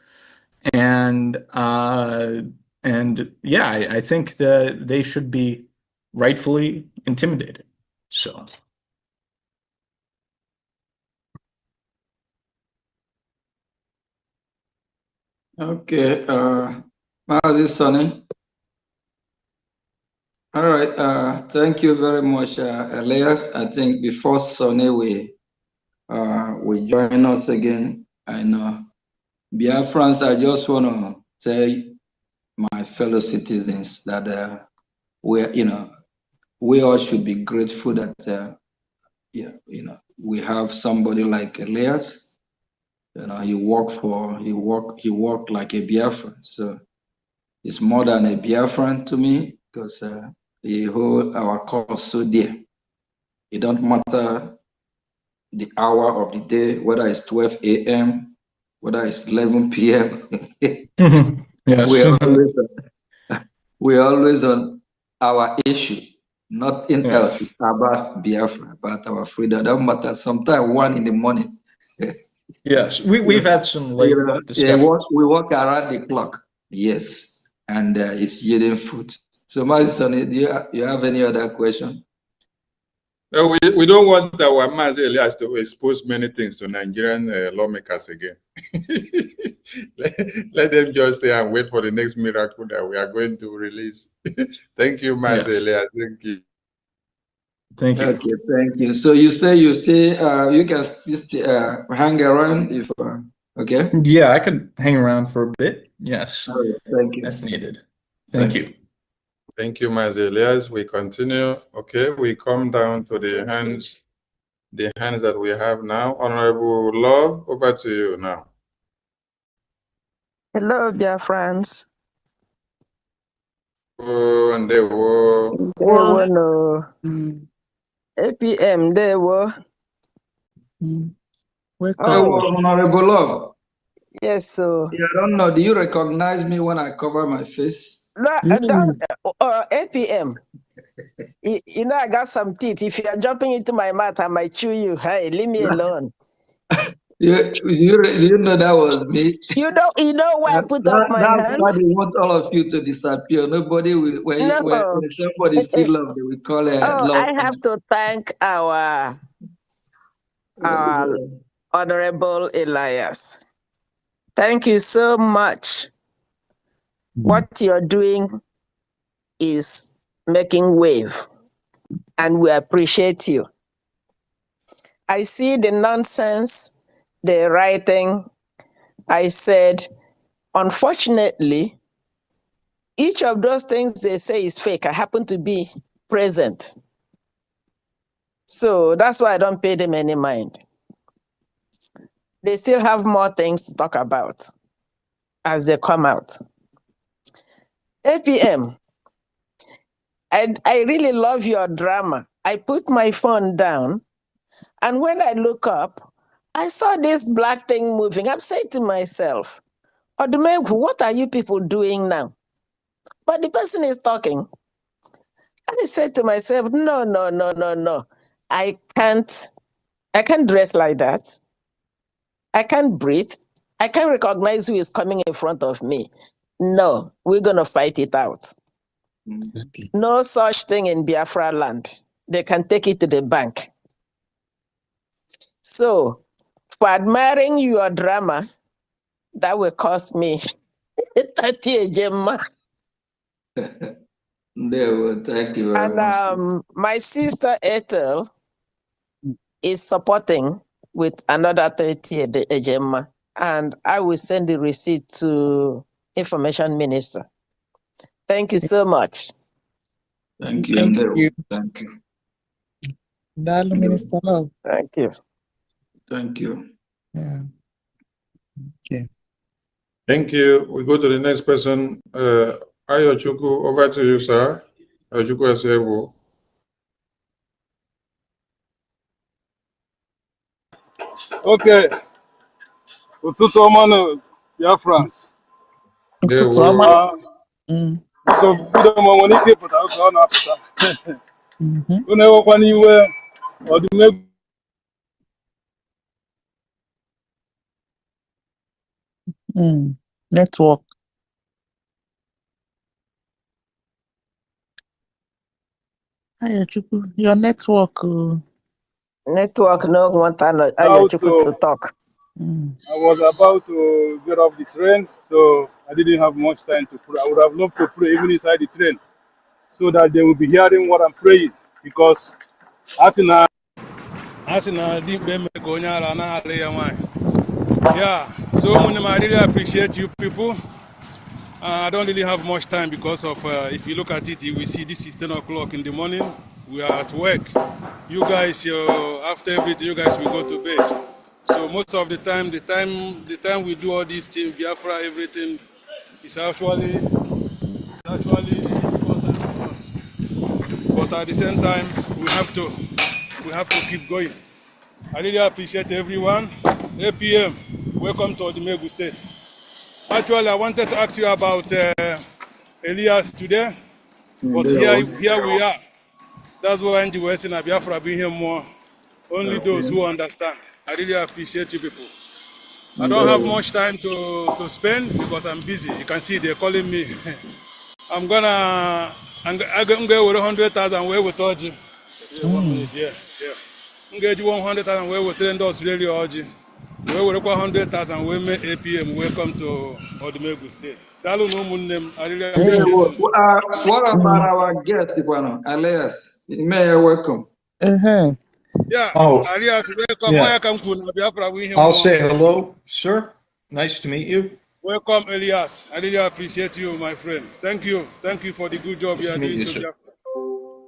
and I think that they should be rightfully intimidated. So. Okay, Mazi Sonny. All right, thank you very much, Elias. I think before Sonny we join us again, I know Biafrans, I just want to tell my fellow citizens that we all should be grateful that we have somebody like Elias. He worked like a Biafran. So it's more than a Biafran to me because he hold our cause so dear. It don't matter the hour of the day, whether it's 12 a.m., whether it's 11 p.m. Yes. We're always on our issue. Nothing else is about Biafra, about our freedom. It don't matter. Sometimes 1 in the morning. Yes, we've had some late discussions. We work around the clock. Yes, and it's yielding fruit. So, my son, do you have any other question? No, we don't want our Mazi Elias to expose many things to Nigerian lawmakers again. Let them just stay and wait for the next miracle that we are going to release. Thank you, Mazi Elias. Thank you. Thank you. Okay, thank you. So you say you stay, you can still hang around if, okay? Yeah, I could hang around for a bit. Yes. All right, thank you. If needed. Thank you. Thank you, Mazi Elias. We continue. Okay, we come down to the hands that we have now. Honorable Love, over to you now. Hello, dear friends. Oh, and they were. They were no APM. They were. Welcome. Honorable Love. Yes, so. Yeah, I don't know. Do you recognize me when I cover my face? No, APM. You know, I got some teeth. If you are jumping into my mouth, I might chew you. Hey, leave me alone. You know that was me. You know why I put up my That's hand? why they want all of you to disappear. Nobody will, when somebody still love, they will call it love. I have to thank our Honorable Elias. Thank you so much. What you're doing is making wave, and we appreciate you. I see the nonsense they're writing. I said, unfortunately, each of those things they say is fake. I happen to be present. So that's why I don't pay them any mind. They still have more things to talk about as they come out. APM, I really love your drama. I put my phone down, and when I look up, I saw this black thing moving. I'm saying to myself, Odumegwu, what are you people doing now? But the person is talking. I said to myself, no. I can't dress like that. I can't breathe. I can't recognize who is coming in front of me. No, we're going to fight it out. Exactly. No such thing in Biafra land. They can take it to the bank. So, for admiring your drama, that will cost me 30 Gemma. Thank you very much. And my sister Ethel is supporting with another 30 Gemma. And I will send the receipt to Information Minister. Thank you so much. Thank you. Thank you. Minister Love. Thank you. Thank you. Yeah. Okay. Thank you. We go to the next person. Ayochukwu, over to you, sir. Ayochukwu Asebu. Okay. Ụtụtụ ọma na Biafrans. Ụtụtụ ọma. Bido ma nwere ike ịpụta ụka ọ na-apụta. Unu ewekwa n'iwe Odumegwu. Network. Ayochukwu, your network. Network no want Ayochukwu to talk. I was about to get off the train, so I didn't have much time to pray. I would have loved to pray even inside the train, so that they will be hearing what I'm praying. Because as in a deep yeah, so I really appreciate you people. I don't really have much time because of if you look at it, we see this is 10 o'clock in the morning. We are at work. You guys, after everything, you guys will go to bed. So most of the time we do all these things, Biafra, everything is actually important to us. But at the same time, we have to keep going. I really appreciate everyone. APM, welcome to Odumegwu State. Actually, I wanted to ask you about Elias today, but here we are. That's why Angie was in Biafra being here more. Only those who understand. I really appreciate you people. I don't have much time to spend because I'm busy. You can see they're calling me. I'm gonna with 100,000 where we told you. 1 minute, yeah. I'm gonna do 100,000 where we train those really urgent. We will require 100,000 women APM. Welcome to Odumegwu State. I really appreciate you. What about our guest, Elias? May welcome. Yeah, Elias, welcome. Yeah. I'll say hello, sir. Nice to meet you. Welcome, Elias. I really appreciate you, my friend. Thank you. Thank you for the good job you are doing to Biafra.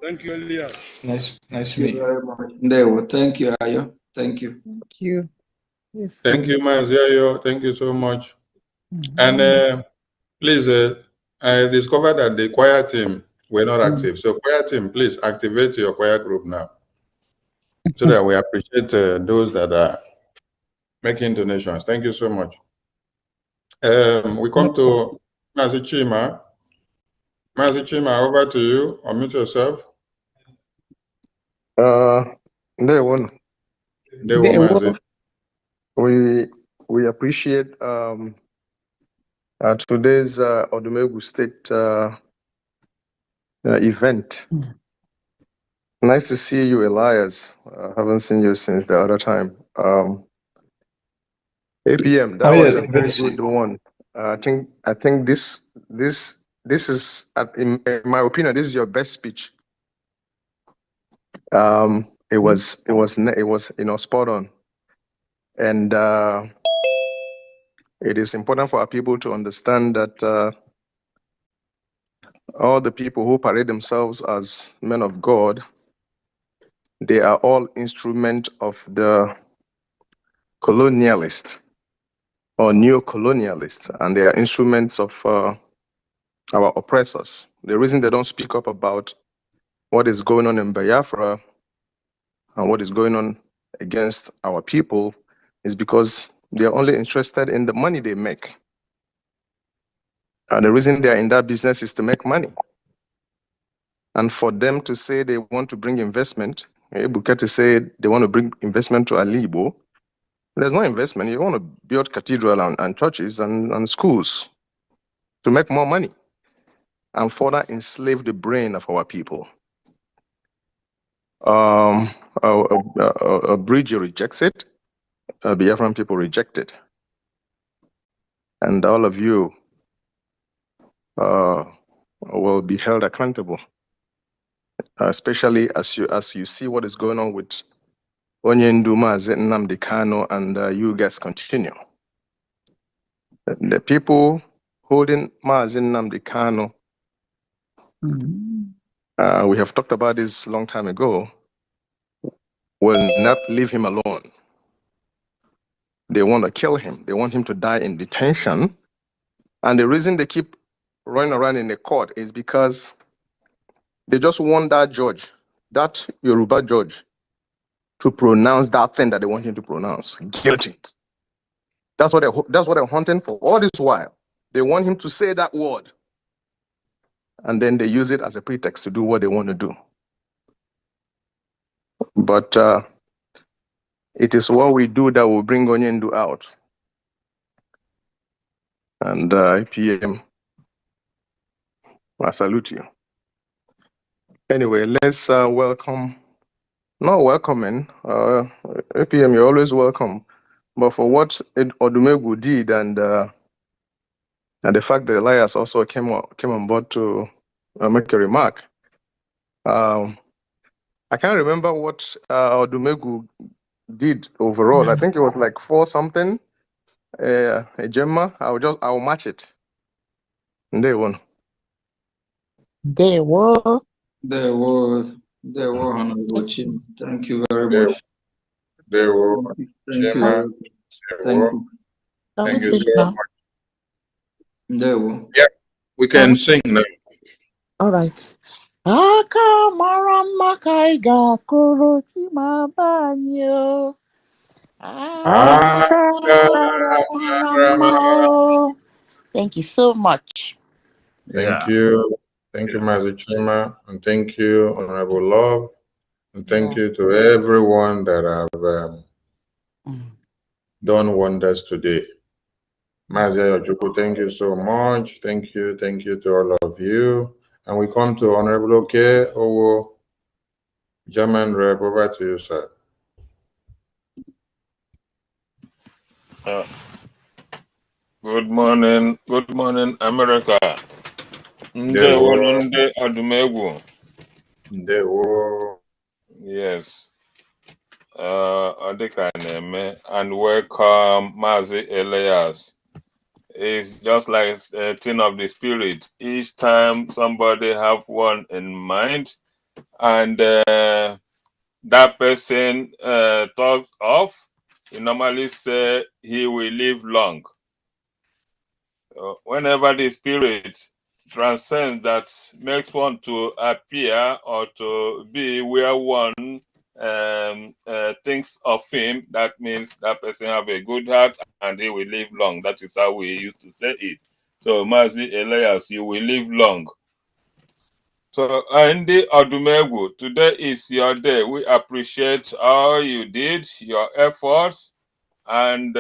Thank you, Elias. Nice Thank to you meet you. very much. Ndewo. Thank you, Ayo. Thank you. Thank you. Yes. Thank you, Maziayo. Thank you so much. And please, I discovered that the choir team were not active. So choir team, please activate your choir group now so that we appreciate those that are making donations. Thank you so much. We come to Mazi Chima. Mazi Chima, over to you. Unmute yourself. Ndewo. Mazi. We appreciate today's Odumegwu State event. Nice to see you, Elias. Haven't seen you since the other time. APM, that was a very good one. I think this is, in my opinion, this is your best speech. It was spot on, and it is important for our people to understand that all the people who parade themselves as men of God, they are all instruments of the colonialist or neo-colonialist, and they are instruments of our oppressors. The reason they don't speak up about what is going on in Biafra and what is going on against our people is because they are only interested in the money they make. And the reason they are in that business is to make money. And for them to say they want to bring investment, Bukete say they want to bring investment to Alibo, there's no investment. You want to build cathedral and churches and schools to make more money and further enslave the brain of our people. BRGIE rejects it. Biafran people reject it. And all of you will be held accountable, especially as you see what is going on with Onye Nduma, Nnamdi Kanu, and you guys continue. The people holding Mazen Nnamdi Kanu, we have talked about this a long time ago, will not leave him alone. They want to kill him. They want him to die in detention. And the reason they keep running around in the court is because they just want that judge, that Yoruba judge, to pronounce that thing that they want him to pronounce, guilty. That's what they're hunting for all this while. They want him to say that word. And then they use it as a pretext to do what they want to do. But it is what we do that will bring Onyendu out. And APM, I salute you. Anyway, let's welcome, not welcoming, APM, you're always welcome. But for what Odumegwu did and the fact that Elias also came on board to make a remark, I can't remember what Odumegwu did overall. I think it was like 4 something. A Gemma, I'll match it. And they won. There were Honorable Chim. Thank you very much. Thank you. Thank you. Thank you so much. There were. Yeah, we can sing now. All right. Aka mara mma ka anyị ga-akụrụ Chimabanyo. Aka mara mma o. Thank you so much. Thank you. Thank you, Mazi Chima, and thank you, Honorable Love, and thank you to everyone that have done wonders today. Mazi Ojuku, thank you so much. Thank you to all of you. And we come to Honorable Oke Owo, German Rep. Over to you, sir. Good morning, America. Ndewo ndị Odumegwu. Ndewo. Yes. Odika Neme, and welcome Mazi Elias. It's just like a thing of the spirit. Each time somebody have one in mind, and that person talks of, you normally say he will live long. Whenever the spirit transcends, that makes one to appear or to be where one thinks of him, that means that person have a good heart and he will live long. That is how we used to say it. So, Mazi Elias, you will live long. So, Andy Odumegwu, today is your day. We appreciate all you did, your efforts, and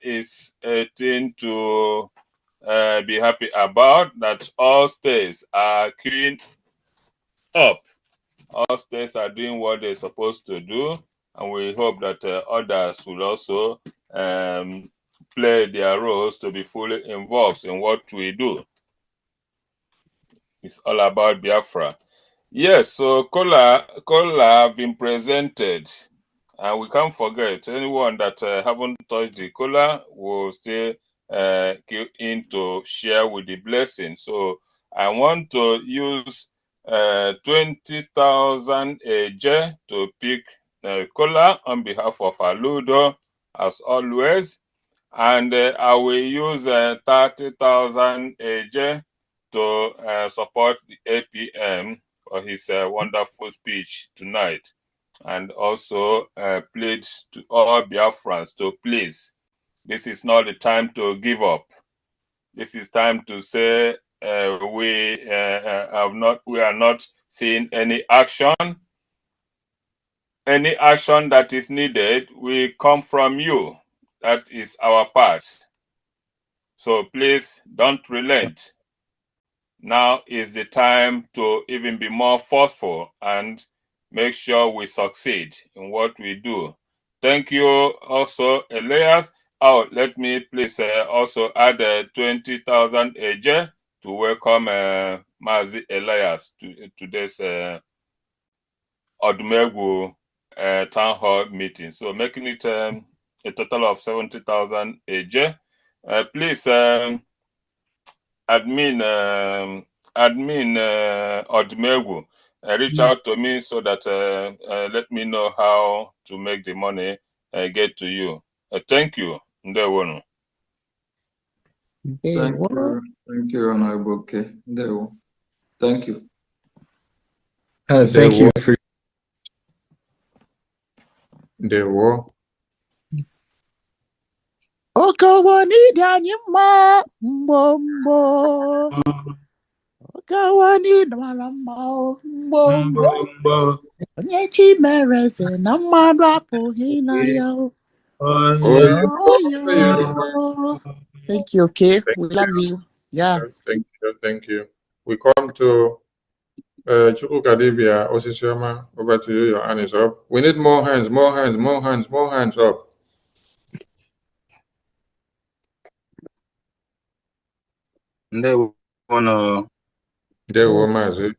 it's a thing to be happy about, that all states are queuing up. All states are doing what they're supposed to do, and we hope that others will also play their roles to be fully involved in what we do. It's all about Biafra. Yes, so Kola have been presented, and we can't forget anyone that haven't touched the Kola will still queue in to share with the blessing. So I want to use 20,000 AJ to pick Kola on behalf of Aludo, as always, and I will use 30,000 AJ to support the APM for his wonderful speech tonight, and also plead to all Biafrans to please, this is not the time to give up. This is time to say we are not seeing any action. Any action that is needed will come from you. That is our part. So please don't relent. Now is the time to even be more forceful and make sure we succeed in what we do. Thank you also, Elias. Oh, let me please also add 20,000 AJ to welcome Mazi Elias to today's Odumegwu town hall meeting. So making it a total of 70,000 AJ. Please, admin Odumegwu, reach out to me so that let me know how to make the money get to you. Thank you. Ndewonu. Thank you, Honorable. Okay, thank you. Thank you for. Ndewo. Okawani danyima mbombo. Okawani dwalambo mbombo. Onyechi mereze na mmadụ apụghị na ya. Thank you, okay? We love you. Yeah. Thank you. We come to Chukukadibia Osisioma. Over to you. Your hand is up. We need more hands up.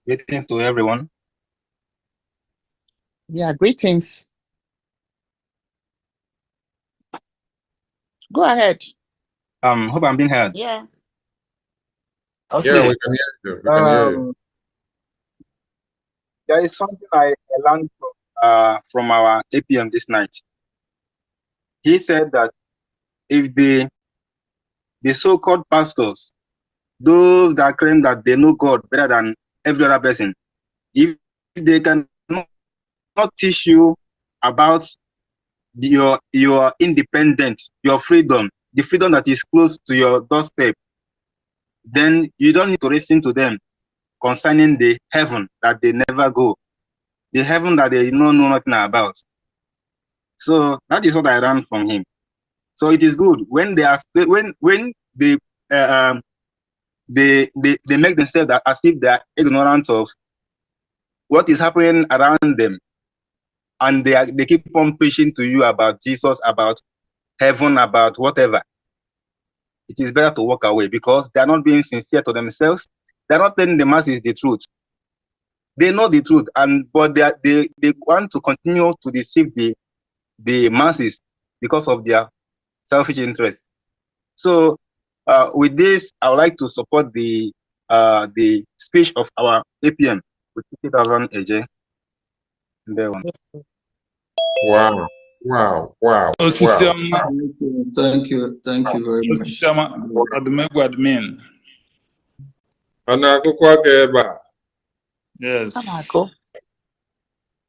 Greetings to everyone. Yeah, greetings. Go ahead. Hope I'm being heard. Yeah. Okay. Yeah, we can hear you. We can hear you. There is something I learned from our APM this night. He said that if the so-called pastors, those that claim that they know God better than every other person, if they can not teach you about your independence, your freedom, the freedom that is close to your doorstep, then you don't need to listen to them concerning the heaven that they never go, the heaven that they know nothing about. So that is what I learned from him. So it is good when they are when they make themselves as if they are ignorant of what is happening around them, and they keep on preaching to you about Jesus, about heaven, about whatever. It is better to walk away, because they are not being sincere to themselves. They are not telling the masses the truth. They know the truth, but they want to continue to deceive the masses because of their selfish interests. So With this, I would like to support the speech of our APM with 50,000 AJ. There one. Wow, wow, wow, Osisioma, Thank you very much. Osisioma, Odumegwu admin. Yes.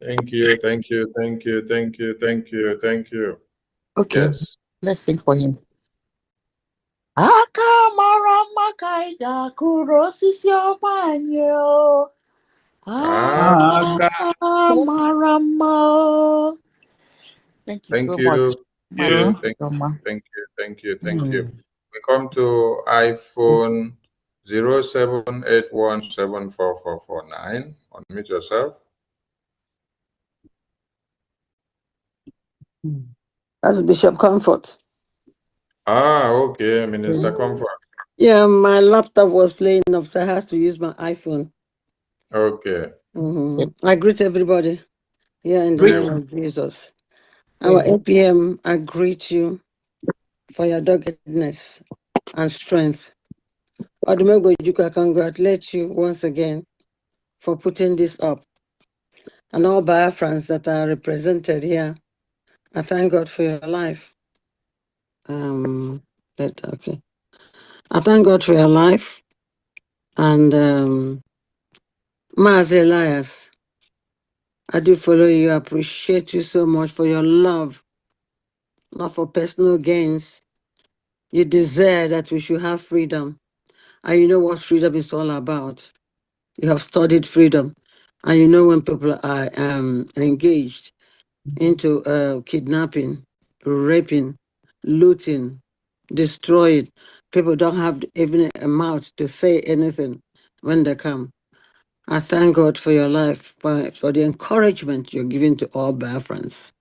Thank you, thank you, thank you, thank you, thank you, thank you. Okay, Yes. let's sing for him. Aka mara mma ka ị ga-akụrụ osisi ọma anyị o. Aka mara mma o. Thank you so much. Thank you, thank you, thank you, thank you, thank you. We come to iPhone 0781744449. Unmute yourself. That's Bishop Comfort. Ah, okay, Minister Comfort. Yeah, my laptop was playing up, so I had to use my iPhone. Okay. I greet everybody here in the name of Jesus. Our APM, I greet you for your doggedness and strength. Odumegwu, I congratulate you once again for putting this up. And all Biafrans that are represented here, I thank God for your life. Okay. I thank God for your life. And Maaz Elias, I do follow you. I appreciate you so much for your love, not for personal gains. You desire that we should have freedom. And you know what freedom is all about. You have studied freedom. And you know when people are engaged into kidnapping, raping, looting, destroying, people don't have even a mouth to say anything when they come. I thank God for your life, for the encouragement you're giving to all Biafrans.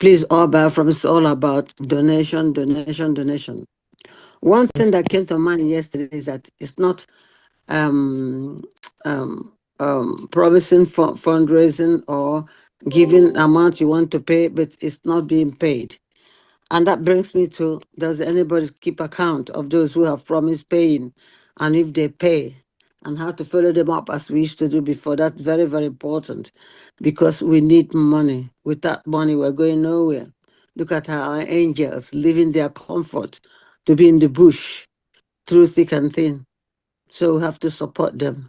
Please, all Biafrans, it's all about donation, donation, donation. One thing that came to mind yesterday is that it's not promising for fundraising or giving amount you want to pay, but it's not being paid. And that brings me to, does anybody keep account of those who have promised paying and if they pay and how to follow them up as we used to do before? That's very, very important because we need money. Without money, we're going nowhere. Look at our angels leaving their comfort to be in the bush through thick and thin. So we have to support them.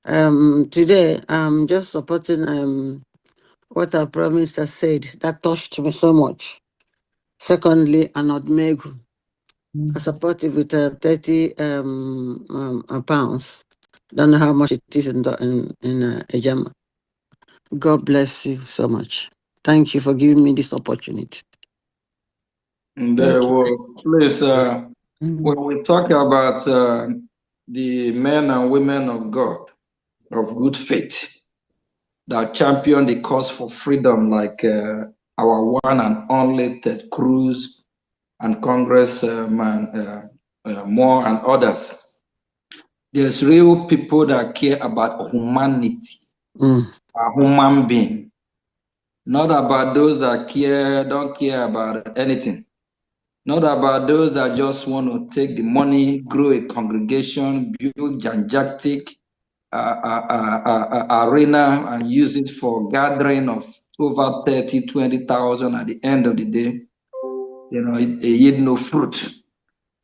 Today, I'm just supporting what our Prime Minister said. That touched me so much. Secondly, an Odumegwu. I support it with 30 pounds. Don't know how much it is in Ejama. God bless you so much. Thank you for giving me this opportunity. Please, when we talk about the men and women of God, of good faith, that champion the cause for freedom, like our one and only Ted Cruz and Congressman Moore and others, there's real people that care about humanity, a human being, not about those that don't care about anything. Not about those that just want to take the money, grow a congregation, build gigantic arena and use it for gathering of over 30, 20,000 at the end of the day. You know, it yield no fruit.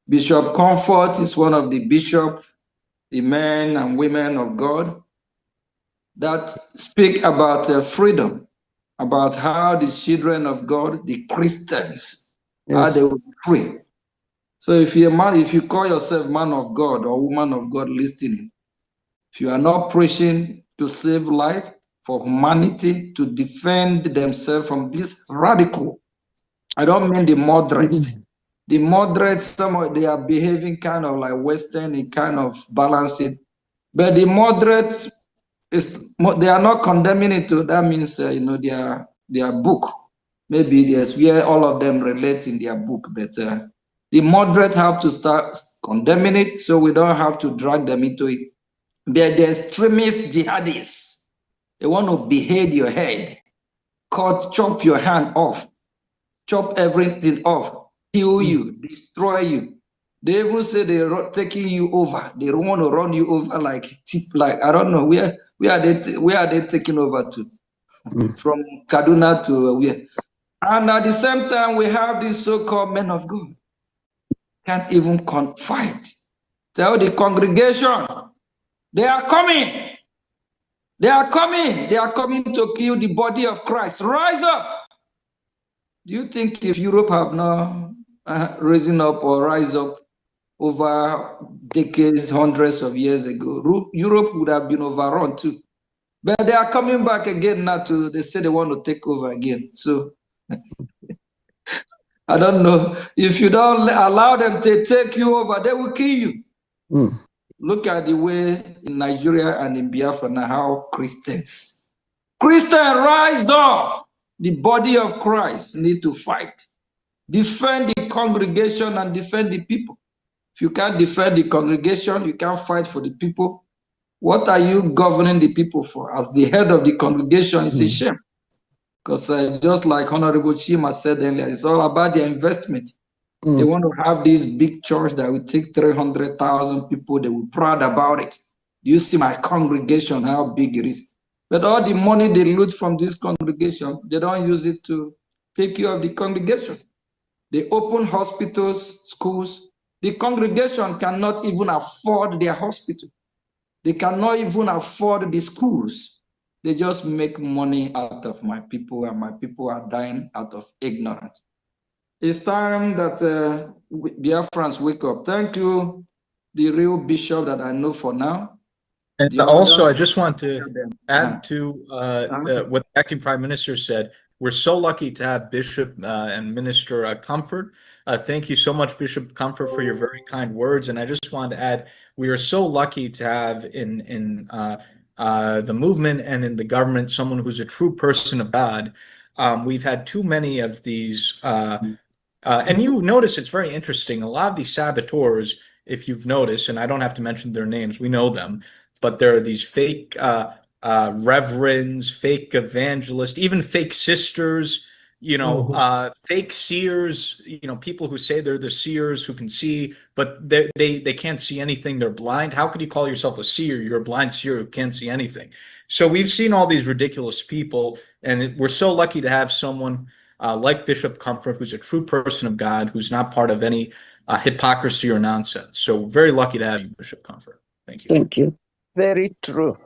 Bishop Comfort is one of the bishops, the men and women of God that speak about freedom, about how the children of God, the Christians, how they will be free. So if you're a man, if you call yourself man of God or woman of God listening, if you are not preaching to save life, for humanity to defend themselves from this radical, I don't mean the moderate. The moderate, they are behaving kind of like Western, it kind of balance it. But the moderate, they are not condemning it to, that means, their book. Maybe there's where all of them relate in their book, but the moderate have to start condemning it so we don't have to drag them into it. They're the extremist jihadists. They want to behead your head, chop your hand off, chop everything off, kill you, destroy you. They even say they're taking you over. They want to run you over like I don't know where are they taking over to? From Kaduna to where? And at the same time, we have these so-called men of God can't even fight. Tell the congregation, they are coming. They are coming. They are coming to kill the body of Christ. Rise up. Do you think if Europe have not risen up or rise up over decades, hundreds of years ago, Europe would have been overrun too. But they are coming back again now they say they want to take over again. So I don't know. If you don't allow them to take you over, they will kill you. Look at the way in Nigeria and in Biafra now, how Christians rise up. The body of Christ need to fight. Defend the congregation and defend the people. If you can't defend the congregation, you can't fight for the people. What are you governing the people for? As the head of the congregation, it's a shame. Because just like Honorable Chima said earlier, it's all about the investment. They want to have this big church that will take 300,000 people. They will be proud about it. Do you see my congregation, how big it is? But all the money they loot from this congregation, they don't use it to take care of the congregation. They open hospitals, schools. The congregation cannot even afford their hospital. They cannot even afford the schools. They just make money out of my people, and my people are dying out of ignorance. It's time that Biafrans wake up. Thank you, the real bishop that I know for now. And also, I just want to add to what the acting prime minister said. We're so lucky to have Bishop and Minister Comfort. Thank you so much, Bishop Comfort, for your very kind words. And I just wanted to add, we are so lucky to have in the movement and in the government someone who's a true person of God. We've had too many of these, and you notice it's very interesting. A lot of these saboteurs, if you've noticed, and I don't have to mention their names, we know them, but there are these fake reverends, fake evangelists, even fake sisters, fake seers, people who say they're the seers who can see, but they can't see anything. They're blind. How could you call yourself a seer? You're a blind seer who can't see anything. So we've seen all these ridiculous people, and we're so lucky to have someone like Bishop Comfort, who's a true person of God, who's not part of any hypocrisy or nonsense. So very lucky to have you, Bishop Comfort. Thank you. Thank you. Very true.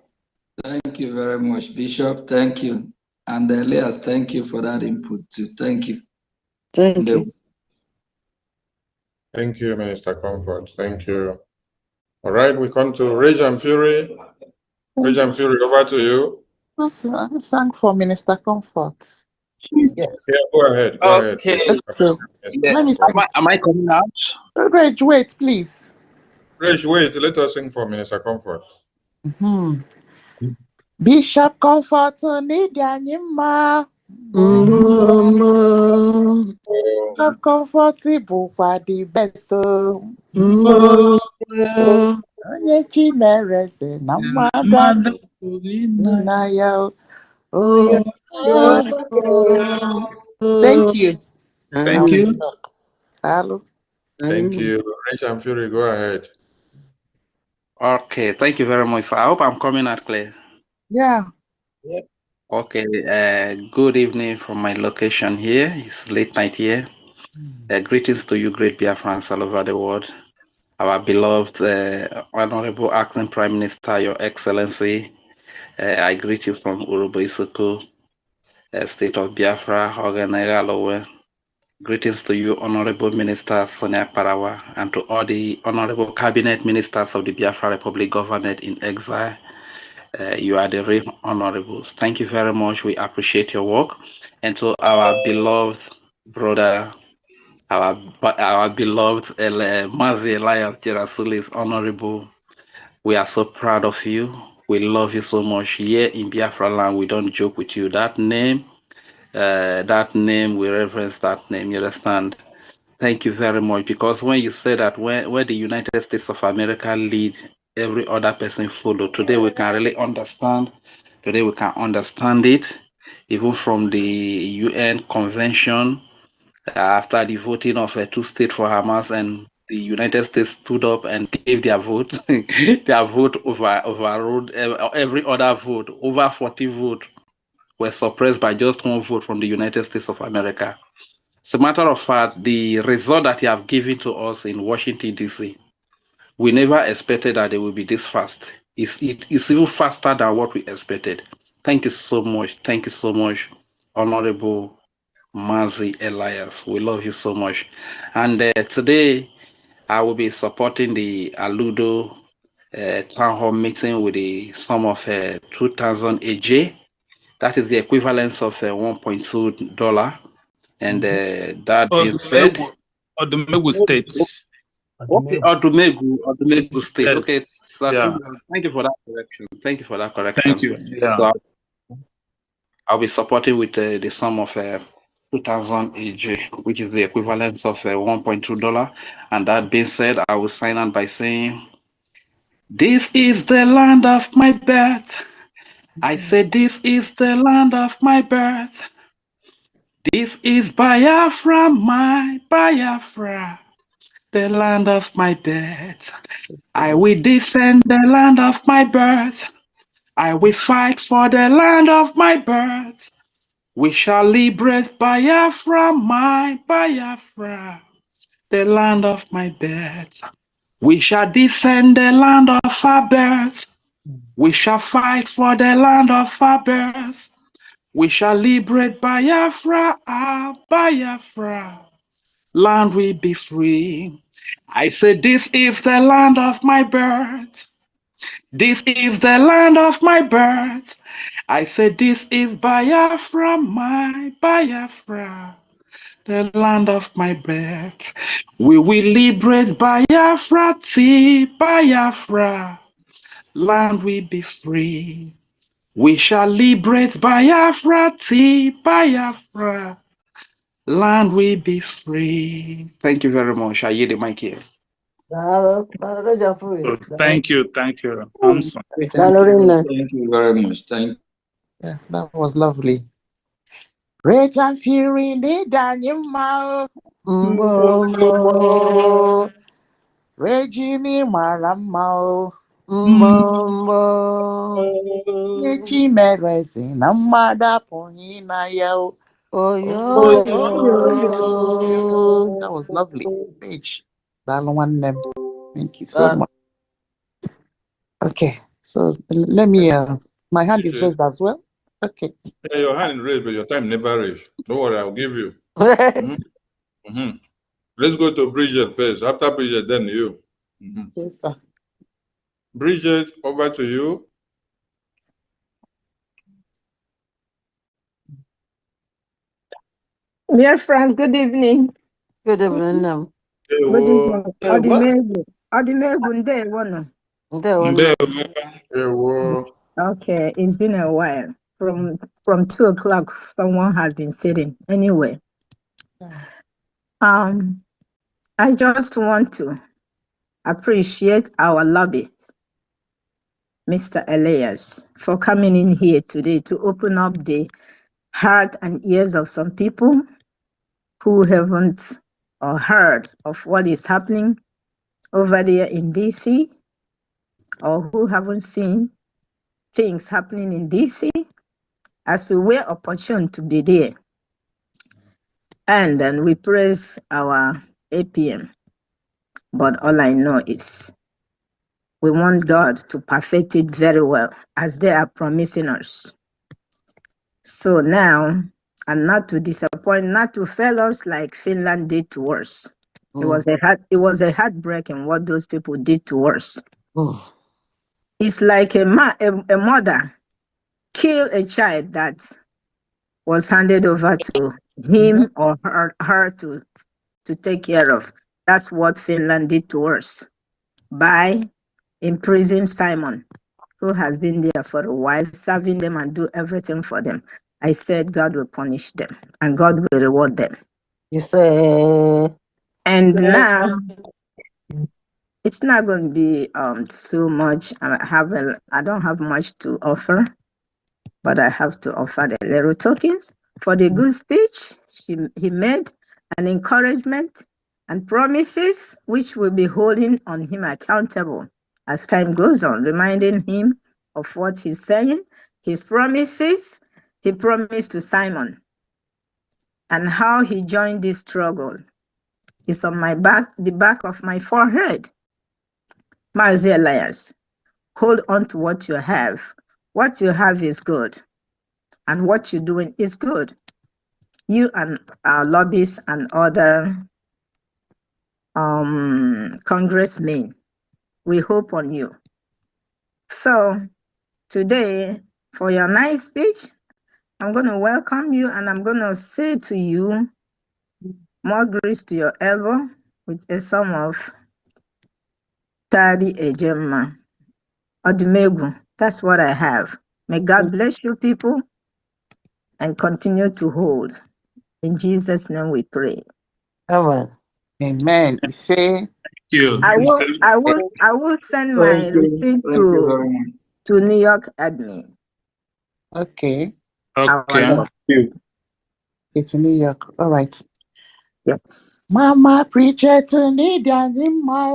Thank you very much, Bishop. Thank you. And Elias, thank you for that input too. Thank you. Thank you. Thank you, Minister Comfort. Thank you. All right, we come to Rage and Fury. Rage and Fury, over to you. I sang for Minister Comfort. Yes. Yeah, go ahead. Go ahead. Okay. Yeah. Let me Am I coming out? Rage, wait, please. Rage, wait. Let us sing for Minister Comfort. Bishop Comfort need Yanima. Bishop Comfortable for the best. Onye Chimereze na mmadụ Inaya. Thank you. Thank you. Hello. Thank you. Rage and Fury, go ahead. Okay, thank you very much. So I hope I'm coming out clear. Yeah. Yep. Okay, good evening from my location here. It's late night here. Greetings to you, great Biafrans all over the world. Our beloved Honorable Acting Prime Minister, Your Excellency. I greet you from Urubu Isuku, State of Biafra, Oganegalowe. Greetings to you, Honorable Minister Sonia Parawa, and to all the Honorable Cabinet Ministers of the Biafra Republic government in exile. You are the real honorables. Thank you very much. We appreciate your work. And to our beloved brother, our beloved Mazi Elias Jerasulis, honorable. We are so proud of you. We love you so much. Here in Biafra land, we don't joke with you. That name, we reverence that name. You understand? Thank you very much. Because when you say that where the United States of America lead, every other person follow. Today we can really understand. Today we can understand it, even from the UN convention after the voting of a two-state for Hamas and the United States stood up and gave their vote. Their vote overruled every other vote. Over 40 votes were suppressed by just one vote from the United States of America. As a matter of fact, the result that they have given to us in Washington, D.C., we never expected that they will be this fast. It's even faster than what we expected. Thank you so much. Thank you so much, Honorable Mazi Elias. We love you so much. And today, I will be supporting the Aludo town hall meeting with the sum of 2,000 AJ. That is the equivalent of $1.2. And that being said, Odumegwu State. okay, Odumegwu State. Yes. Okay, so Yeah. thank you for that correction. Thank you for that correction. Thank you. Yeah. So I'll be supporting with the sum of 2,000 AJ, which is the equivalent of $1.2. And that being said, I will sign on by saying, "This is the land of my birth." I said, "This is the land of my birth. This is Biafra, my Biafra, the land of my birth. I will defend the land of my birth. I will fight for the land of my birth. We shall liberate Biafra, my Biafra, the land of my birth. We shall defend the land of our birth. We shall fight for the land of our birth. We shall liberate Biafra, our Biafra. Land will be free." I say, "This is the land of my birth. This is the land of my birth." I say, "This is Biafra, my Biafra, the land of my birth. We will liberate Biafra, Biafra. Land will be free. We shall liberate Biafra, Biafra. Land will be free." Thank you very much. I yield the mic here. Thank you. Thank you. Handsome. Thank you very much. Thank Yeah, that was lovely. Rage and fury need Daniel Mbo. Regime Maramao. Echi merezi na mmada pụghị na ya. That was lovely. Rich. Thank you so much. Okay, so let me, my hand is raised as well. Okay. Yeah, your hand is raised, but your time never raised. Don't worry, I'll give you. Let's go to Bridget first. After Bridget, then you. Yes, sir. Bridget, over to you. Dear friends, good evening. Good evening. Good evening. Odumegwu, ndewo. Okay, it's been a while. From 2 o'clock, someone has been sitting. Anyway, I just want to appreciate our lobby, Mr. Elias, for coming in here today to open up the heart and ears of some people who haven't or heard of what is happening over there in DC, or who haven't seen things happening in DC, as we were opportune to be there. And then we praise our APM. But all I know is we want God to perfect it very well, as they are promising us. So now, and not to disappoint, not to fail us like Finland did to us. It was a heartbreaking what those people did to us. It's like a mother kill a child that was handed over to him or her to take care of. That's what Finland did to us by imprisoning Simon, who has been there for a while, serving them and do everything for them. I said God will punish them and God will reward them. You say, and now it's not going to be so much. I don't have much to offer, but I have to offer the little tokens for the good speech he made, an encouragement, and promises which will be holding on him accountable as time goes on, reminding him of what he's saying, his promises he promised to Simon, and how he joined this struggle. It's on my back, the back of my forehead. Mazi Elias, hold on to what you have. What you have is good, and what you're doing is good. You and our lobbyists and other congressmen, we hope on you. So today, for your nice speech, I'm going to welcome you and I'm going to say to you, more grease to your elbow with a sum of 30 ejema. Odumegwu, that's what I have. May God bless you people and continue to hold. In Jesus' name we pray. Amen. Amen. You say, I will send my receipt Thank you very much. to New York admin. okay. Okay. It's New York. All right. Yes. Mama preacher to need in my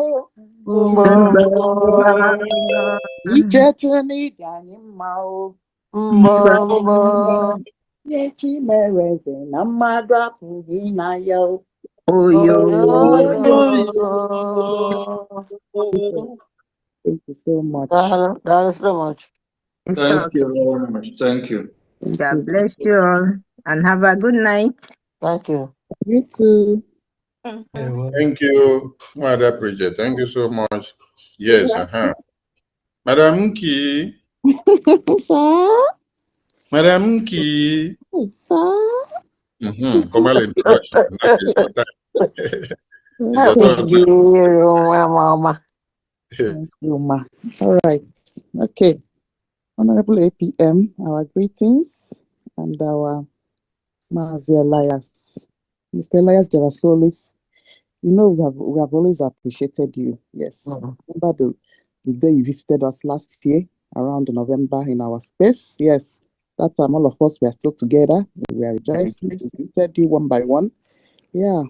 preacher to need in my Yechi mereze na mmadụ apụghị na ya. Thank you so much. That is so much. Thank you very much. Thank you. God bless you all and have a good night. Thank you. You too. Thank you, Madam Bridget. Thank you so much. Yes, Madam Nki. Sir? Madam Nki. Sir? Formal introduction. It's your time. It's your turn. Mama. Thank you, ma. All right. Okay. Honorable APM, our greetings and our Mazi Elias. Mr. Elias Gerasolis, you know we have always appreciated you. Yes. Remember the day you visited us last year around November in our space? Yes. That time all of us were still together. We were rejoicing. We greeted you one by one. Yeah,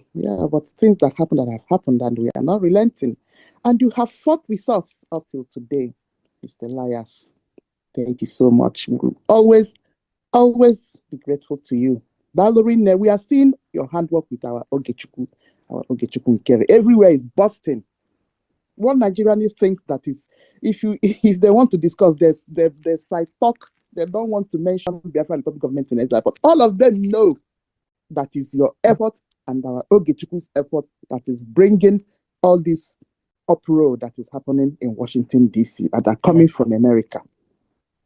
but things that have happened and we are not relenting. And you have fought with us up till today, Mr. Elias. Thank you so much. We'll always be grateful to you. Ballerina, we are seeing your handwork with our Ogechukwu Nkere. Everywhere is busting. One Nigerian thinks that is, if they want to discuss there's side talk, they don't want to mention Biafra Republic Government in exile, but all of them know that is your effort and our Ogechukwu's effort that is bringing all this uproar that is happening in Washington, D.C. and are coming from America.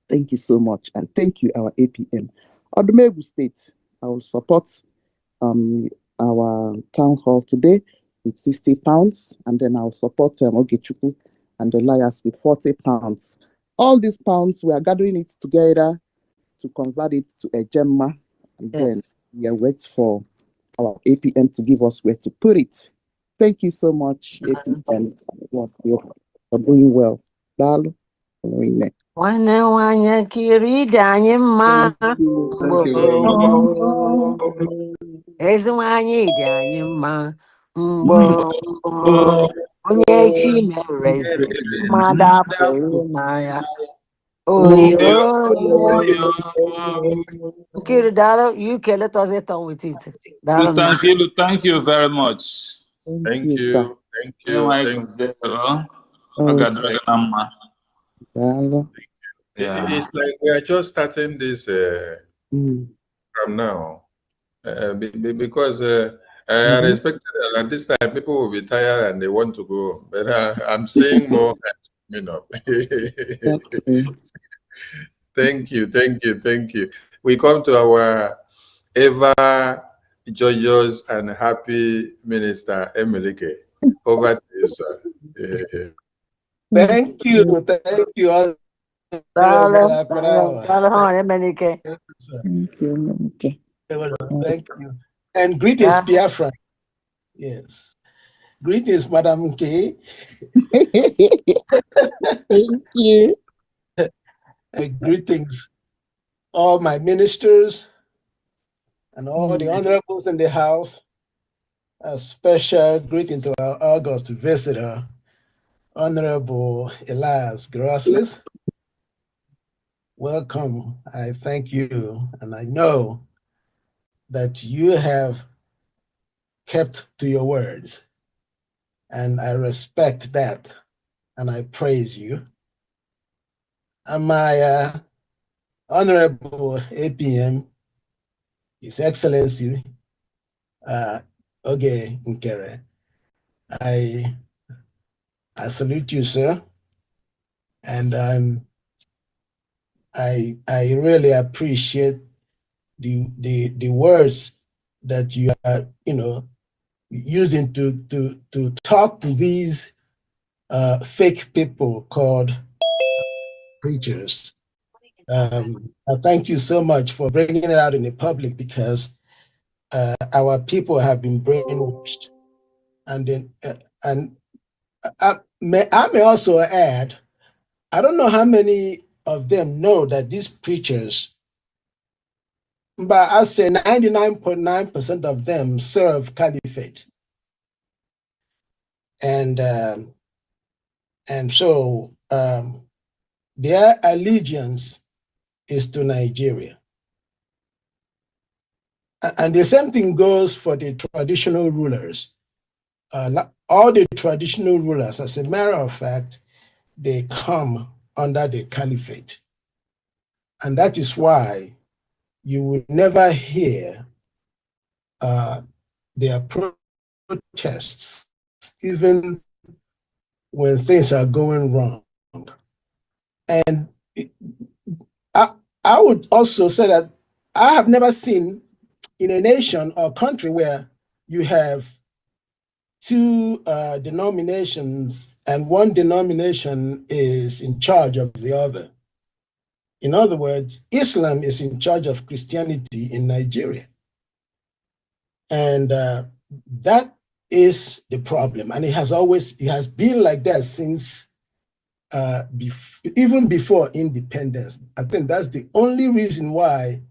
Thank you so much. And thank you, our APM. Odumegwu State, I will support our town hall today with 60 pounds. And then I'll support Ogechukwu and Elias with 40 pounds. All these pounds, we are gathering it together to convert it to a gemma. And then we are waiting for our APM to give us where to put it. Thank you so much, APM. You're doing well. Dalo. Nwanne kiri dị anyị mma mgbo ezi nwanyị dị anyị mma mgbo onye chi mere eze mmadụ apụghị n'anya Nkiri Dalo, you can let us get on with it. Thank you very much. Thank you. It's like we are just starting this from now, because I had expected that at this time people will be tired and they want to go, but I'm seeing more coming up. Thank you. We come to our ever joyous and happy Minister Emelike. Over to you, sir. Thank you. Thank you. And greetings, Biafra. Yes. Greetings, Madam K. Thank you. Greetings, all my ministers and all the honorables in the house. a special greeting to our August visitor, Honorable Elias Grossley. Welcome. I thank you, and I know that you have kept to your words, and I respect that, and I praise you. And my Honorable APM, His Excellency, Nkere, I salute you, sir, and I really appreciate the words that you are using to talk to these fake people called preachers. I thank you so much for bringing it out in the public, because our people have been brainwashed, and then I may also add, I don't know how many of them know that these preachers, but I say 99.9% of them serve caliphate, and so their allegiance is to Nigeria. And the same thing goes for the traditional rulers. All the traditional rulers, as a matter of fact, they come under the caliphate. And that is why you will never hear their protests, even when things are going wrong. And I would also say that I have never seen in a nation or country where you have two denominations and one denomination is in charge of the other. In other words, Islam is in charge of Christianity in Nigeria. And that is the problem. And it has been like that since even before independence. I think that's the only reason why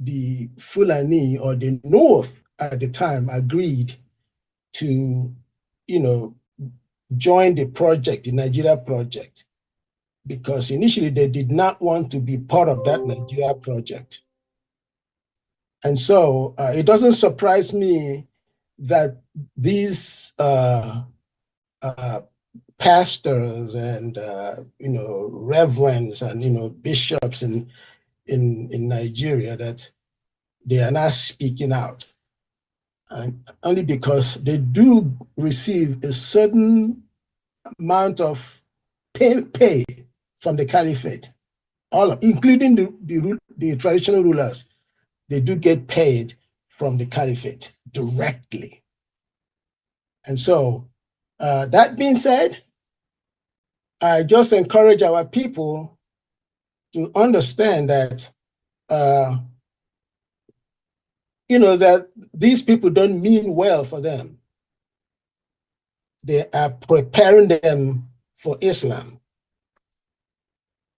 the Fulani or the North at the time agreed to, join the project, the Nigeria project, because initially they did not want to be part of that Nigeria project. And so it doesn't surprise me that these pastors and reverends and bishops in Nigeria, that they are not speaking out, and only because they do receive a certain amount of pay from the caliphate, including the traditional rulers. They do get paid from the caliphate directly. And so, that being said, I just encourage our people to understand that, that these people don't mean well for them. They are preparing them for Islam.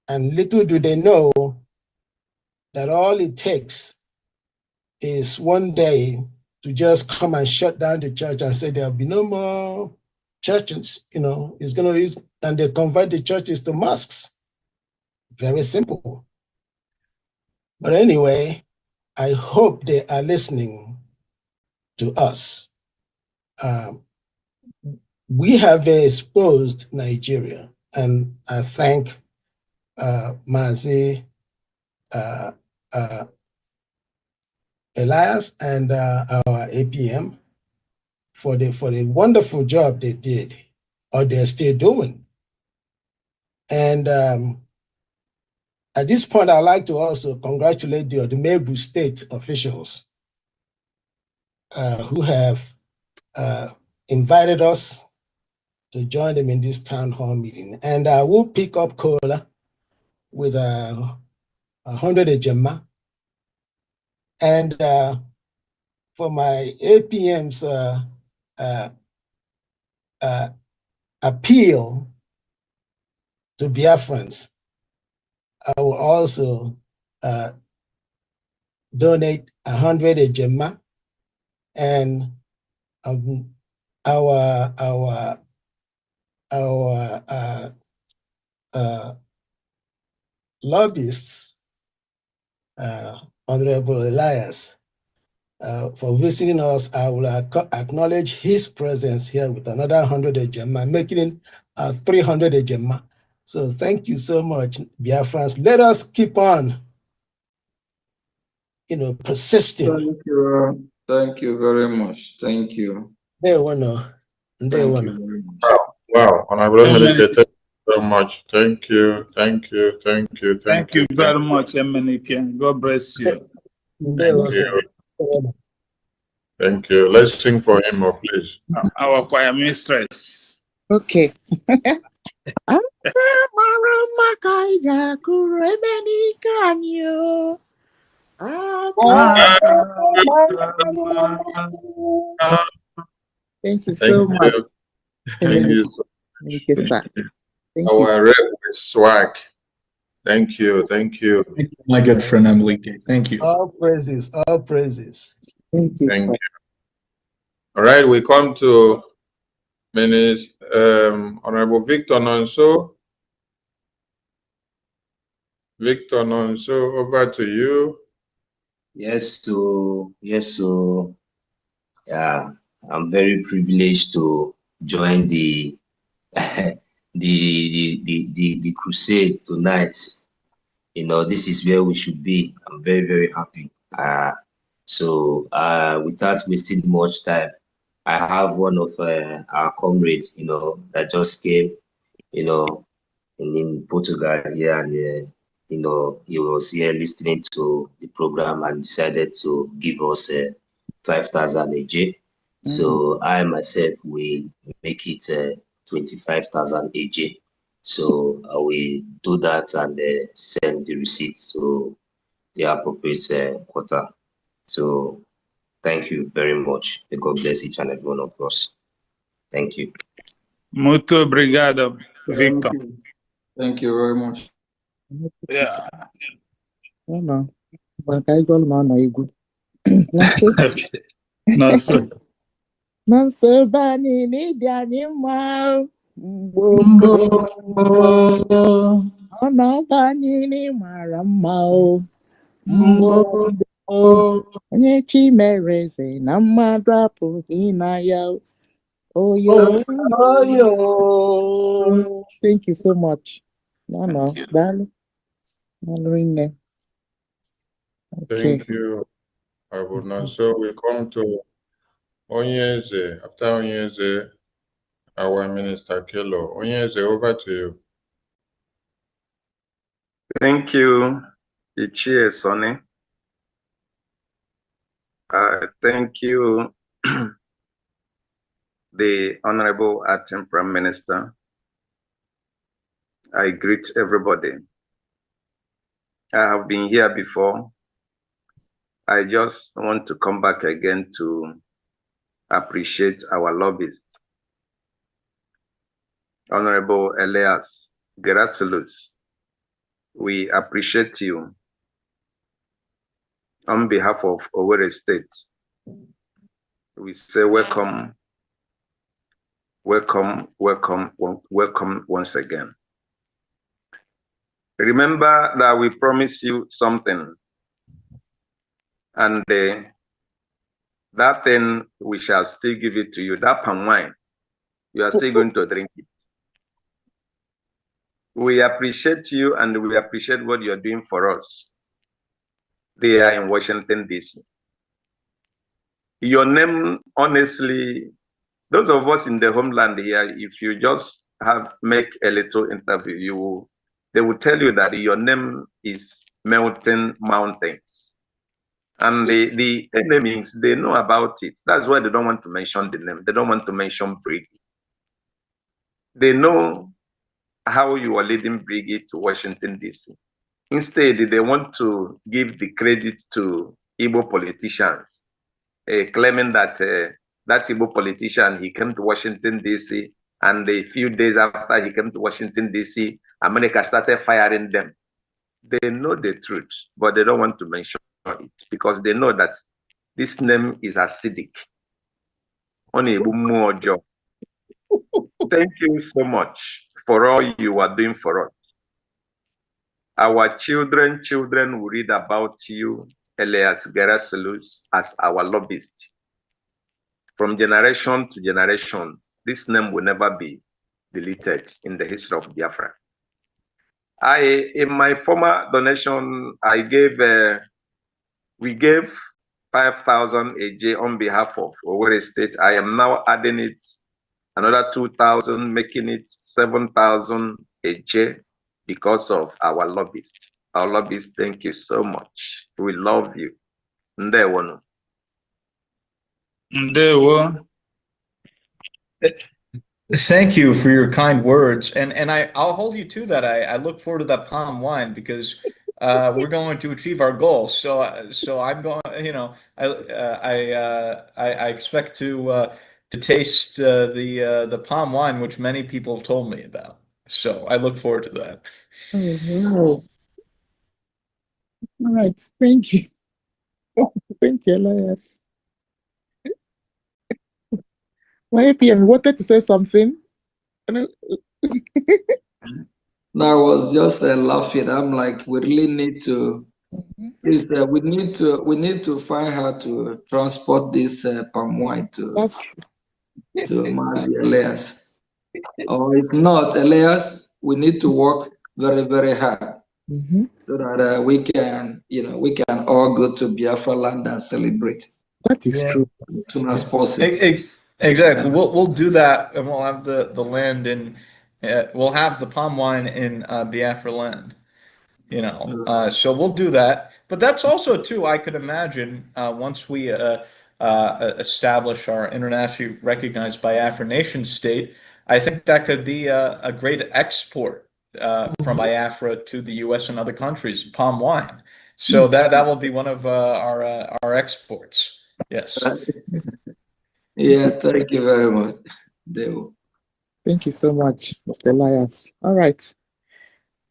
And little do they know that all it takes is one day to just come and shut down the church and say there'll be no more churches, and they convert the churches to mosques. Very simple. But anyway, I hope they are listening to us. We have exposed Nigeria, and I thank Mazi Elias and our APM for the wonderful job they did, or they're still doing. And at this point, I'd like to also congratulate the Odumegwu state officials who have invited us to join them in this town hall meeting. And I will pick up cola with 100 ejema. And for my APM's appeal to Biafrans, I will also donate 100 ejema. And our lobbyists, Honorable Elias, for visiting us. I will acknowledge his presence here with another 100 ejema, making it 300 ejema. So thank you so much, Biafrans. Let us keep on, persisting. Thank you very much. Thank you. There we know. Thank you very much. Wow, Honorable Emenike, thank you so much. Thank you. Thank you very much, Emenike. God bless you. Thank you. Thank you. Let's sing for him, please. Our choir mistress. Okay. Thank you so much. Thank you so much. Our rep with swag. Thank you. Thank you, my good friend Emilike. Thank you. All praises, all praises. Thank you. Thank you. All right, we come to Honorable Victor Nonso. Victor Nonso, over to you. Yes, yeah, I'm very privileged to join the the crusade tonight. This is where we should be. I'm very, very happy. So without wasting much time, I have one of our comrades, that just came, in Portugal here, and he was here listening to the program and decided to give us 5,000 a J. So I myself will make it 25,000 a J. So I will do that and send the receipts to the appropriate quarter. So thank you very much. May God bless each and every one of us. Thank you. Muito obrigado, Victor. Thank you very much. Yeah. No, but I don't know. Good. Nonso bani ni biani ma mbo ono bani ni mara mma mbo onye chi mereze na mmadụ apụghị na ya oyo. Thank you so much. No, darling. Okay. Thank you, Abuna. So we come to Onyeze. After Onyeze, our Minister Kelo. Onyeze, over to you. Thank you, Ichie Sonny. Thank you, the Honorable Acting Prime Minister. I greet everybody. I have been here before. I just want to come back again to appreciate our lobbyists. Honorable Elias Gerasilus, we appreciate you. On behalf of Owerri State, we say welcome, welcome, welcome, welcome once again. Remember that we promised you something, and that thing we shall still give it to you. That palm wine, you are still going to drink it. We appreciate you, and we appreciate what you are doing for us. They are in Washington, D.C. Your name, honestly, those of us in the homeland here, if you just make a little interview, they will tell you that your name is melting mountains. And the enemies, they know about it. That's why they don't want to mention the name. They don't want to mention BRGIE. They know how you are leading BRGIE to Washington, D.C. Instead, they want to give the credit to Igbo politicians, claiming that that Igbo politician, he came to Washington, D.C., and a few days after he came to Washington, D.C., America started firing them. They know the truth, but they don't want to mention it because they know that this name is acidic. Thank you so much for all you are doing for us. Our children will read about you, Elias Gerasilus, as our lobbyist. From generation to generation, this name will never be deleted in the history of Biafra. In my former donation, we gave 5,000 AJ on behalf of Owerri State. I am now adding it, another 2,000, making it 7,000 AJ because of our lobbyists. Our lobbyists, thank you so much. We love you. Ndewono. Ndewo. Thank you for your kind words, and I'll hold you to that. I look forward to that palm wine because we're going to achieve our goals. So I'm going. You know, I expect to taste the palm wine, which many people have told me about. So I look forward to that. Oh, wow. All right, thank you. Thank you, Elias. My APM wanted to say something. No, I was just laughing. I'm like, we really need to. Is that we need to find how to transport this palm wine to Mazi Elias, or if not Elias, we need to work very, very hard so that we can all go to Biafra land and celebrate. That is true. As soon as possible. Exactly. We'll do that, and we'll have the land in. We'll have the palm wine in Biafra land. You know, so we'll do that. But that's also too, I could imagine once we establish our internationally recognized Biafra nation state, I think that could be a great export from Biafra to the U.S. and other countries, palm wine. So that will be one of our exports. Yes. Yeah, thank you very much, Deo. Thank you so much, Mr. Elias. All right.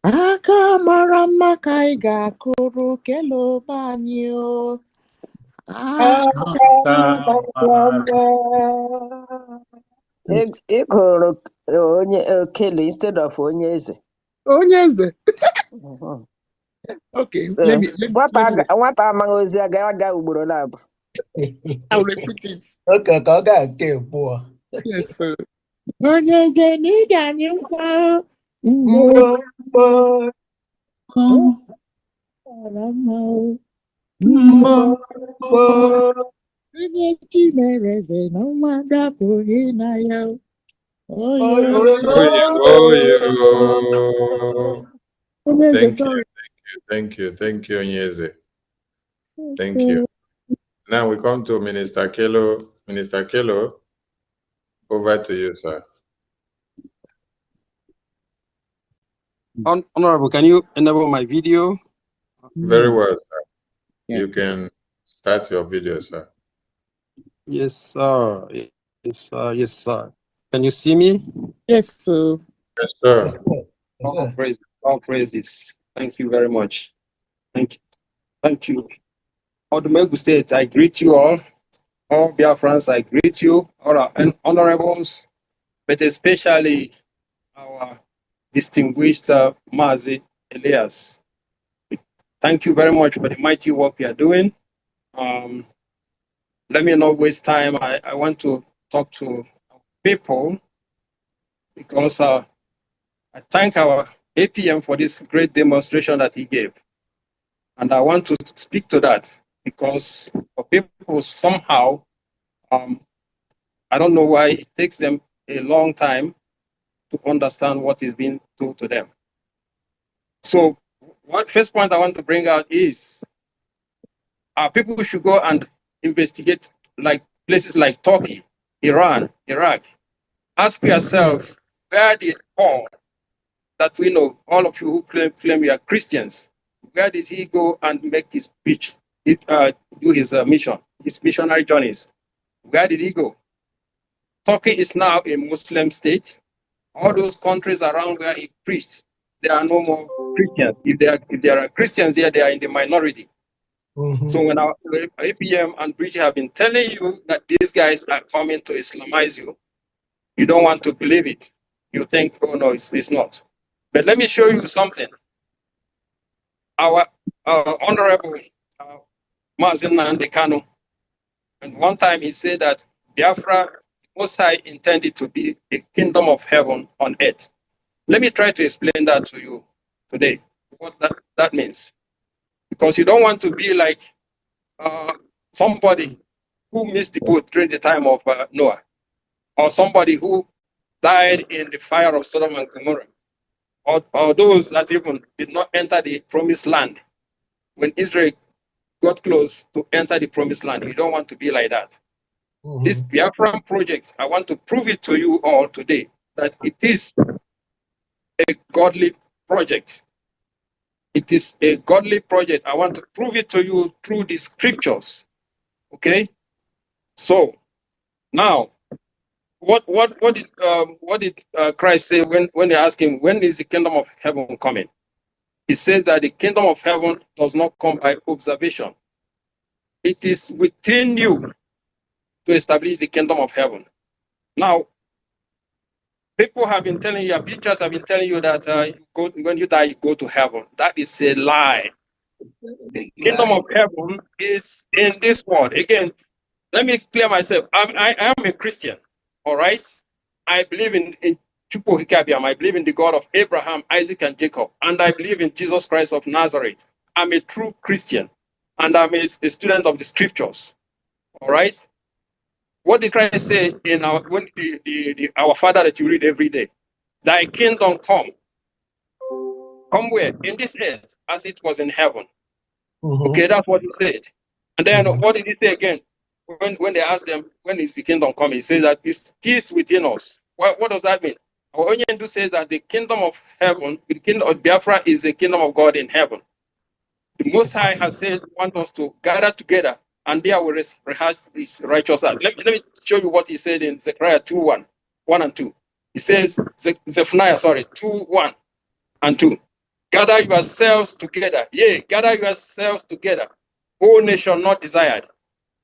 Aka mara mma ka anyị ga-akụrụ kelo banyo. Ị gụrụ onye okele instead of onye eze. Onye eze. Okay, so, let me nwata amaghị ozi aga ugboro na-abụ. I'll repeat it. Okay, ka ọ ga-nke abụọ. Yes, sir. Onye eze n'ịdị anyị mkpa. Onye chi mere eze na nwa dapụghị na ya. Thank you, Onyeze. Thank you. Now we come to Minister Kelo. Minister Kelo, over to you, sir. Honorable, can you enable my video? Very well, sir. Yeah. You can start your video, sir. Yes, sir. Yes, sir. Yes, sir. Can you see me? Yes, sir. Yes, sir. Yes, sir. Yes, sir. All praises. Thank you very much. Thank you. Thank you. Odumegwu State, I greet you all. All Biafrans, I greet you. All our honorables, but especially our distinguished Mazi Elias. Thank you very much for the mighty work you are doing. Let me not waste time. I want to talk to people because I thank our APM for this great demonstration that he gave. And I want to speak to that because for people somehow, I don't know why it takes them a long time to understand what is being told to them. So first point I want to bring out is people should go and investigate like places like Turkey, Iran, Iraq. Ask yourself, where did Paul, that we know, all of you who claim you are Christians, where did he go and make his speech, do his mission, his missionary journeys? Where did he go? Turkey is now a Muslim state. All those countries around where he preached, there are no more Christians. If there are Christians here, they are in the minority. So when our APM and BRGIE have been telling you that these guys are coming to Islamize you, you don't want to believe it. You think, oh no, it's not. But let me show you something. Our honorable Mazin Nandekano, and one time he said that Biafra, Most High intended to be a kingdom of heaven on earth. Let me try to explain that to you today, what that means. Because you don't want to be like somebody who missed the boat during the time of Noah, or somebody who died in the fire of Sodom and Gomorrah, or those that even did not enter the promised land. When Israel got close to enter the promised land, we don't want to be like that. This Biafran project, I want to prove it to you all today, that it is a godly project. It is a godly project. I want to prove it to you through the scriptures. Okay? So now, what did Christ say when they asked him, when is the kingdom of heaven coming? He says that the kingdom of heaven does not come by observation. It is within you to establish the kingdom of heaven. Now, people have been telling you, preachers have been telling you that when you die, you go to heaven. That is a lie. The kingdom of heaven is in this world. Again, let me clear myself. I am a Christian, all right? I believe in Chukwu Hikabiam. I believe in the God of Abraham, Isaac, and Jacob. And I believe in Jesus Christ of Nazareth. I'm a true Christian. And I'm a student of the scriptures, all right? What did Christ say in our Father that you read every day? Thy kingdom come. Come where? In this earth, as it was in heaven. Okay, that's what he said. And then what did he say again? When they asked them, when is the kingdom coming? He says that it is within us. What does that mean? Our Onyendu says that the kingdom of heaven, the kingdom of Biafra is the kingdom of God in heaven. The Most High has said, want us to gather together, and there will rehearse his righteous act. Let me show you what he said in Zechariah 2:1 and 2. He says, Zephaniah, 2:1 and 2. Gather yourselves together. Yea, gather yourselves together. O nation not desired.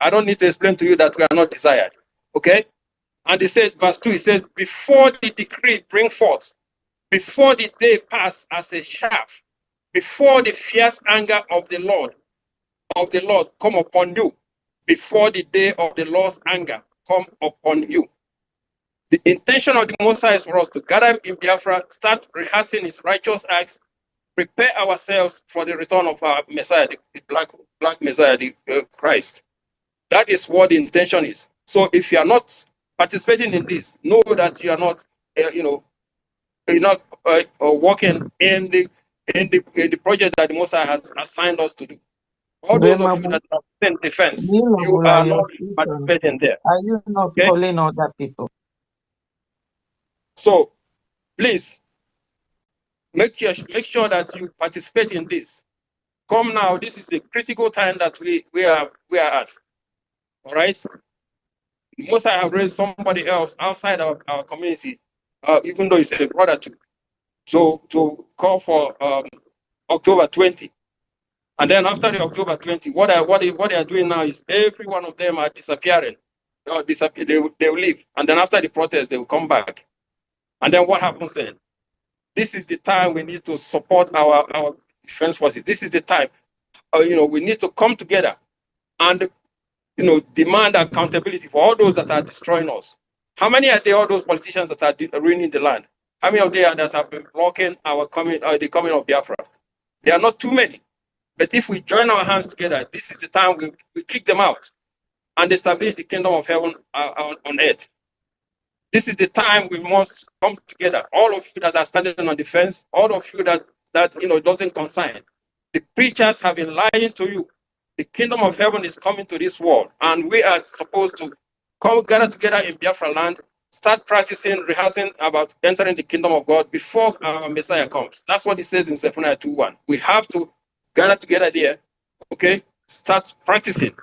I don't need to explain to you that we are not desired. Okay? And he said, verse 2, he says, before the decree bring forth, before the day pass as a shaft, before the fierce anger of the Lord come upon you, before the day of the Lord's anger come upon you. The intention of the Most High is for us to gather in Biafra, start rehearsing his righteous acts, prepare ourselves for the return of our Messiah, the black Messiah, the Christ. That is what the intention is. So if you are not participating in this, know that you are not, you're not working in the project that the Most High has assigned us to do. All those of you that are in defense, you are not participating there. Are you not calling other people? So please make sure that you participate in this. Come now, this is the critical time that we are at. All right. Most I have raised somebody else outside of our community, even though it's a brother too. So to call for October 20. And then after the October 20, what they are doing now is every one of them are disappearing. They will leave. And then after the protest, they will come back. And then what happens then? This is the time we need to support our defense forces. This is the time, we need to come together and, demand accountability for all those that are destroying us. How many are there, all those politicians that are ruining the land? How many of them that have been blocking the coming of Biafra? There are not too many. But if we join our hands together, this is the time we kick them out and establish the kingdom of heaven on earth. This is the time we must come together. All of you that are standing on the fence, all of you that doesn't concern. The preachers have been lying to you. The kingdom of heaven is coming to this world, and we are supposed to gather together in Biafra land, start practicing, rehearsing about entering the kingdom of God before our Messiah comes. That's what it says in Zephaniah 2:1. We have to gather together there, okay? Start practicing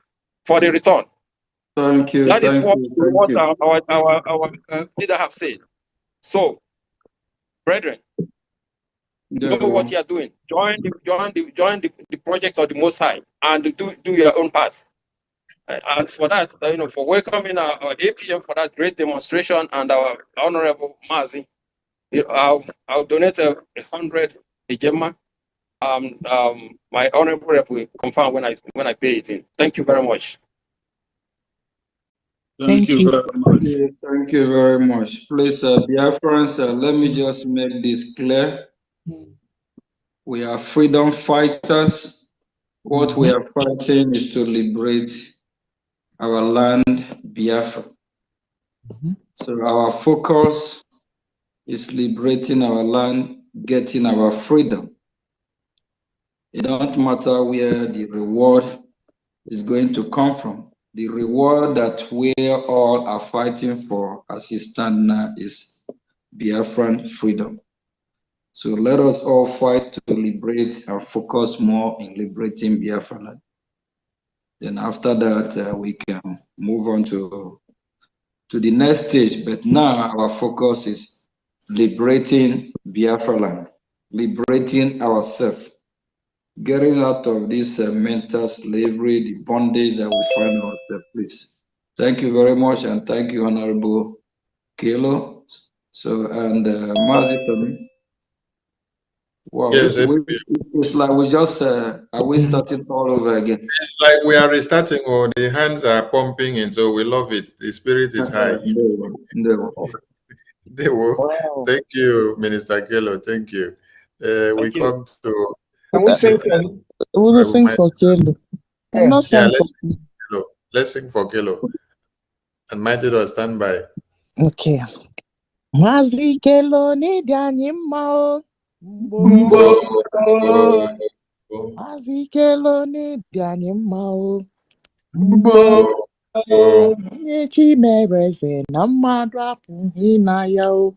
for the return. Thank you. That is what our leader have said. So, brethren, Know what you are doing. Join the project of the Most High and do your own part. And for that, for welcoming our APM for that great demonstration and our honorable Mazi, I'll donate 100 Ijema. My honorable rep will confirm when I pay it in. Thank you very much. Thank you very much. Thank you very much. Please, Biafrans, let me just make this clear. We are freedom fighters. What we are fighting is to liberate our land, Biafra. So our focus is liberating our land, getting our freedom. It don't matter where the reward is going to come from. The reward that we all are fighting for as it stands now is Biafran freedom. So let us all fight to liberate and focus more in liberating Biafra land. Then after that, we can move on to the next stage. But now our focus is liberating Biafra land, liberating ourselves, getting out of this mental slavery, the bondage that we find ourselves. Please. Thank you very much, and thank you, Honorable Kelo. So, and Mazi, wow, Yes, it's like we just, are we starting all over again? It's like we are restarting, or the hands are pumping in, so we love it. The spirit is high. Wow. Thank you, Minister Kelo. Thank you. We come to. Can we sing for? We'll sing for Kelo. I'm not Yeah, singing for Kelo. Let's sing for Kelo. And Mighty Dog, stand by. Okay. Mazi Kelo ni bianyi mao. Mazi Kelo ni bianyi mao. Nye chimereze na mmadụ apụghị na ya o.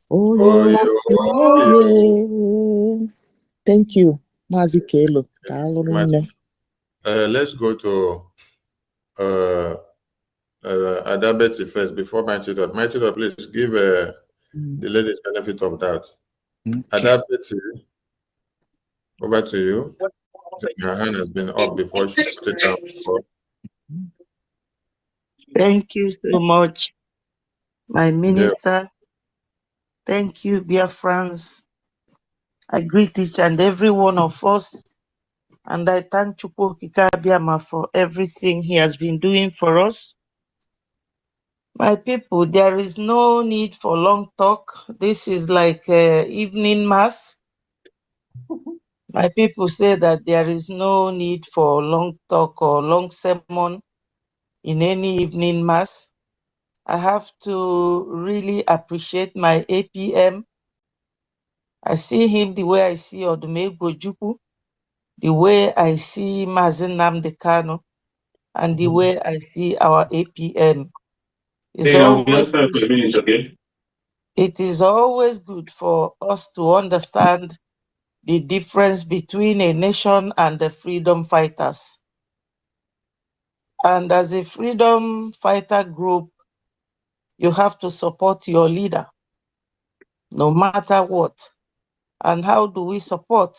Oh yeah. Thank you, Mazi Kelo. Let's go to Adabeti first before Mighty Dog. Mighty Dog, please give the ladies benefit of doubt. Adabeti, over to you. Your hand has been up before she put it down before. Thank you so much, my minister. Thank you, dear friends. I greet each and every one of us, and I thank Chukwu Okike Abiama for everything he has been doing for us. My people, there is no need for long talk. This is like evening mass. My people say that there is no need for long talk or long sermon in any evening mass. I have to really appreciate my APM. I see him the way I see Odumegwu, the way I see Mazen Nnamdi Kanu, and the way I see our APM. It is always good for us to understand the difference between a nation and the freedom fighters. And as a freedom fighter group, you have to support your leader, no matter what. And how do we support?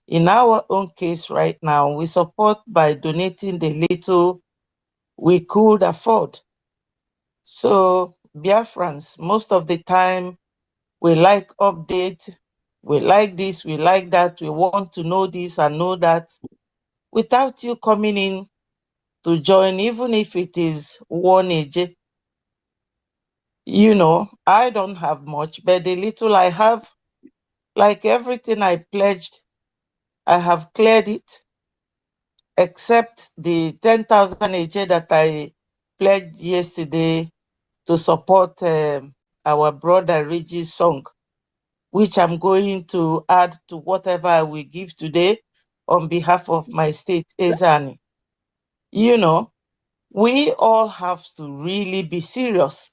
In our own case right now, we support by donating the little we could afford. So, Biafrans, most of the time, we like updates, we like this, we like that, we want to know this and know that, without you coming in to join, even if it is 1 AJ. You know, I don't have much, but the little I have, like everything I pledged, I have cleared it, except the 10,000 AJ that I pledged yesterday to support our brother Reggie's song, which I'm going to add to whatever I will give today on behalf of my state, Ezani. You know, we all have to really be serious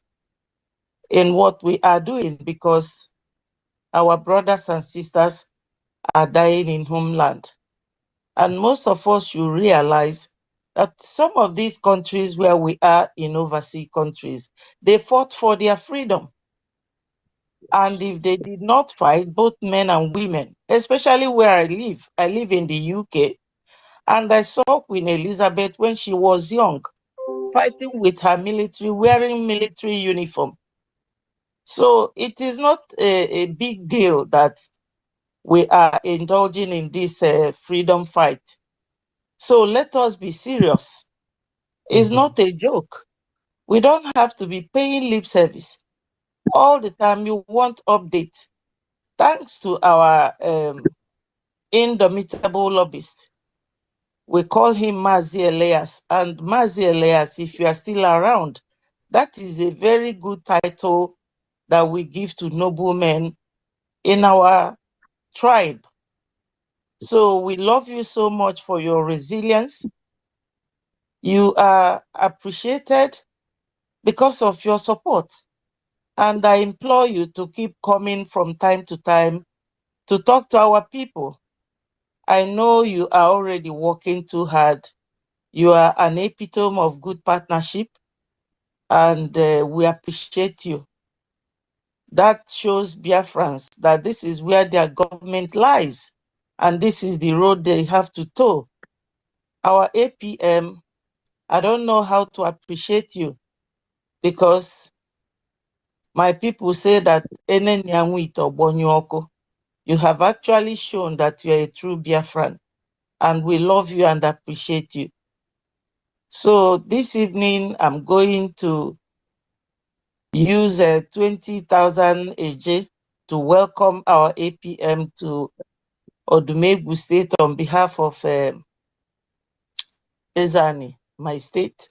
in what we are doing, because our brothers and sisters are dying in homeland. And most of us should realize that some of these countries where we are in overseas countries, they fought for their freedom. And if they did not fight, both men and women, especially where I live in the UK, and I saw Queen Elizabeth when she was young, fighting with her military, wearing military uniform. So it is not a big deal that we are indulging in this freedom fight. So let us be serious. It's not a joke. We don't have to be paying lip service all the time. You want update. Thanks to our indomitable lobbyist. We call him Mazi Elias. And Mazi Elias, if you are still around, that is a very good title that we give to noblemen in our tribe. So we love you so much for your resilience. You are appreciated because of your support. And I implore you to keep coming from time to time to talk to our people. I know you are already working too hard. You are an epitome of good partnership, and we appreciate you. That shows Biafrans that this is where their government lies, and this is the road they have to tow. Our APM, I don't know how to appreciate you, because my people say that you have actually shown that you are a true Biafran, and we love you and appreciate you. So this evening, I'm going to use 20,000 AJ to welcome our APM to Odumegwu State on behalf of Ezani, my state,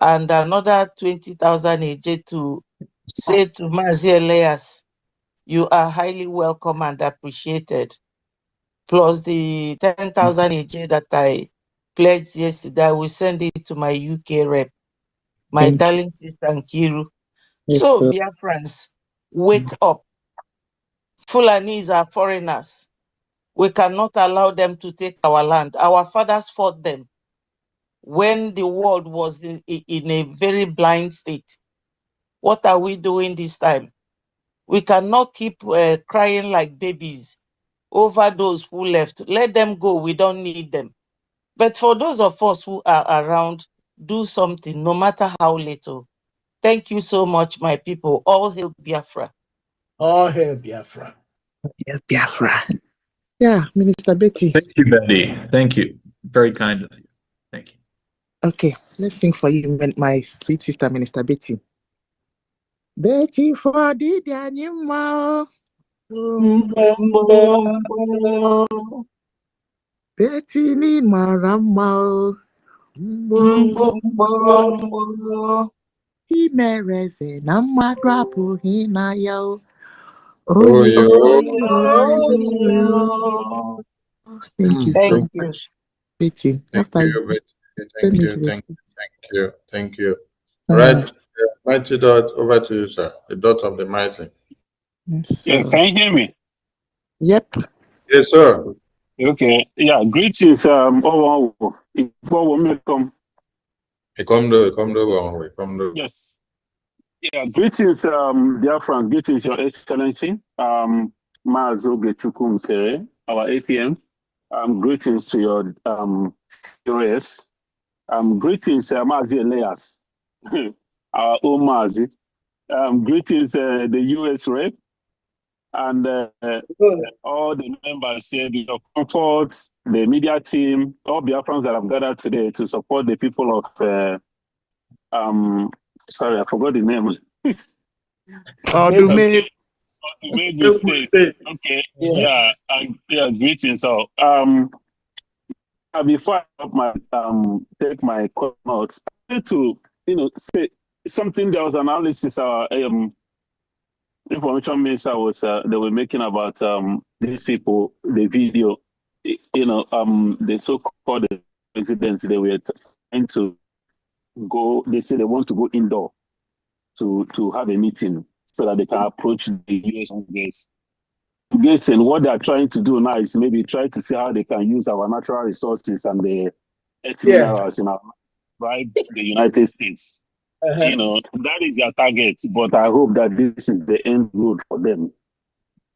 and another 20,000 AJ to say to Mazi Elias, you are highly welcome and appreciated. Plus the 10,000 AJ that I pledged yesterday, I will send it to my UK rep, my darling sister Nkere. Yes, So, sir. Biafrans, wake up. Fulanis are foreigners. We cannot allow them to take our land. Our fathers fought them when the world was in a very blind state. What are we doing this time? We cannot keep crying like babies over those who left. Let them go. We don't need them. But for those of us who are around, do something, no matter how little. Thank you so much, my people. All hail Biafra. All hail Biafra. Yeah, Biafra. Yeah, Minister Betty. Thank you, Betty. Thank you. Very kind of you. Thank you. Okay, let's sing for you, my sweet sister, Minister Betty. Betty for the animal. Betty ni marama. Imereze na mmadụ apụghị na ya. Thank you so much, Betty. Thank you. Right, Mighty Dot, over to you, sir. The dot of the mighty. Yes, yeah, can you hear me? Yep. Yes, sir. Okay. Yeah. Greetings. Welcome. Yes. Yeah. Greetings, dear friends. Greetings, Your Excellency. Maazị Nkere, our APM. Greetings to your COS. Greetings, Maazị Elias, our own Maazị. Greetings, the US rep, and all the members here, the comfort, the media team, all Biafrans that have gathered today to support the people of sorry, I forgot the name. Odumegwu State. Okay. Yes. Yeah, greetings all. Before I take my notes, I need to say something. There was an analysis information minister was they were making about these people, the video, the so-called residents. They were trying to go. They say they want to go indoor to have a meeting so that they can approach the US Congress. Guessing what they are trying to do now is maybe try to see how they can use our natural resources and the earth minerals in our bribe the United States. You know, that is their target. But I hope that this is the end road for them,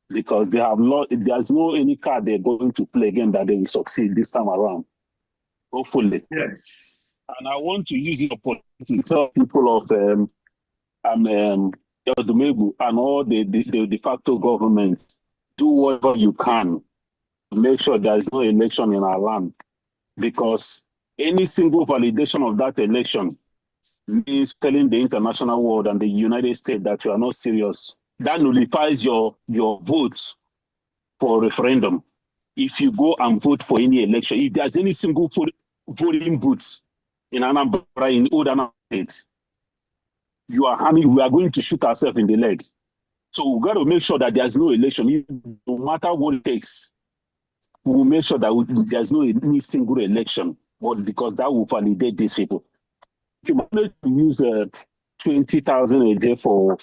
because they have lost. There's no any card they're going to play again that they will succeed this time around. Hopefully. Yes. And I want to use the opportunity to tell people of Odumegwu and all the de facto government, do whatever you can to make sure there is no election in our land, because any single validation of that election means telling the international world and the United States that you are not serious. That nullifies your votes for referendum. If you go and vote for any election, if there's any single voting booths in Anambra, in Old Anambra State, we are going to shoot ourselves in the leg. So we've got to make sure that there's no election, no matter what it takes. We will make sure that there's no any single election, but because that will validate these people. If you manage to use 20,000 a day for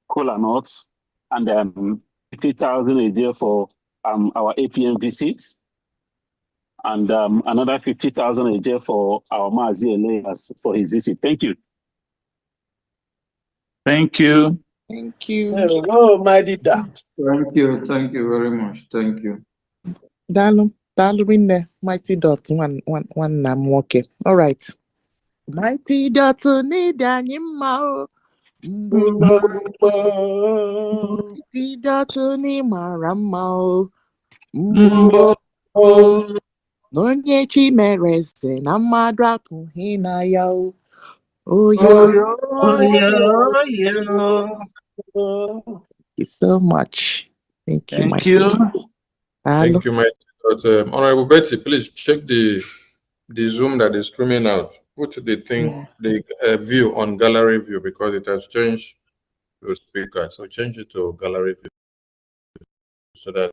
cola nuts and 50,000 a day for our APM visits, and another 50,000 a day for our Mazi Elias for his visit. Thank you. Thank you. Thank you. Hello, mighty dot. Thank you. Thank you very much. Thank you. Dalu rinne, mighty dot one nam okay. All right. Mighty dot need anima. Mighty dot ni marama. Onye chimereze na mmadụ apụghị na ya o. Thank you so much. Thank you, Thank you. Thank you, my Honorable Betty. Please check the Zoom that is streaming out. Put the thing, the view on gallery view, because it has changed to speaker. So change it to gallery view so that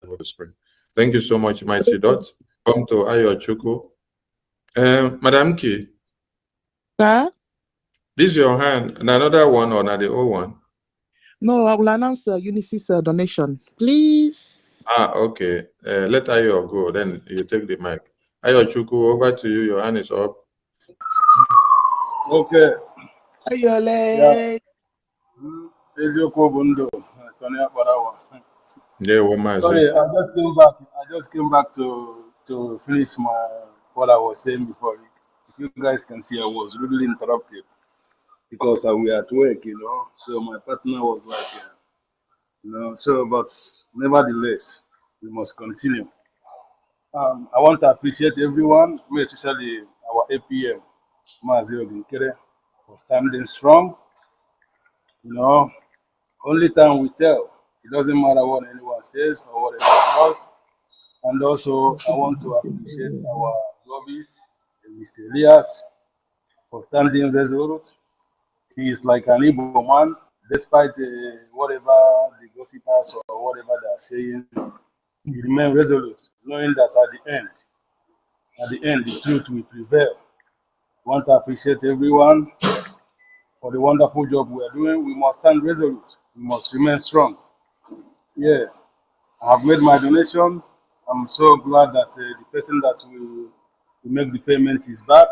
the screen. Thank you so much, Mighty Dot. Come to Ayo Chuku. Madam Key. Sir? This is your hand. And another one or not the old one? No, I will announce the Unisys donation. Please. Okay. Let Ayo go. Then you take the mic. Ayo Chuku, over to you. Your hand is up. Okay. Ayole. Yeah. Sorry, I just came back to finish what I was saying before. If you guys can see, I was really interrupted because we were at work, you know. So my partner was like, so but nevertheless, we must continue. I want to appreciate everyone, especially our APM, Nkere, for standing strong. You know, only time we tell. It doesn't matter what anyone says or what anyone does. And also, I want to appreciate our lobbyists, Mr. Elias, for standing resolute. He is like an Igbo man, despite whatever the gossipers or whatever they are saying. He remains resolute, knowing that at the end, the truth will prevail. I want to appreciate everyone for the wonderful job we are doing. We must stand resolute. We must remain strong. Yeah, I have made my donation. I'm so glad that the person that will make the payment is back.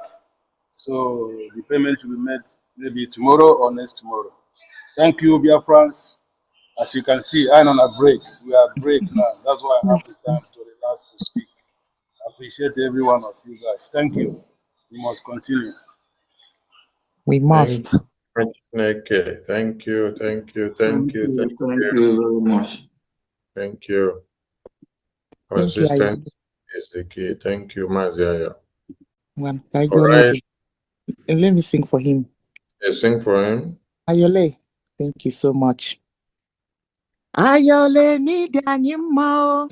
So the payment will be made maybe tomorrow or next tomorrow. Thank you, Biafrans. As you can see, I'm on a break. We are at break now. That's why I have the time to relax and speak. I appreciate every one of you guys. Thank you. We must continue. We must. Thank you. Thank you. Thank you very much. Thank you. Our Thank you, assistant is the key. Thank you, Mazia. Right. Let me sing for him. Yeah, sing for him. Ayole, thank you so much. Ayole ni danyima.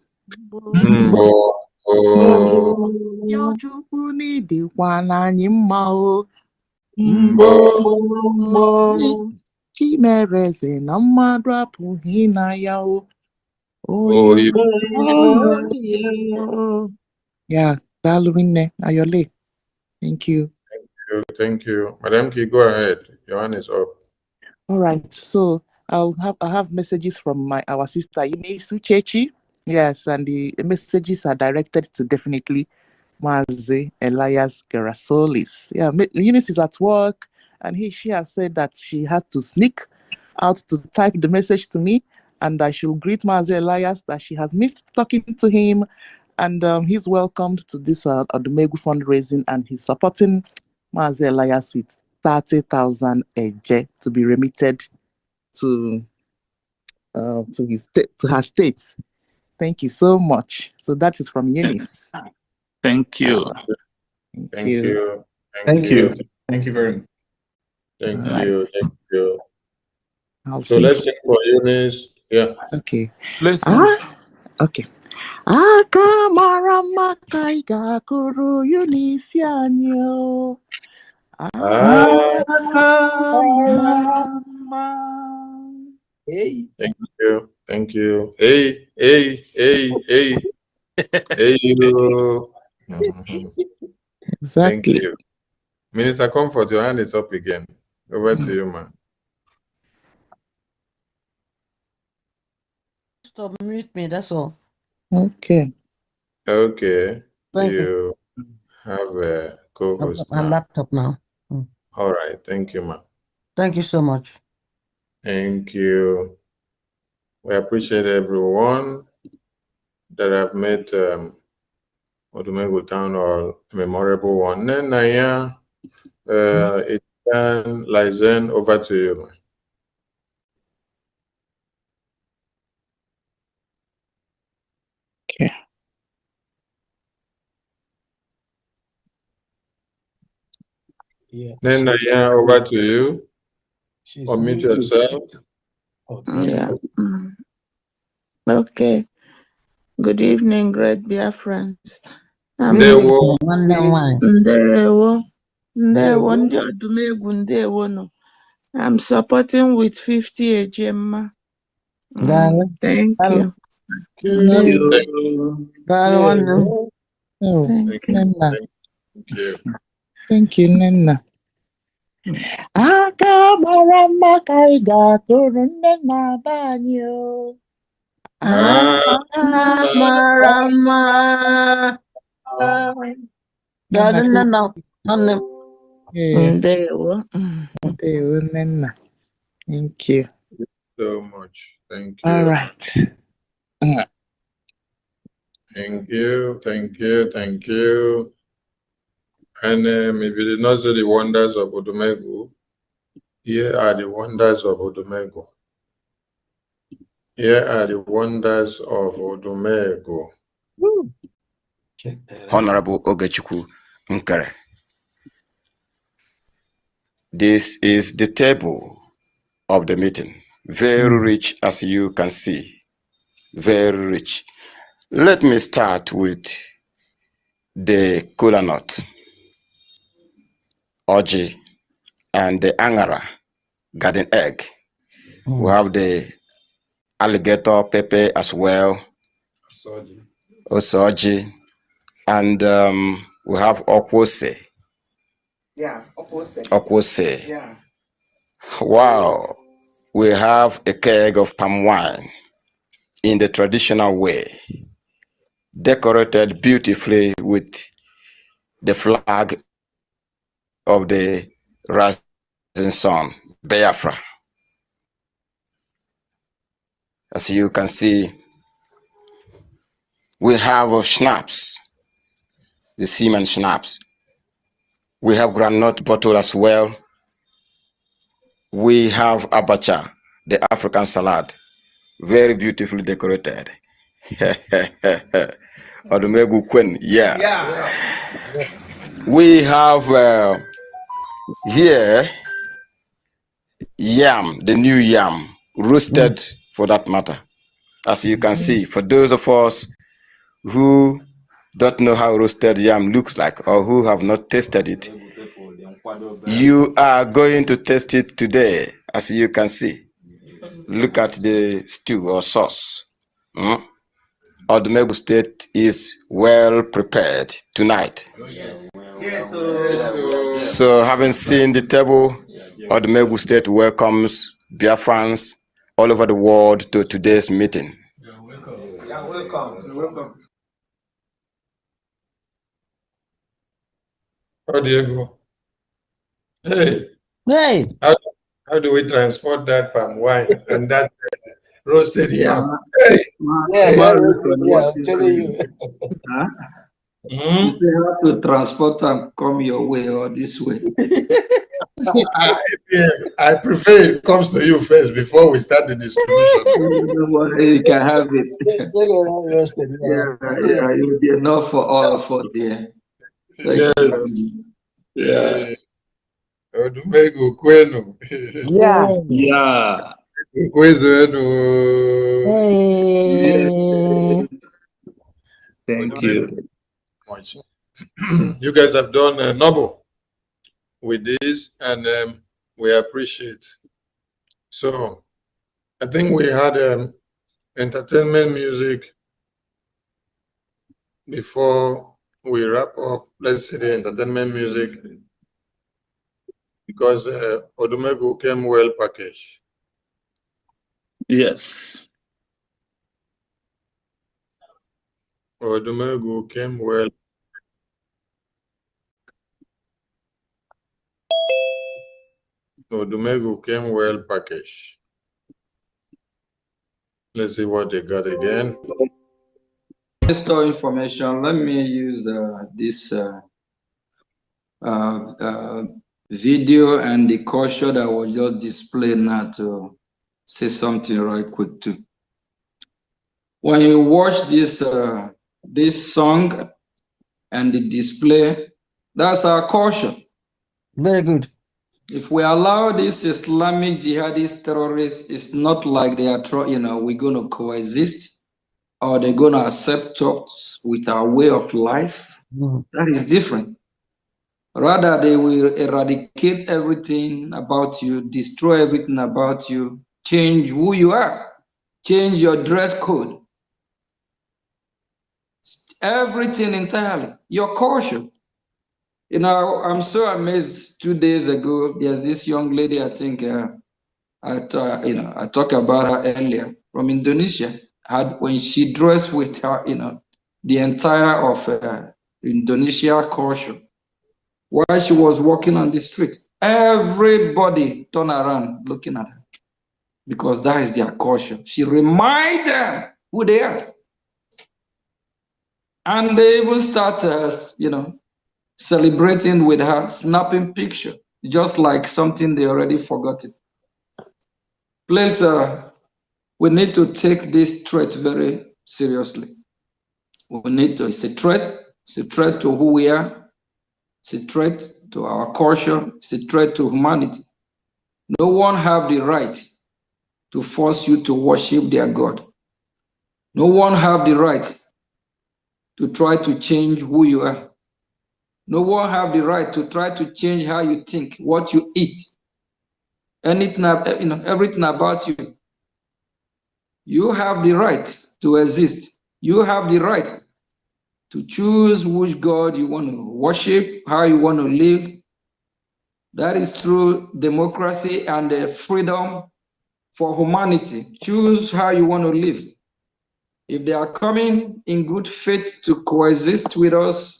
Yo chukwu ni dikwana anyima. Chimereze na mmadụ apụghị na ya o. Yeah, Daluine, Ayole. Thank you. Thank you. Madam Ki, go ahead. Your hand is up. All right. So I have messages from our sister Inesu Chechi. Yes, and the messages are directed to definitely Mazi Elias Gerasolis. Yeah, Eunice is at work and she has said that she had to sneak out to type the message to me, and I should greet Mazi Elias that she has missed talking to him, and he's welcomed to this Odumegwu fundraising, and he's supporting Mazi Elias with 30,000 eje to be remitted to her state. Thank you so much. So that is from Eunice. Thank you. Thank you. Thank you. Thank you very much. Thank All you. right. Thank you. I'll So sing. let's sing for Eunice. Yeah. Okay. Listen. Okay. Aka mara mma ka ị ga-akụrụ Eunice anyị o. Hey. Thank you. Thank you. Hey. Hey, you. Exactly. Thank you. Minister Comfort, your hand is up again. Over to you, man. Stop, mute me, that's all. Okay. Okay. Thank you have a co-host my now. laptop now. All right. Thank you, man. Thank you so much. Thank you. We appreciate everyone that have made Odumegwu Town Hall a memorable one. Then it's Lizen, over to you, man. Okay. Yeah. Then over to you. Unmute yourself. Okay. Yeah. Okay. Good evening, great Biafrans. Ndewo. Ndewo. Ndewo. Ndị Odumegwu, ndewo no. I'm supporting with 50 ejemma. Thank you. Thank you. Thank you. Nena. Thank you. Thank you, Nena. Aka mara mma ka ị ga-atụrụ nne na be anyị o. Aka mara mma. Ndewo. Ndewo, Nena. Thank you so much. Thank you. All right. Thank you. Thank you. Thank you. And if you did not see the wonders of Odumegwu, here are the wonders of Odumegwu. Here are the wonders of Odumegwu. Honorable Ogechukwu Nkere. This is the table of the meeting. Very rich, as you can see. Very rich. Let me start with the kola nut, orji, and the angara, garden egg. We have the alligator pepper as well, osoji, and we have okwose. Yeah, okwose. Okwose. Yeah. Wow. We have a keg of palm wine in the traditional way, decorated beautifully with the flag of the rising sun, Biafra. As you can see, we have schnapps, the seaman schnapps. We have granite bottle as well. We have abacha, the African salad, very beautifully decorated. Odumegwu Queen, yeah. We have here yam, the new yam, roasted for that matter. As you can see, for those of us who don't know how roasted yam looks like or who have not tasted it, you are going to taste it today. As you can see, look at the stew or sauce. Odumegwu State is well prepared tonight. So having seen the table, Odumegwu State welcomes Biafrans all over the world to today's meeting. You're welcome. You're welcome. Oh, Diego. Hey. Hey. How do we transport that palm wine and that roasted yam? Hey. Yeah, Hey. that roasted yam, I'm telling you. Huh? Mm-hmm. You say how to transport and come your way or this way. I prefer it comes to you first before we start the distribution. You can have it. Roasted yam. Yeah, it will be enough for all of us there. Thank you very much. Yeah. Odumegwu kwenu. Yeah. Yeah. Kwezenu. Hey. Thank you. Much. You guys have done noble with this, and we appreciate. So, I think we had entertainment music before we wrap up. Let's see the entertainment music, because Odumegwu came well packaged. Yes. Odumegwu came well. Odumegwu came well packaged. Let's see what they got again. Store information. Let me use this video and the caution that was just displayed now to say something right quick too. When you watch this song and the display, that's our caution. Very good. If we allow these Islamic jihadist terrorists, it's not like they are, we're going to coexist or they're going to accept us with our way of life. That is different. Rather, they will eradicate everything about you, destroy everything about you, change who you are, change your dress code, everything entirely, your culture. I'm so amazed. 2 days ago, there's this young lady, I think, I talked about her earlier, from Indonesia. When she dressed with her, the entire of Indonesia culture, while she was walking on the street, everybody turned around looking at her because that is their culture. She reminded them who they are. And they even start, celebrating with her, snapping picture, just like something they already forgotten. Please, we need to take this threat very seriously. It's a threat to who we are, it's a threat to our culture, it's a threat to humanity. No one have the right to force you to worship their God. No one have the right to try to change who you are. No one have the right to try to change how you think, what you eat, anything, everything about you. You have the right to exist. You have the right to choose which God you want to worship, how you want to live. That is through democracy and the freedom for humanity. Choose how you want to live. If they are coming in good faith to coexist with us,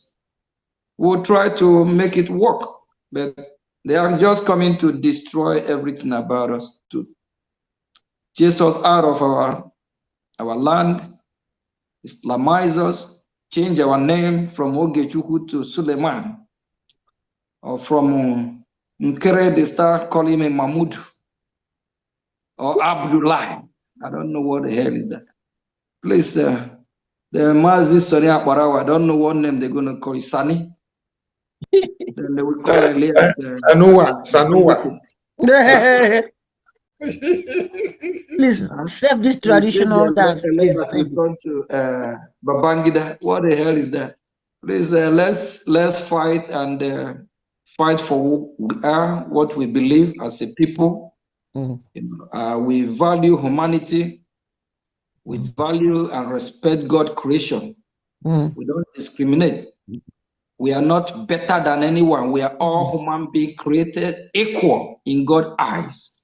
we'll try to make it work. But they are just coming to destroy everything about us, to chase us out of our land, Islamize us, change our name from Ogechukwu to Suleiman, or from Nkere, they start calling me Mahmoud, or Abdullah. I don't know what the hell is that. Please, the Mazi Soni Akbarawa, I don't know what name they're going to call it, Sani. Then they will call Elias. Sanua. Please serve this traditional dance, please. Elias will turn to Babangida. What the hell is that? Please, let's fight and fight for who we are, what we believe as a people. We value humanity. We value and respect God's creation. We don't discriminate. We are not better than anyone. We are all human beings created equal in God's eyes.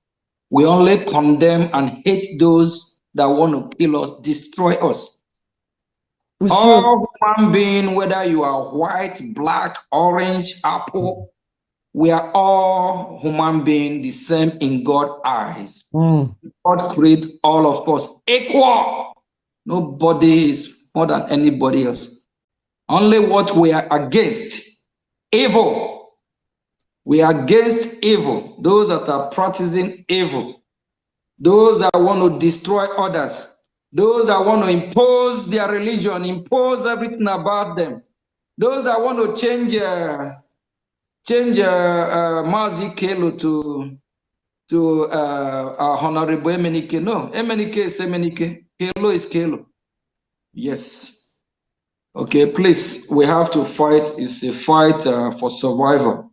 We only condemn and hate those that want to kill us, destroy us. All human beings, whether you are white, black, orange, apple, we are all human beings, the same in God's eyes. God created all of us equal. Nobody is more than anybody else. Only what we are against, evil. We are against evil. Those that are practicing evil. Those that want to destroy others. Those that want to impose their religion, impose everything about them. Those that want to change Mazi Kelo to Honorable Emenike. No, Emenike is Emenike. Kelo is Kelo. Yes. Okay, please, we have to fight. It's a fight for survival.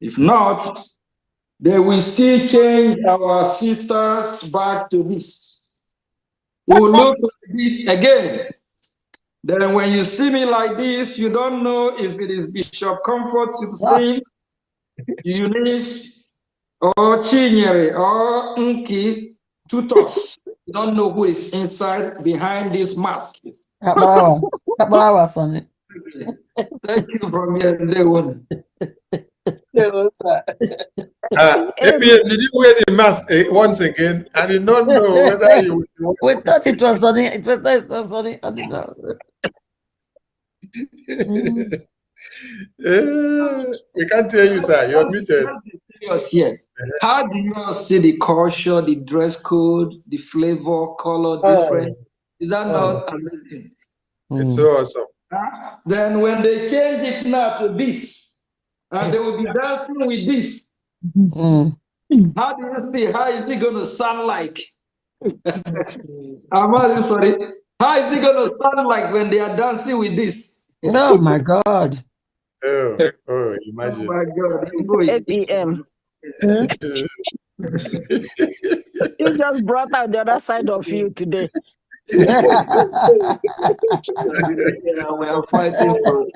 If not, they will still change our sisters back to this. We will look at this again. Then when you see me like this, you don't know if it is Bishop Comfort you see, Eunice, or Chinyere, or Nki, Tutos. You don't know who is inside behind this mask. Thank you from here, day one. APM, did you wear the mask once again? I did not know whether you. We thought it was sunny. It was sunny. I did not. We can't hear you, sir. You're muted. Here. How do you all see the culture, the dress code, the flavor, color different? Is that not amazing? It's so awesome. Then when they change it now to this, and they will be dancing with this, how do you see? How is it going to sound like? I'm really sorry. How is it going to sound like when they are dancing with this? Oh my God. Oh, imagine. Oh my God. APM. You just brought out the other side of you today. We are fighting for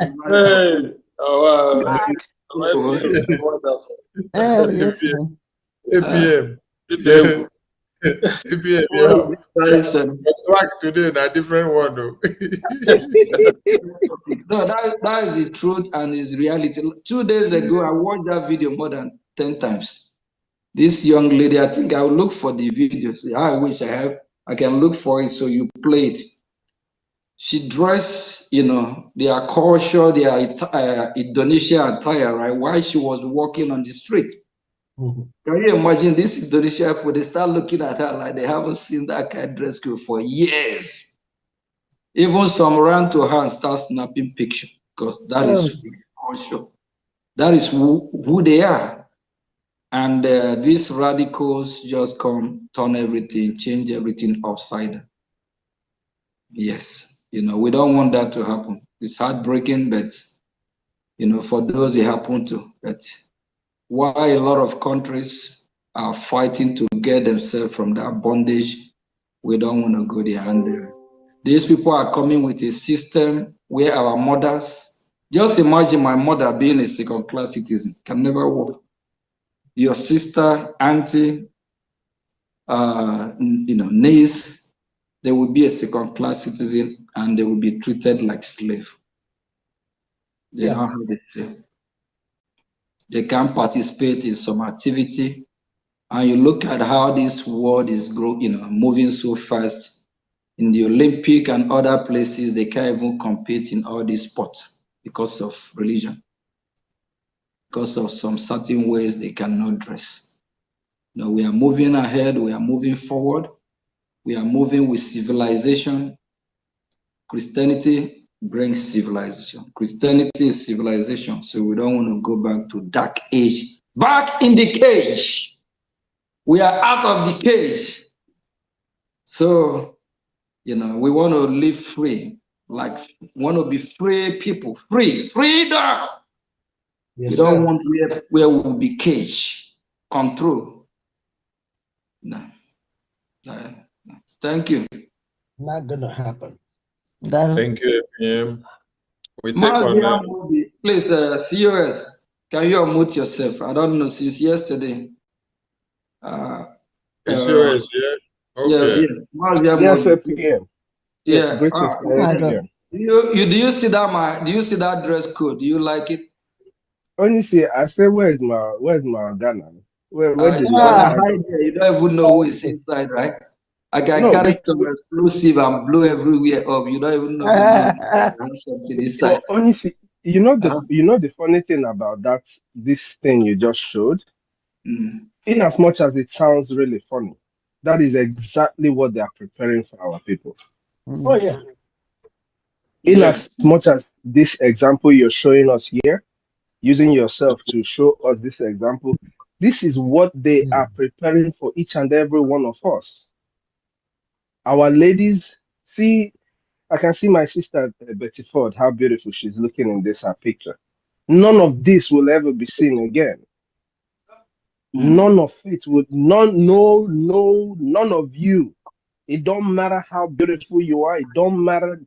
APM. APM, swag today, a different one, though. No, that is the truth and is reality. 2 days ago, I watched that video more than 10 times. This young lady, I think I will look for the video. I wish I can look for it so you play it. She dressed, their culture, their Indonesian attire, right? While she was walking on the street. Can you imagine this Indonesian people? They start looking at her like they haven't seen that kind of dress code for years. Even some ran to her and start snapping pictures because that is culture. That is who they are. And these radicals just come, turn everything, change everything upside down. Yes, we don't want that to happen. It's heartbreaking, but, for those it happened to. But why a lot of countries are fighting to get themselves from that bondage, we don't want to go there. And these people are coming with a system where our mothers, just imagine my mother being a second-class citizen, can never work. Your sister, auntie, niece, they will be a second-class citizen and they will be treated like slave. They don't have the same. They can't participate in some activity. And you look at how this world is moving so fast. In the Olympic and other places, they can't even compete in all these sports because of religion, because of some certain ways they cannot dress. We are moving ahead, we are moving forward, we are moving with civilization. Christianity brings civilization. Christianity is civilization, so we don't want to go back to dark age. Back in the cage. We are out of the cage. So, we want to live free, want to be free people, freedom. Yes, we don't sir. want where we will be caged, control. No. Thank you. Not gonna happen. Thank you, APM. We take on. Please, COS, can you unmute yourself? I don't know since yesterday. COS, yeah? Okay. Yes, APM. Yeah. Greetings, do you see that dress code? Do you like it? Honestly, I say, where's my Ghana? Where did You he wanna go? hide there? You don't even know who is inside, right? I can No, carry some explosive and blow everywhere up. You don't even know maybe I have something inside. but honestly, the funny thing about this thing you just showed, in as much as it sounds really funny, that is exactly what they are preparing for our people. Oh yeah. In as Yes. much as this example you're showing us here, using yourself to show us this example, this is what they are preparing for each and every one of us. Our ladies, see, I can see my sister Betty Ford, how beautiful she's looking in this her picture. None of this will ever be seen again. None of it would, none of you. It don't matter how beautiful you are. It don't matter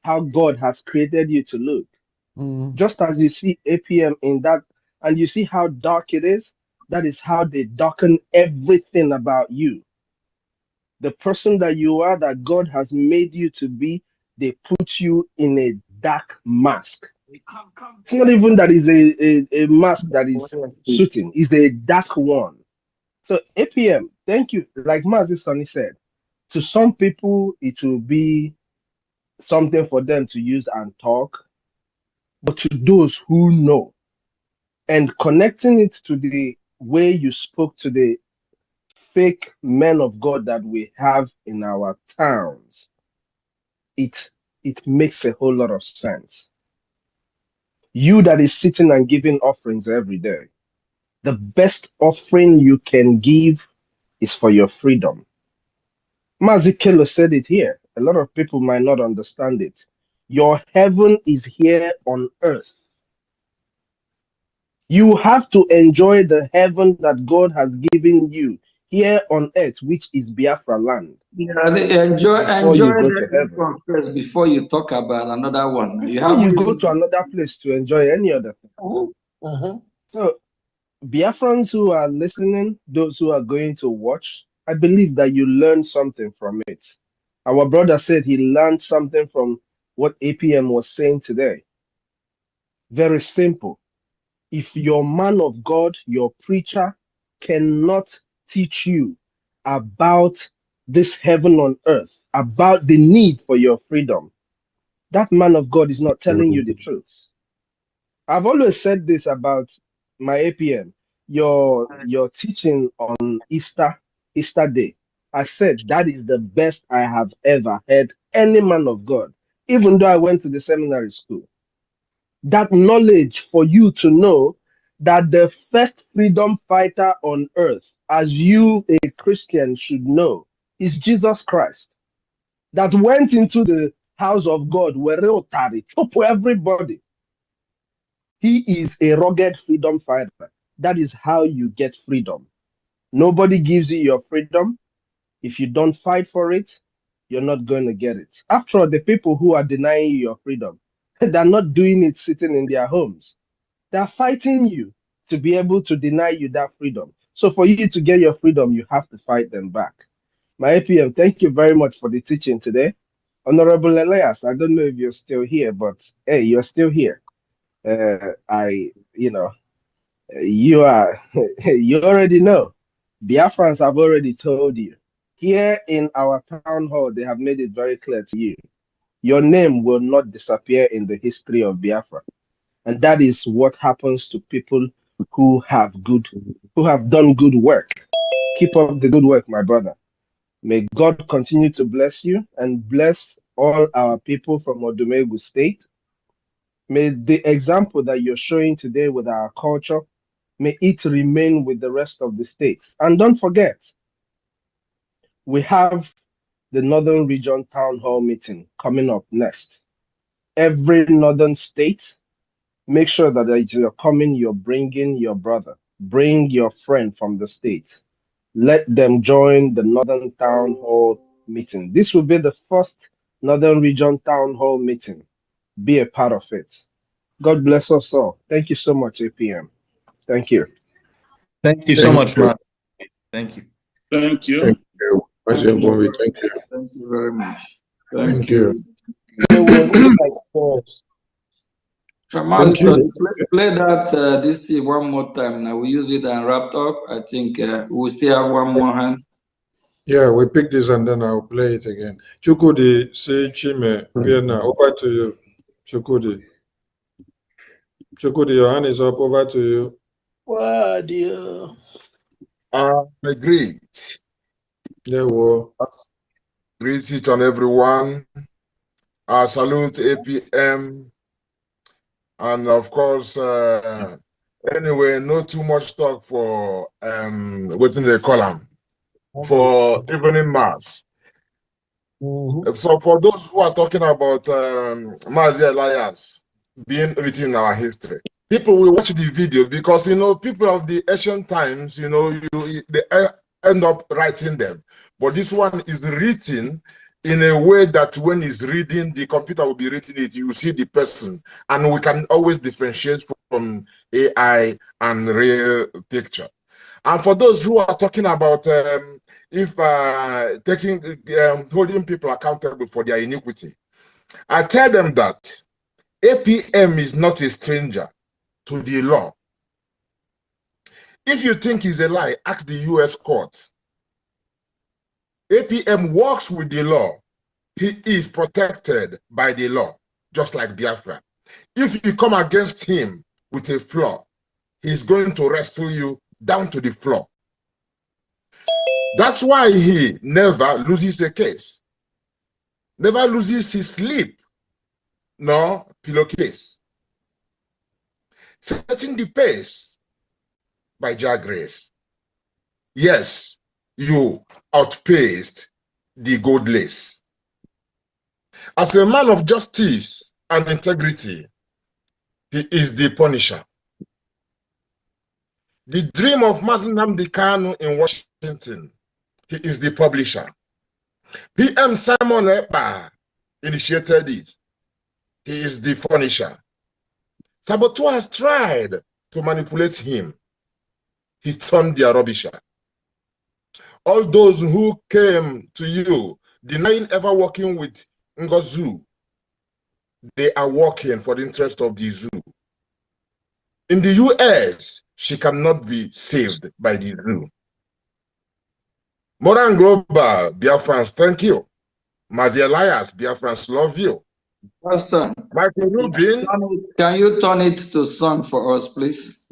how God has created you to look. Just as you see APM in that, and you see how dark it is, that is how they darken everything about you. The person that you are, that God has made you to be, they put you in a dark mask. It's not even that is a mask that is suiting, it's a dark one. So APM, thank you. Like Mazi Sonny said, to some people it will be something for them to use and talk, but to those who know, and connecting it to the way you spoke to the fake men of God that we have in our towns, it makes a whole lot of sense. You that is sitting and giving offerings every day, the best offering you can give is for your freedom. Mazi Kelo said it here. A lot of people might not understand it. Your heaven is here on earth. You have to enjoy the heaven that God has given you here on earth, which is Biafra land. Yeah, enjoy Before you go to that heaven. one first before you talk about another one. You Before you haven't go even. to another place to enjoy any other thing. So, Biafrans who are listening, those who are going to watch, I believe that you learned something from it. Our brother said he learned something from what APM was saying today. Very simple. If your man of God, your preacher, cannot teach you about this heaven on earth, about the need for your freedom, that man of God is not telling you the truth. I've always said this about my APM, your teaching on Easter Day. I said that is the best I have ever heard any man of God, even though I went to the seminary school. That knowledge for you to know that the first freedom fighter on earth, as you, a Christian, should know, is Jesus Christ, that went into the house of God, where everybody. He is a rugged freedom fighter. That is how you get freedom. Nobody gives you your freedom. If you don't fight for it, you're not going to get it. After all, the people who are denying you your freedom, they're not doing it sitting in their homes. They're fighting you to be able to deny you that freedom. So for you to get your freedom, you have to fight them back. My APM, thank you very much for the teaching today. Honorable Elias, I don't know if you're still here, but hey, you're still here. You are, you already know. Biafrans have already told you. Here in our town hall, they have made it very clear to you. Your name will not disappear in the history of Biafra. And that is what happens to people who have done good work. Keep up the good work, my brother. May God continue to bless you and bless all our people from Odumegwu State. May the example that you're showing today with our culture, may it remain with the rest of the states. And don't forget, we have the Northern Region Town Hall meeting coming up next. Every northern state, make sure that as you're coming, you're bringing your brother, bring your friend from the state. Let them join the Northern Town Hall meeting. This will be the first Northern Region Town Hall meeting. Be a part of it. God bless us all. Thank you so much, APM. Thank you. Thank you so much, Matt. Thank you. Thank you. Thank you. Thank you. Thank you. Thank you very much. Thank you. So we're looking at sports. Thank you. Play that this thing one more time. Now we use it and wrap up. I think we still have one more hand. Yeah, we pick this and then I'll play it again. Chukudi, say Chime, Vienna, over to you. Chukudi. Chukudi, your hand is up. Over to you. Wow, dear. Great. Yeah, well. Greet each and everyone. Salute APM. And of course, anyway, not too much talk for within the column for evening mass. So for those who are talking about Mazi Alliance being written in our history, people will watch the video because, you know, people of the ancient times, you know, they end up writing them. But this one is written in a way that when it's reading, the computer will be reading it, you see the person. And we can always differentiate from AI and real picture. And for those who are talking about holding people accountable for their iniquity, I tell them that APM is not a stranger to the law. If you think it's a lie, ask the US court. APM works with the law. He is protected by the law, just like Biafra. If you come against him with a flaw, he's going to wrestle you down to the floor. That's why he never loses a case, never loses his sleep, nor pillowcase. Setting the pace by Jah grace. Yes, you outpaced the gold lace. As a man of justice and integrity, he is the punisher. The dream of Mazi Nnamdi Kanu in Washington, he is the publisher. PM Simon Ekpa initiated it. He is the furnisher. Saboteur has tried to manipulate him. He turned their rubbisher. All those who came to you denying ever working with Ngozu, they are working for the interest of the zoo. In the US, she cannot be saved by the zoo. Moran Global, Biafrans, thank you. Mazi Elias, Biafrans, love you. Pastor, Michael Rubin. Can you turn it to song for us, please?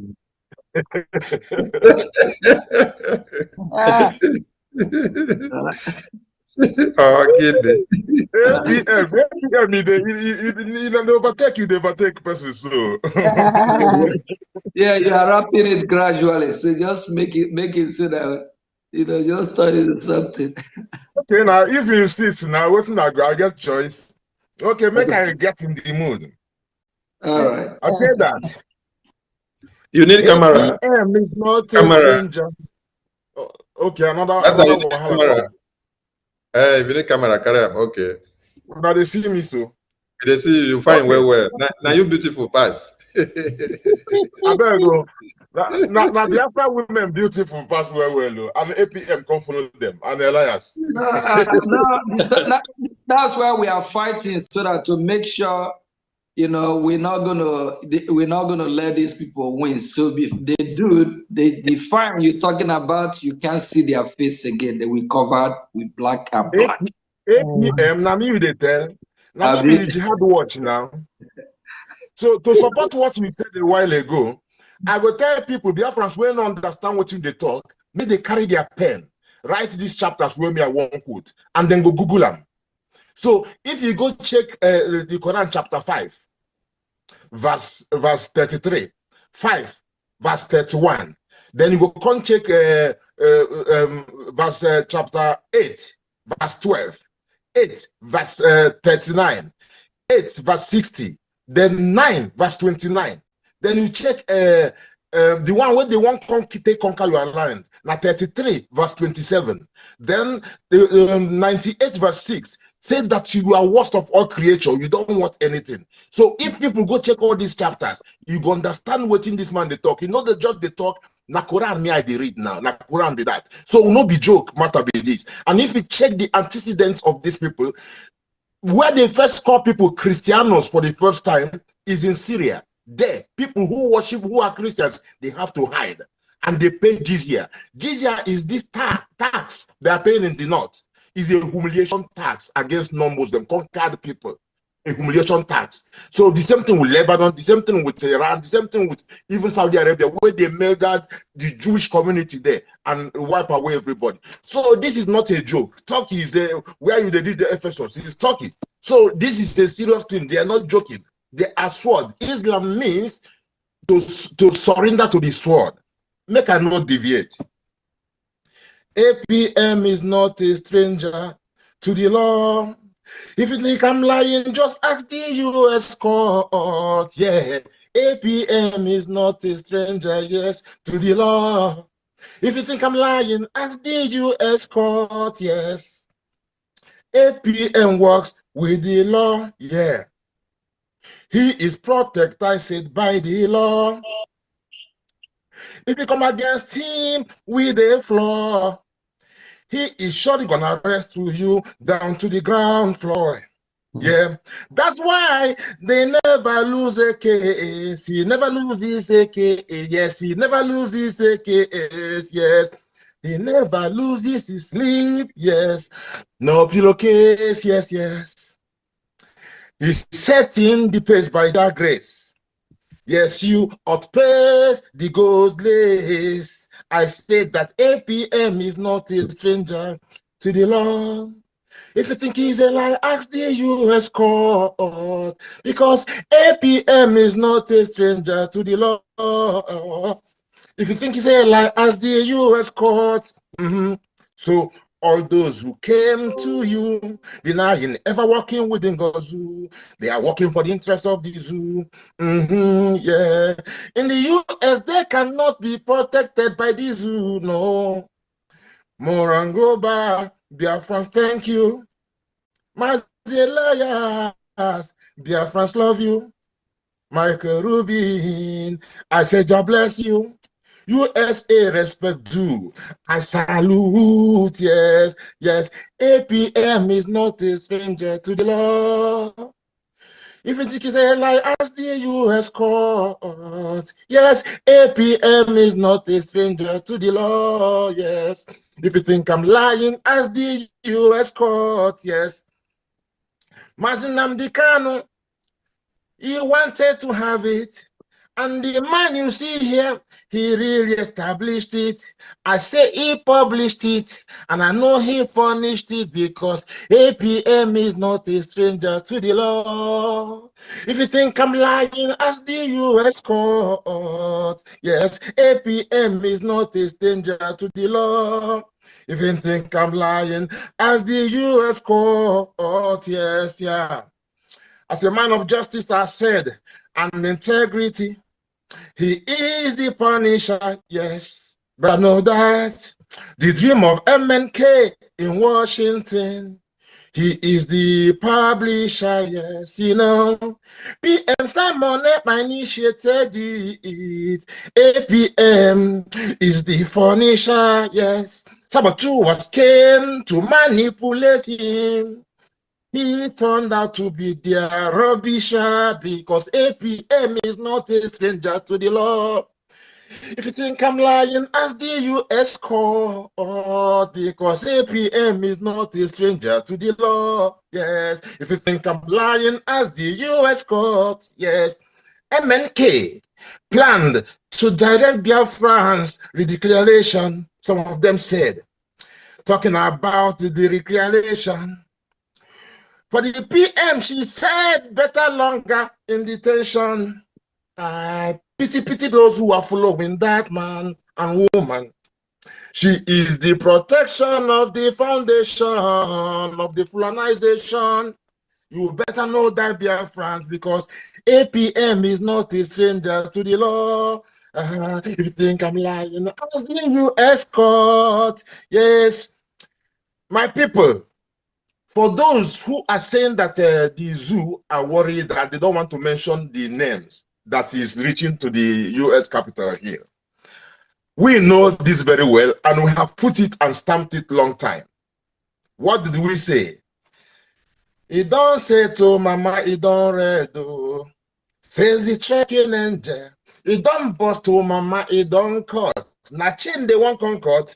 Oh, goodness. APM, they overtake you, they overtake person, so. Yeah, you are wrapping it gradually, so just make it so that, you know, just turn it into something. Okay, now, if you insist, now, what's not I get choice. Okay, make I get in the mood. All right. Okay, that. You need camera. APM is not Camera. a stranger. Okay, another camera. Hey, if you need camera, carry on. Okay. Now they see me so. They see you fine well. Now you beautiful pass. I better go. Now the Afro women beautiful pass well, and APM come follow them and Elias. That's why we are fighting, so that to make sure, you know, we're not gonna let these people win. So if they do, the fine you're talking about, you can't see their face again. They will cover with black and black. APM, now me they tell. Now me the jihad watch now. So to support what you said a while ago, I will tell people, Biafrans will not understand what they talk, may they carry their pen, write these chapters where me I won't quote, and then go Google them. So if you go check the Quran chapter 5, verse 33, 5, verse 31, then you go come check verse chapter 8, verse 12, 8, verse 39, 8, verse 60, then 9, verse 29. Then you check the one where they want to take conquer your land, now 33, verse 27. Then 98, verse 6, say that you are worst of all creature, you don't want anything. So if people go check all these chapters, you go understand what in this man they talk. You know, the judge they talk, na Quran me I they read now, na Quran be that. So no be joke, matter be this. And if you check the antecedents of these people, Where they first call people Christianos for the first time is in Syria. There, people who worship, who are Christians, they have to hide. And they pay jizya. Jizya is this tax they are paying in the north. Is a humiliation tax against non-Muslim, conquered people. A humiliation tax. So the same thing with Lebanon, the same thing with Iran, the same thing with even Saudi Arabia, where they murdered the Jewish community there and wipe away everybody. So this is not a joke. Turkey is where they did the Ephesus. It's Turkey. So this is a serious thing. They are not joking. They are sword. Islam means to surrender to the sword. Make I not deviate. APM is not a stranger to the law. If you think I'm lying, just ask the U.S. court. Yeah, APM is not a stranger, yes, to the law. If you think I'm lying, ask the U.S. court. Yes, APM works with the law. Yeah, he is protected, I said, by the law. If you come against him with a flaw, he is surely gonna rescue you down to the ground floor. Yeah, that's why they never lose a case. He never loses a case. Yes, he never loses a case. Yes, he never loses his sleep. Yes, no pillowcase. Yes, yes. He's setting the pace by that grace. Yes, you outpace the ghost lace. I said that APM is not a stranger to the law. If you think he's a lie, ask the U.S. court, because APM is not a stranger to the law. If you think he's a lie, ask the U.S. court. So all those who came to you denying ever working within God's zoo, they are working for the interest of the zoo. Yeah. In the U.S., they cannot be protected by the zoo. No. More and global, Biafrans, thank you. My dear Biafrans love you. Michael Rubin, I said, God bless you. USA respect due. I salute, yes, yes. APM is not a stranger to the law. If it's a lie, ask the US court. Yes, APM is not a stranger to the law, yes. If you think I'm lying, ask the US court, yes. Mazinam Dikano, he wanted to have it. And the man you see here, he really established it. I say he published it, and I know he furnished it because APM is not a stranger to the law. If you think I'm lying, ask the U.S. court. Yes, APM is not a stranger to the law. If you think I'm lying, ask the U.S. court. Yes, yeah. As a man of justice, I said, and integrity, he is the punisher, yes. But I know that the dream of MNK in Washington, he is the publisher, yes, you know. PM Simon initiated it. APM is the furnisher, yes. Sabatu was came to manipulate him. He turned out to be their rubbisher because APM is not a stranger to the law. If you think I'm lying, ask the U.S. court because APM is not a stranger to the law. Yes. If you think I'm lying, ask the U.S. court. Yes. MNK planned to direct Biafrans redeclaration. Some of them said, talking about the declaration. For the PM, she said, better longer in detention. I pity those who are following that man and woman. She is the protection of the foundation of the Fulanization. You better know that, dear friends, because APM is not a stranger to the law. If you think I'm lying, I'll give you escort. Yes, my people. For those who are saying that the zoo are worried that they don't want to mention the names that is reaching to the U.S. Capitol here, we know this very well, and we have put it and stamped it long time. What did we say? He don't say to mama, he don't read. Says the trekking angel. He don't bust to mama, he don't cut. Na chin they won't cut.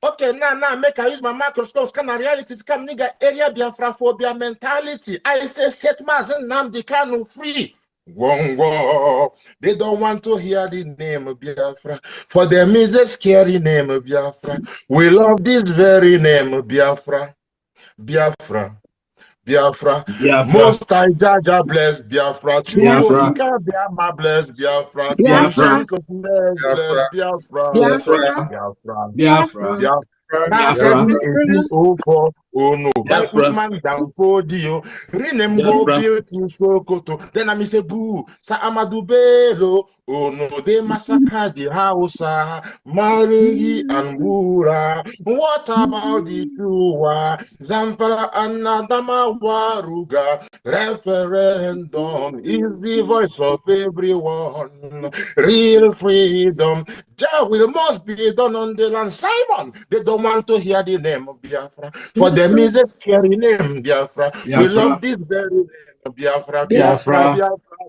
Okay, now make I use my microscope, scan a reality, scan nigga area Biafra phobia mentality. I say set Mazen Namdi Kanu free. Whoa. They don't want to hear the name of Biafra. For them is a scary name of Biafra. We love this very name of Biafra. Biafra. Biafra. Most I Jaja bless Biafra. Chukwu Kika Biama bless Biafra. Conscience of bless Biafra. Biafra. Biafra. Back in 1804, oh no, by Uthman Danfodio, Rinem go built in Sokoto. Then I say boo, Sa Amadou Bello, oh no, they massacre the Hausa, Marigi and Bura. What about the Chua, Zamfara and Adama Waruga? Referendum is the voice of everyone. Real freedom. Jah will must be done on the land. Simon, they don't want to hear the name of Biafra. For them is a scary name, Biafra. We love this very name, Biafra, Biafra,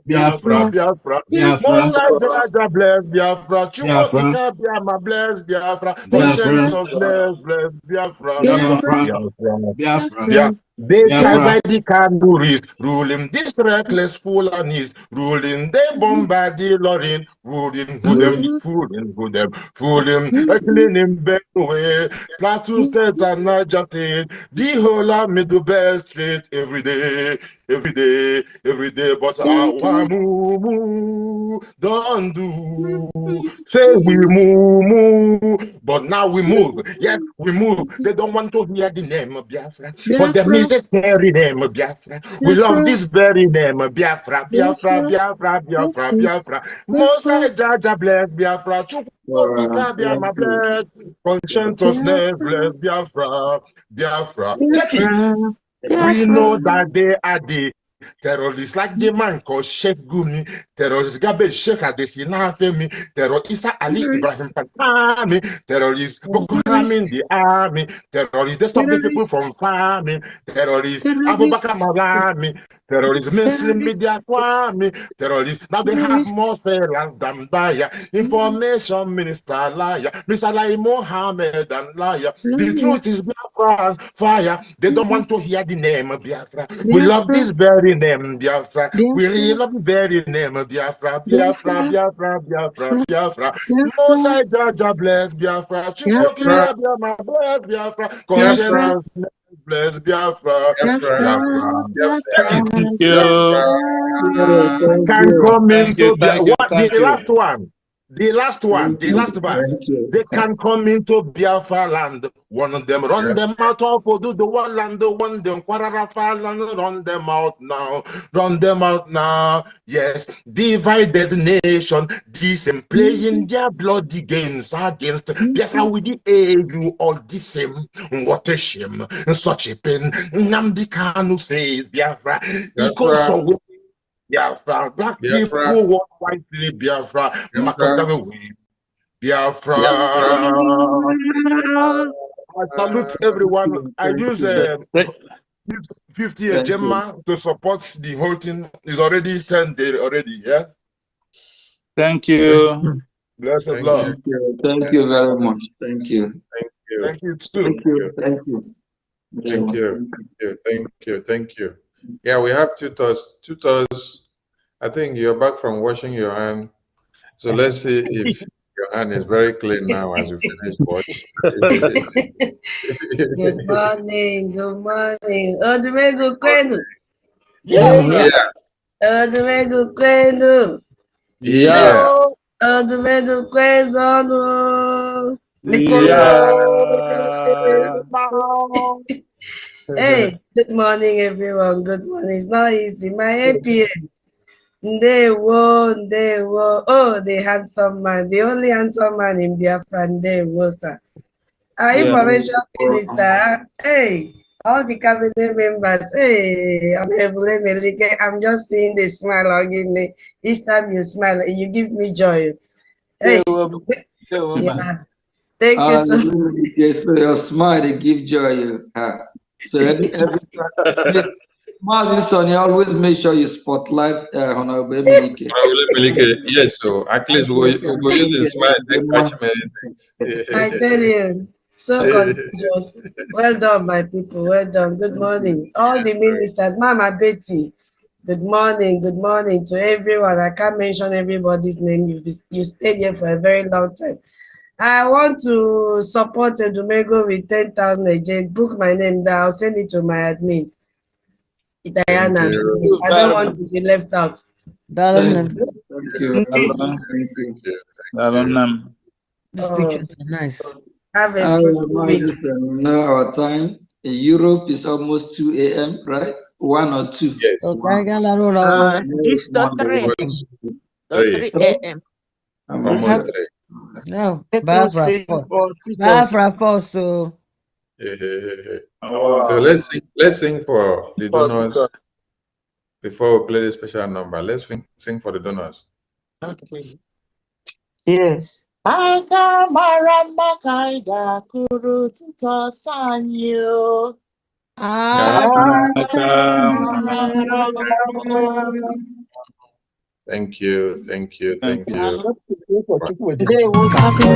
Biafra, Biafra. Mosai Jaja bless Biafra. Chukwokika Biama bless Biafra. Conscientious bless Biafra. Biafra. They tried by the Kanduris, ruling this reckless fool-and-is, ruling they bombard the Lorin, ruling who them, fooling, cleaning Benue, Plateau State and Niger State, the whole army do best straight every day, but our moo don't do, say we moo, but now we move, yes, we move, they don't want to hear the name of Biafra, for them is a scary name of Biafra, we love this very name of Biafra, Biafra, Mosai Jaja bless Biafra, Chukwokika Biama bless, conscientiousness bless Biafra, check it, we know that they are the terrorists like the man called Sheikh Gumi, terrorists Gabe Sheikh Adesina Femi, terrorist Isa Ali Ibrahim Patami, terrorists Boko Haram in the army, terrorists they stop the people from farming, terrorists Abu Bakar Malami, terrorists Muslim Media Kwame, terrorists now they have more sellers than buyer, information minister liar, Mr. Lai Mohammed and liar. The truth is Biafra's fire. They don't want to hear the name of Biafra. We love this very name, Biafra. We really love the very name of Biafra. Biafra. Mosai Jaja bless Biafra. Chukwokika Biama bless Biafra. Conscientiousness bless Biafra. Thank you. Can come into the last one. The last verse. They can come into Biafra land. One of them run them out of Odu, the one land, the one them Kwararafa land, run them out now. Yes, divided nation, this and playing their bloody games against Biafra with the AU, all the same. What a shame, such a pain. Nnamdi Kanu says Biafra, equals Biafra, black people want wisely Biafra, Marcus Garvey, Biafra. I salute everyone. I use 50 Gemma to support the whole thing. It's already sent there already, yeah? Thank you. Bless the Lord. Thank you very much. Thank you. Thank you too. Thank you. Yeah, we have tutors. I think you're back from washing your hand. So let's see if your hand is very clean now as you finish washing. Good morning. Odumegwu kwenu. Yeah. Odumegwu kwenu. Yeah. Odumegwu kwezonu. Hey, good morning, everyone. Good morning. It's not easy. My APM. Ndewo. Oh, the handsome man. The only handsome man in Biafra. Ndewo, sir. Our information minister. Hey, all the cabinet members. Hey, I'm just seeing the smile on me. Each time you smile, you give me joy. Hey, yeah. Thank you so much. So your smile, they give joy. So every time, Mazi Sonny, always make sure you spotlight Honorable Emenike. Yes, so at least we'll go use his smile to catch many things. I tell you, so contagious. Well done, my people. Well done. Good morning. All the ministers, Mama Betty. Good morning. Good morning to everyone. I can't mention everybody's name. You stayed here for a very long time. I want to support Odumegwu with 10,000 again. Book my name there. I'll send it to my admin, Diana. I don't want to be left out. Thank you. These pictures are nice. Have a fruitful week. Know our time. In Europe is almost 2 a.m., right? 1 or 2? Yes. So It's the 3. 3 a.m. Almost 3. No, Barbara. Barbara first, so. So let's sing for the donors before we play the special number. Let's sing for the donors. Okay. Yes. Aka mara mma ka anyị ga-akụrụ Titosi anyị o. Thank you.